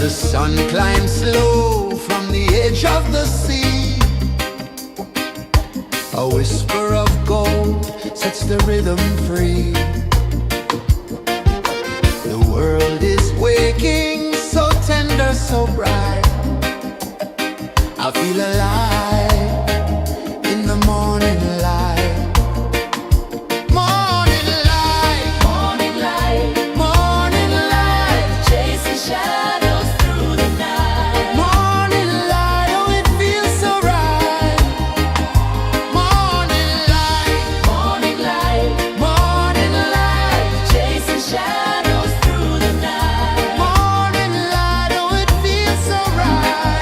The sun climbs slow from the edge of the sea. A whisper of gold sets the rhythm free. The world is waking, so tender, so bright. I feel alive in the morning light. Morning light, Morning light, morning light, chasing shadows through the night. morning light, oh it feels so right. Morning light, Morning light, morning light, chasing shadows through the night. morning light, oh it feels so right.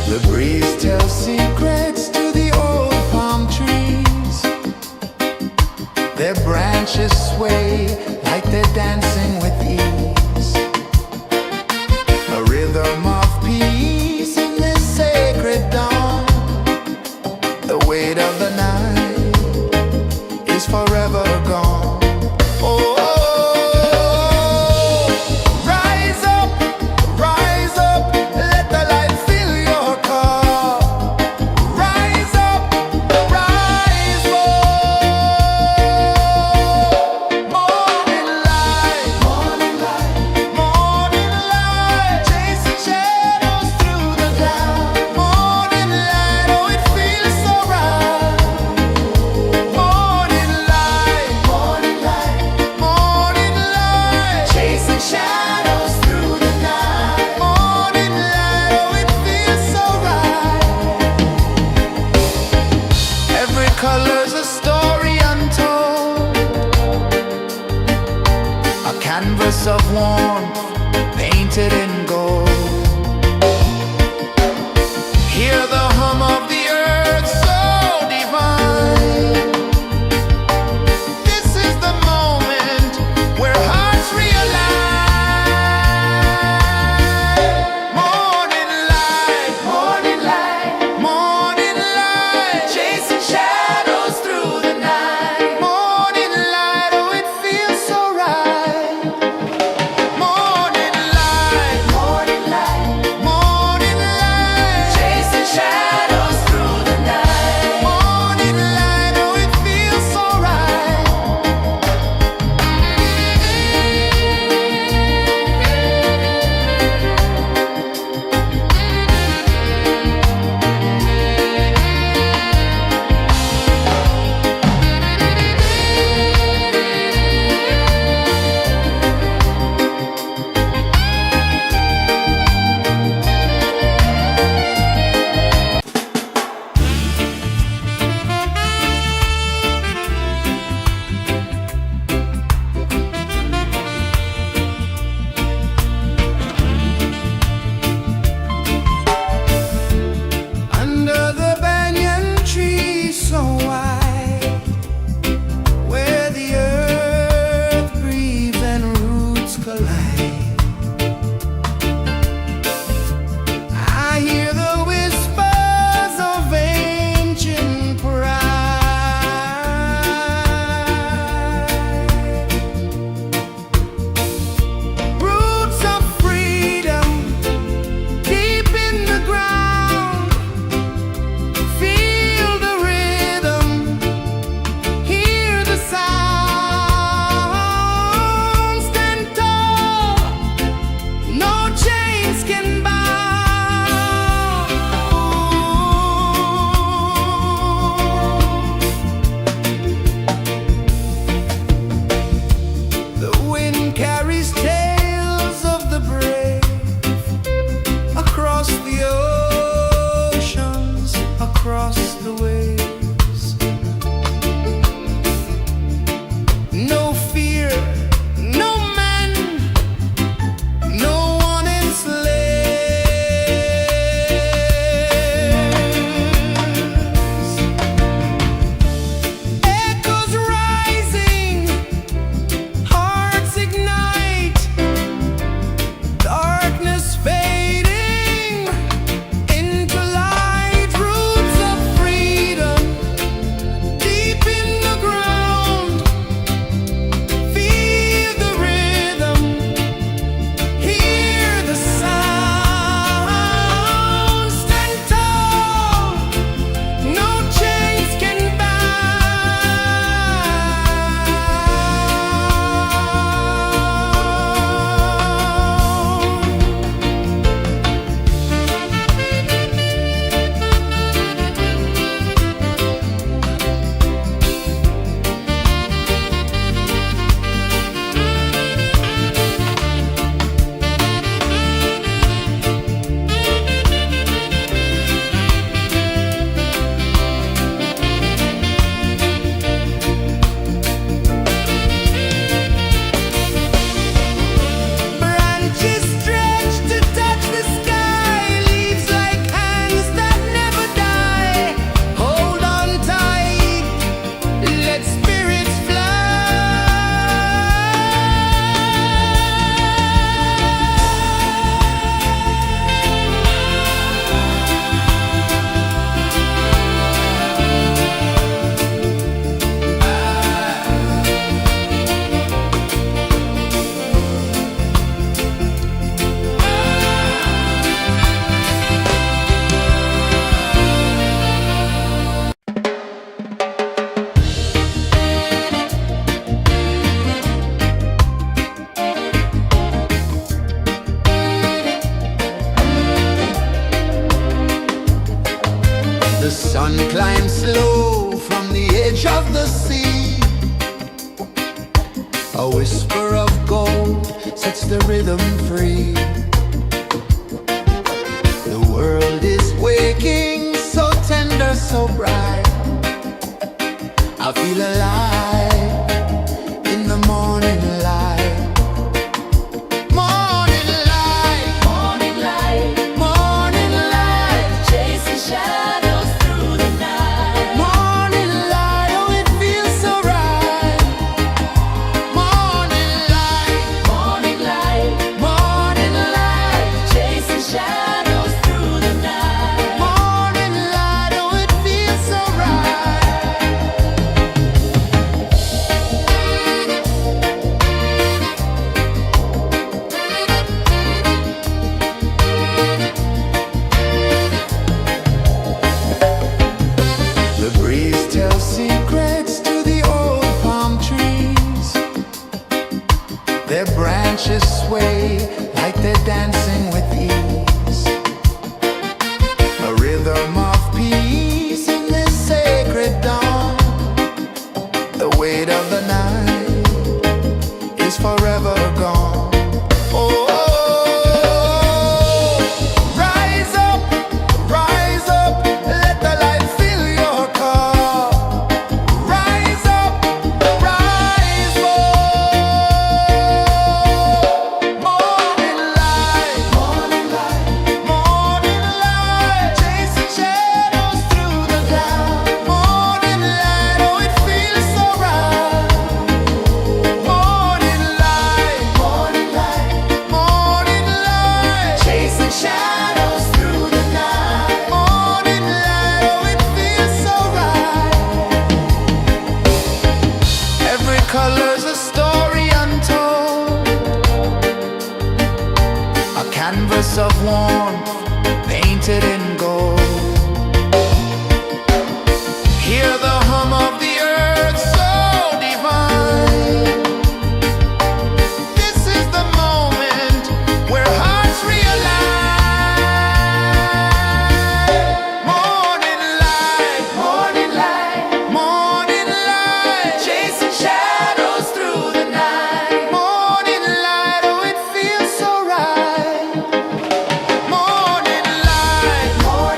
The breeze tells secrets to the old palm trees. Their branches sway like they're dancing with ease. A rhythm of peace in this sacred dawn. The weight of the night is forever gone. Oh, rise up, let the light fill your cup. Rise up, rise up. Morning light, morning light, morning light, chasing shadows through the cloud. Morning light, oh it feels so right. Morning light, morning light, morning light, chasing shadows through the night. Morning light, oh it feels so right. Every color's a story untold, a canvas of warmth painted in gold. Hear the hum of the earth so divine. This is the moment where hearts realign. Morning light, morning light, morning light, chasing shadows through the night. Morning light, oh it feels so right. Morning light, morning light, morning light, chasing shadows. Sun climbs slow from the edge of the sea. A whisper of gold sets the rhythm free. The world is waking, so tender, so bright. I feel alive in the morning light. Morning light, Morning light, morning light, chasing shadows through the night. morning light, oh it feels so right. Morning light, Morning light, morning light, chasing shadows through the night. morning light, oh it feels so right. The breeze tells secrets to the old palm trees. Their branches sway like they're dancing with ease. A rhythm of peace in this sacred dawn. The weight of the night is forever gone. Oh, rise up, let the light fill your cup. Rise up, rise more. Morning light, morning light, morning light, chasing shadows through the cloud. Morning light, oh it feels so right. Morning light, morning light, morning light, chasing shadows through the night. Morning light, oh it feels so right. Every color's a story untold, a canvas of warmth painted in gold. Hear the hum of the earth so divine. This is the moment where hearts realign. Morning light, morning light, morning light, chasing shadows through the night. Morning light, oh it feels so right. Morning light, morning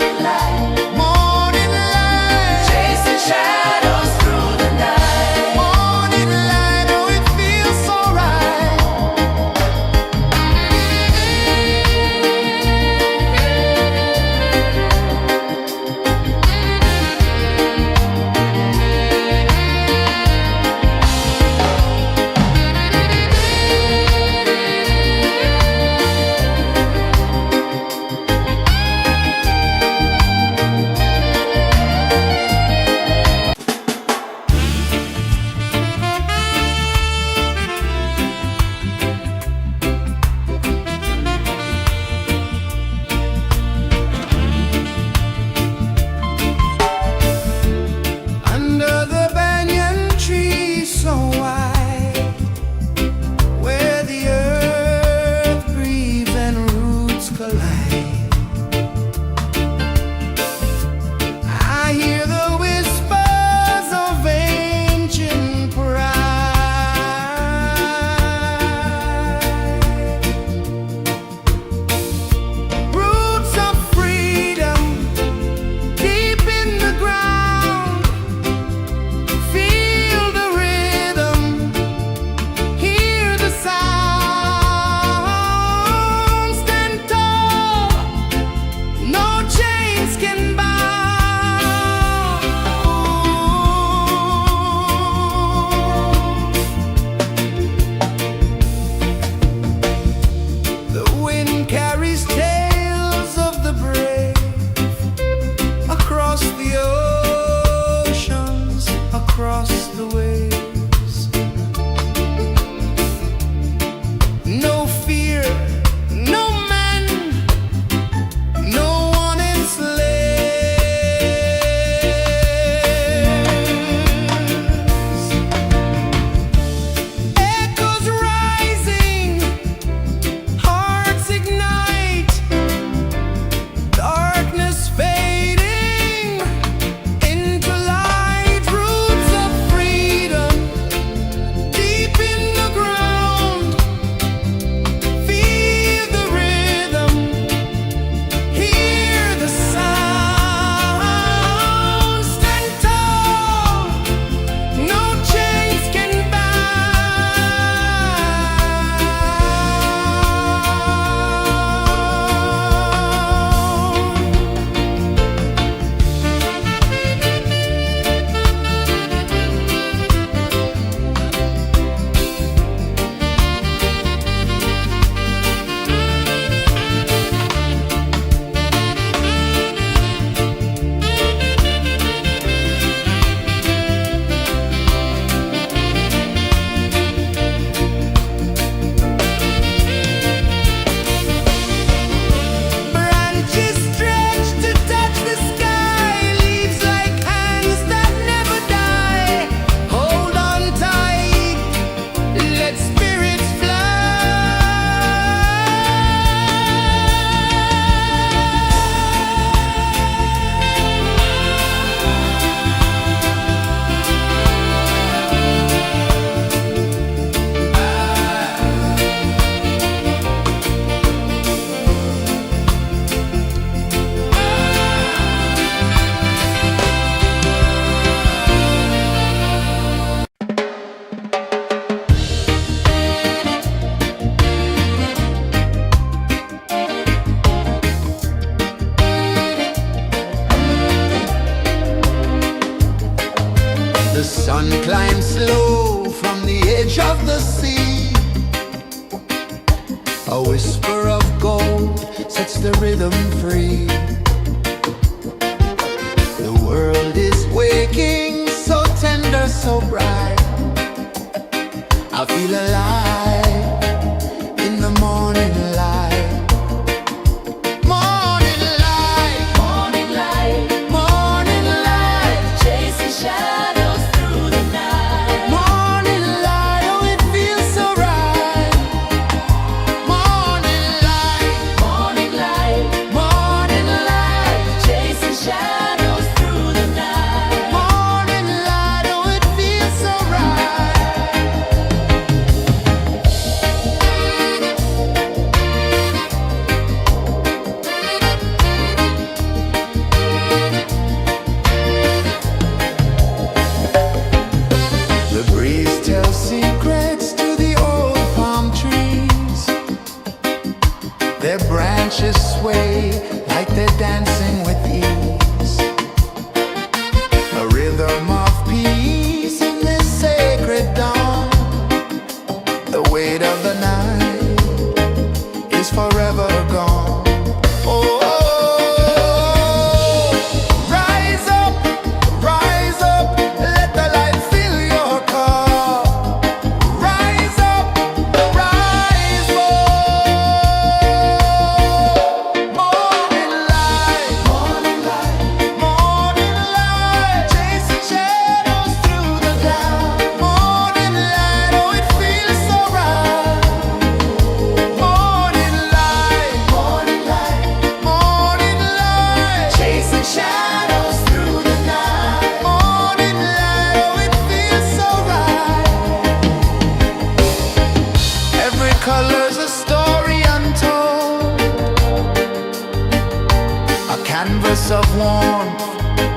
sun climbs slow from the edge of the sea. A whisper of gold sets the rhythm free. The world is waking, so tender, so bright. I feel alive in the morning light. Morning light, Morning light, morning light, chasing shadows through the night. morning light, oh it feels so right. Morning light, Morning light, morning light, chasing shadows through the night. morning light, oh it feels so right. The breeze tells secrets to the old palm trees. Their branches sway like they're dancing with ease. A rhythm of peace in this sacred dawn. The weight of the night is forever gone. Oh, rise up, let the light fill your cup. Rise up, rise more. Morning light, morning light, morning light, chasing shadows through the cloud. Morning light, oh it feels so right. Morning light, morning light, morning light, chasing shadows through the night. Morning light, oh it feels so right. Every color's a story untold, a canvas of warmth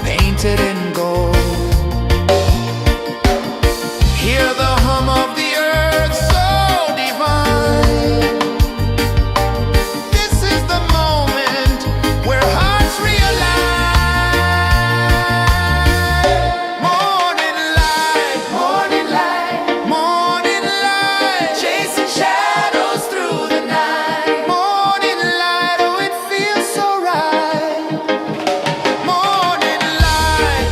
painted in gold. Hear the hum of the earth so divine. This is the moment where hearts realign. Morning light, morning light, morning light, chasing shadows through the night. Morning light, oh it feels so right. Morning light,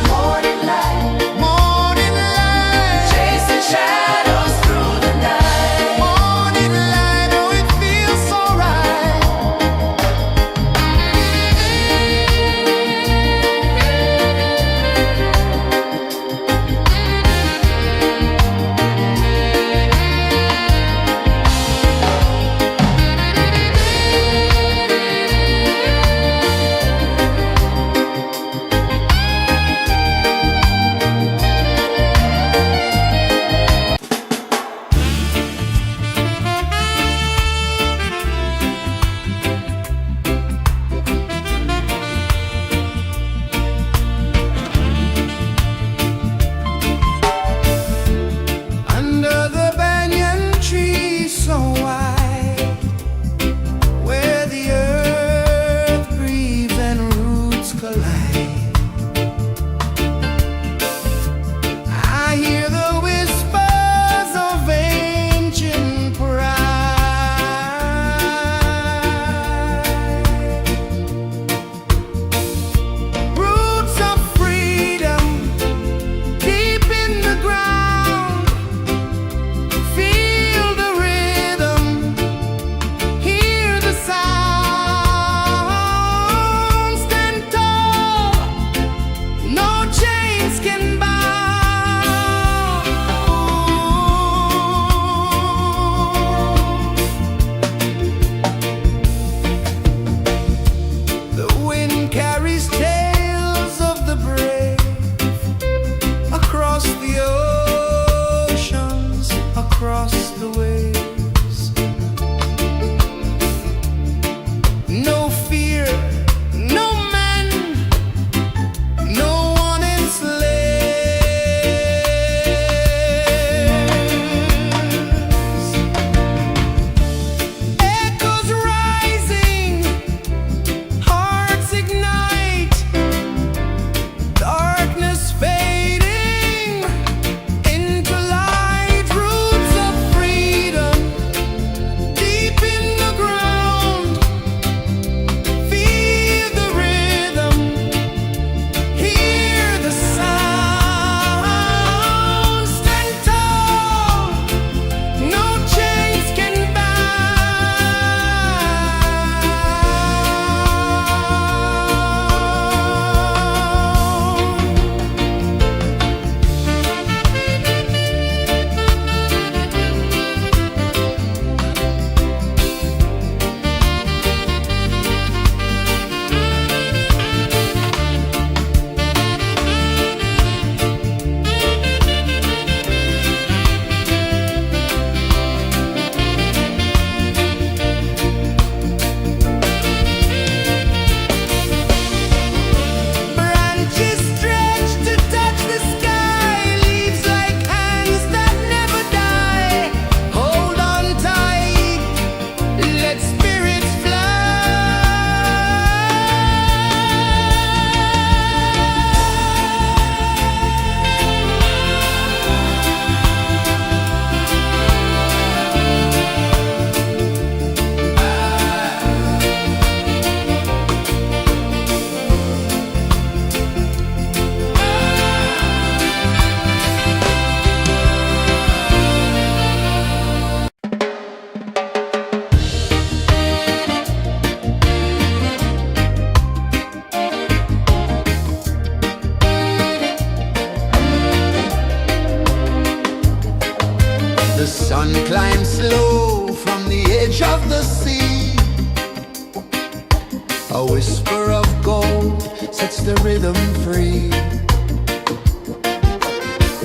A whisper of gold sets the rhythm free.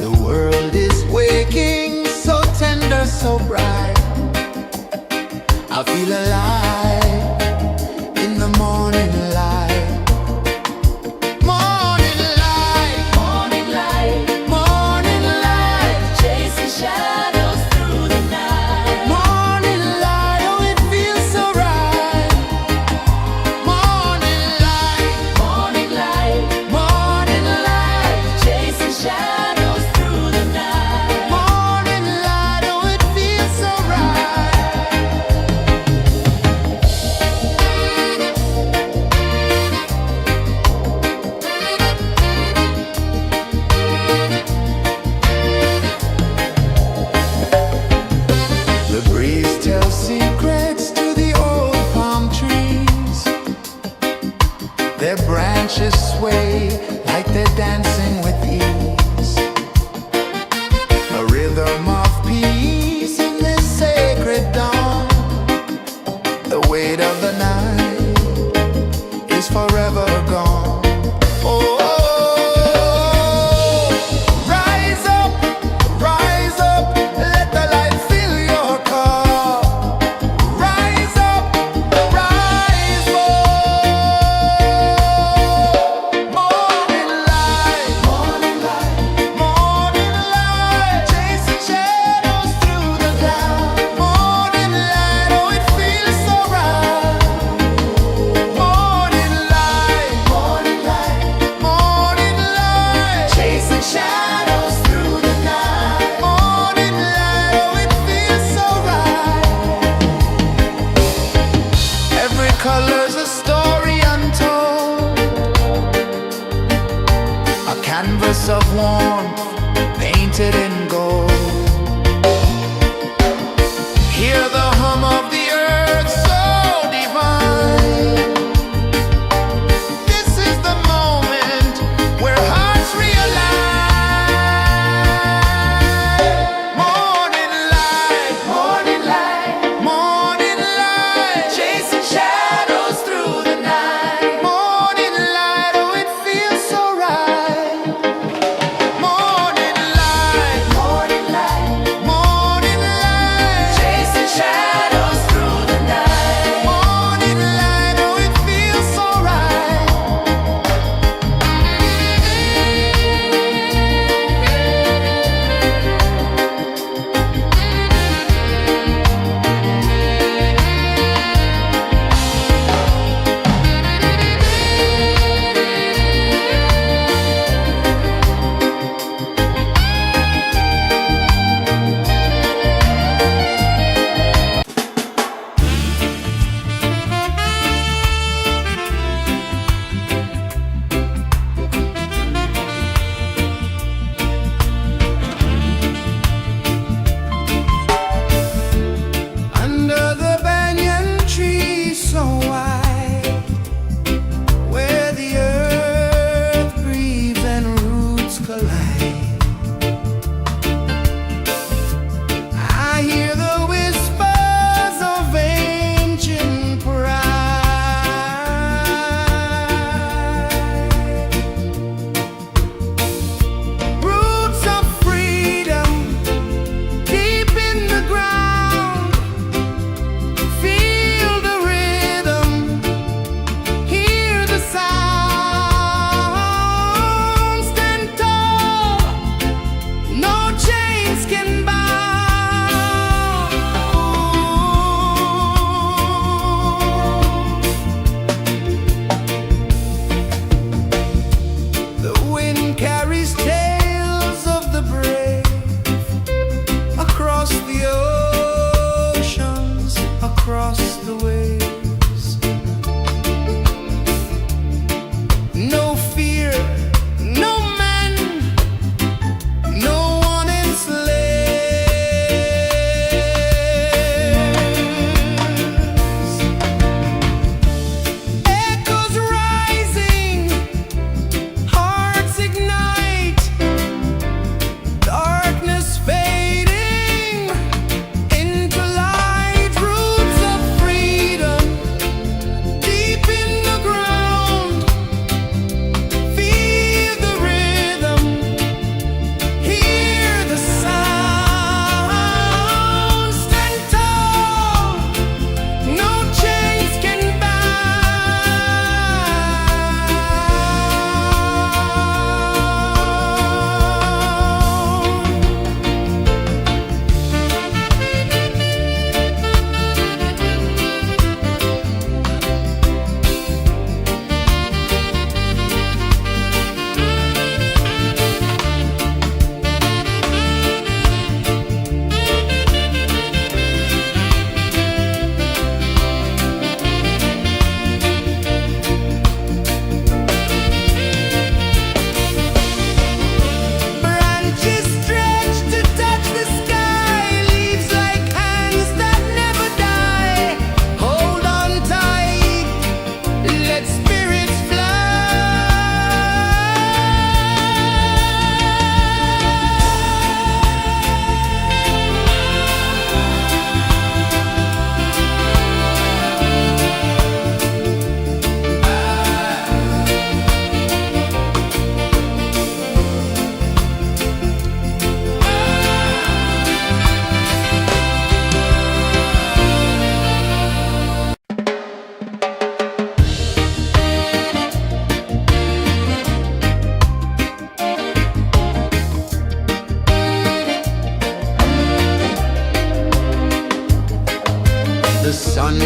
The world is waking, so tender, so bright. I feel alive in the morning light. Morning light, Morning light, morning light, chasing shadows through the night. morning light, oh it feels so right. Morning light, Morning light, morning light, chasing shadows through the night. morning light, oh it feels so right. The breeze tells secrets to the old palm trees. Their branches sway like they're dancing with ease. A rhythm of peace in this sacred dawn. The weight of the night is forever gone. Oh, rise up, let the light fill your cup. Rise up, rise up. Morning light, morning light, morning light, chasing shadows through the cloud. Morning light, oh it feels so right. Morning light, morning light, morning light, chasing shadows through the night. Morning light, oh it feels so right. Every color's a story untold, a canvas of warmth painted in gold. Hear the hum of the earth so divine. This is the moment where hearts realign. Morning light, morning light, morning light, chasing shadows through the night. Morning light, oh it feels so right. Morning light,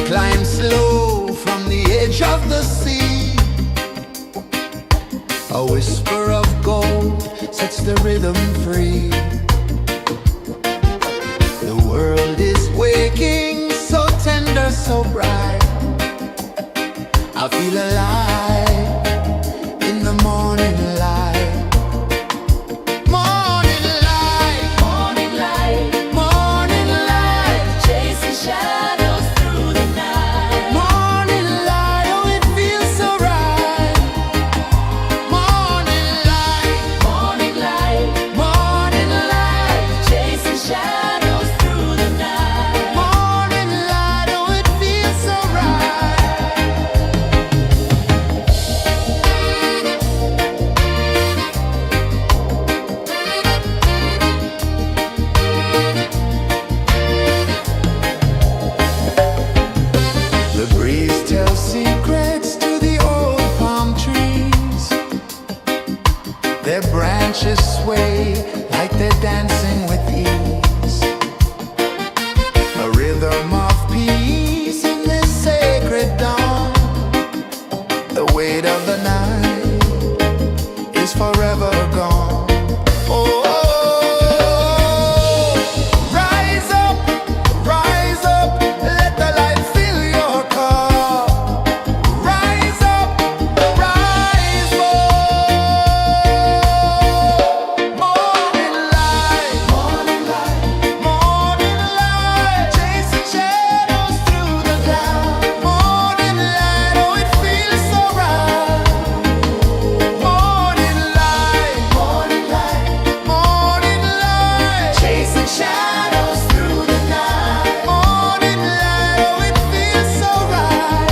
climb slow from the edge of the sea. A whisper of gold sets the rhythm free. The world is waking, so tender, so bright. I feel alive in the morning light. Morning light, Morning light, morning light, chasing shadows through the night. morning light, oh it feels so right. Morning light, Morning light, morning light, chasing shadows through the night. morning light, oh it feels so right. The breeze tells secrets to the old palm trees. Their branches sway like they're dancing with ease. A rhythm of peace in this sacred dawn. The weight of the night is forever gone. Oh, rise up, let the light fill your cup. Rise up, rise up. Morning light, morning light, morning light, chasing shadows through the cloud. Morning light, oh it feels so right. Morning light, morning light, morning light, chasing shadows through the night. Morning light, oh it feels so right.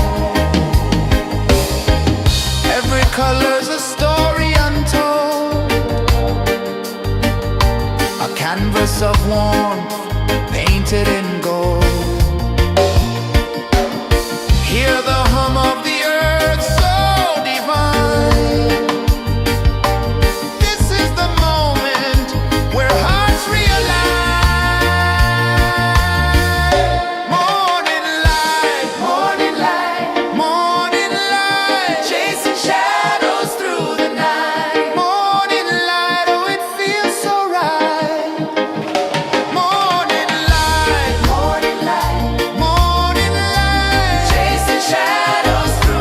Every color's a story untold, a canvas of warmth painted in gold. Hear the hum of the earth so divine. This is the moment where hearts realign. Morning light, morning light, morning light, chasing shadows through the night. Morning light, oh it feels so right. Morning light, morning light, morning light, chasing shadows through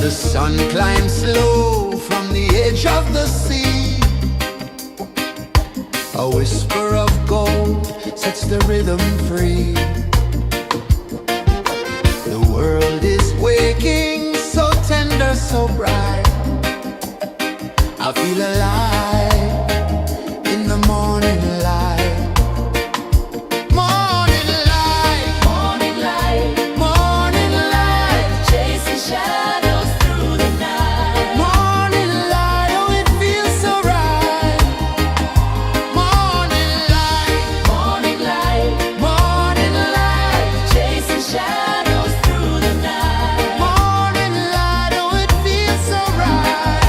The sun climbs slow from the edge of the sea. A whisper of gold sets the rhythm free. The world is waking, so tender, so bright. I feel alive in the morning light. Morning light, Morning light, morning light, chasing shadows through the night. morning light, oh it feels so right. Morning light, Morning light, morning light, chasing shadows through the night. morning light, oh it feels so right.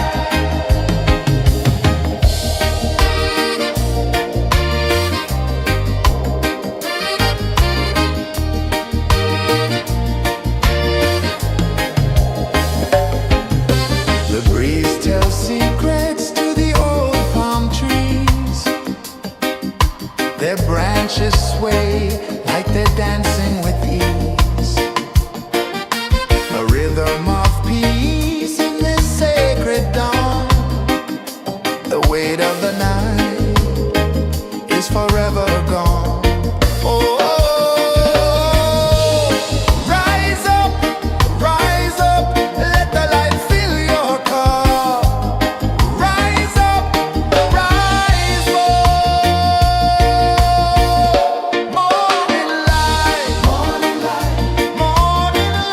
The breeze tells secrets to the old palm trees. Their branches sway like they're dancing with ease. A rhythm of peace in this sacred dawn. The weight of the night is forever gone. Oh, rise up, let the light fill your cup. Rise up, rise up. Morning light, morning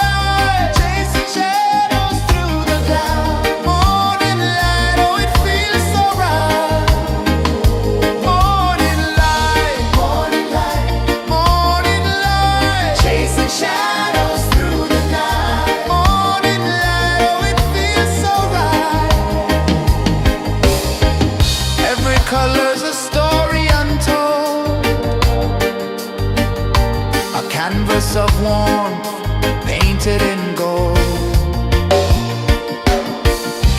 light, chasing shadows through the cloud. Morning light, oh it feels so right. Morning light, chasing shadows through the night. Morning light, oh it feels so right. Every color's a story untold, a canvas of warmth painted in gold.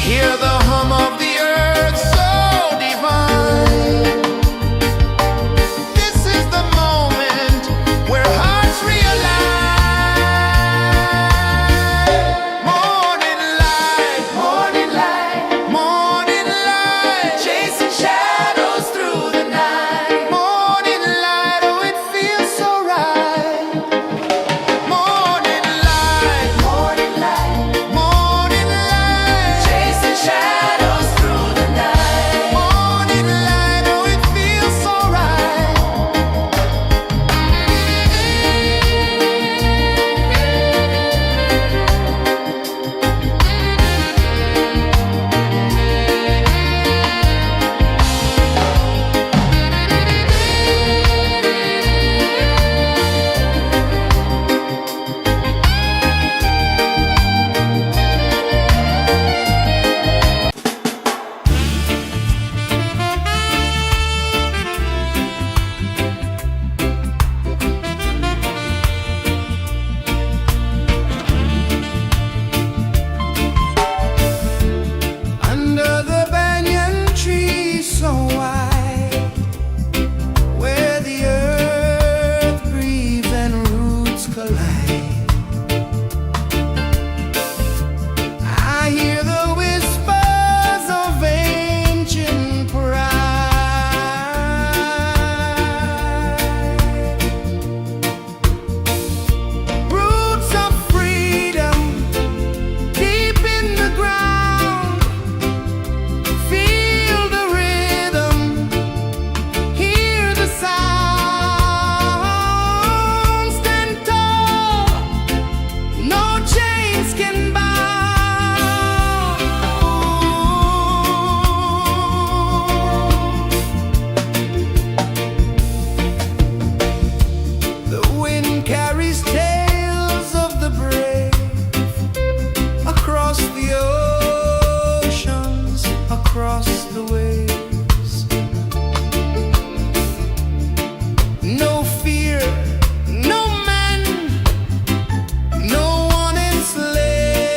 Hear the hum of the earth so divine. This is the moment where hearts realign. Morning light, morning light, chasing shadows through the night. Morning light, oh it feels so right. Morning light, chasing shadows through the night. Morning light, oh it feels so right. Under the banyan tree so wide, where the earth breathes and roots collide, I hear the whispers of ancient pride. Roots of freedom deep in the ground. Feel the rhythm, hear the sound. Stand tall, no chains can bound. The wind carries tales of the brave across the oceans, across the waves. No fear, no man, no one enslaved.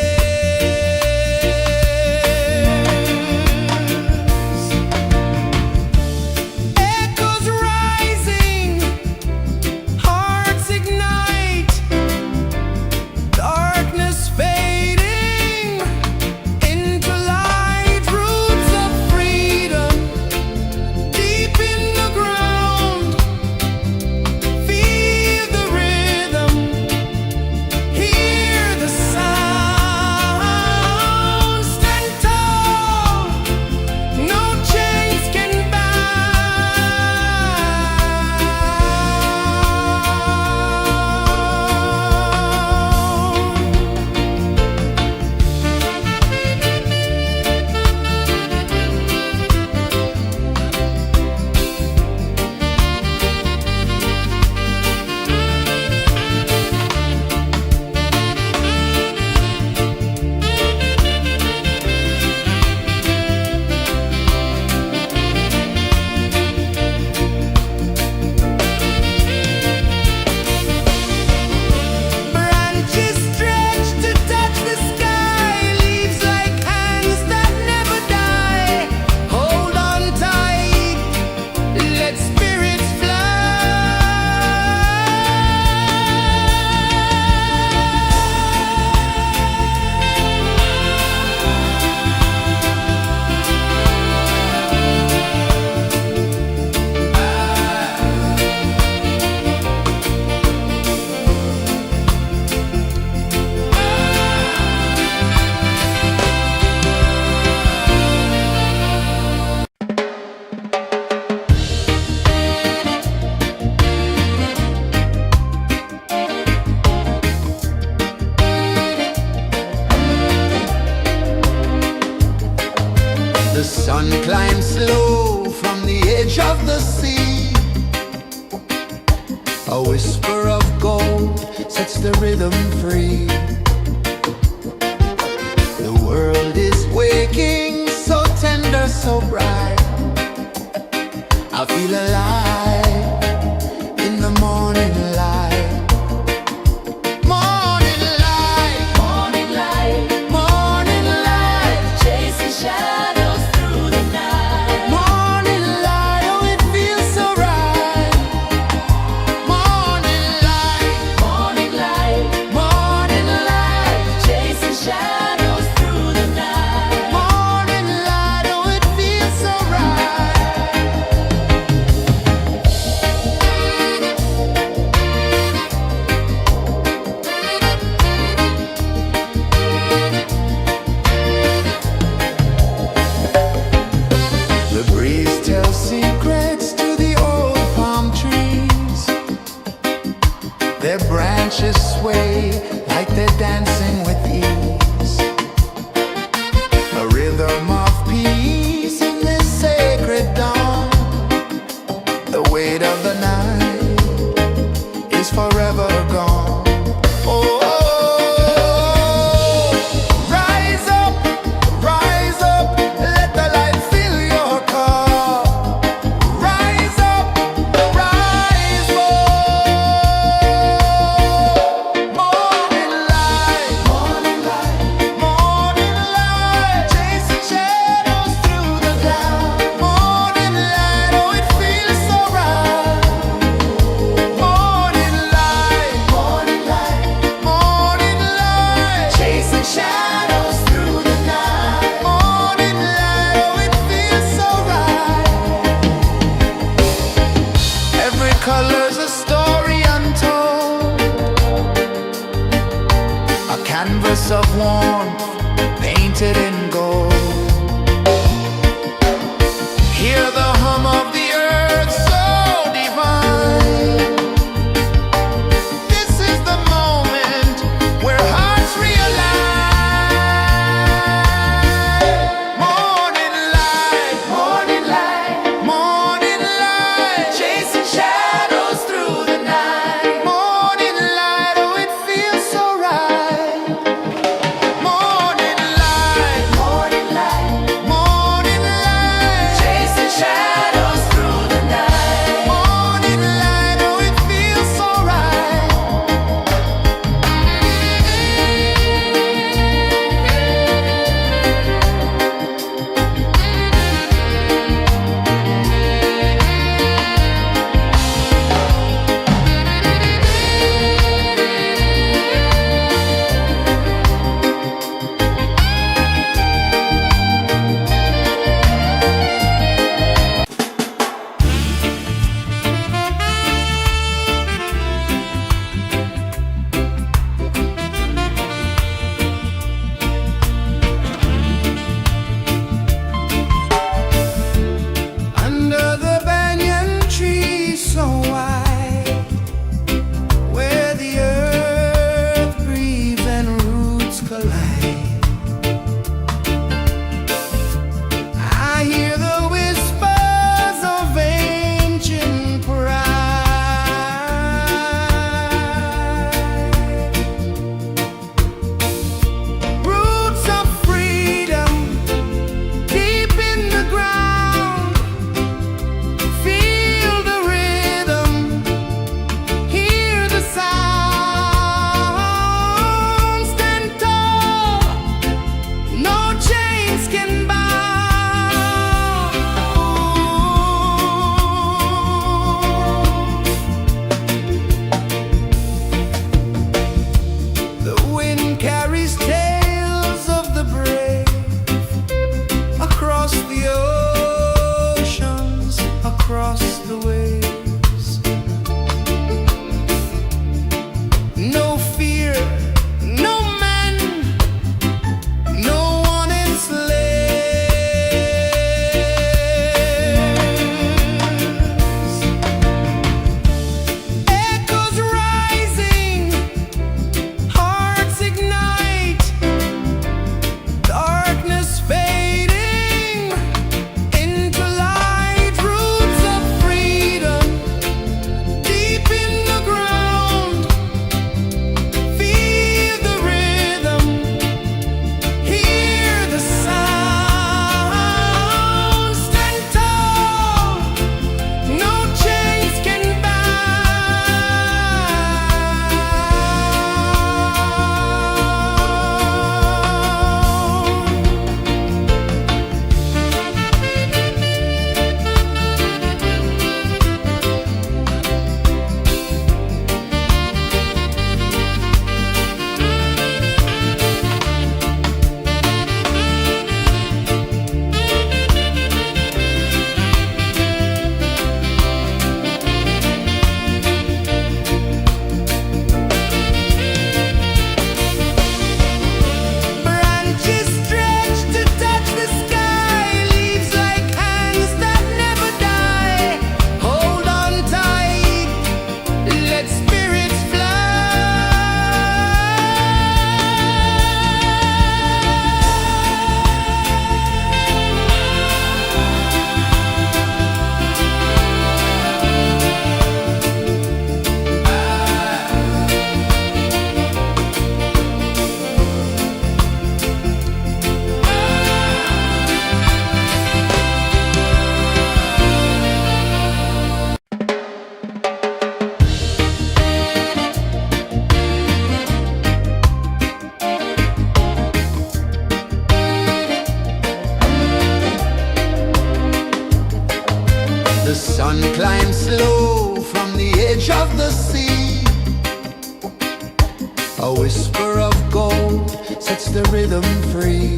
The sun climbs slow from the edge of the sea. A whisper of gold sets the rhythm free. The world is waking, so tender, so bright. I feel alive in the morning light. Morning light, Morning light, morning light, chasing shadows through the night. morning light, oh it feels so right. Morning light, Morning light, morning light, chasing shadows through the night. morning light, oh it feels so right. The breeze tells secrets to the old palm trees. Their branches sway like they're dancing with ease. A rhythm of peace in this sacred dawn. The weight of the night is forever gone. Oh, rise up, let the light fill your cup. Rise up, rise up. Morning light, morning light, morning light, chasing shadows through the cloud. Morning light, oh it feels so right. Morning light, morning light, morning light, chasing shadows through the night. Morning light, oh it feels so right. Every color's a story untold, a canvas of warmth painted in gold. Hear the hum of the earth so divine. This is the moment where hearts realign. Morning light, morning light, morning light, chasing shadows through the night. Morning light, oh it feels so right. Morning light, morning light, sun climbs slow from the edge of the sea. A whisper of gold sets the rhythm free.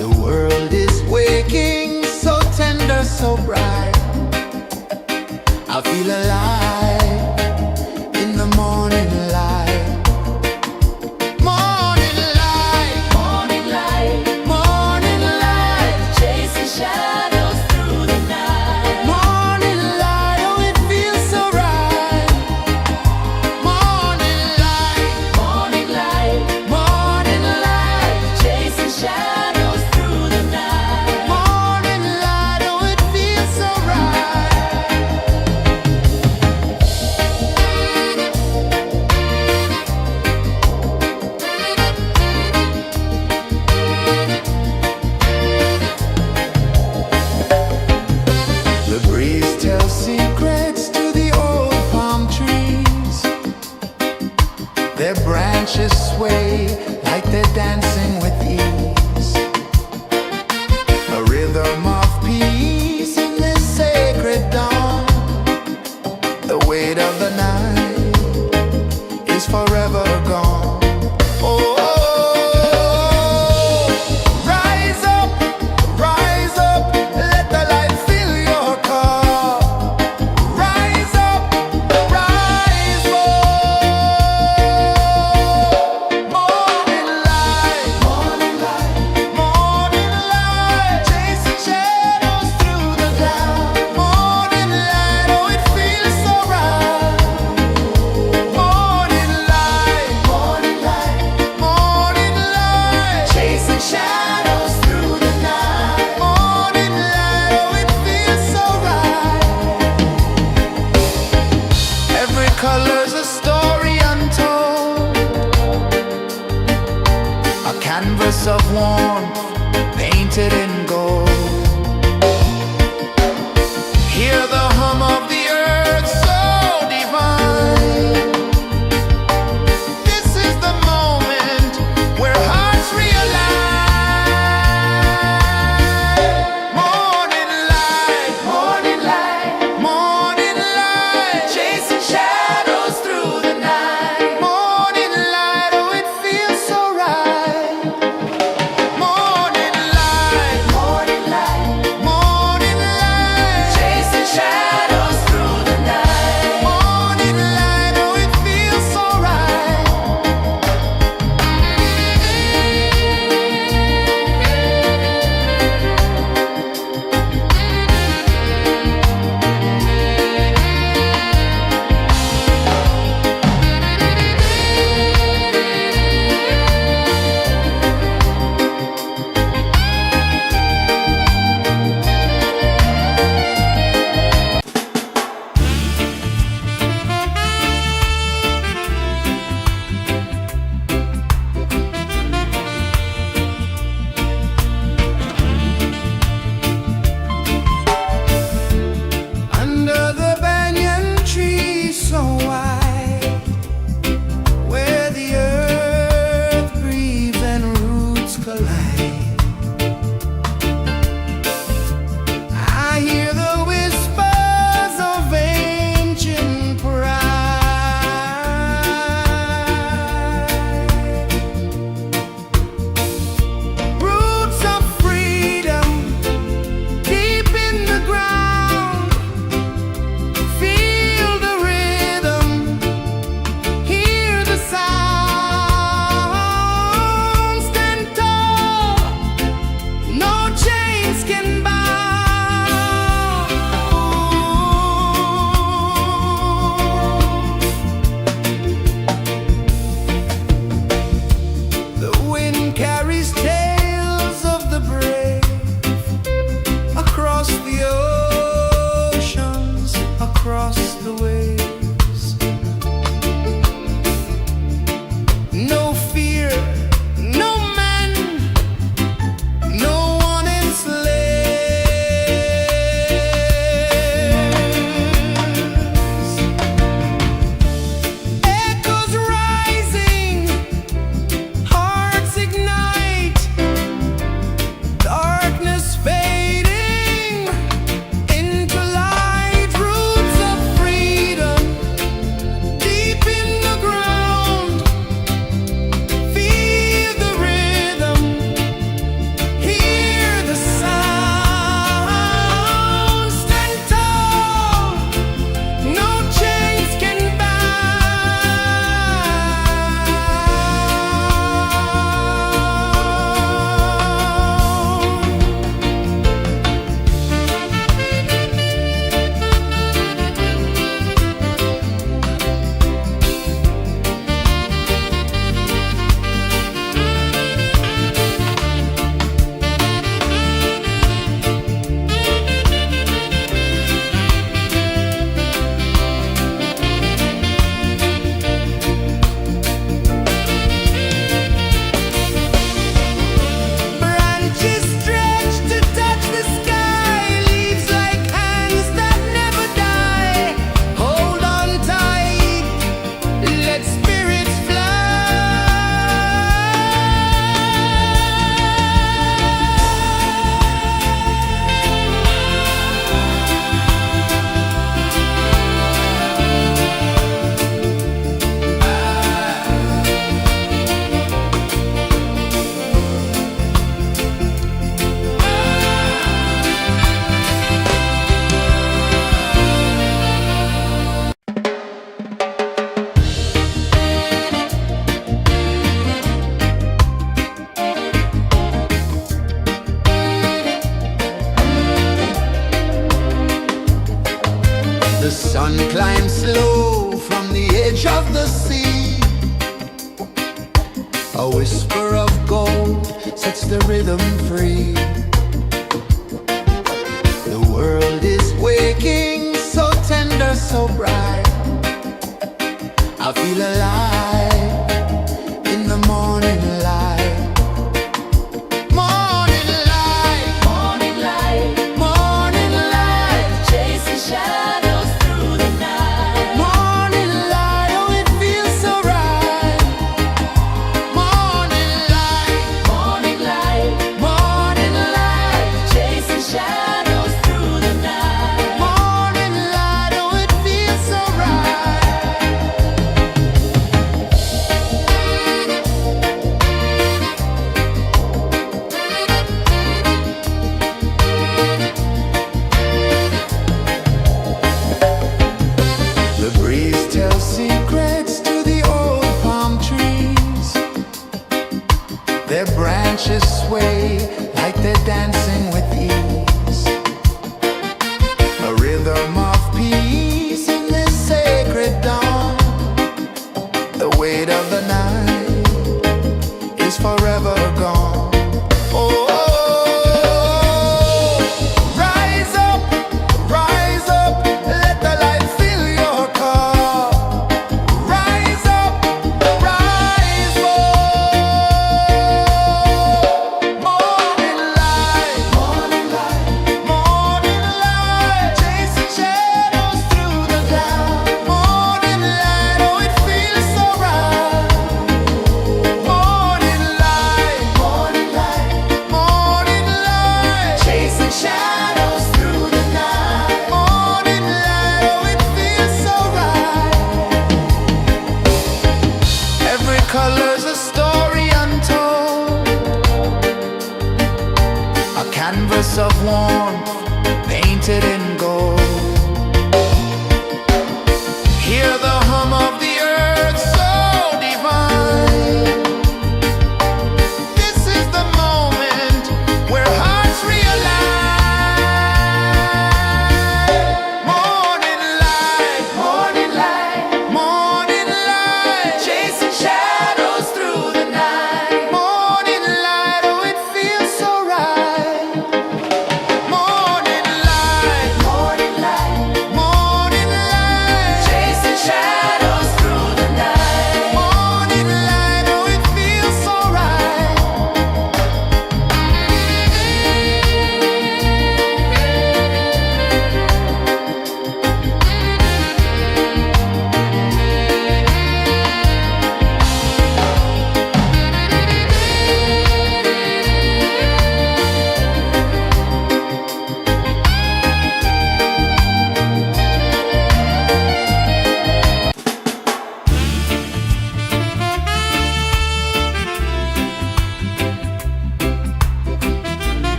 The world is waking, so tender, so bright. I feel alive in the morning light. Morning light, Morning light, morning light, chasing shadows through the night. morning light, oh it feels so right. Morning light, Morning light, morning light, chasing shadows through the night. morning light, oh it feels so right. The breeze tells secrets to the old palm trees. Their branches sway like they're dancing with ease. A rhythm of peace in this sacred dawn. The weight of the night is forever gone. Oh, rise up, let the light fill your cup. Rise up, rise up. Morning light, morning light, morning light, chasing shadows through the cloud. Morning light, oh it feels so right. Morning light, morning light, morning light, chasing shadows through the night. Morning light, oh it feels so right. Every color's a story untold, a canvas of warmth painted in gold. Hear the hum of the earth so divine. This is the moment where hearts realign. Morning light, morning light, morning light, chasing shadows through the night. Morning light, oh it feels so right. Morning light, A whisper of gold sets the rhythm free. The world is waking, so tender, so bright. I feel alive in the morning light. Morning light, Morning light, morning light, chasing shadows through the night. morning light, oh it feels so right. Morning light, Morning light, morning light, chasing shadows through the night. morning light, oh it feels so right. The breeze tells secrets to the old palm trees. Their branches sway like they're dancing with ease. A rhythm of peace in this sacred dawn. The weight of the night is forever gone. Oh, rise up, let the light fill your car. Rise up, rise up. Morning light, morning light, morning light, chasing shadows through the cloud. Morning light, oh it feels so right. Morning light, morning light, morning light, chasing shadows through the night. Morning light, oh it feels so right. Every color's a story untold, a canvas of warmth painted in gold. Hear the hum of the earth so divine. This is the moment where hearts realign. Morning light, morning light, morning light, chasing shadows through the night. Morning light, oh it feels so right.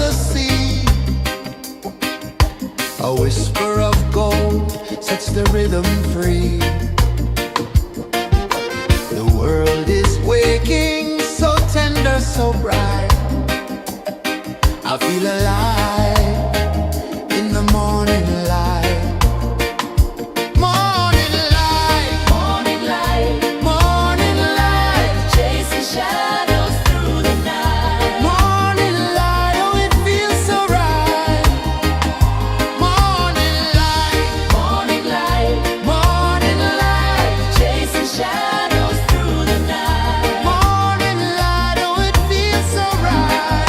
the sea. A whisper of gold sets the rhythm free. The world is waking, so tender, so bright. I feel alive in the morning light. Morning light, Morning light, morning light, chasing shadows through the night. morning light, oh it feels so right. Morning light, Morning light, morning light, chasing shadows through the night. morning light, oh it feels so right.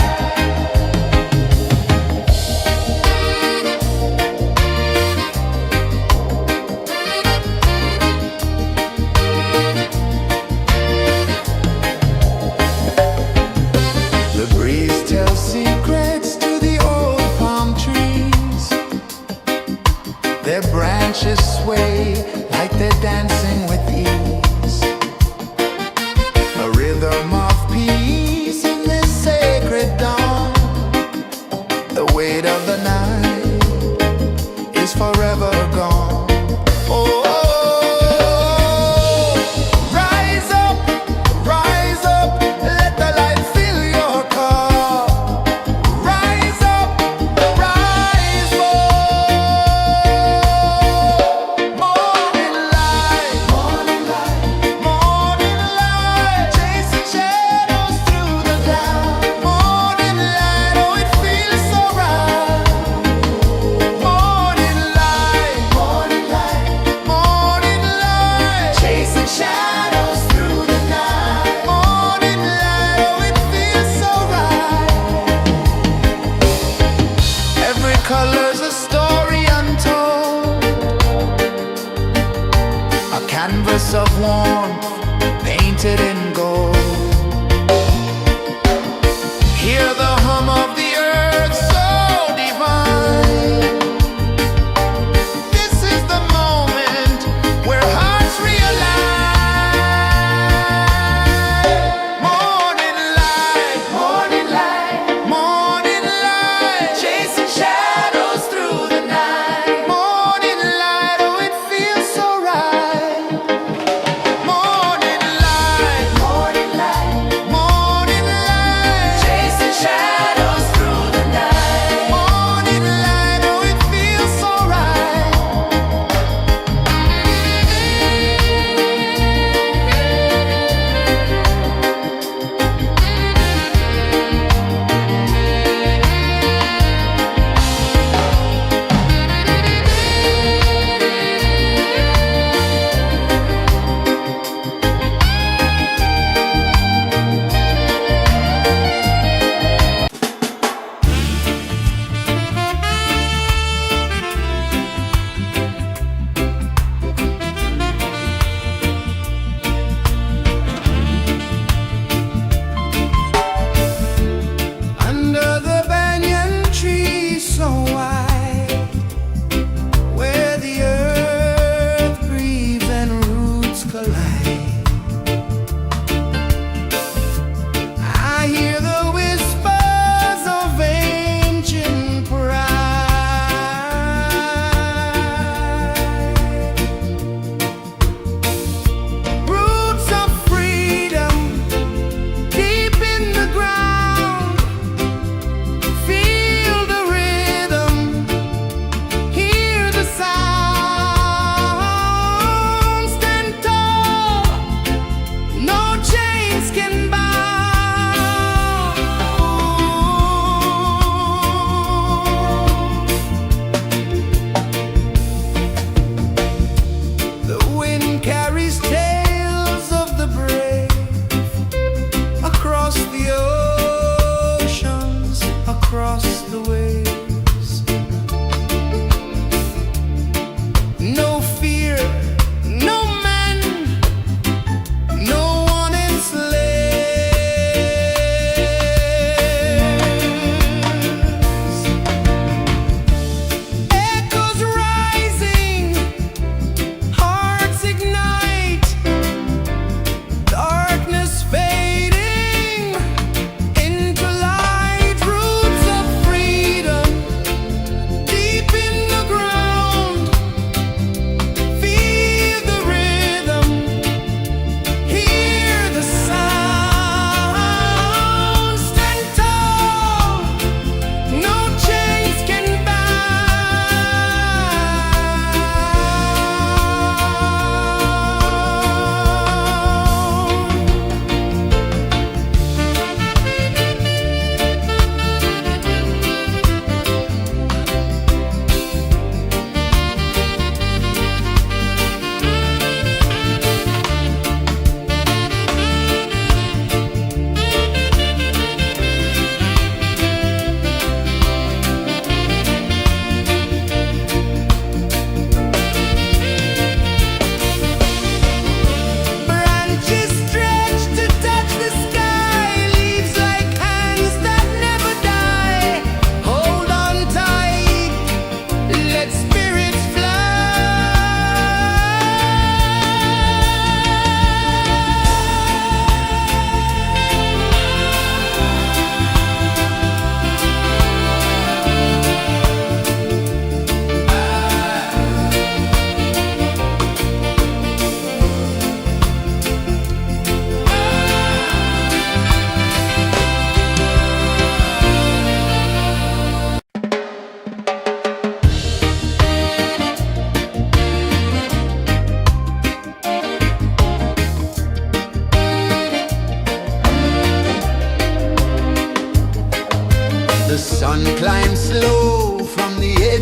The breeze tells secrets to the old palm trees. Their branches sway like they're dancing with ease. A rhythm of peace in this sacred dawn. The weight of the night is forever gone. Oh, rise up, let the light fill your cup. Rise up, rise up. Morning light, morning light, morning light, chasing shadows through the cloud. Morning light, oh it feels so right. Morning light, morning light, morning light, chasing shadows through the night. Morning light, oh it feels so right. Every color's a story untold, a canvas of warmth painted in gold. Hear the hum of the earth so divine. This is the moment where hearts realign. Morning light, morning light, morning light, chasing shadows through the night. Morning light, oh it feels so right. Morning light, morning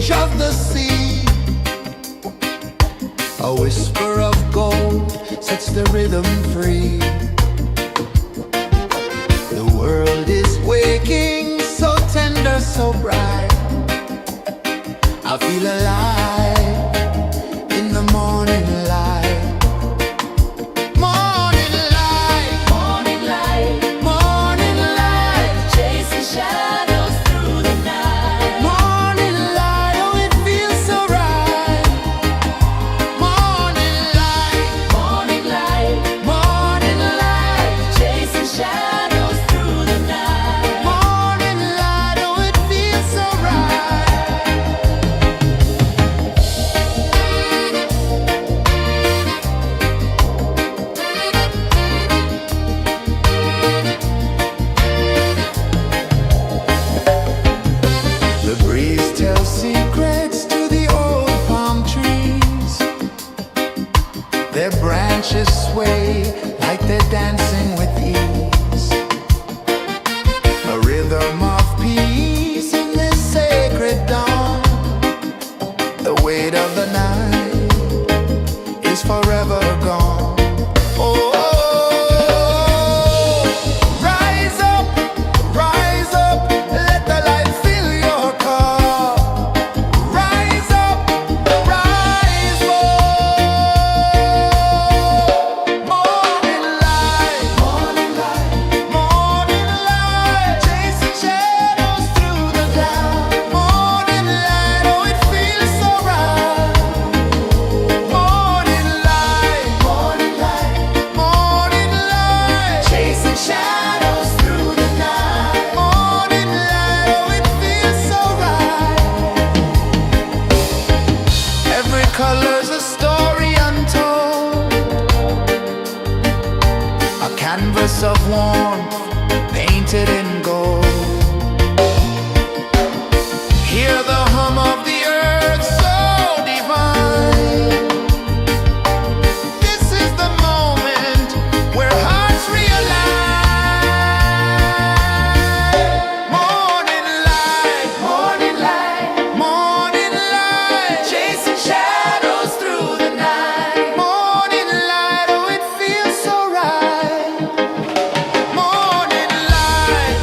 edge of the sea. A whisper of gold sets the rhythm free. The world is waking, so tender, so bright. I feel alive in the morning light. Morning light, Morning light, morning light, chasing shadows through the night. morning light, oh it feels so right. Morning light, Morning light, morning light, chasing shadows through the night. morning light, oh it feels so right. The breeze tells secrets to the old palm trees. Their branches sway like they're dancing with ease. A rhythm of peace in this sacred dawn. The weight of the night is forever gone. Oh, rise up, let the light fill your cup. Rise up, rise up. Morning light, morning light, morning light, chasing shadows through the cloud. Morning light, oh it feels so right. Morning light, morning light, morning light, chasing shadows through the night. Morning light, oh it feels so right. Every color's a story untold, a canvas of warmth painted in gold. Hear the hum of the earth so divine. This is the moment where hearts realign. Morning light, morning light, morning light, chasing shadows through the night. Morning light, oh it feels so right. Morning light,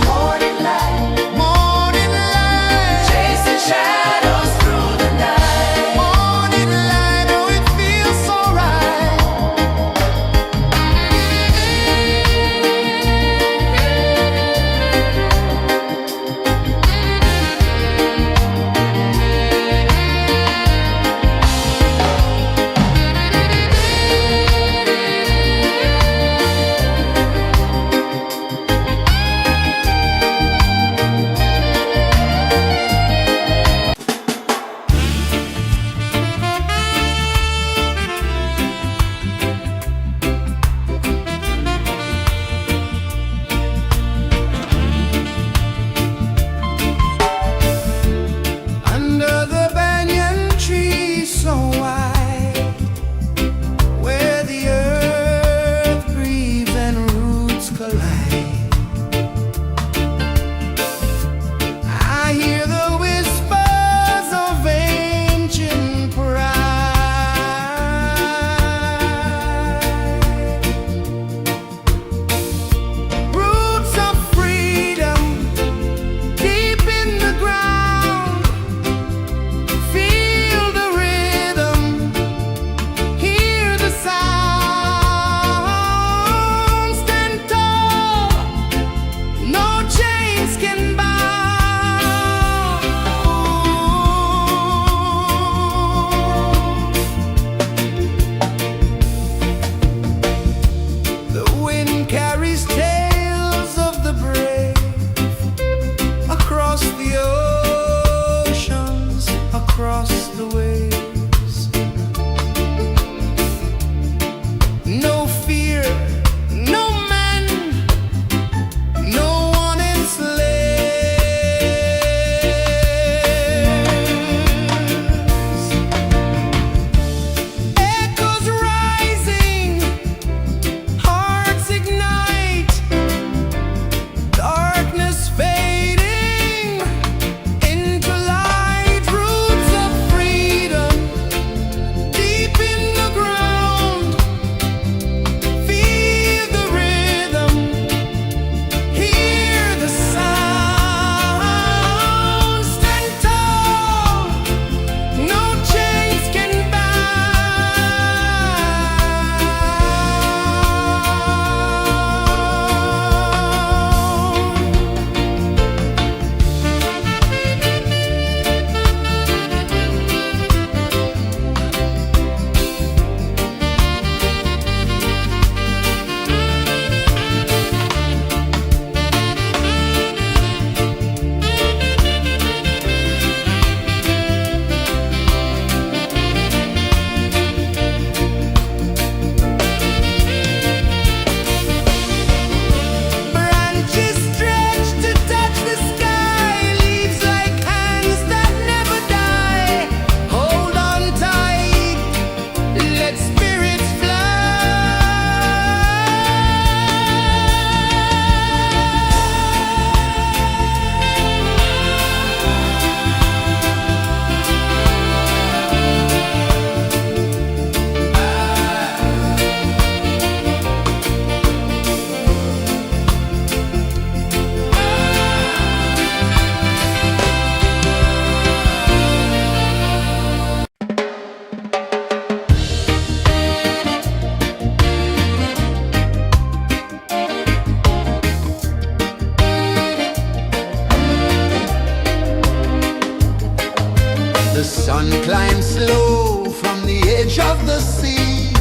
The sun climbs slow from the edge of the sea.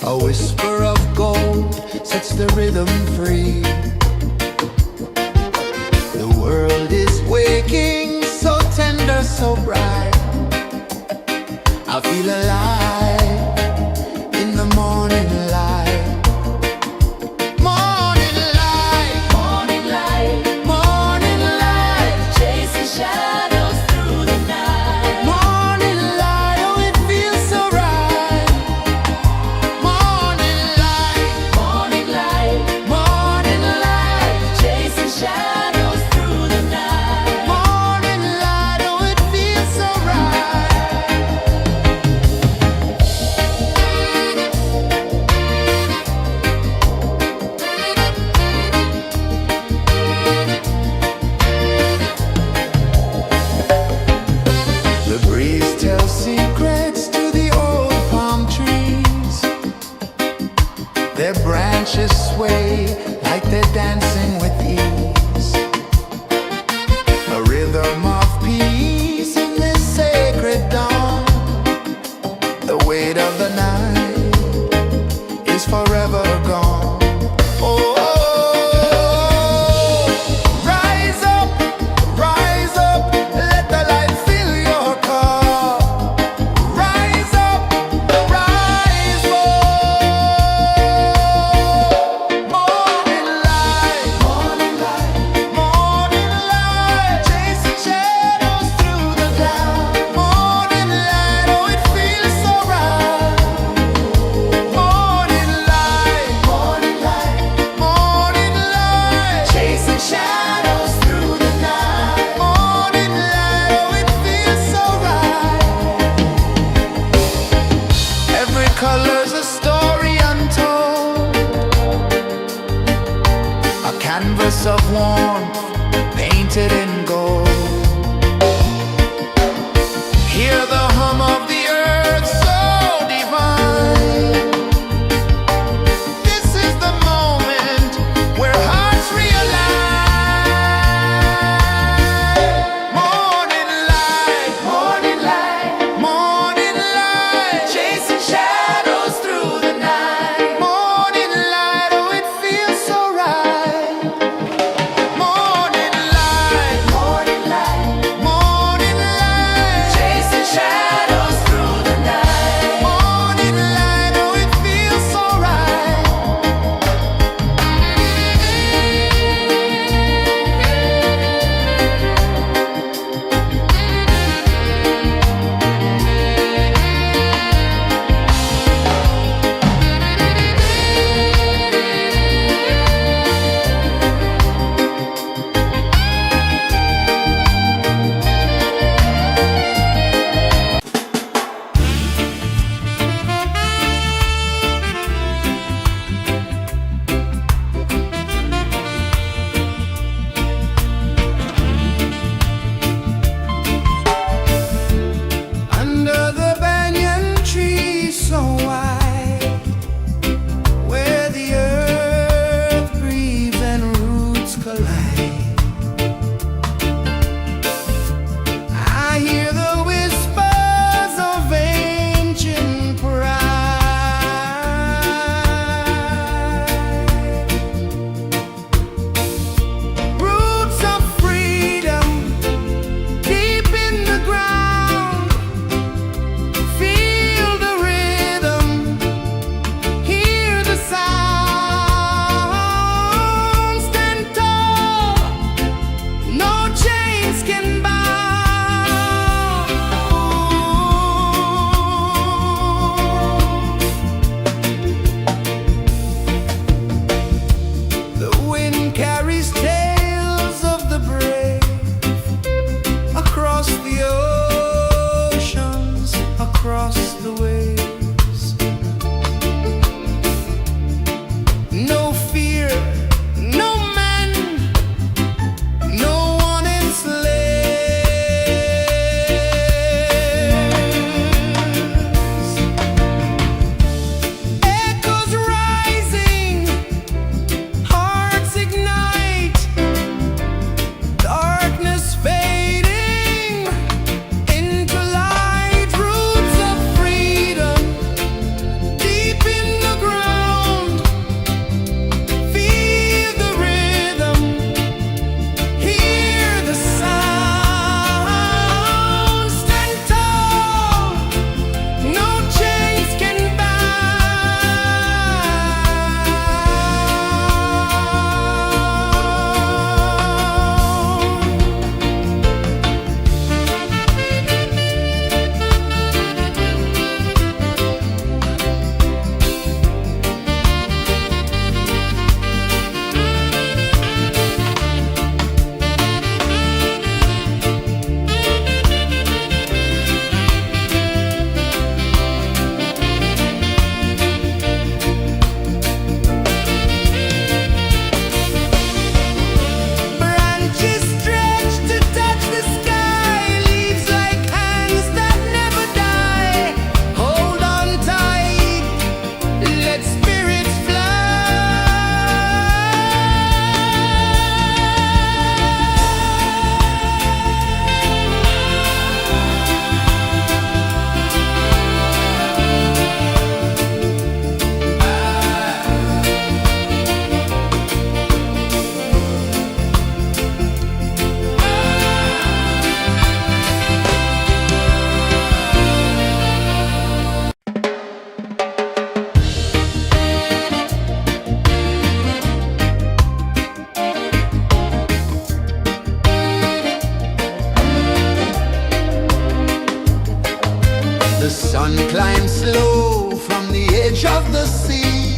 A whisper of gold sets the rhythm free. The world is waking, so tender, so bright. I feel alive in the morning light. Morning light, Morning light, morning light, chasing shadows through the night. morning light, oh it feels so right. Morning light, Morning light, morning light, chasing shadows through the night. morning light, oh it feels so right. sun climbs slow from the edge of the sea.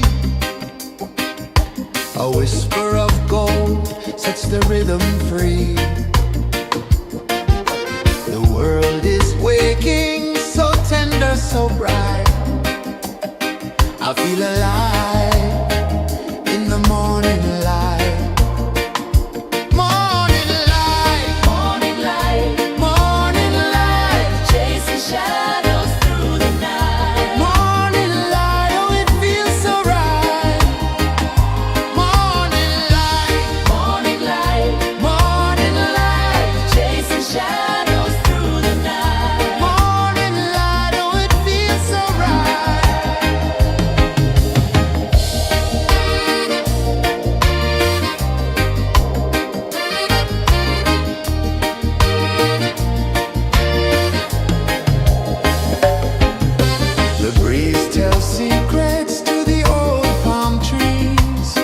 A whisper of gold sets the rhythm free. The world is waking, so tender, so bright. I feel alive in the morning light. Morning light, Morning light, morning light, chasing shadows through the night. morning light, oh it feels so right. Morning light, Morning light, morning light, chasing shadows through the night. morning light, oh it feels so right. The breeze tells secrets to the old palm trees.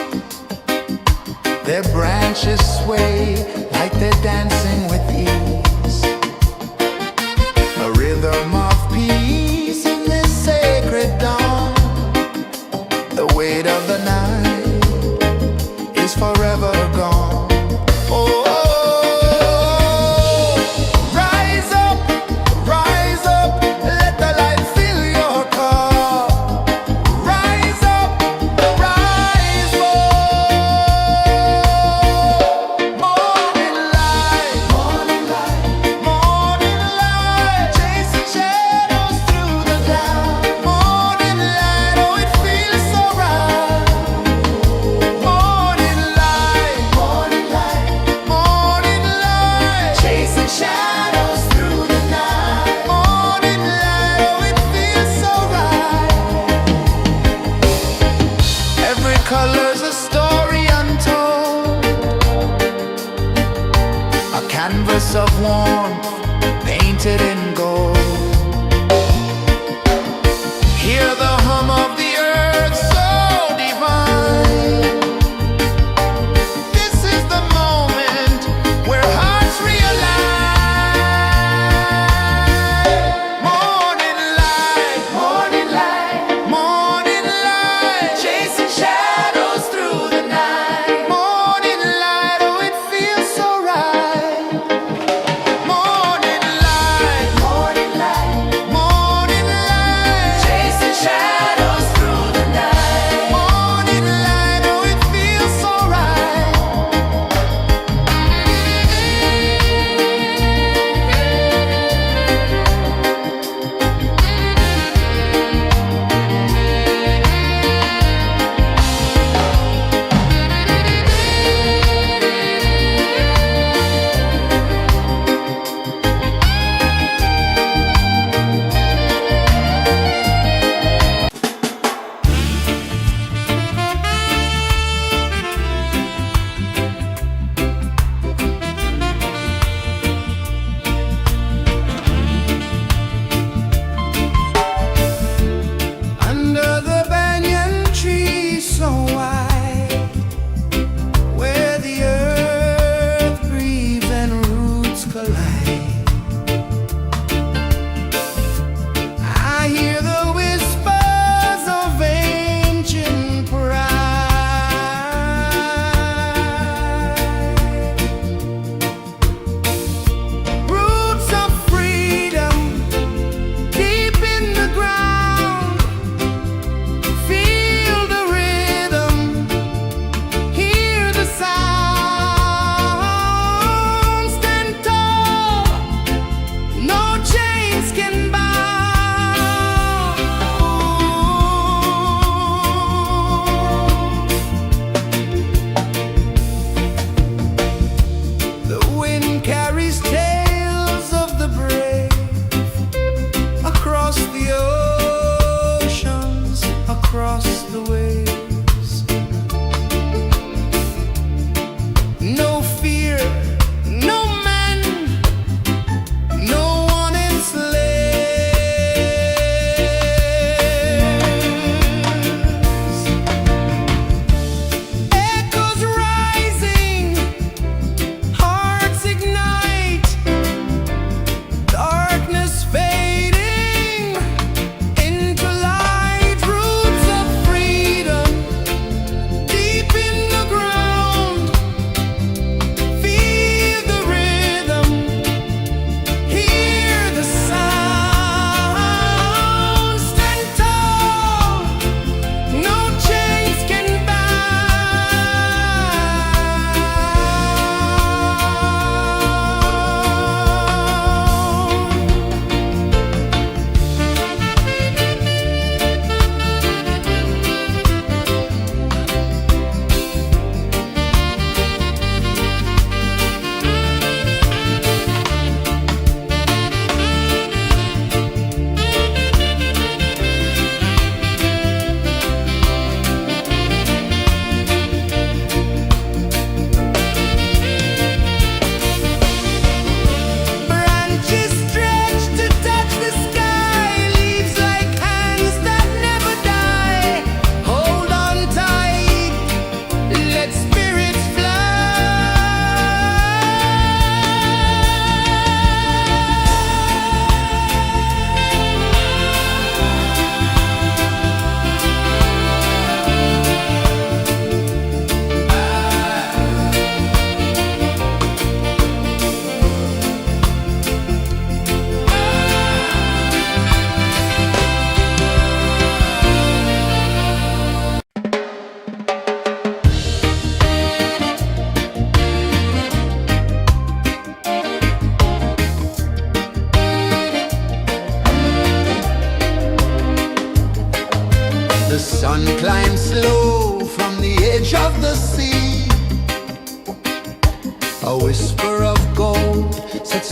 Their branches sway like they're dancing with ease. A rhythm of peace in this sacred dawn. The weight of the night is forever gone. Oh, rise up, let the light fill your cup. Rise up, rise up. Morning light, morning light, morning light, chasing shadows through the cloud. Morning light, oh it feels so right. Morning light, morning light, morning light, chasing shadows through the night. Morning light, oh it feels so right. Every color's a story untold, a canvas of warmth painted in gold. Hear the hum of the earth so divine. This is the moment where hearts realign. Morning light, morning light, morning light, chasing shadows through the night. Morning light, oh it feels so right. Morning light,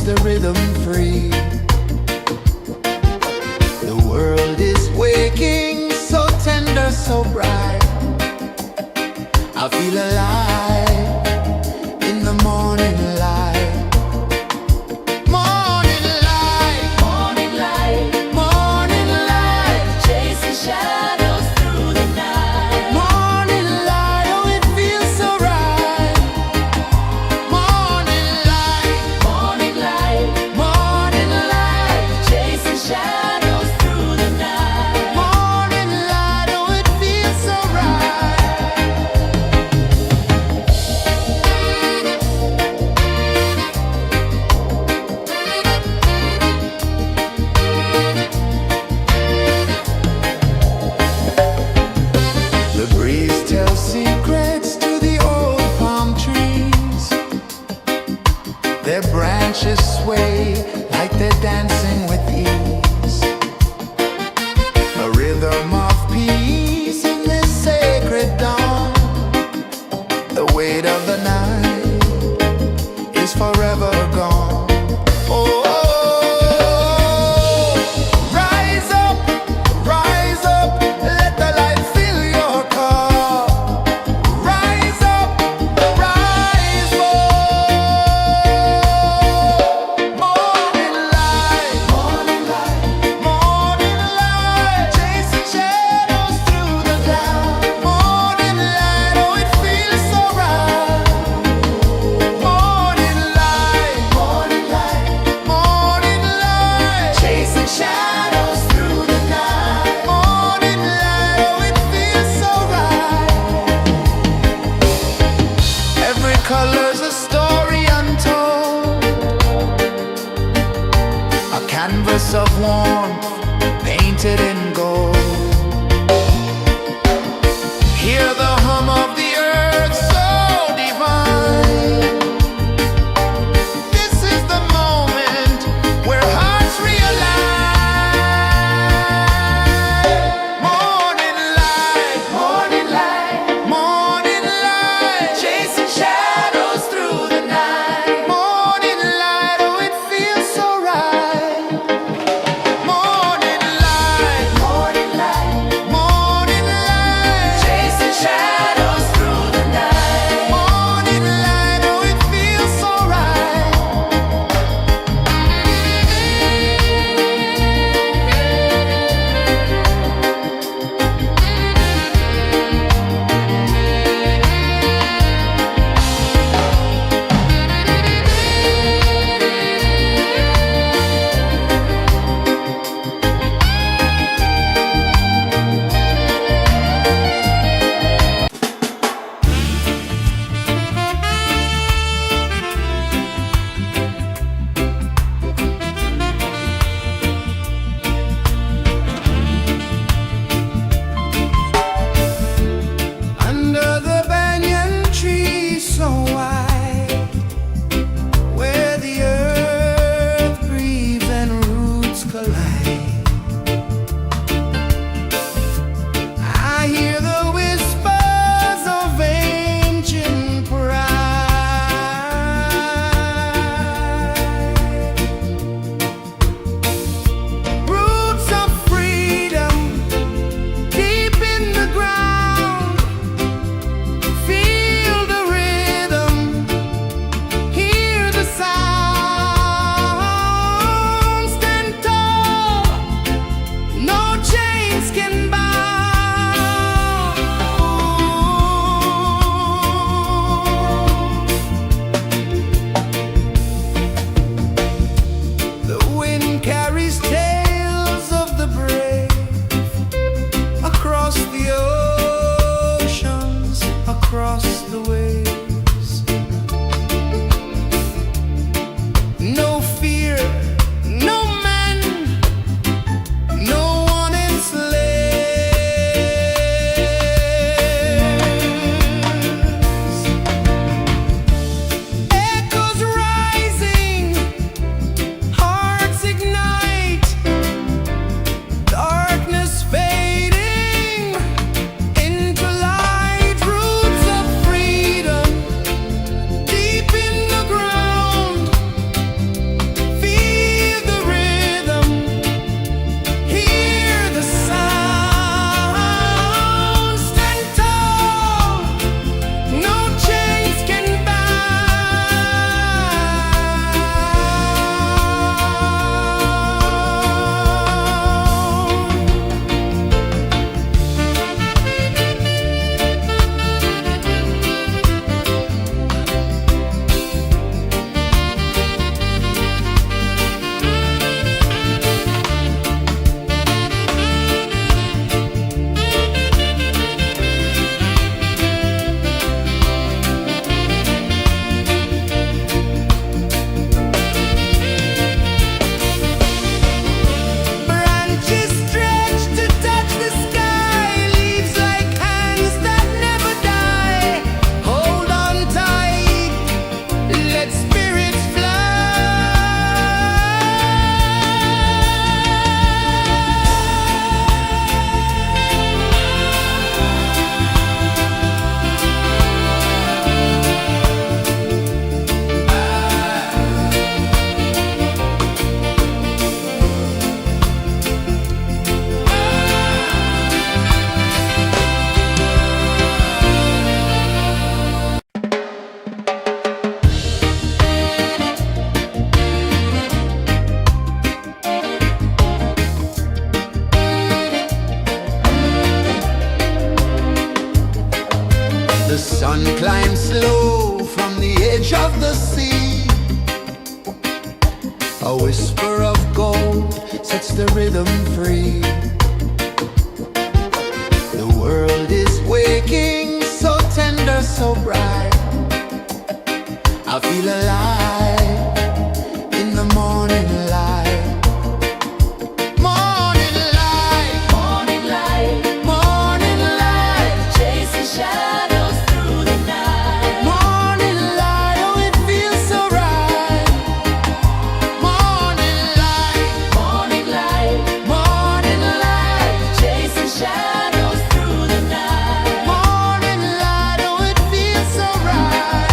the rhythm free. The world is waking, so tender, so bright. I feel alive in the morning light. Morning light, Morning light, morning light, chasing shadows through the night. morning light, oh it feels so right. Morning light, Morning light, morning light, chasing shadows through the night. morning light, oh it feels so right. The breeze tells secrets to the old palm trees. Their branches sway like they're dancing with ease. A rhythm of peace in this sacred dawn. The weight of the night is forever gone. Oh, rise up, let the light fill your cup. Rise up, rise up. Morning light, morning light, morning light, chasing shadows through the cloud. Morning light, oh it feels so right. Morning light, morning light, morning light, chasing shadows through the night. Morning light, oh it feels so right. Every color's a story untold, a canvas of warmth painted in gold. Hear the hum of the earth so divine. This is the moment where hearts realign. Morning light, morning light, morning light, chasing shadows through the night. Morning light, oh it feels so right. Morning light, morning edge of the sea. A whisper of gold sets the rhythm free. The world is waking, so tender, so bright. I feel alive in the morning light. Morning light, Morning light, morning light, chasing shadows through the night. morning light. Oh, it feels so right. Morning light, Morning light, morning light, chasing shadows through the night. morning light. Oh, it feels so right.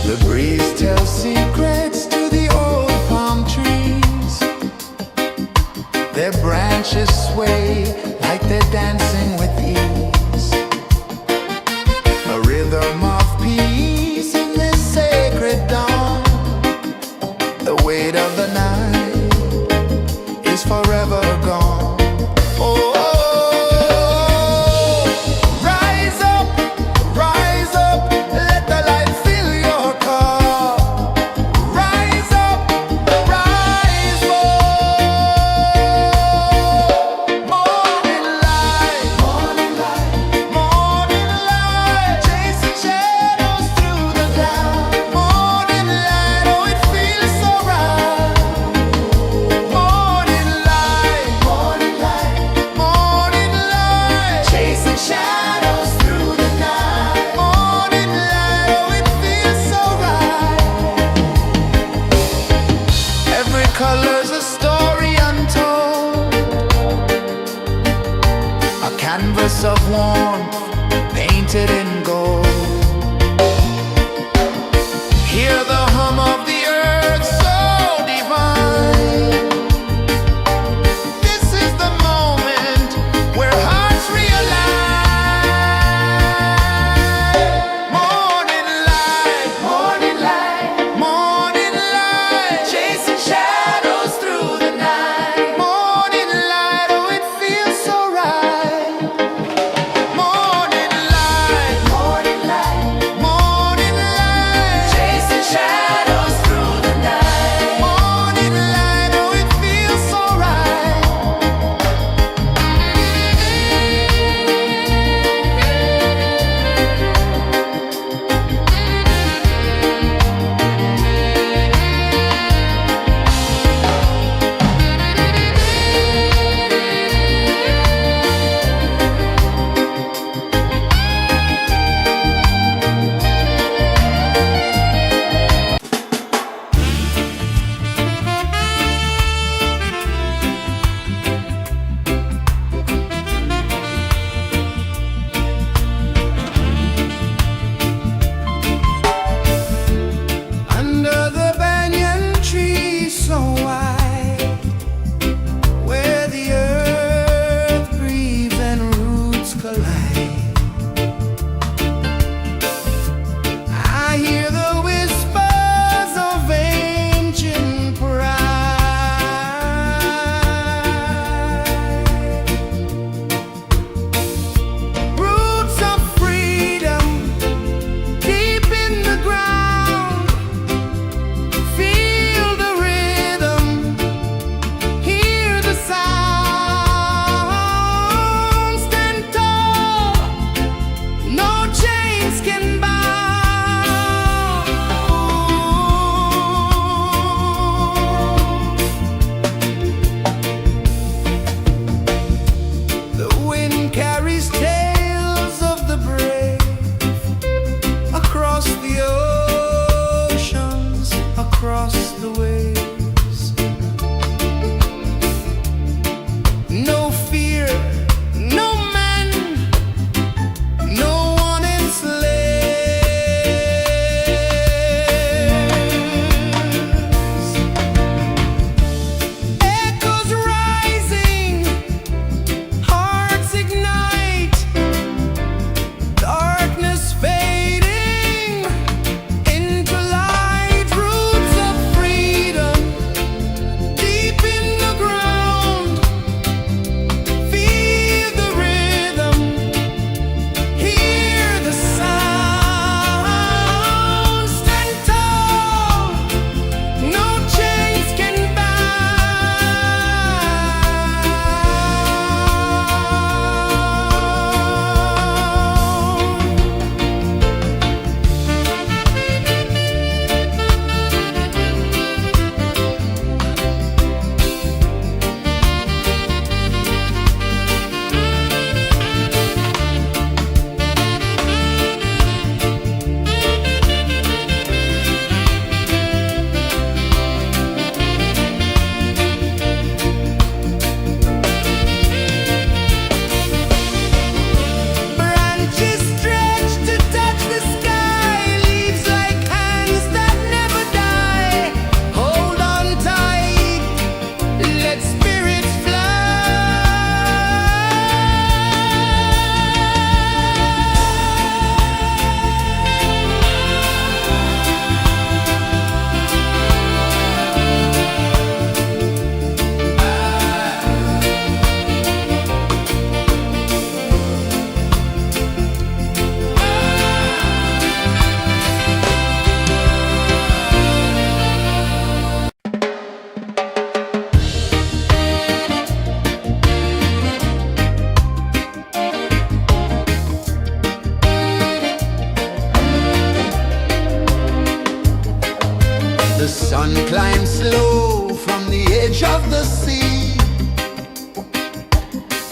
The breeze tells secrets to the old palm trees. Their branches sway like they're dancing with ease. A rhythm of peace in this sacred dawn. The weight of the night is forever gone. Oh, rise up, let the light fill your cup. Rise up, rise up. Morning light, morning light, morning light, chasing shadows through the cloud. Morning light, oh, it feels so right. Morning light,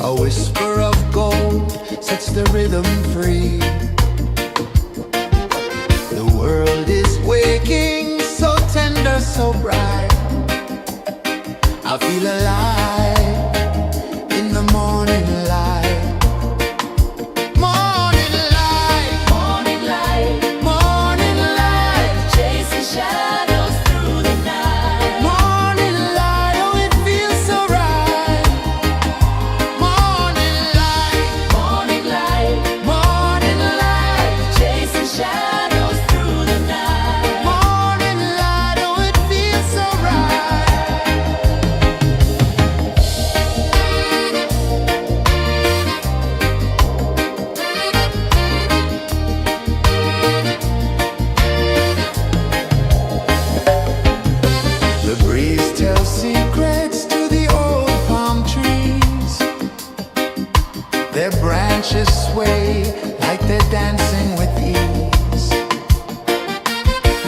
A whisper of gold sets the rhythm free. The world is waking, so tender, so bright. I feel alive in the morning light. Morning light, Morning light, morning light, chasing shadows through the night. morning light. Oh, it feels so right. Morning light, Morning light, morning light, chasing shadows through the night. morning light. Oh, it feels so right. The breeze tells secrets to the old palm trees. Their branches sway like they're dancing with ease.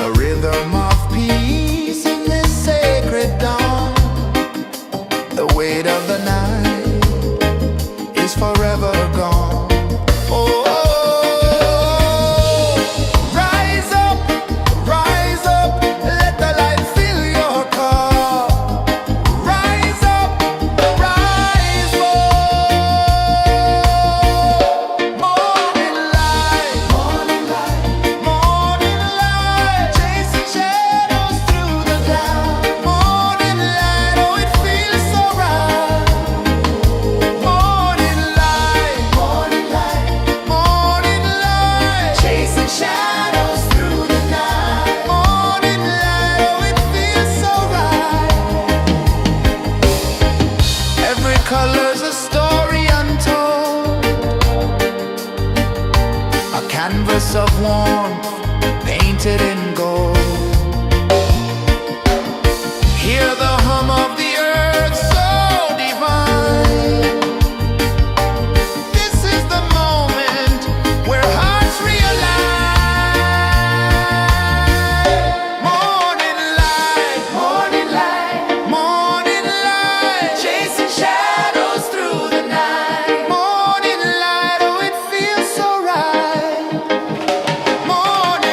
A rhythm of peace in this sacred dawn. The weight of the night is forever gone. Oh, rise up, let the light fill your cup. Rise up, rise more. Morning light, morning light, chasing shadows through the cloud. Morning light, oh, it feels so right. Morning light, morning light, chasing shadows through the night. Morning light, oh, it feels so right. Every color's a story untold, a canvas of warmth painted in gold. Hear the hum of the earth so divine. This is the moment where hearts realign. Morning light, morning light, chasing shadows through the night. Morning light, oh, it feels so right. Morning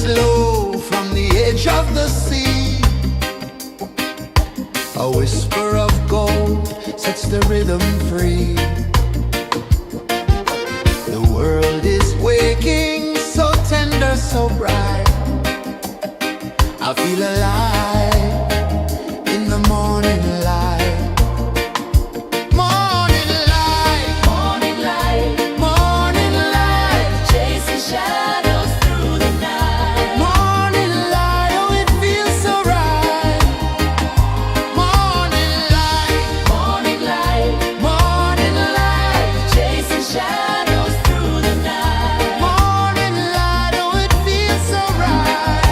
slow from the edge of the sea. A whisper of gold sets the rhythm free. The world is waking, so tender, so bright. I feel alive in the morning light. Morning light, Morning light, morning light, chasing shadows through the night. morning light, oh it feels so right. Morning light, Morning light, morning light, chasing shadows through the night. morning light, oh it feels so right.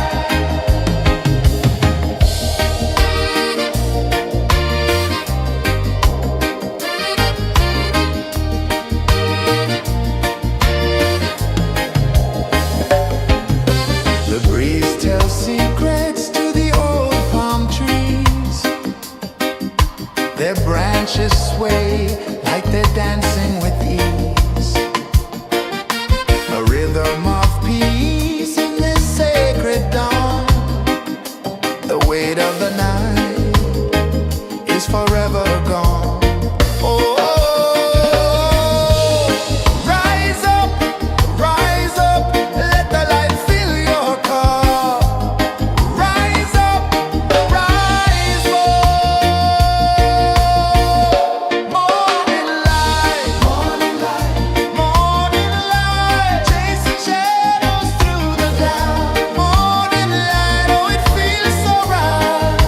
The breeze tells secrets to the old palm trees. Their branches sway like they're dancing with ease. A rhythm of peace in this sacred dawn. The weight of the night is forever gone. Oh, rise up, let the light fill your cup. Rise up, rise up. Morning light, morning light, morning light, chasing shadows through the cloud. Morning light, oh it feels so right.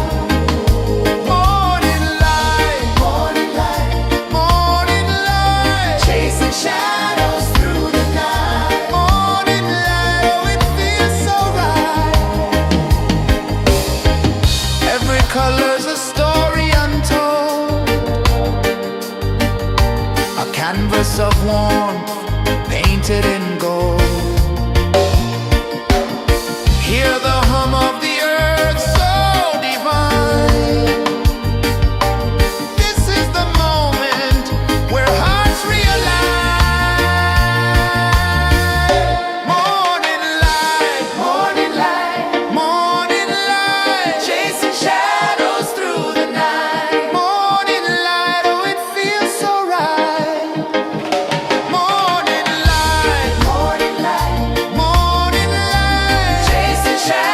Morning light, morning light, morning light, chasing shadows through the night. Morning light, oh it feels so right. Every color's a story untold, a canvas of warmth painted in gold. Hear the hum of the earth so divine. This is the moment where hearts realign. Morning light, morning light, morning light, chasing shadows through the night. Morning light, oh it feels so right. Morning light, morning light, morning light, chasing shadows.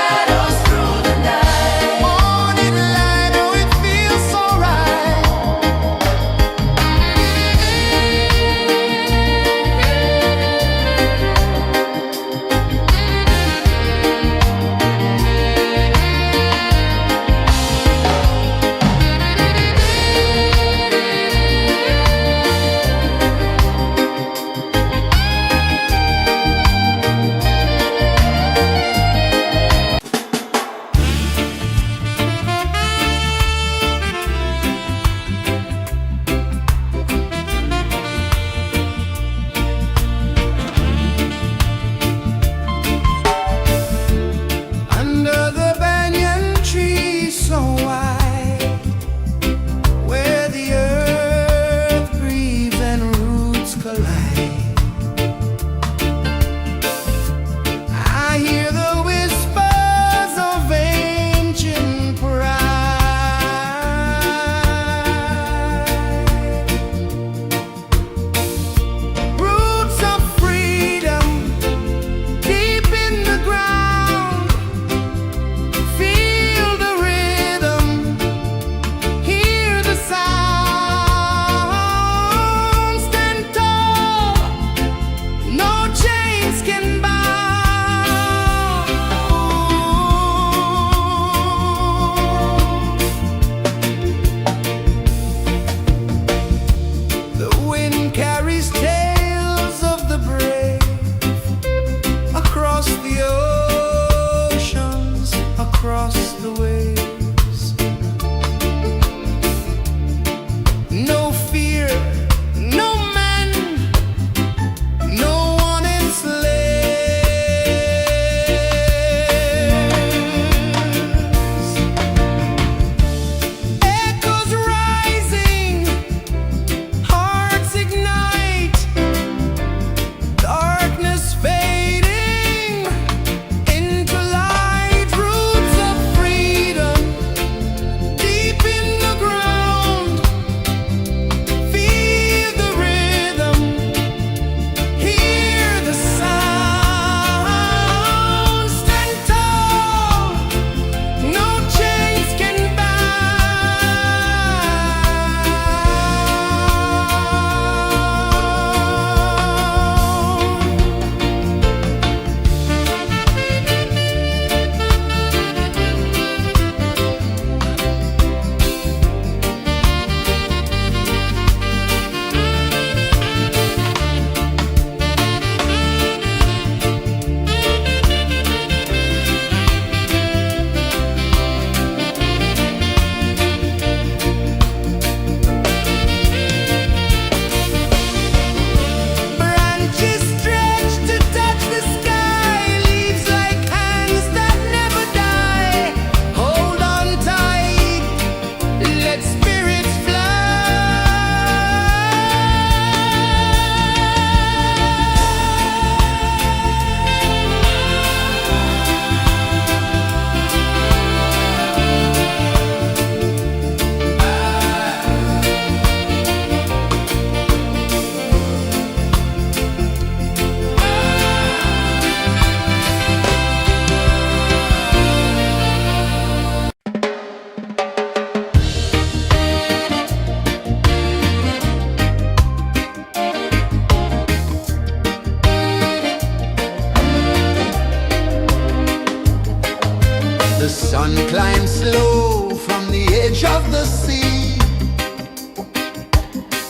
The sun climbs slow from the edge of the sea.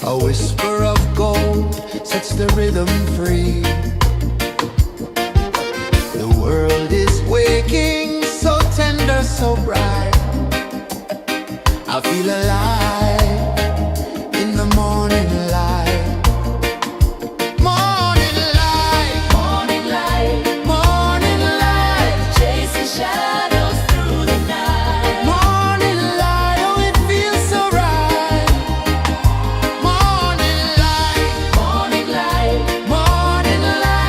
A whisper of gold sets the rhythm free. The world is waking, so tender, so bright. I feel alive in the morning light. Morning light, Morning light, morning light, chasing shadows through the night. morning light, oh it feels so right. Morning light, Morning light, morning light.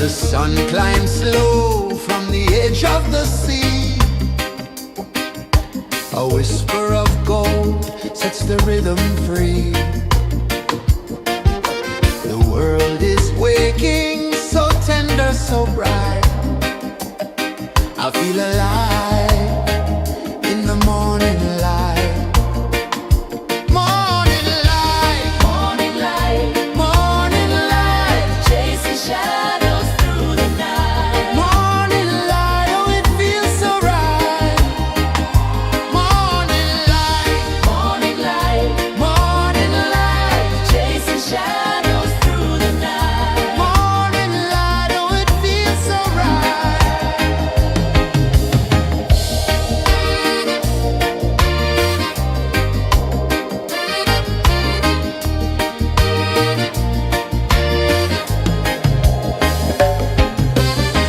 The sun climbs slow from the edge of the sea. A whisper of gold sets the rhythm free. The world is waking, so tender, so bright. I feel alive in the morning light. Morning light, Morning light, morning light, chasing shadows through the night. morning light, oh it feels so right. Morning light, Morning light, morning light, chasing shadows through the night. morning light, oh it feels so right.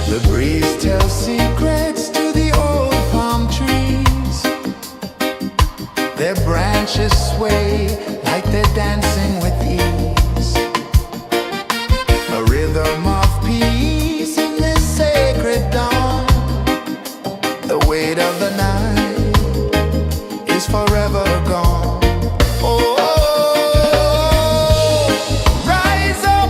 The breeze tells secrets to the old palm trees. Their branches sway like they're dancing with ease. A rhythm of peace in this sacred dawn. The weight of the night is forever gone. Oh, rise up,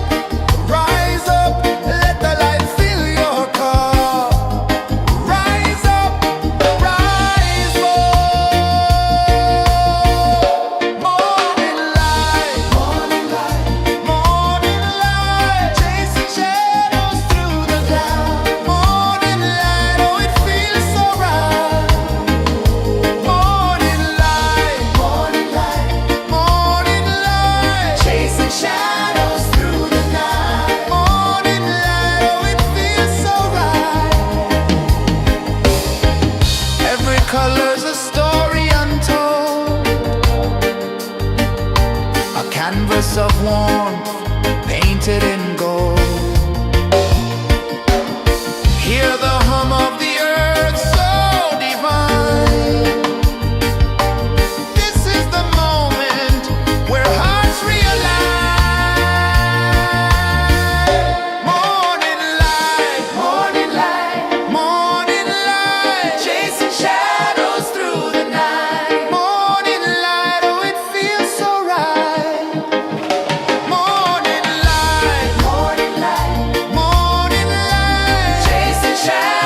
let the light fill your car. Rise up, rise up. Morning light, morning light, morning light, chasing shadows through the cloud. Morning light, oh it feels so right. Morning light, morning light, morning light, chasing shadows through the night. Morning light, oh it feels so right. Every color's a story untold, a canvas of warmth painted in gold. Hear the hum of the earth so divine. This is the moment where hearts realign. Morning light, morning light, morning light, chasing shadows through the night. Morning light, oh it feels so right. Morning light, morning light, morning light, chasing shadows.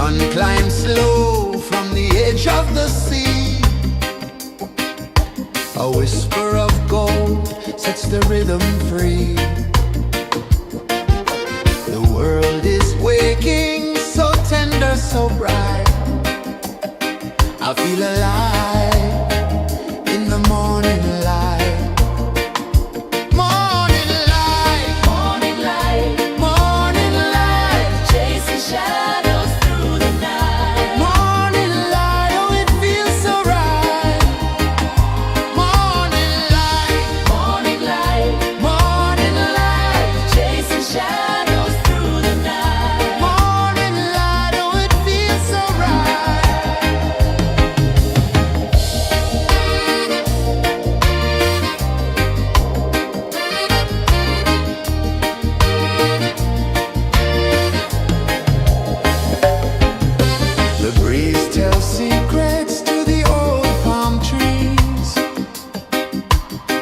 sun climbs slow from the edge of the sea. A whisper of gold sets the rhythm free. The world is waking, so tender, so bright. I feel alive in the morning light. Morning light, Morning light, morning light, chasing shadows through the night. morning light, oh it feels so right. Morning light, Morning light, morning light, chasing shadows through the night. morning light, oh it feels so right. The breeze tells secrets to the old palm trees.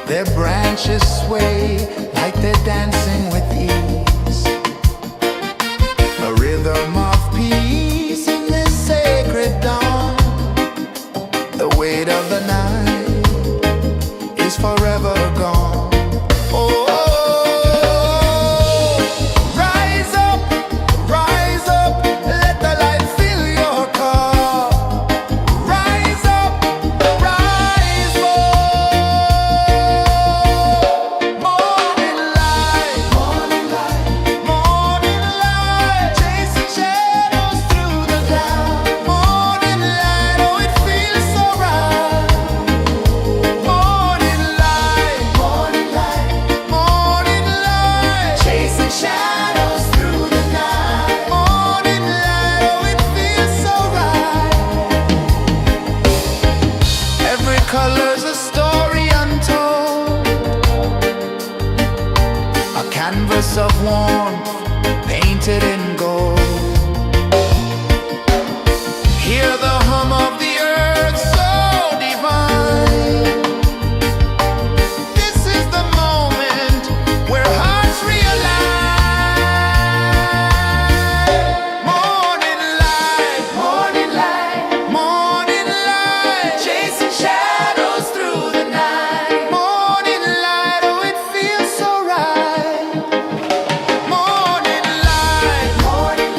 Their branches sway like they're dancing with ease. A rhythm of peace in this sacred dawn. The weight of the night is forever gone. Oh, rise up, let the light fill your cup. Rise up, rise up. Morning light, morning light, morning light, chasing shadows through the cloud. Morning light, oh it feels so right. Morning light, morning light, morning light, chasing shadows through the night. Morning light, oh it feels so right. Every color's a story untold, a canvas of warmth painted in gold. Hear the hum of the earth so divine. This is the moment where hearts realign. Morning light, morning light, morning light, chasing shadows through the night. Morning light, oh it feels so right. Morning light, morning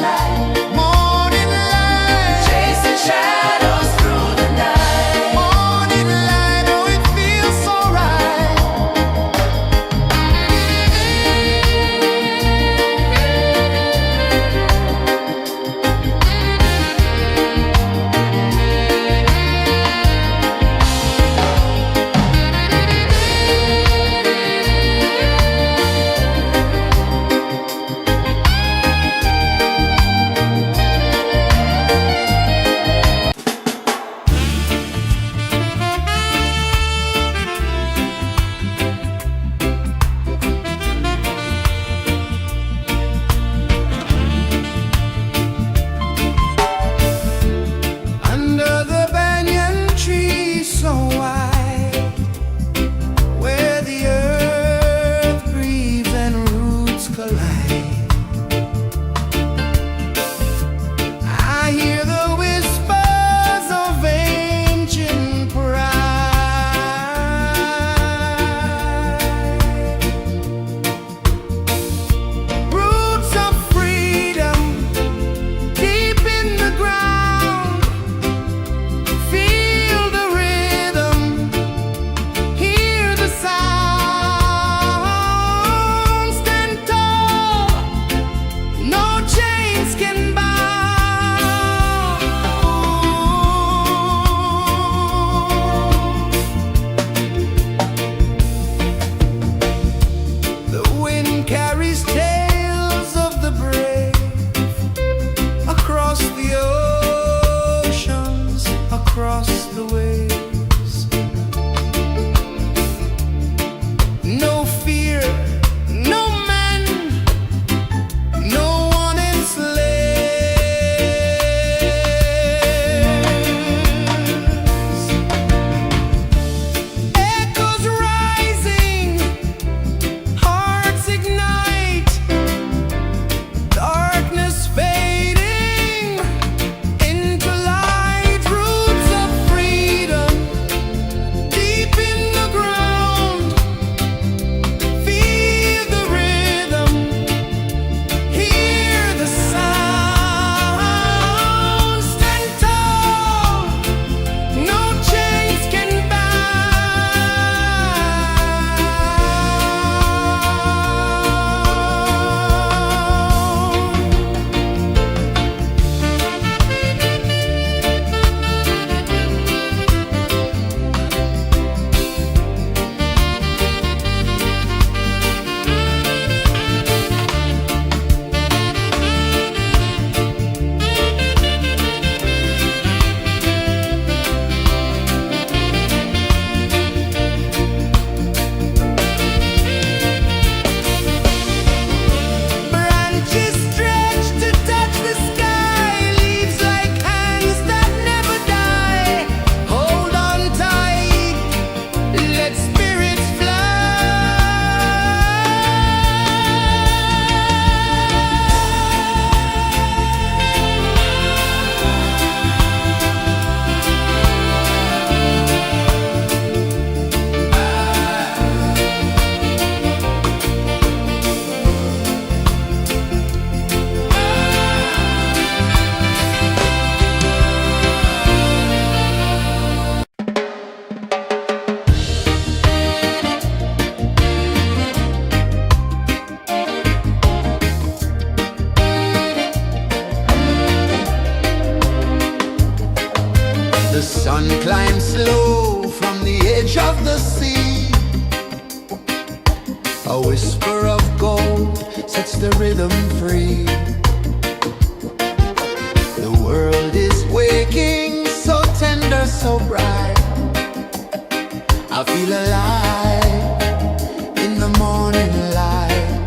whisper of gold sets the rhythm free. The world is waking, so tender, so bright. I feel alive in the morning light.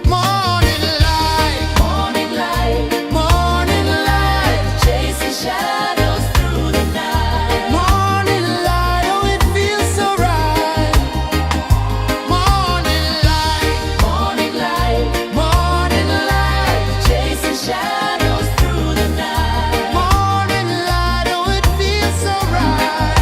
Morning light, Morning light, morning light, chasing shadows through the night. morning light, oh it feels so right. Morning light, Morning light, morning light, chasing shadows through the night. morning light, oh it feels so right.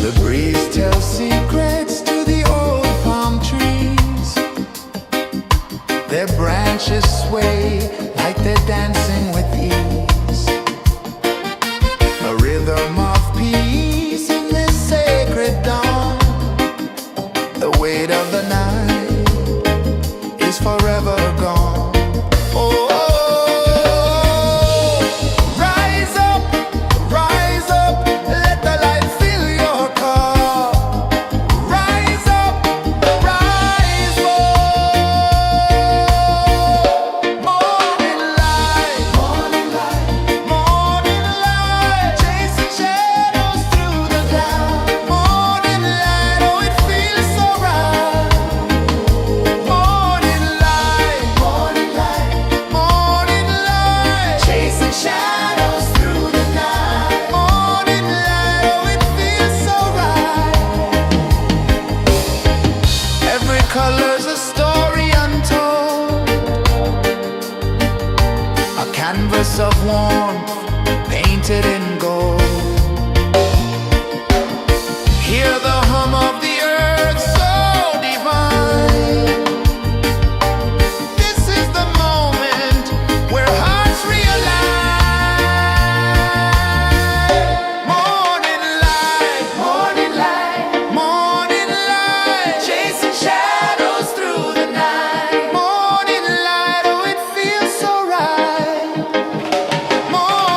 The breeze tells secrets to the old palm trees. Their branches sway like they're dancing with ease. A rhythm of peace in this sacred dawn. The weight of the night is forever gone. Oh, rise up, let the light fill your cup. Rise up, rise up. Morning light, morning light, morning light, chasing shadows through the cloud. Morning light, oh it feels so right. Morning light, morning light, morning light, chasing shadows through the night. Morning light, oh it feels so right. Every color's a story untold, a canvas of warmth painted in gold. Hear the hum of the earth so divine. This is the moment where hearts realign. Morning light, morning light, morning light, chasing shadows through the night. Morning light, oh it feels so right. Morning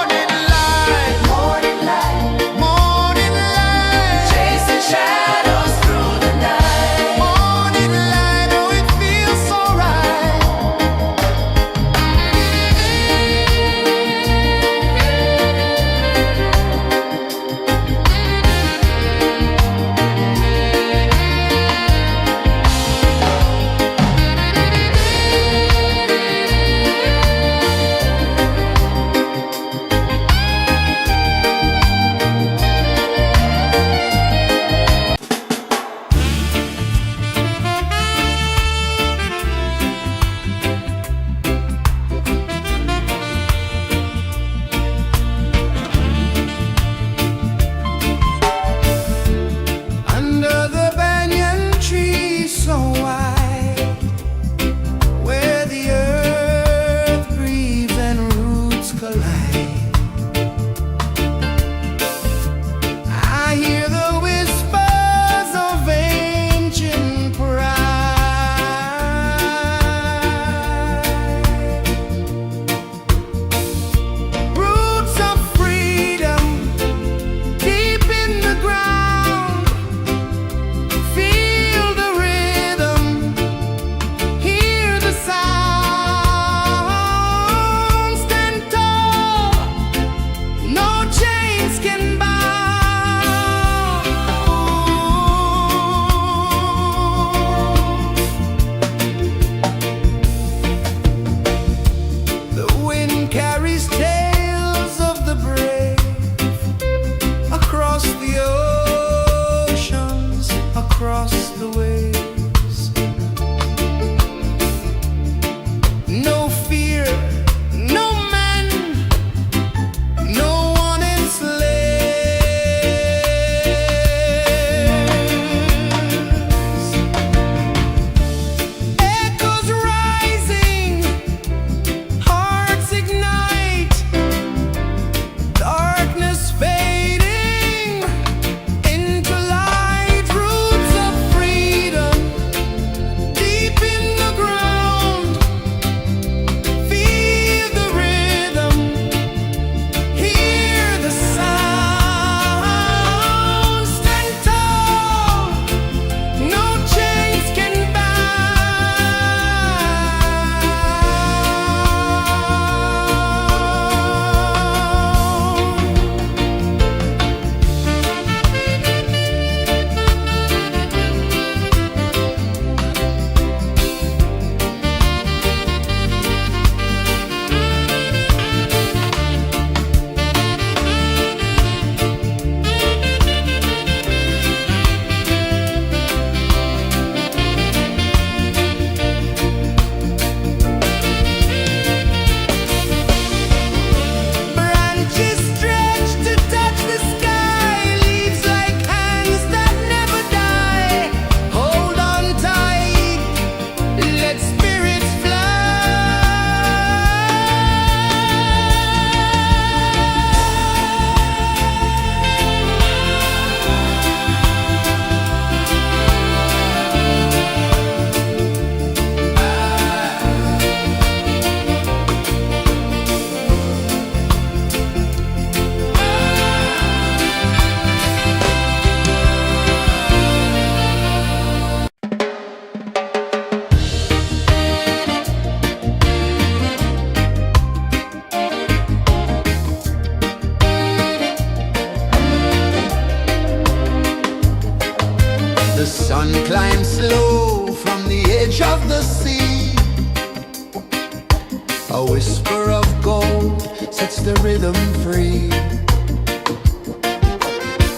A whisper of gold sets the rhythm free.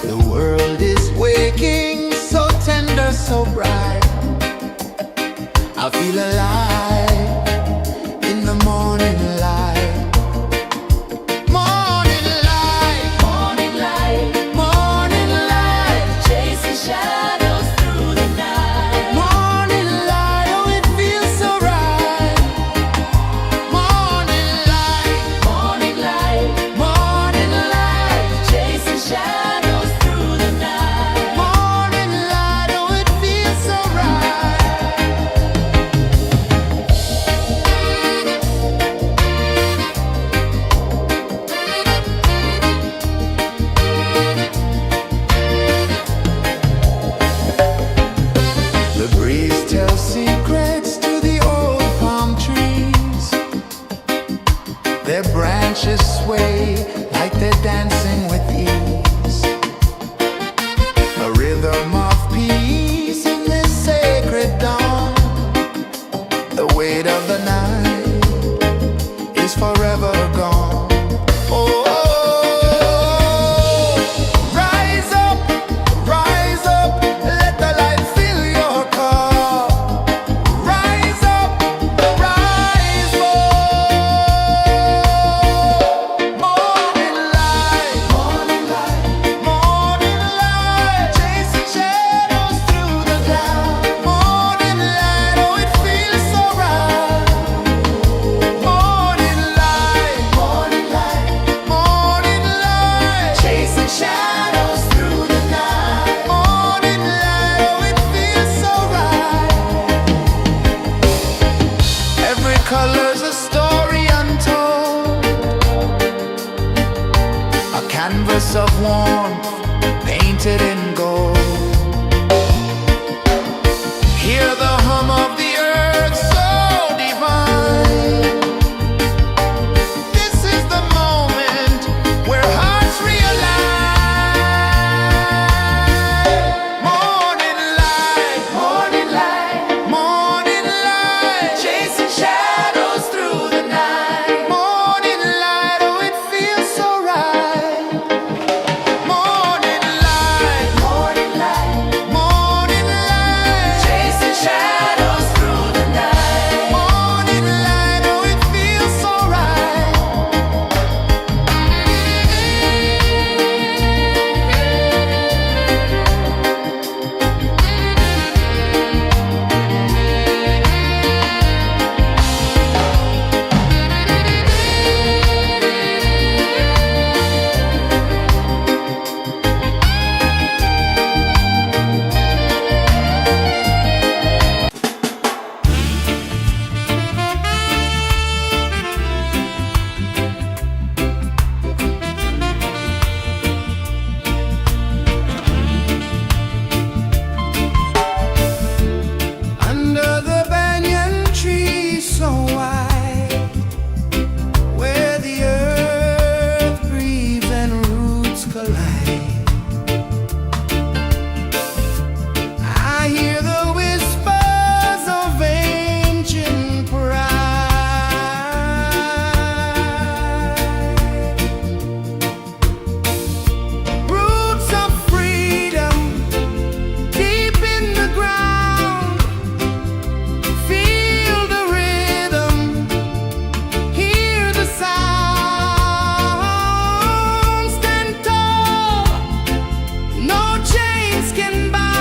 The world is waking, so tender, so bright. I feel alive in the morning light. Morning light, Morning light, morning light, chasing shadows through the night. morning light, oh it feels so right. Morning light, Morning light, morning light, chasing shadows through the night. morning light, oh it feels so right. The breeze tells secrets to the old palm trees. Their branches sway like they're dancing with ease. A rhythm of peace in this sacred dawn. The weight of the night is forever gone. Oh, rise up, let the light fill your cup. Rise up, rise up. Morning light, morning light, morning light, chasing shadows through the cloud. Morning light, oh it feels so right. Morning light, morning light, morning light, chasing shadows through the night. Morning light, oh it feels so right. Every color's a story untold, a canvas of warmth painted in gold. Hear the hum of the earth so divine. This is the moment where hearts realign. Morning light, morning light, morning light, chasing shadows through the night. Morning light, oh it feels so right. Morning light, morning light, morning light, chasing shadows through the night. Morning light, oh it feels so right. Under the banyan tree so wide, where the earth breathes and roots collide, I hear the whispers of ancient pride. Roots of freedom deep in the ground. Feel the rhythm, hear the sound. Stand tall, no chains can bound.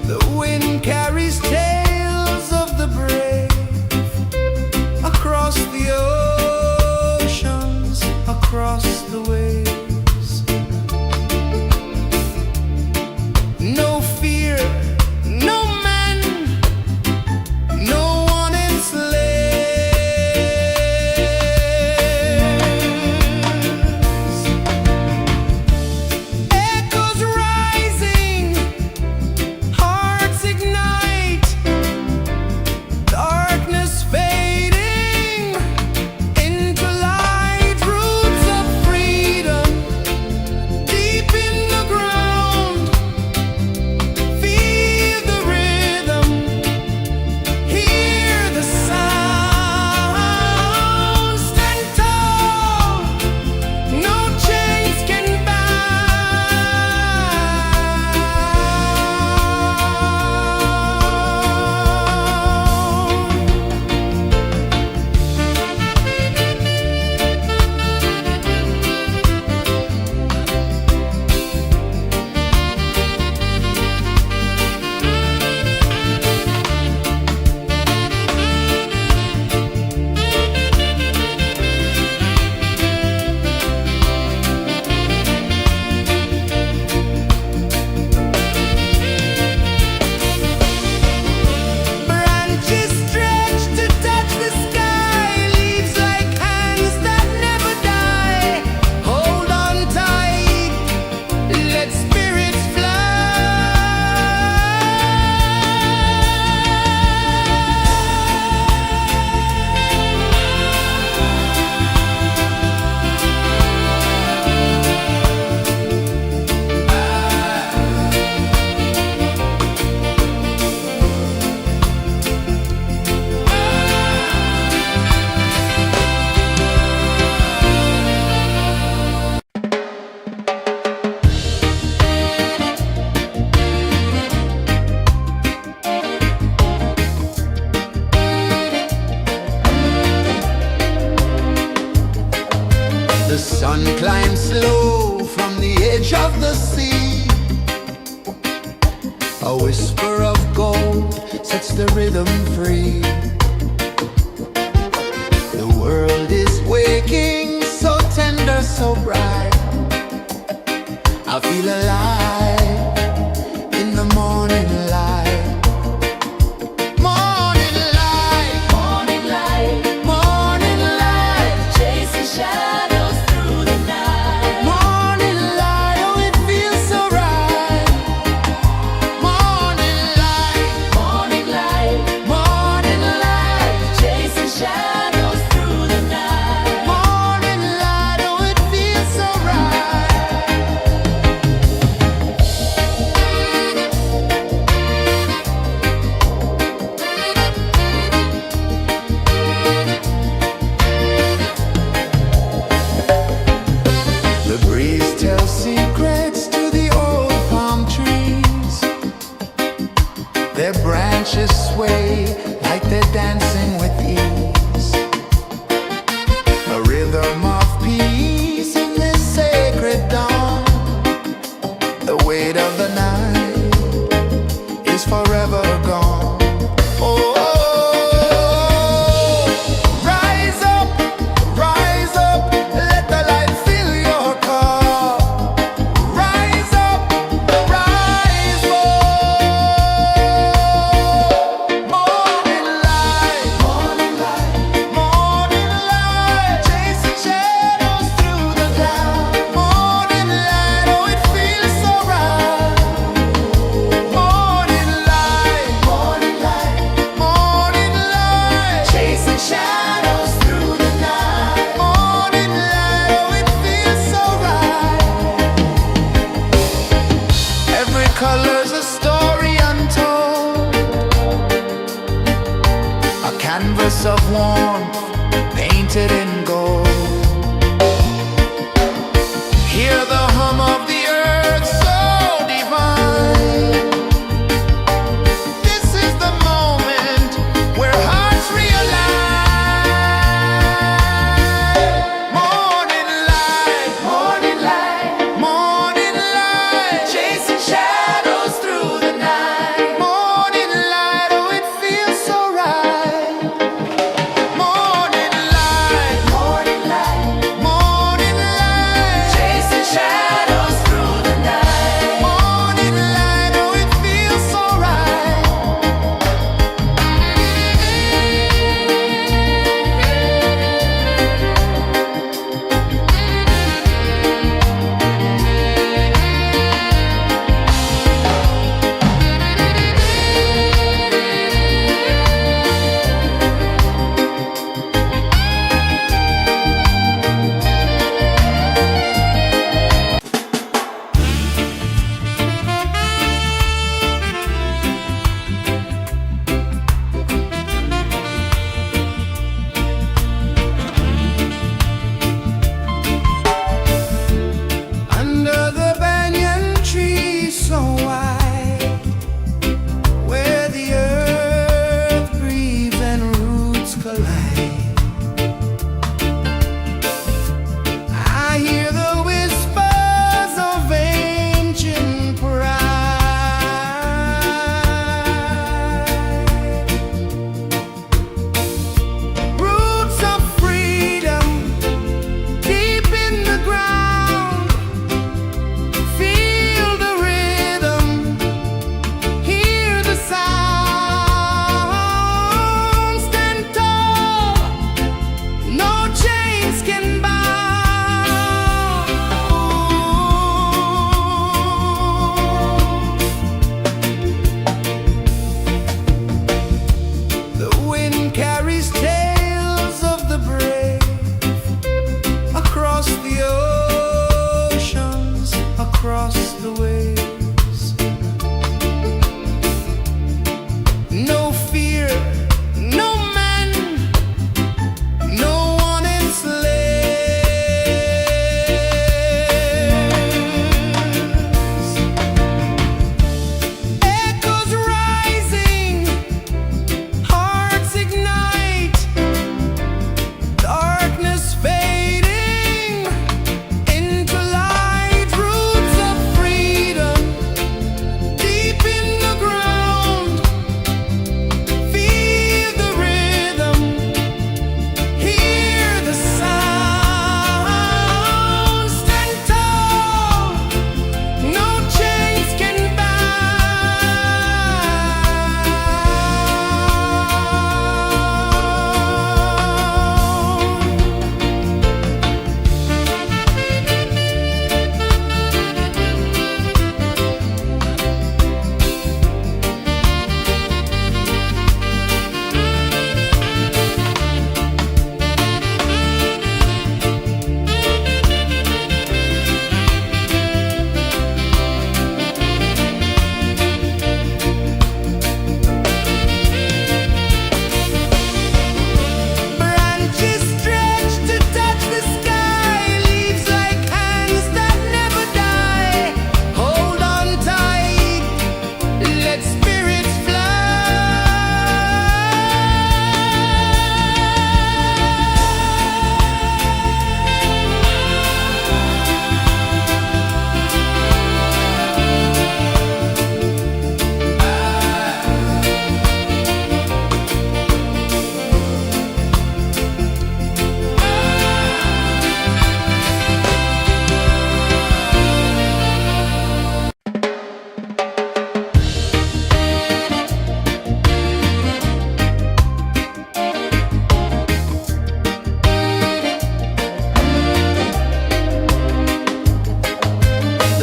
The wind carries tales of the brave across the oceans, across the waves. No fear, no man, no one enslaves. Echoes rising, hearts ignite, darkness fading into light. Roots of freedom climb slow from the edge of the sea. A whisper of gold sets the rhythm free. The world is waking, so tender, so bright. I feel alive in the morning light. Morning light, Morning light, morning light, chasing shadows through the night. morning light, oh it feels so right. Morning light, Morning light, morning light, chasing shadows through the night. morning light, oh it feels so right.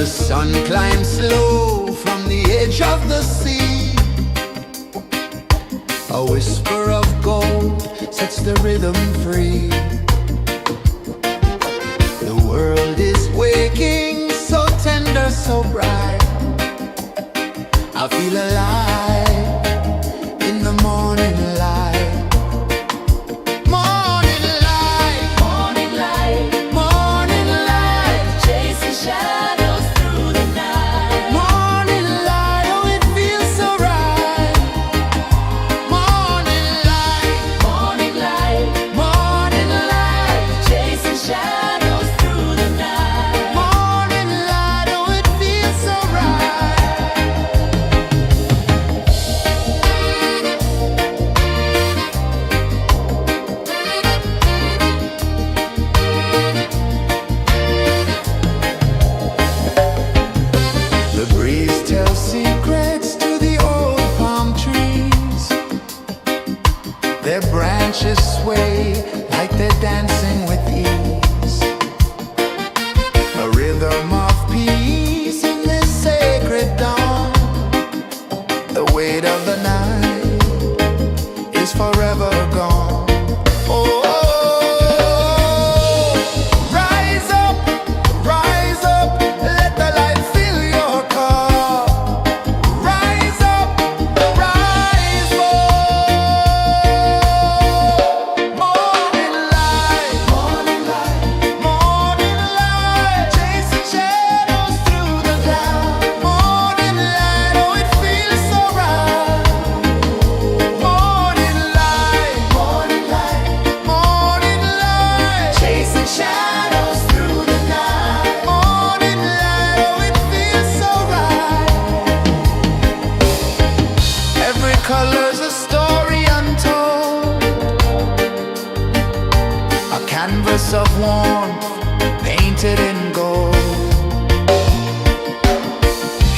The sun climbs slow from the edge of the sea. A whisper of gold sets the rhythm free. The world is waking, so tender, so bright. I feel alive in the morning light. Morning light, Morning light, morning light, chasing shadows through the night. morning light, oh it feels so right. Morning light, Morning light, morning light, chasing shadows through the night. morning light, oh it feels so right. The breeze tells secrets to the old palm trees. Their branches sway like they're dancing with ease. A rhythm of peace in this sacred dawn. The weight of the night is forever gone. Oh, rise up, let the light fill your cup. Rise up, rise up. Morning light, morning light, morning light, chasing shadows through the cloud. Morning light, oh it feels so right. Morning light, morning light, morning light, chasing shadows through the night. Morning light, oh it feels so right. Every color's a story untold, a canvas of warmth painted in gold.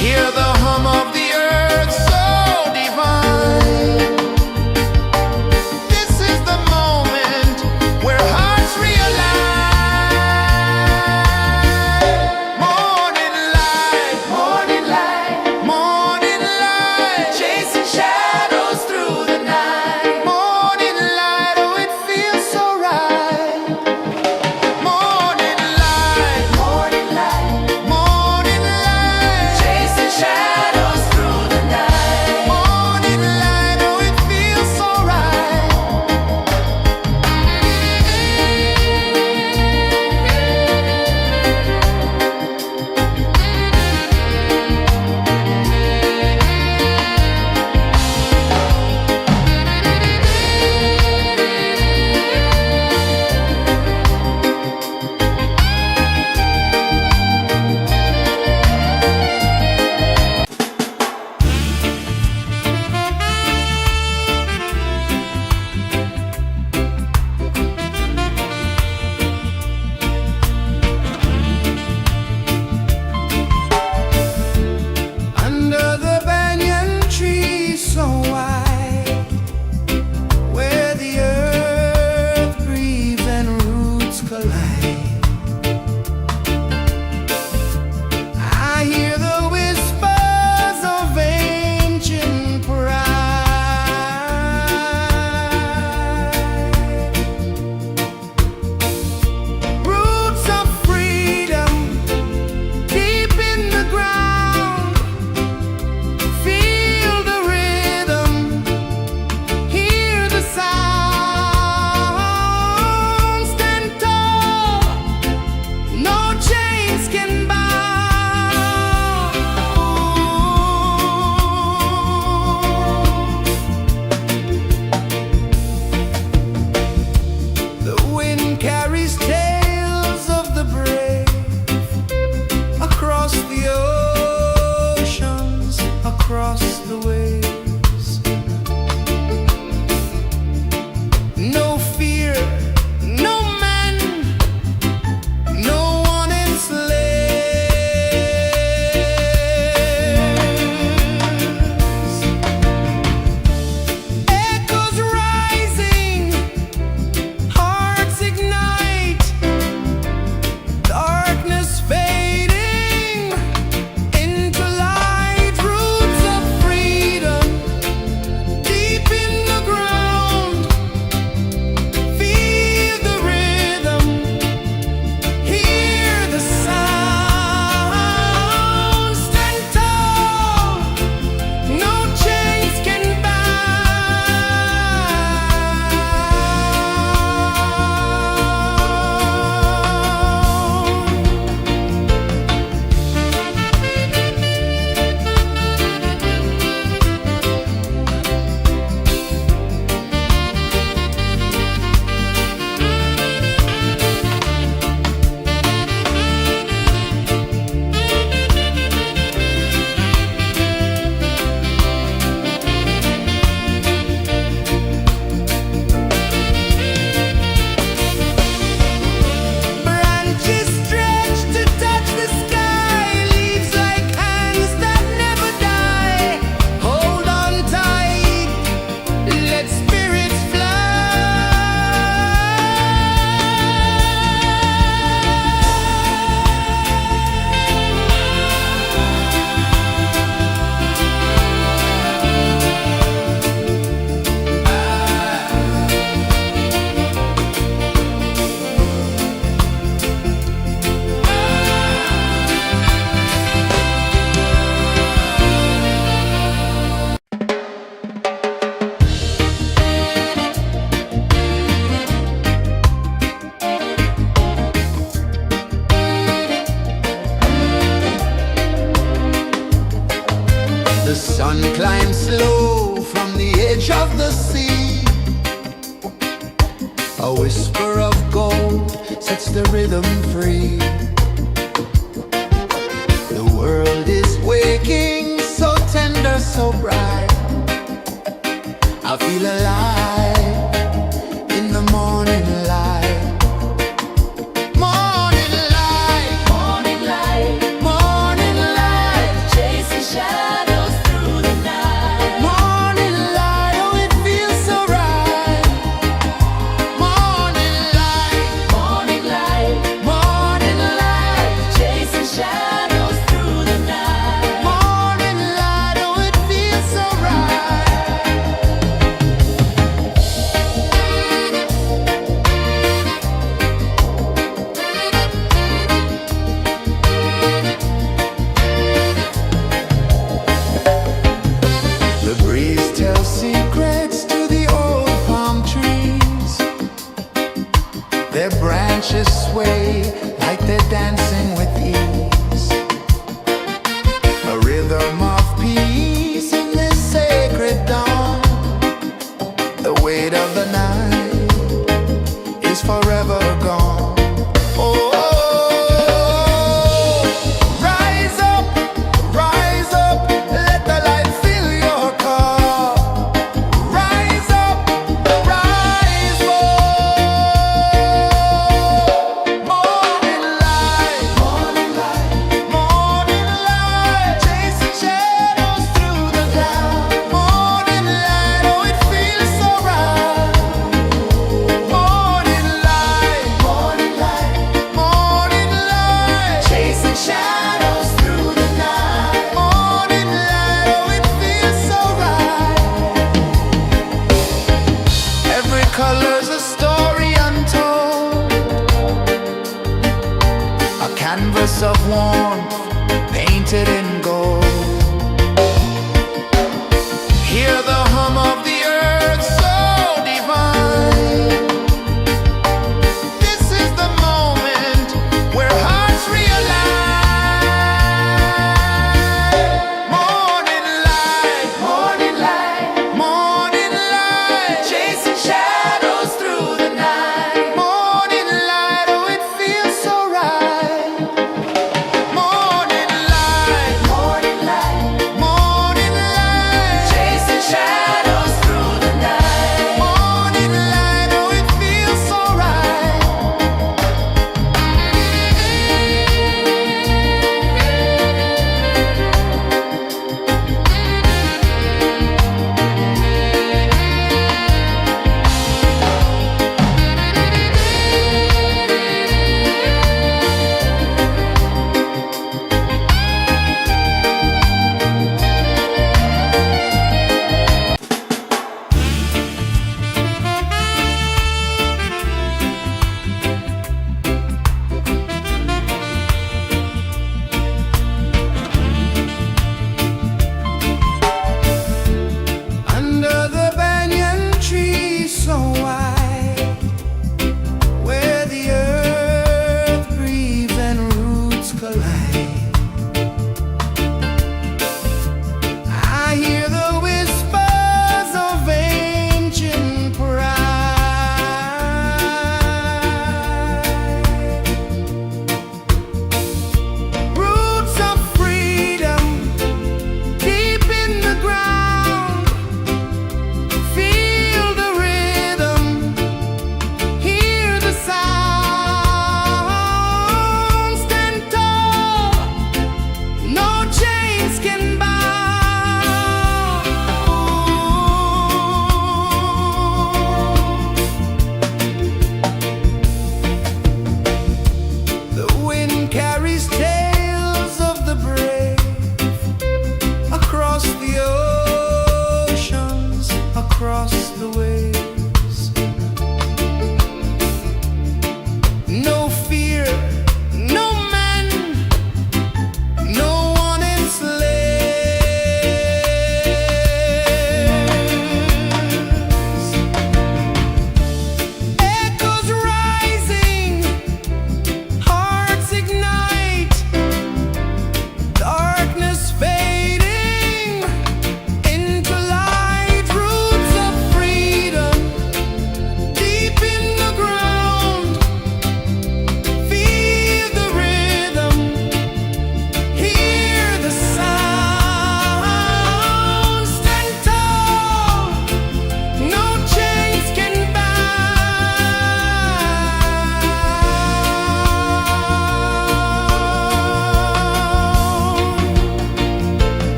Hear the hum of the earth so divine. This is the moment where hearts realign. Morning light, morning light, morning light, chasing shadows through the night. Morning light, oh it feels so right. Morning light, The sun climbs slow from the edge of the sea. A whisper of gold sets the rhythm free. The world is waking, so tender, so bright. I feel alive in the morning light. Morning light, Morning light, morning light, chasing shadows through the night. morning light, oh it feels so right. Morning light, Morning light, morning light, chasing shadows through the night. morning light, oh it feels so right. The breeze tells secrets to the old palm trees. Their branches sway like they're dancing with ease. A rhythm of peace in this sacred dawn. The weight of the night is forever gone. Oh, rise up, let the light fill your cup. Rise up, rise up. Morning light, morning light, morning light, chasing shadows through the cloud. Morning light, oh it feels so right. Morning light, morning light, morning light, chasing shadows through the night. Morning light, oh it feels so right. Every color's a story untold, a canvas of warmth painted in gold. Hear the hum of the earth so divine. This is the moment where hearts realign. Morning light, morning light, morning light, chasing shadows through the night. Morning light, oh it feels so right. Morning light, morning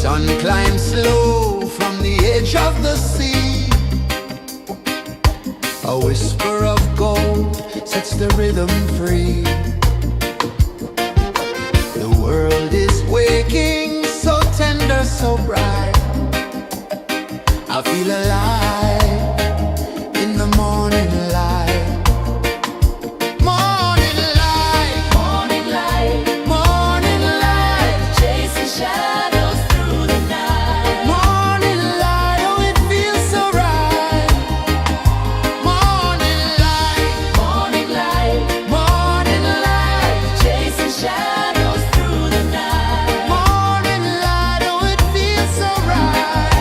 sun climbs slow from the edge of the sea. A whisper of gold sets the rhythm free. The world is waking, so tender, so bright. I feel alive in the morning light. Morning light, Morning light, morning light, chasing shadows through the night. morning light, oh it feels so right. Morning light, Morning light, morning light, chasing shadows through the night. morning light, oh it feels so right.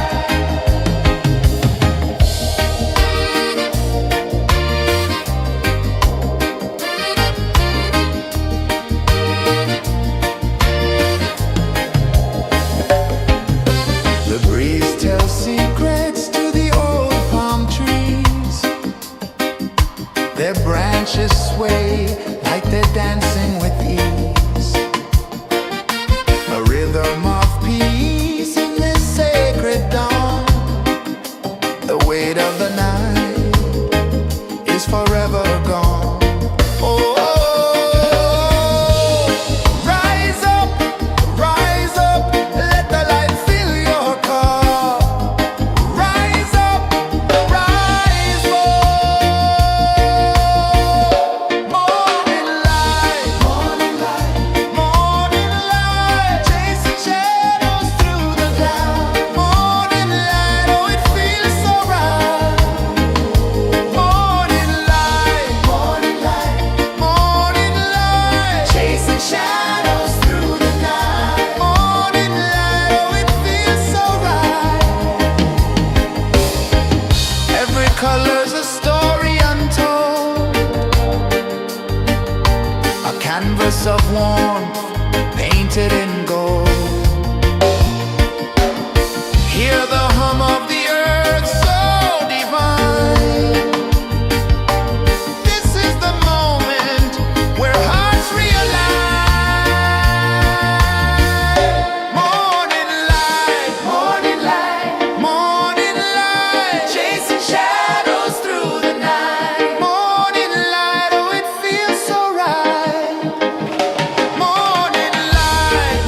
The breeze tells secrets to the old palm trees. Their branches sway like they're dancing with ease. A rhythm of peace in this sacred dawn. The weight of the night is forever gone. Oh, rise up, let the light fill your cup. Rise up, rise up. Morning light, morning light, chasing shadows through the cloud. Morning light, oh it feels so right. Morning light, morning light, chasing shadows through the night. Morning light, oh it feels so right. Every color's a story untold, a canvas of warmth painted in gold. Hear the hum of the earth so divine. This is the moment where hearts realign. Morning light, morning light, chasing shadows through the night. Morning light, oh it feels so right. Morning light,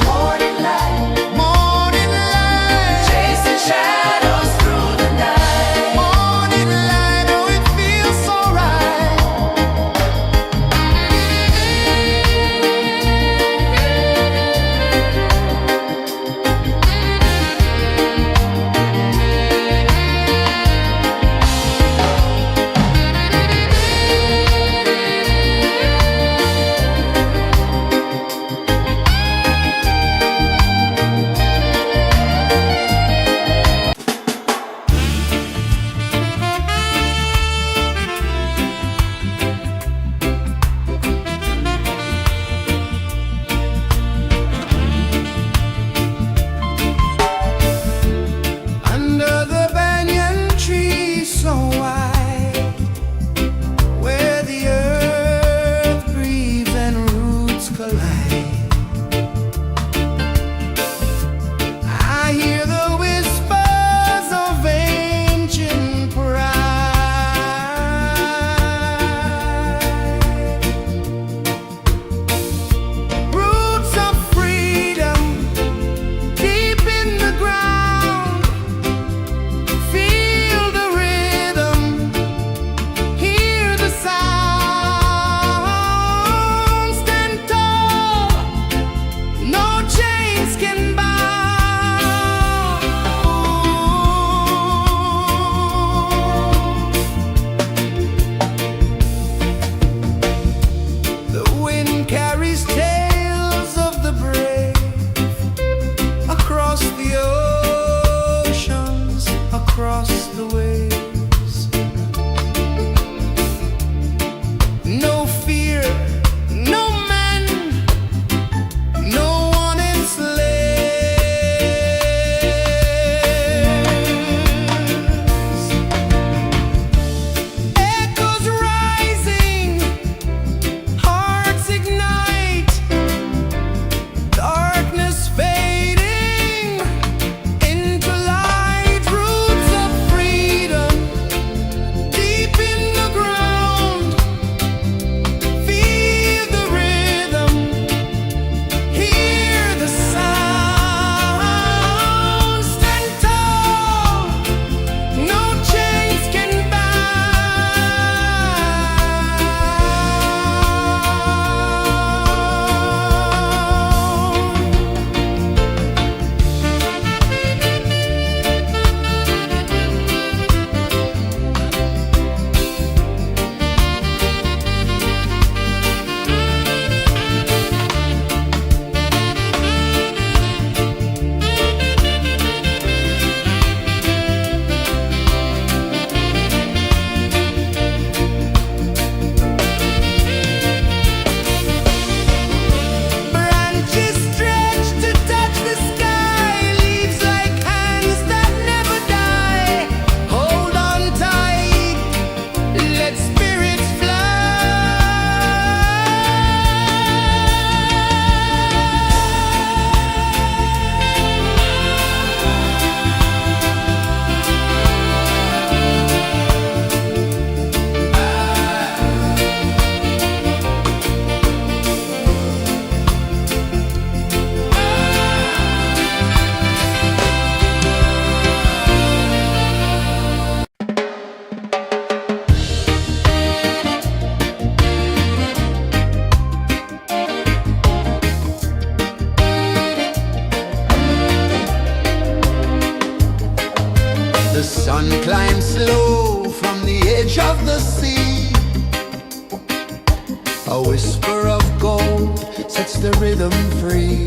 A whisper of gold sets the rhythm free.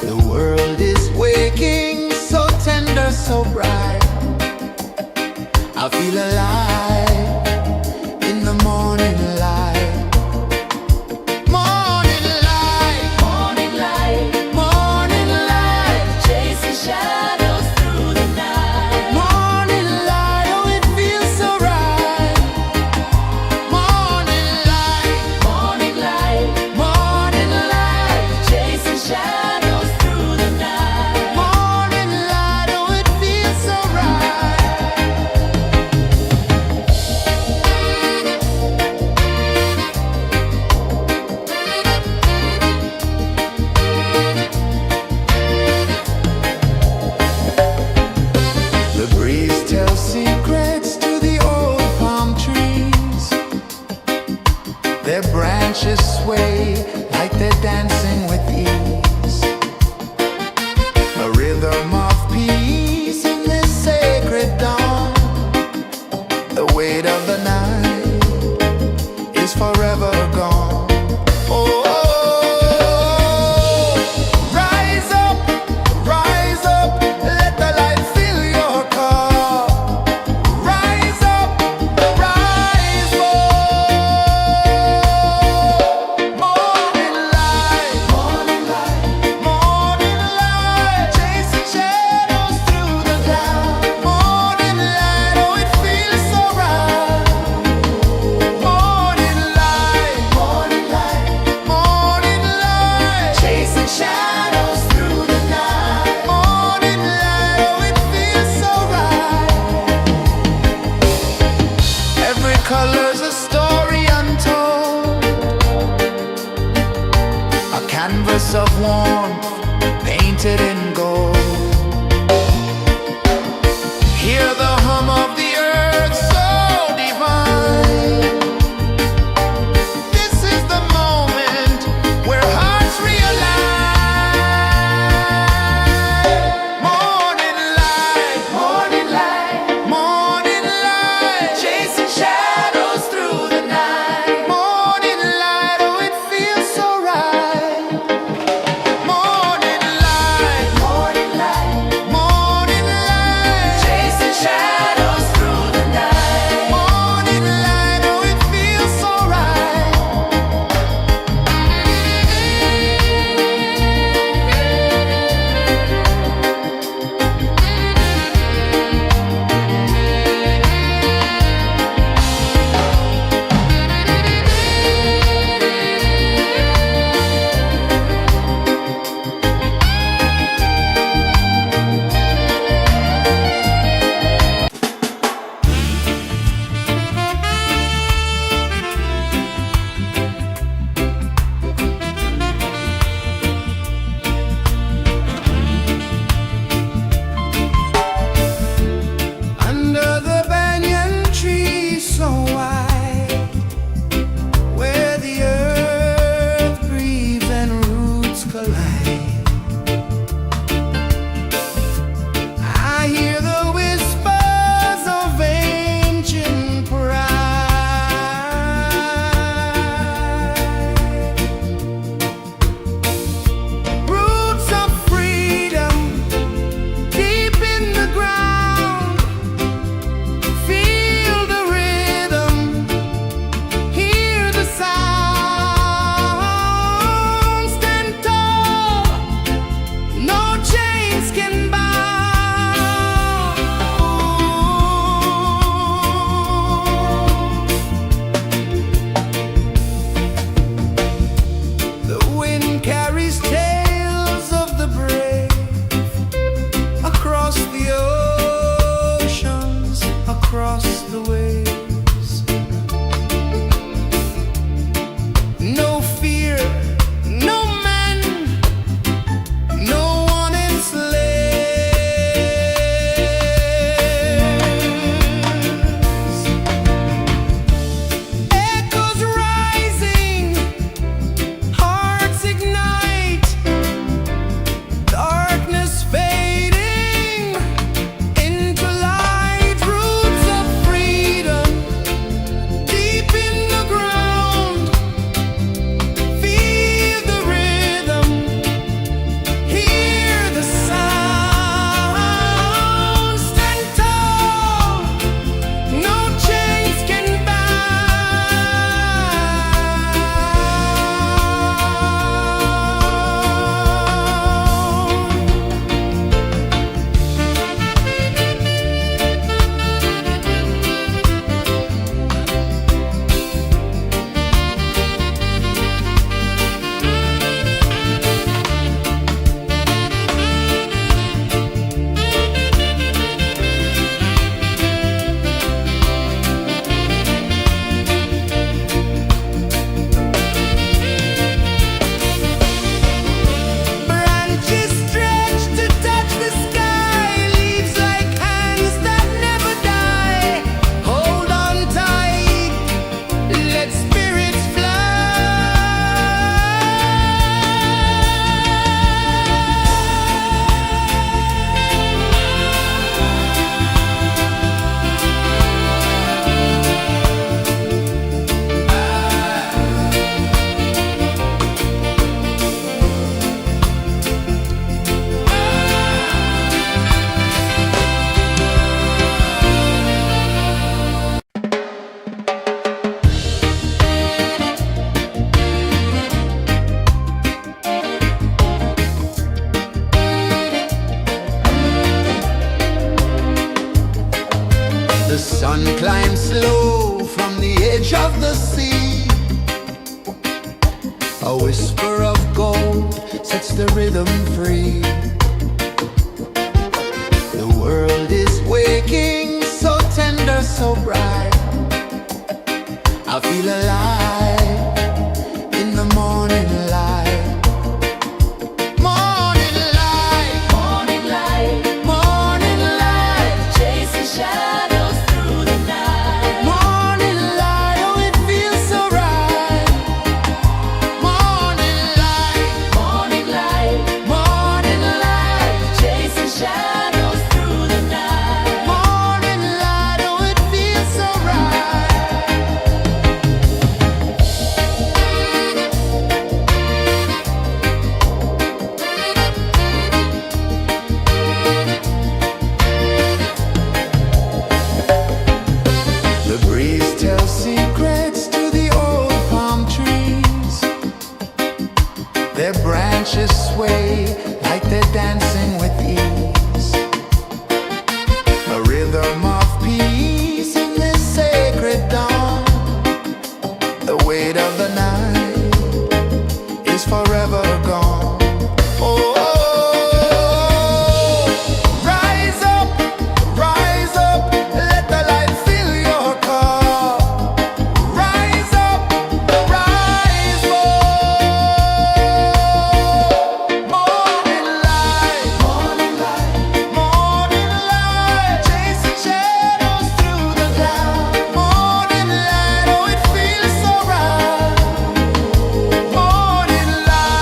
The world is waking, so tender, so bright. I feel alive in the morning light. Morning light, Morning light, morning light, chasing shadows through the night. morning light. Oh, it feels so right. Morning light, Morning light, morning light, chasing shadows through the night. morning light. Oh, it feels so right. The breeze tells secrets to the old palm trees. Their branches sway like they're dancing with ease. A rhythm of peace in this sacred dawn. The weight of the night is forever gone. Oh, rise up, let the light fill your cup. Rise up, rise up. Morning light, morning light, morning light, chasing shadows through the cloud. Morning light, oh, it feels so right. Morning light, morning light, let spirits fly. The sun climbs slow from the edge of the sea. A whisper of gold sets the rhythm free. The world is waking, so tender, so bright. I feel alive in the morning light. Morning light, Morning light, morning light. chasing shadows through the night. Morning light, oh it feels so right. Morning light, Morning light, morning light. chasing shadows through the night. Morning light, oh it feels so right. The breeze tells secrets to the old palm trees. Their branches sway like they're dancing with ease. A rhythm of peace in this sacred dawn. The weight of the night is forever gone. Oh, rise up, let the light fill your cup. Rise up, rise up. Morning light, morning light, morning light. Chasing shadows through the cloud. Morning light, oh it feels so right. Morning light.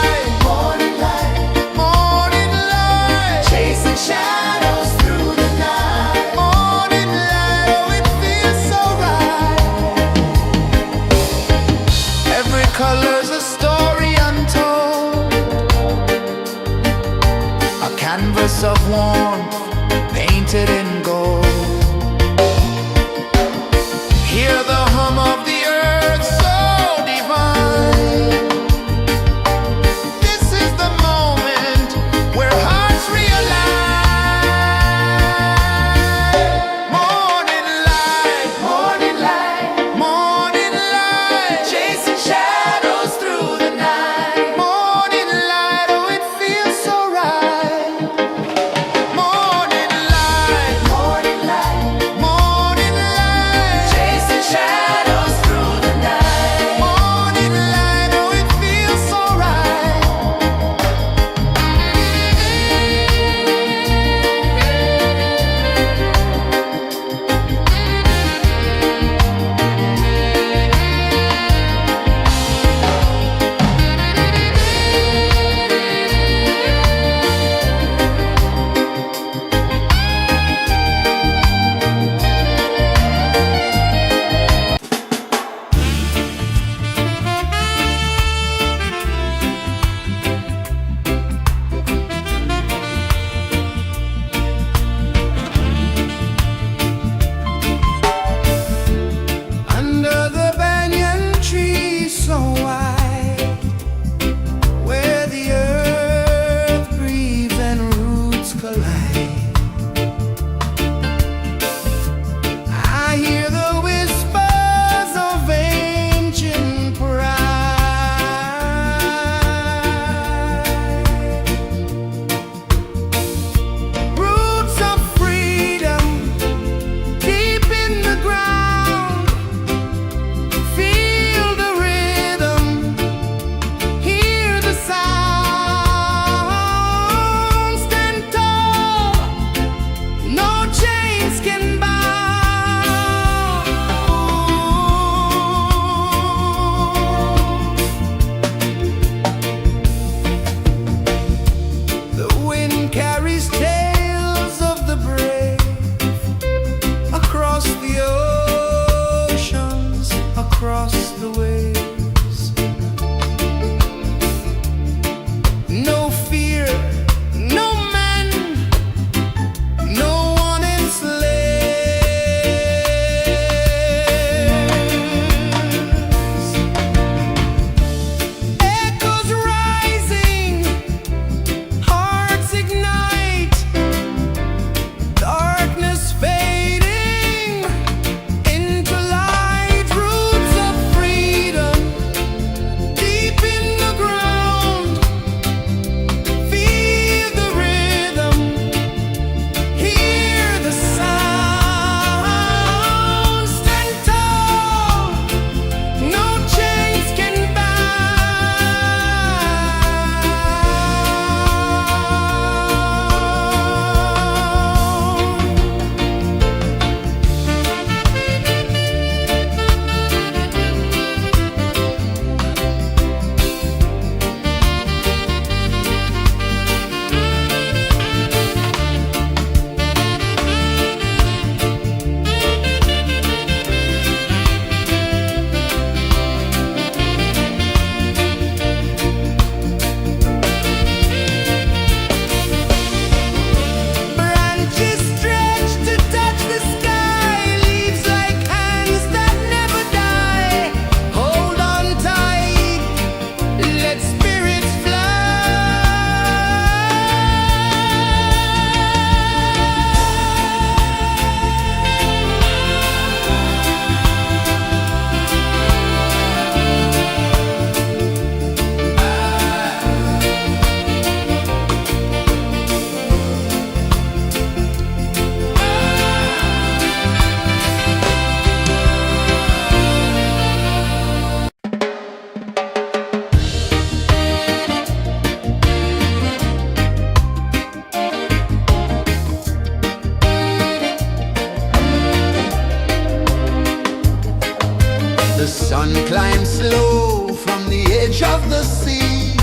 sun climbs slow from the edge of the sea.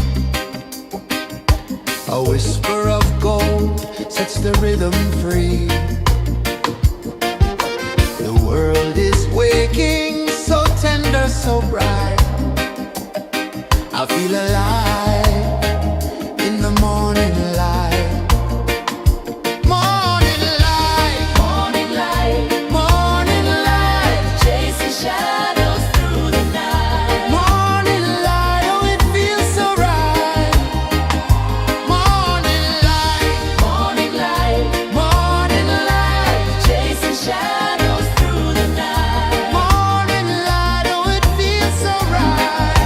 A whisper of gold sets the rhythm free. The world is waking, so tender, so bright. I feel alive in the morning light. Morning light, Morning light, morning light, chasing shadows through the night. morning light, oh it feels so right. Morning light, Morning light, morning light, chasing shadows through the night. morning light, oh it feels so right.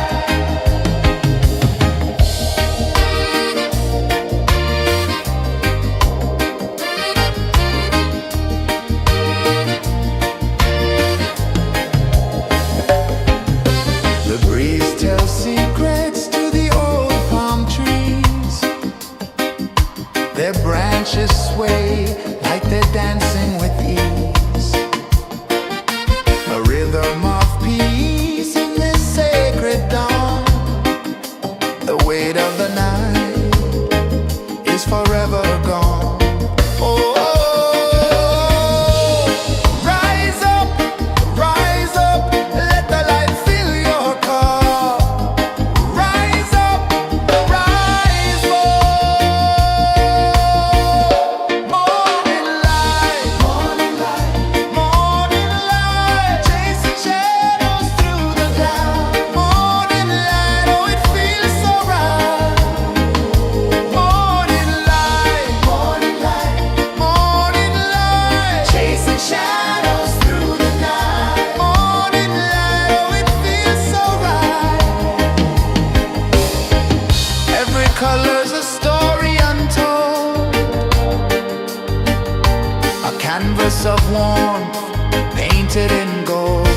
The breeze tells secrets to the old palm trees. Their branches sway like they're dancing with ease. A rhythm of peace in this sacred dawn. The weight of the night is forever gone. Oh, rise up, let the light fill your car. Rise up, rise up. Morning light, morning light, morning light, chasing shadows through the cloud. Morning light, oh it feels so right. Morning light, morning light, morning light, chasing shadows through the night. Morning light, oh it feels so right. Every color's a story untold, a canvas of warmth painted in gold.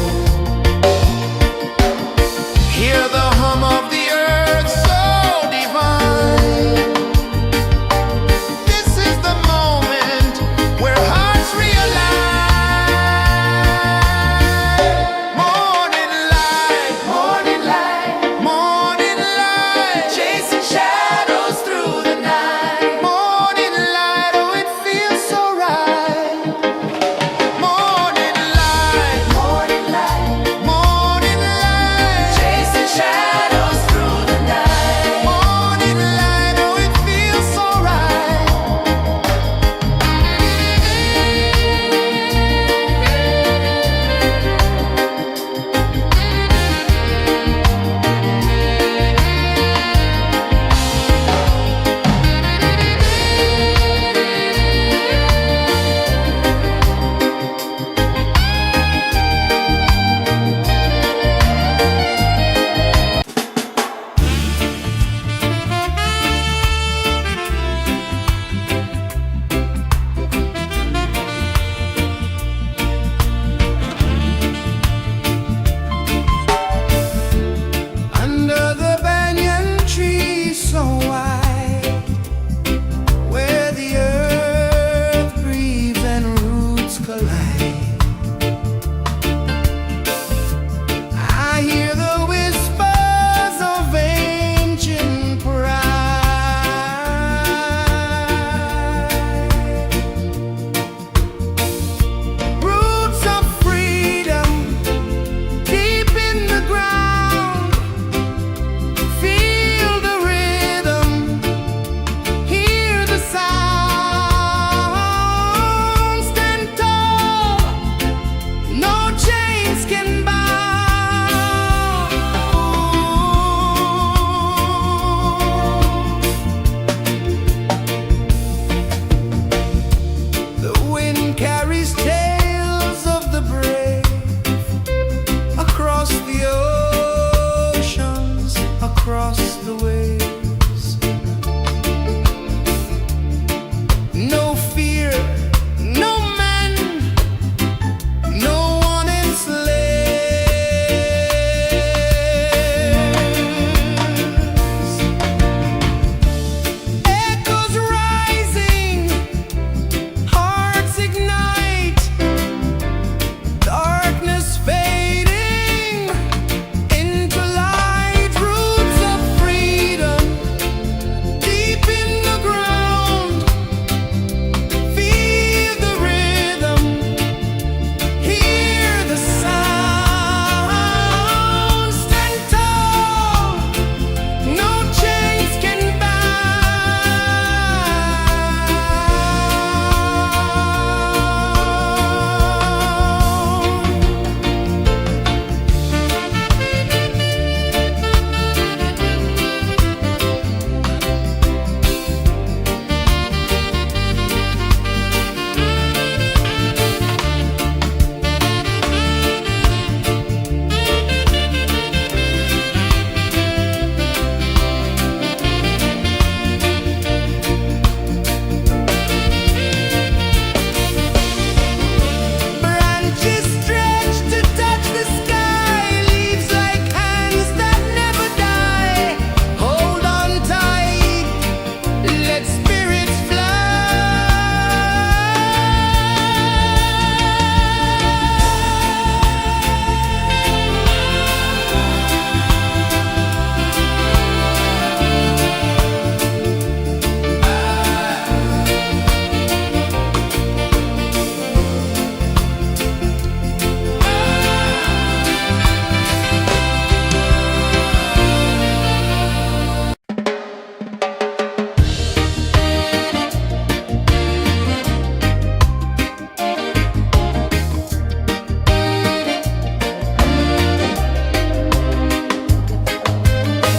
Hear the hum of the earth so divine. This is the moment where hearts realign. Morning light, morning light, morning light, chasing shadows through the night. Morning light, oh it feels so right.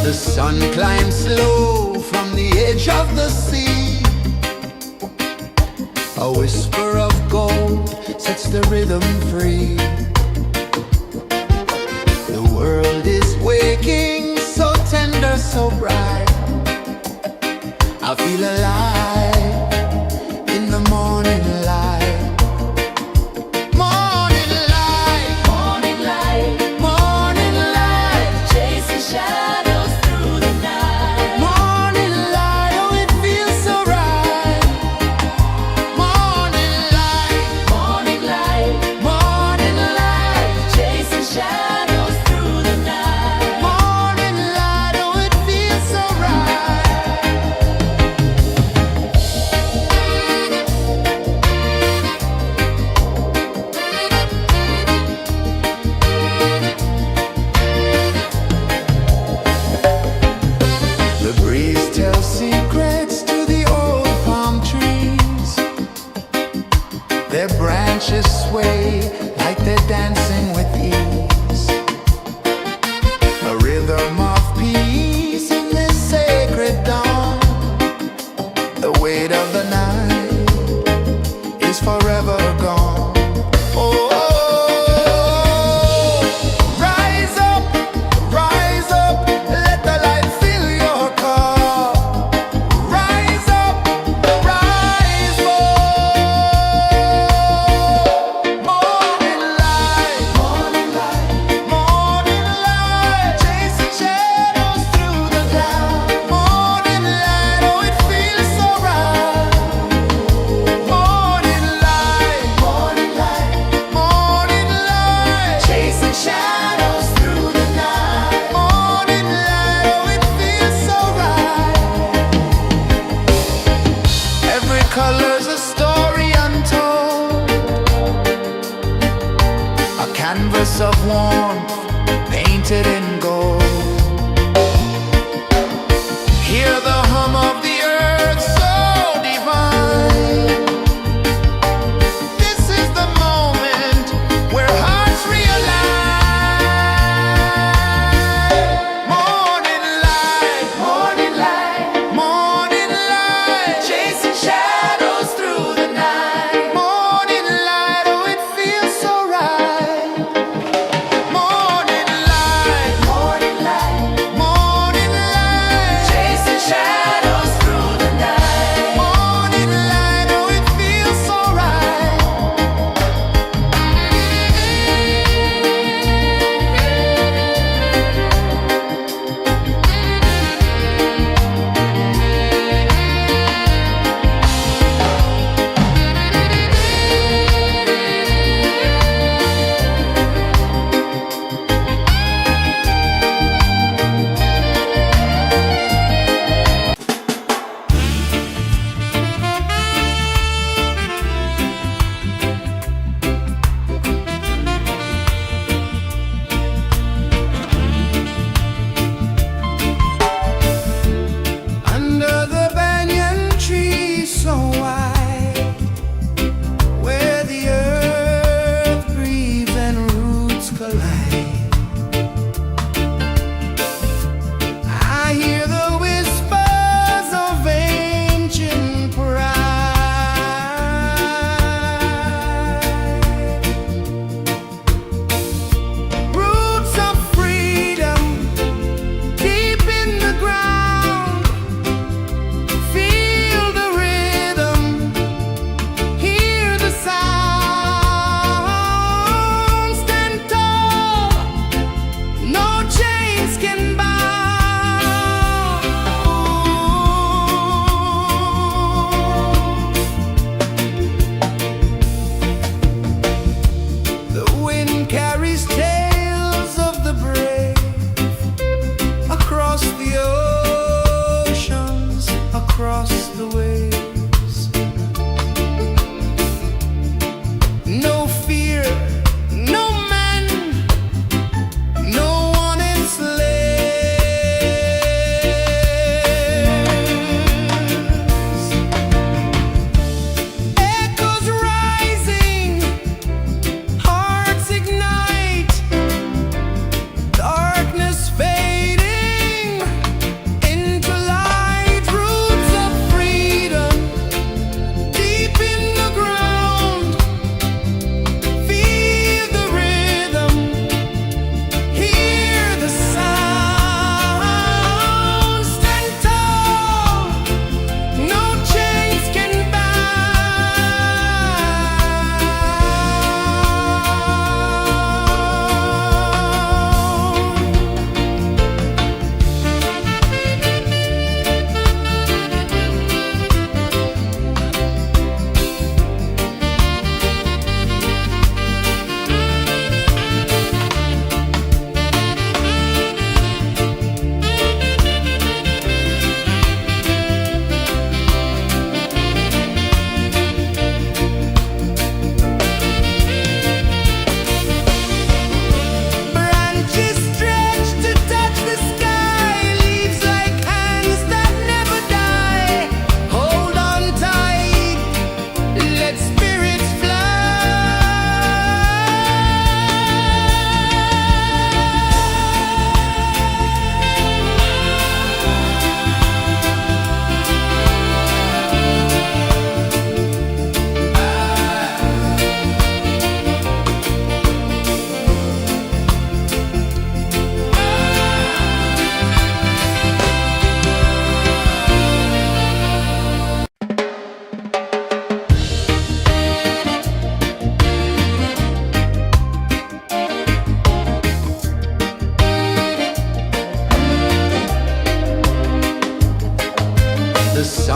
The sun climbs slow from the edge of the sea. A whisper of gold sets the rhythm free. The world is waking, so tender, so bright. I feel alive in the morning light. Morning light, Morning light, morning light, chasing shadows through the night. morning light, oh it feels so right. Morning light, Morning light, morning light, chasing shadows through the night. morning light, oh it feels so right. The breeze tells secrets to the old palm trees. Their branches sway like they're dancing with ease. A rhythm of peace in this sacred dawn. The weight of the night is forever gone. Oh, rise up, let the light fill your cup. Rise up, rise up. Morning light, morning light, morning light, chasing shadows through the cloud. Morning light, oh it feels so right. Morning light, morning light, morning light, chasing shadows through the night. Morning light, oh it feels so right. Every color's a story untold, a canvas of warmth painted in gold. Hear the hum of the earth so divine. This is the moment where hearts realign. Morning light, morning light, morning light, chasing shadows through the night. Morning light, oh it feels so right. Morning light,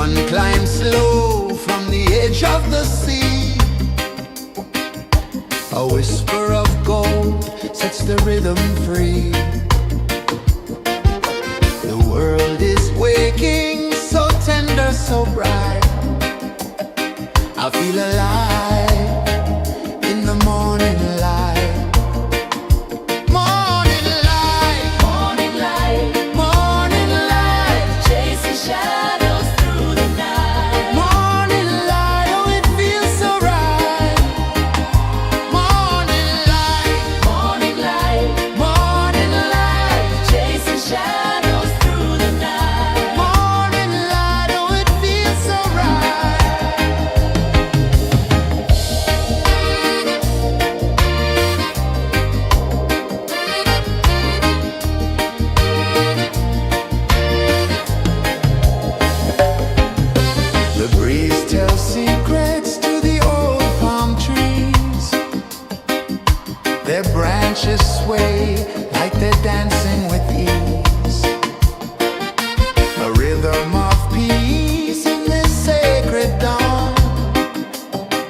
sun climbs slow from the edge of the sea. A whisper of gold sets the rhythm free. The world is waking, so tender, so bright. I feel alive in the morning light. Morning light, Morning light, morning light, chasing shadows through the night. morning light, oh it feels so right. Morning light, Morning light, morning light, chasing shadows through the night. morning light, oh it feels so right. The breeze tells secrets to the old palm trees. Their branches sway like they're dancing with ease. A rhythm of peace in this sacred dawn.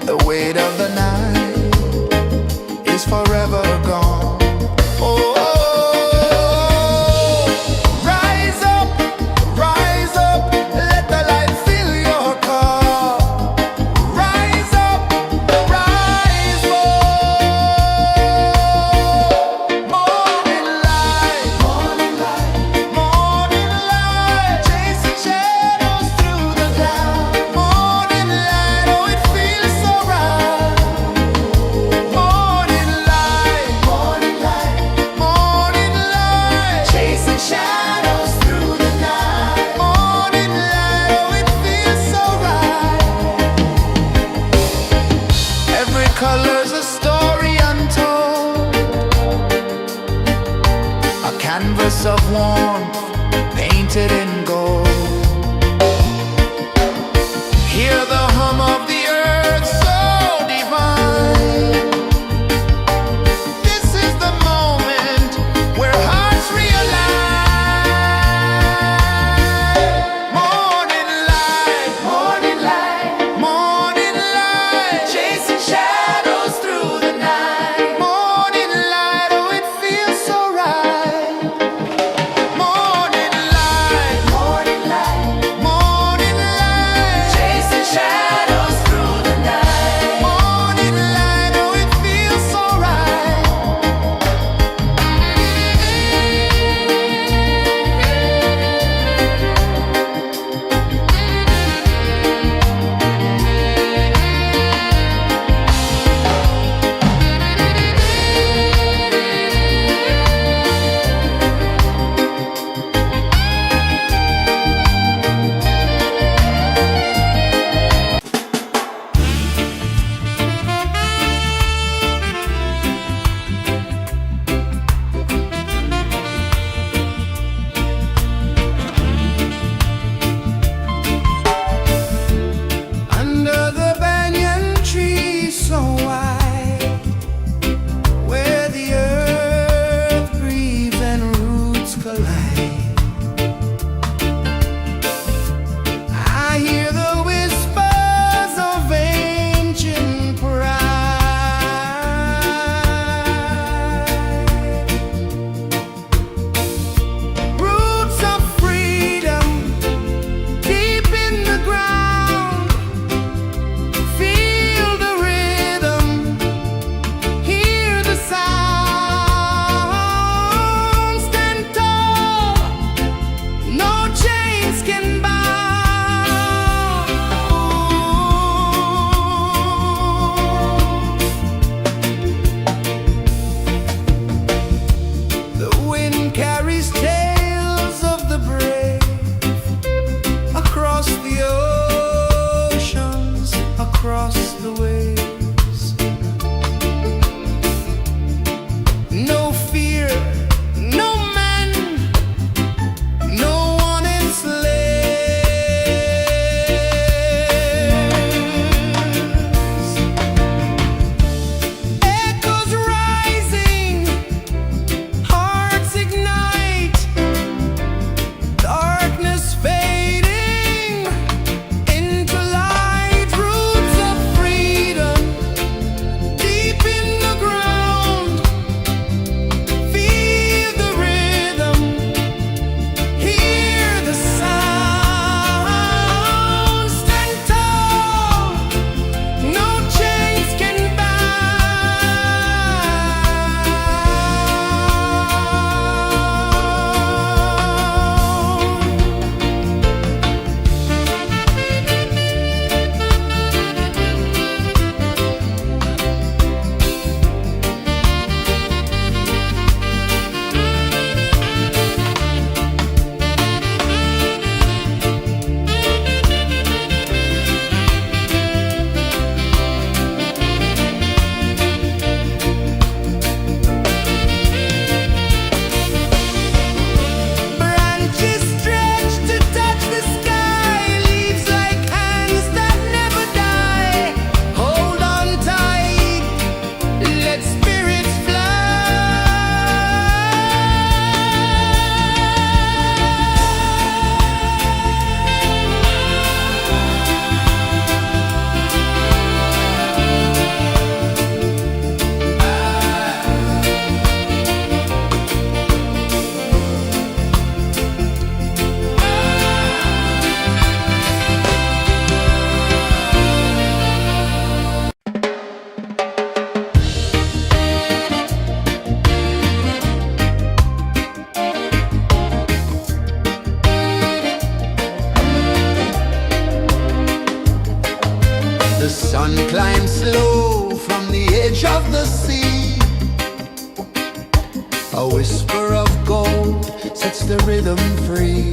The weight of the night is forever gone. Oh, rise up, let the light fill your cup. Rise up, rise more. Morning light, morning light, morning light, chasing shadows through the cloud. Morning light, oh it feels so right. Morning light, morning light, morning light, chasing shadows through the night. Morning light, oh it feels so right. Every color's a story untold, a canvas of warmth painted in gold. Hear the hum of the earth so divine. This is the moment where hearts realign. Morning light, morning light, morning light, chasing shadows through the night. Morning light, oh it feels so right. Morning light, the rhythm free.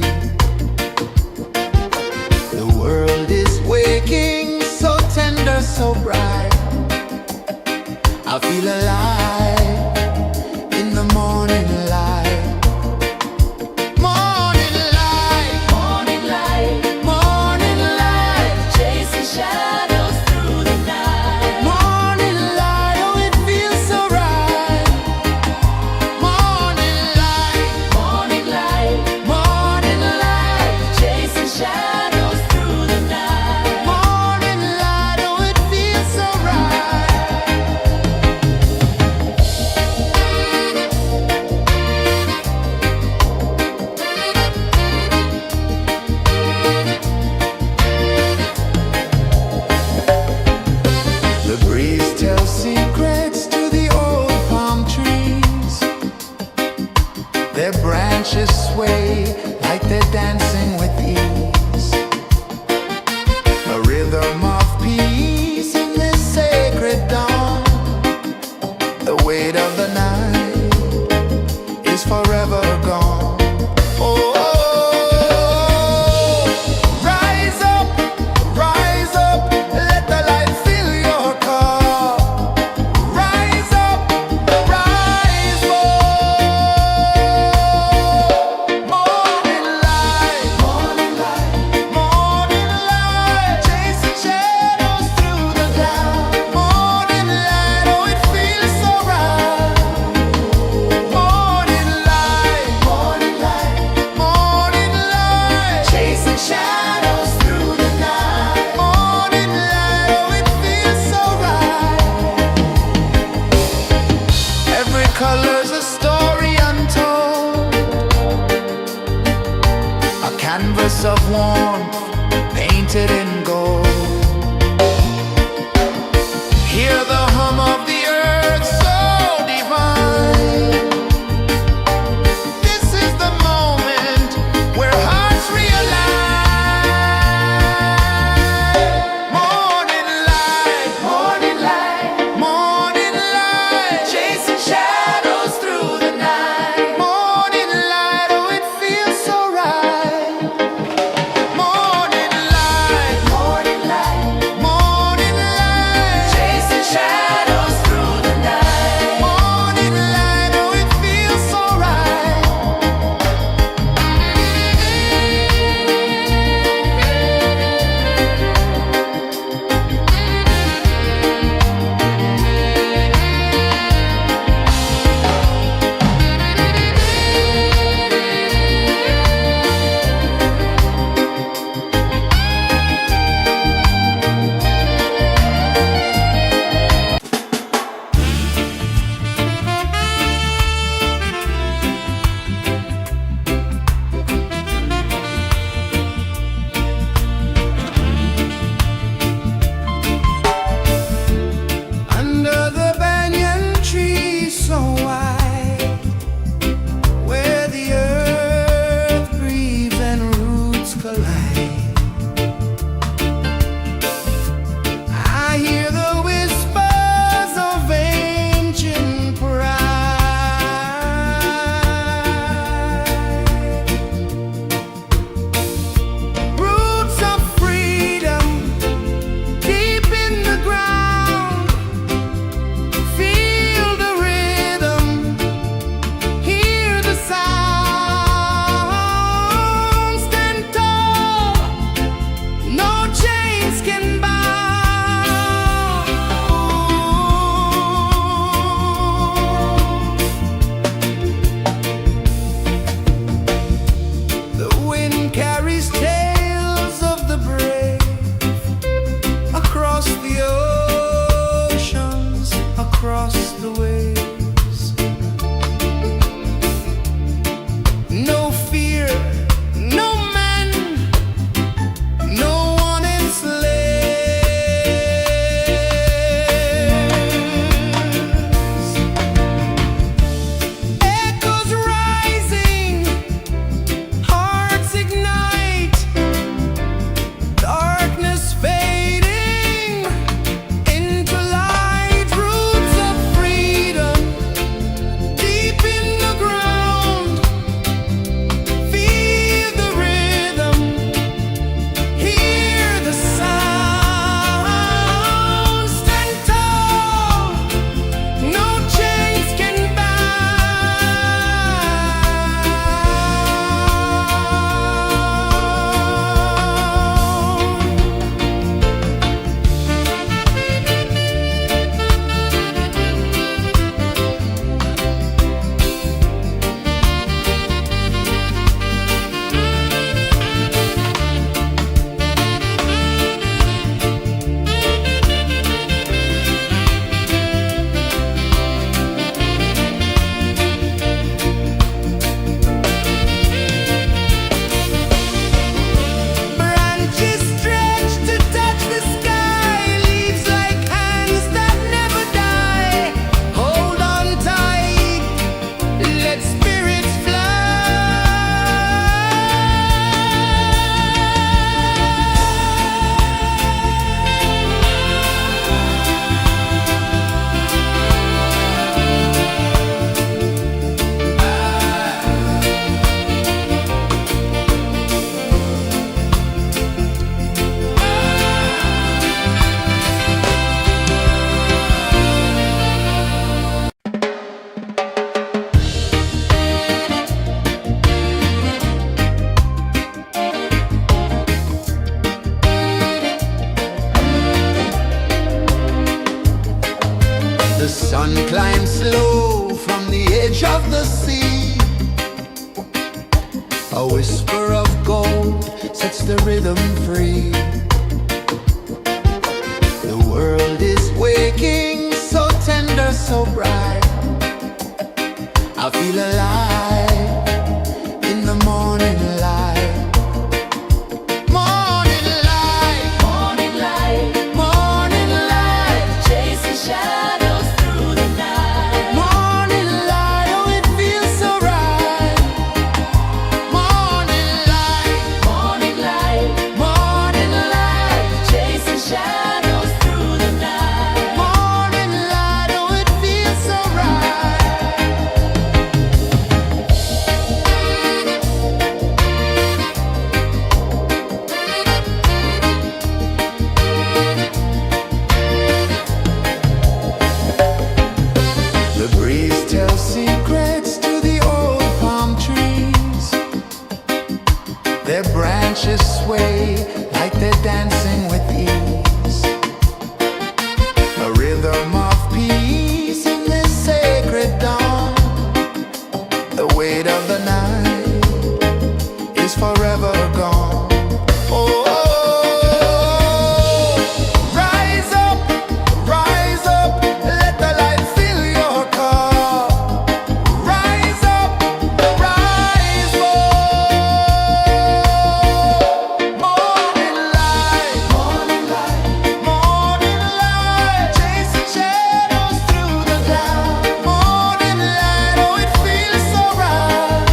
The world is waking, so tender, so bright. I feel alive in the morning light. Morning light, Morning light, morning light, chasing shadows through the night. morning light. Oh, it feels so right. Morning light, Morning light, morning light, chasing shadows through the night. morning light. Oh, it feels so right. The breeze tells secrets to the old palm trees. Their branches sway like they're dancing with ease. A rhythm of peace in this sacred dawn. The weight of the night is forever gone. Oh, rise up, let the light fill your cup. Rise up, rise up. Morning light, morning light, morning light, chasing shadows through the cloud. Morning light, oh, it feels so right. Morning light, morning light, morning light, chasing shadows through the night. Morning light, oh, it feels so right. Every color's a story untold, a canvas of warmth painted in gold. Hear the hum of the earth so divine. This is the moment where hearts realign. Morning light, morning light, morning light, chasing shadows through the night. Morning light, oh, it feels so right. Morning light, morning light, morning light, chasing shadows through the night. Morning light, oh, it feels so right. Under the banyan tree so wide, where the earth breathes and roots collide, I hear the whispers of ancient pride. Roots of freedom deep in the ground. Feel the rhythm, hear the sound. Stand tall, no chains can bound. The wind carries tales of the brave across the oceans, across the waves. No fear, no man, no one enslaves. Echoes rising, hearts ignite. sun climbs slow from the edge of the sea. A whisper of gold sets the rhythm free. The world is waking, so tender, so bright. I feel alive in the morning light. Morning light, Morning light, morning light, chasing shadows through the night. morning light, oh it feels so right. Morning light, Morning light, morning light, chasing shadows through the night. morning light, oh it feels so right. The breeze tells secrets to the old palm trees. Their branches sway like they're dancing with ease. A rhythm of peace in this sacred dawn. The weight of the night is forever gone. Oh, rise up, let the light fill your cup. Rise up, rise up. Morning light, morning light, morning light, chasing shadows through the cloud. Morning light, oh it feels so right.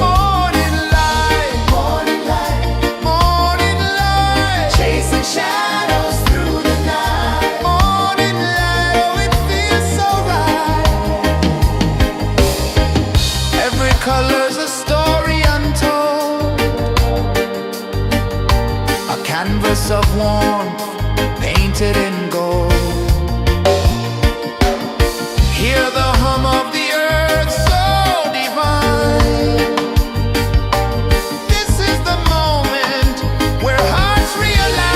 Morning light, morning light, morning light, chasing shadows through the night. Morning light, oh it feels so right. Every color's a story untold, a canvas of warmth painted in gold. Hear the hum of the earth so divine. This is the moment where hearts realign.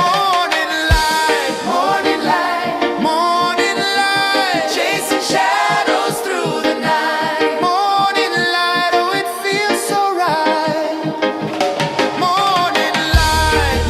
Morning light, morning light, morning light, chasing shadows through the night. Morning light, oh it feels so right. Morning light,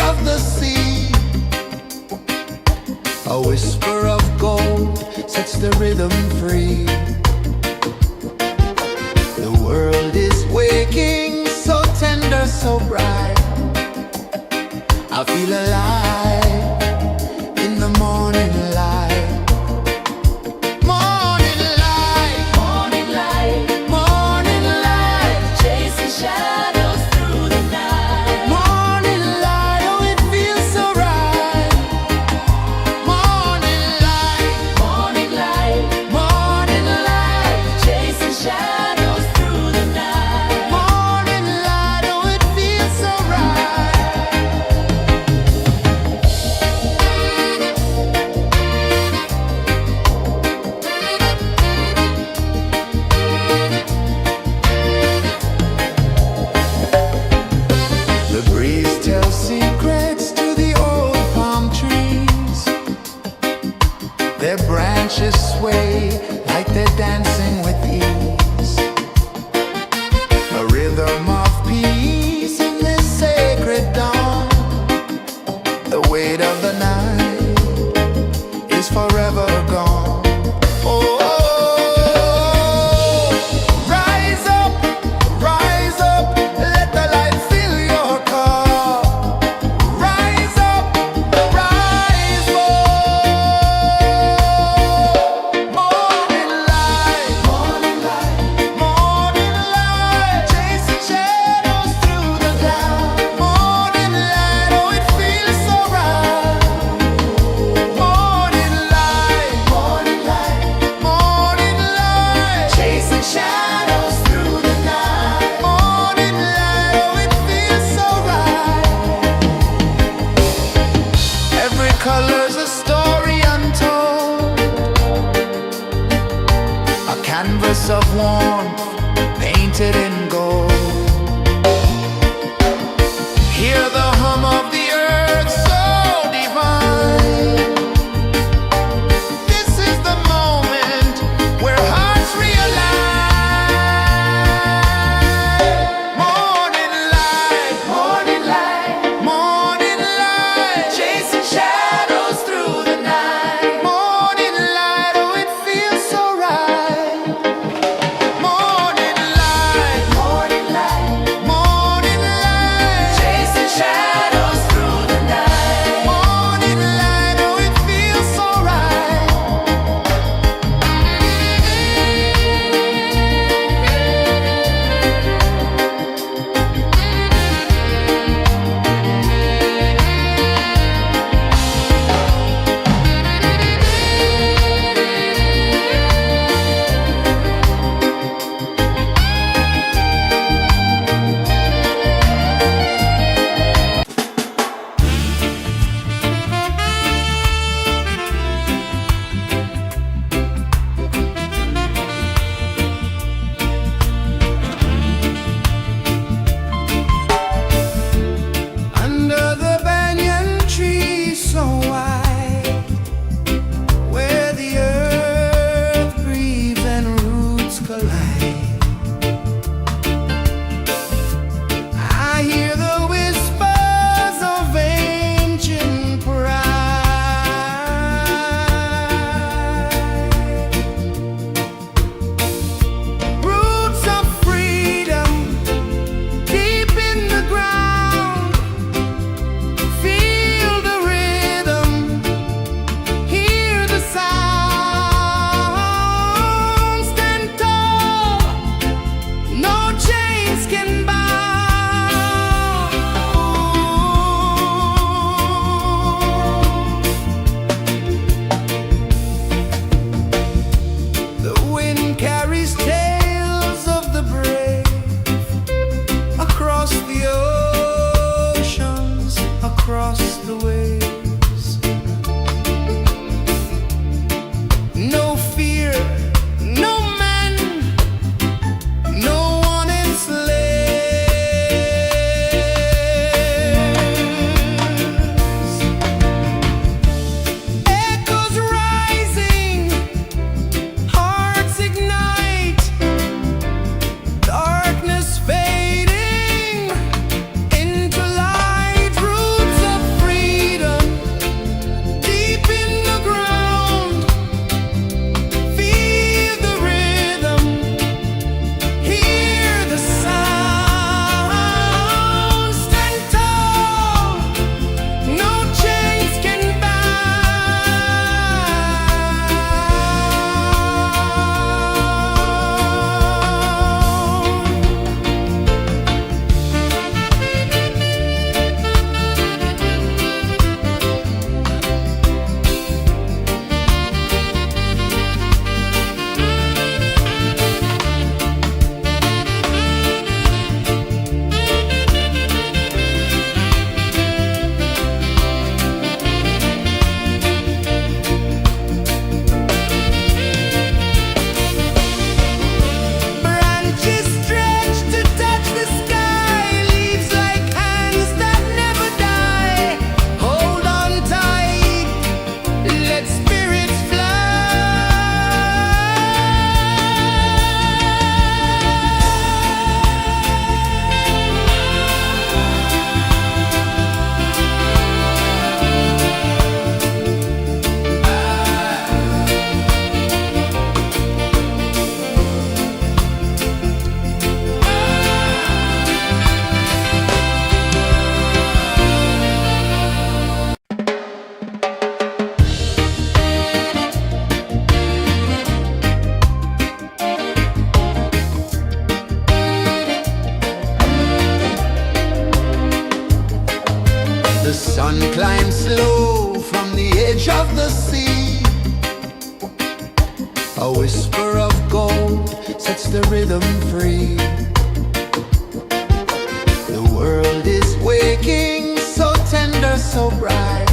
of the sea. A whisper of gold sets the rhythm free. The world is waking, so tender, so bright. I feel alive in the morning light. Morning light, Morning light, morning light, chasing shadows through the night. morning light, oh it feels so right. Morning light, Morning light, morning light, chasing shadows through the night. morning light, oh it feels so right. The breeze tells secrets to the old palm trees. Their branches sway like they're dancing with ease. A rhythm of peace in this sacred dawn. The weight of the night is forever gone. Oh, rise up, let the light fill your cup. Rise up, rise up. Morning light, morning light, morning light, chasing shadows through the cloud. Morning light, oh it feels so right. Morning light, morning light, morning light, chasing shadows through the night. Morning light, oh it feels so right. Every color's a story untold, a canvas of warmth painted in gold. Hear the hum of the earth so divine. This is the moment where hearts realign. Morning light, morning light, morning light, chasing shadows through the night. Morning light, oh it feels so right. Morning light, slow from the edge of the sea. A whisper of gold sets the rhythm free. The world is waking, so tender, so bright.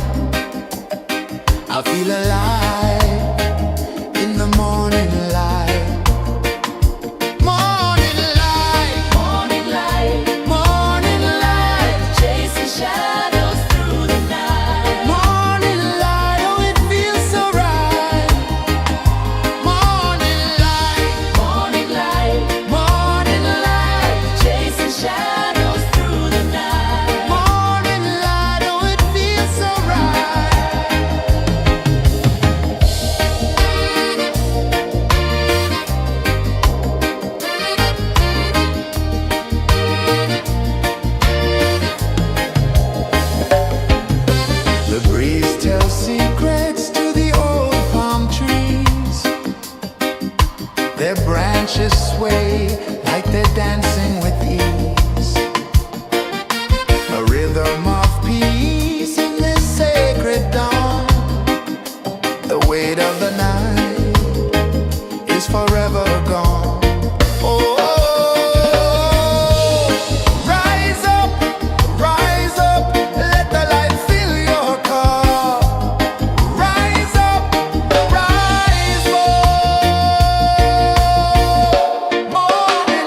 I feel alive in the morning light. Morning light, Morning light, morning light, chasing shadows through the night. morning light, oh it feels so right. Morning light, Morning light, morning light, chasing shadows through the night. morning light, oh it feels so right. The breeze tells secrets to the old palm trees. Their branches sway like they're dancing with ease. A rhythm of peace in this sacred dawn. The weight of the night is forever gone. Oh, rise up, let the light fill your cup. Rise up, rise more. Morning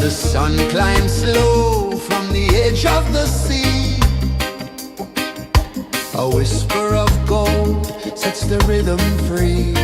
The sun climbs slow from the edge of the sea. A whisper of gold sets the rhythm free.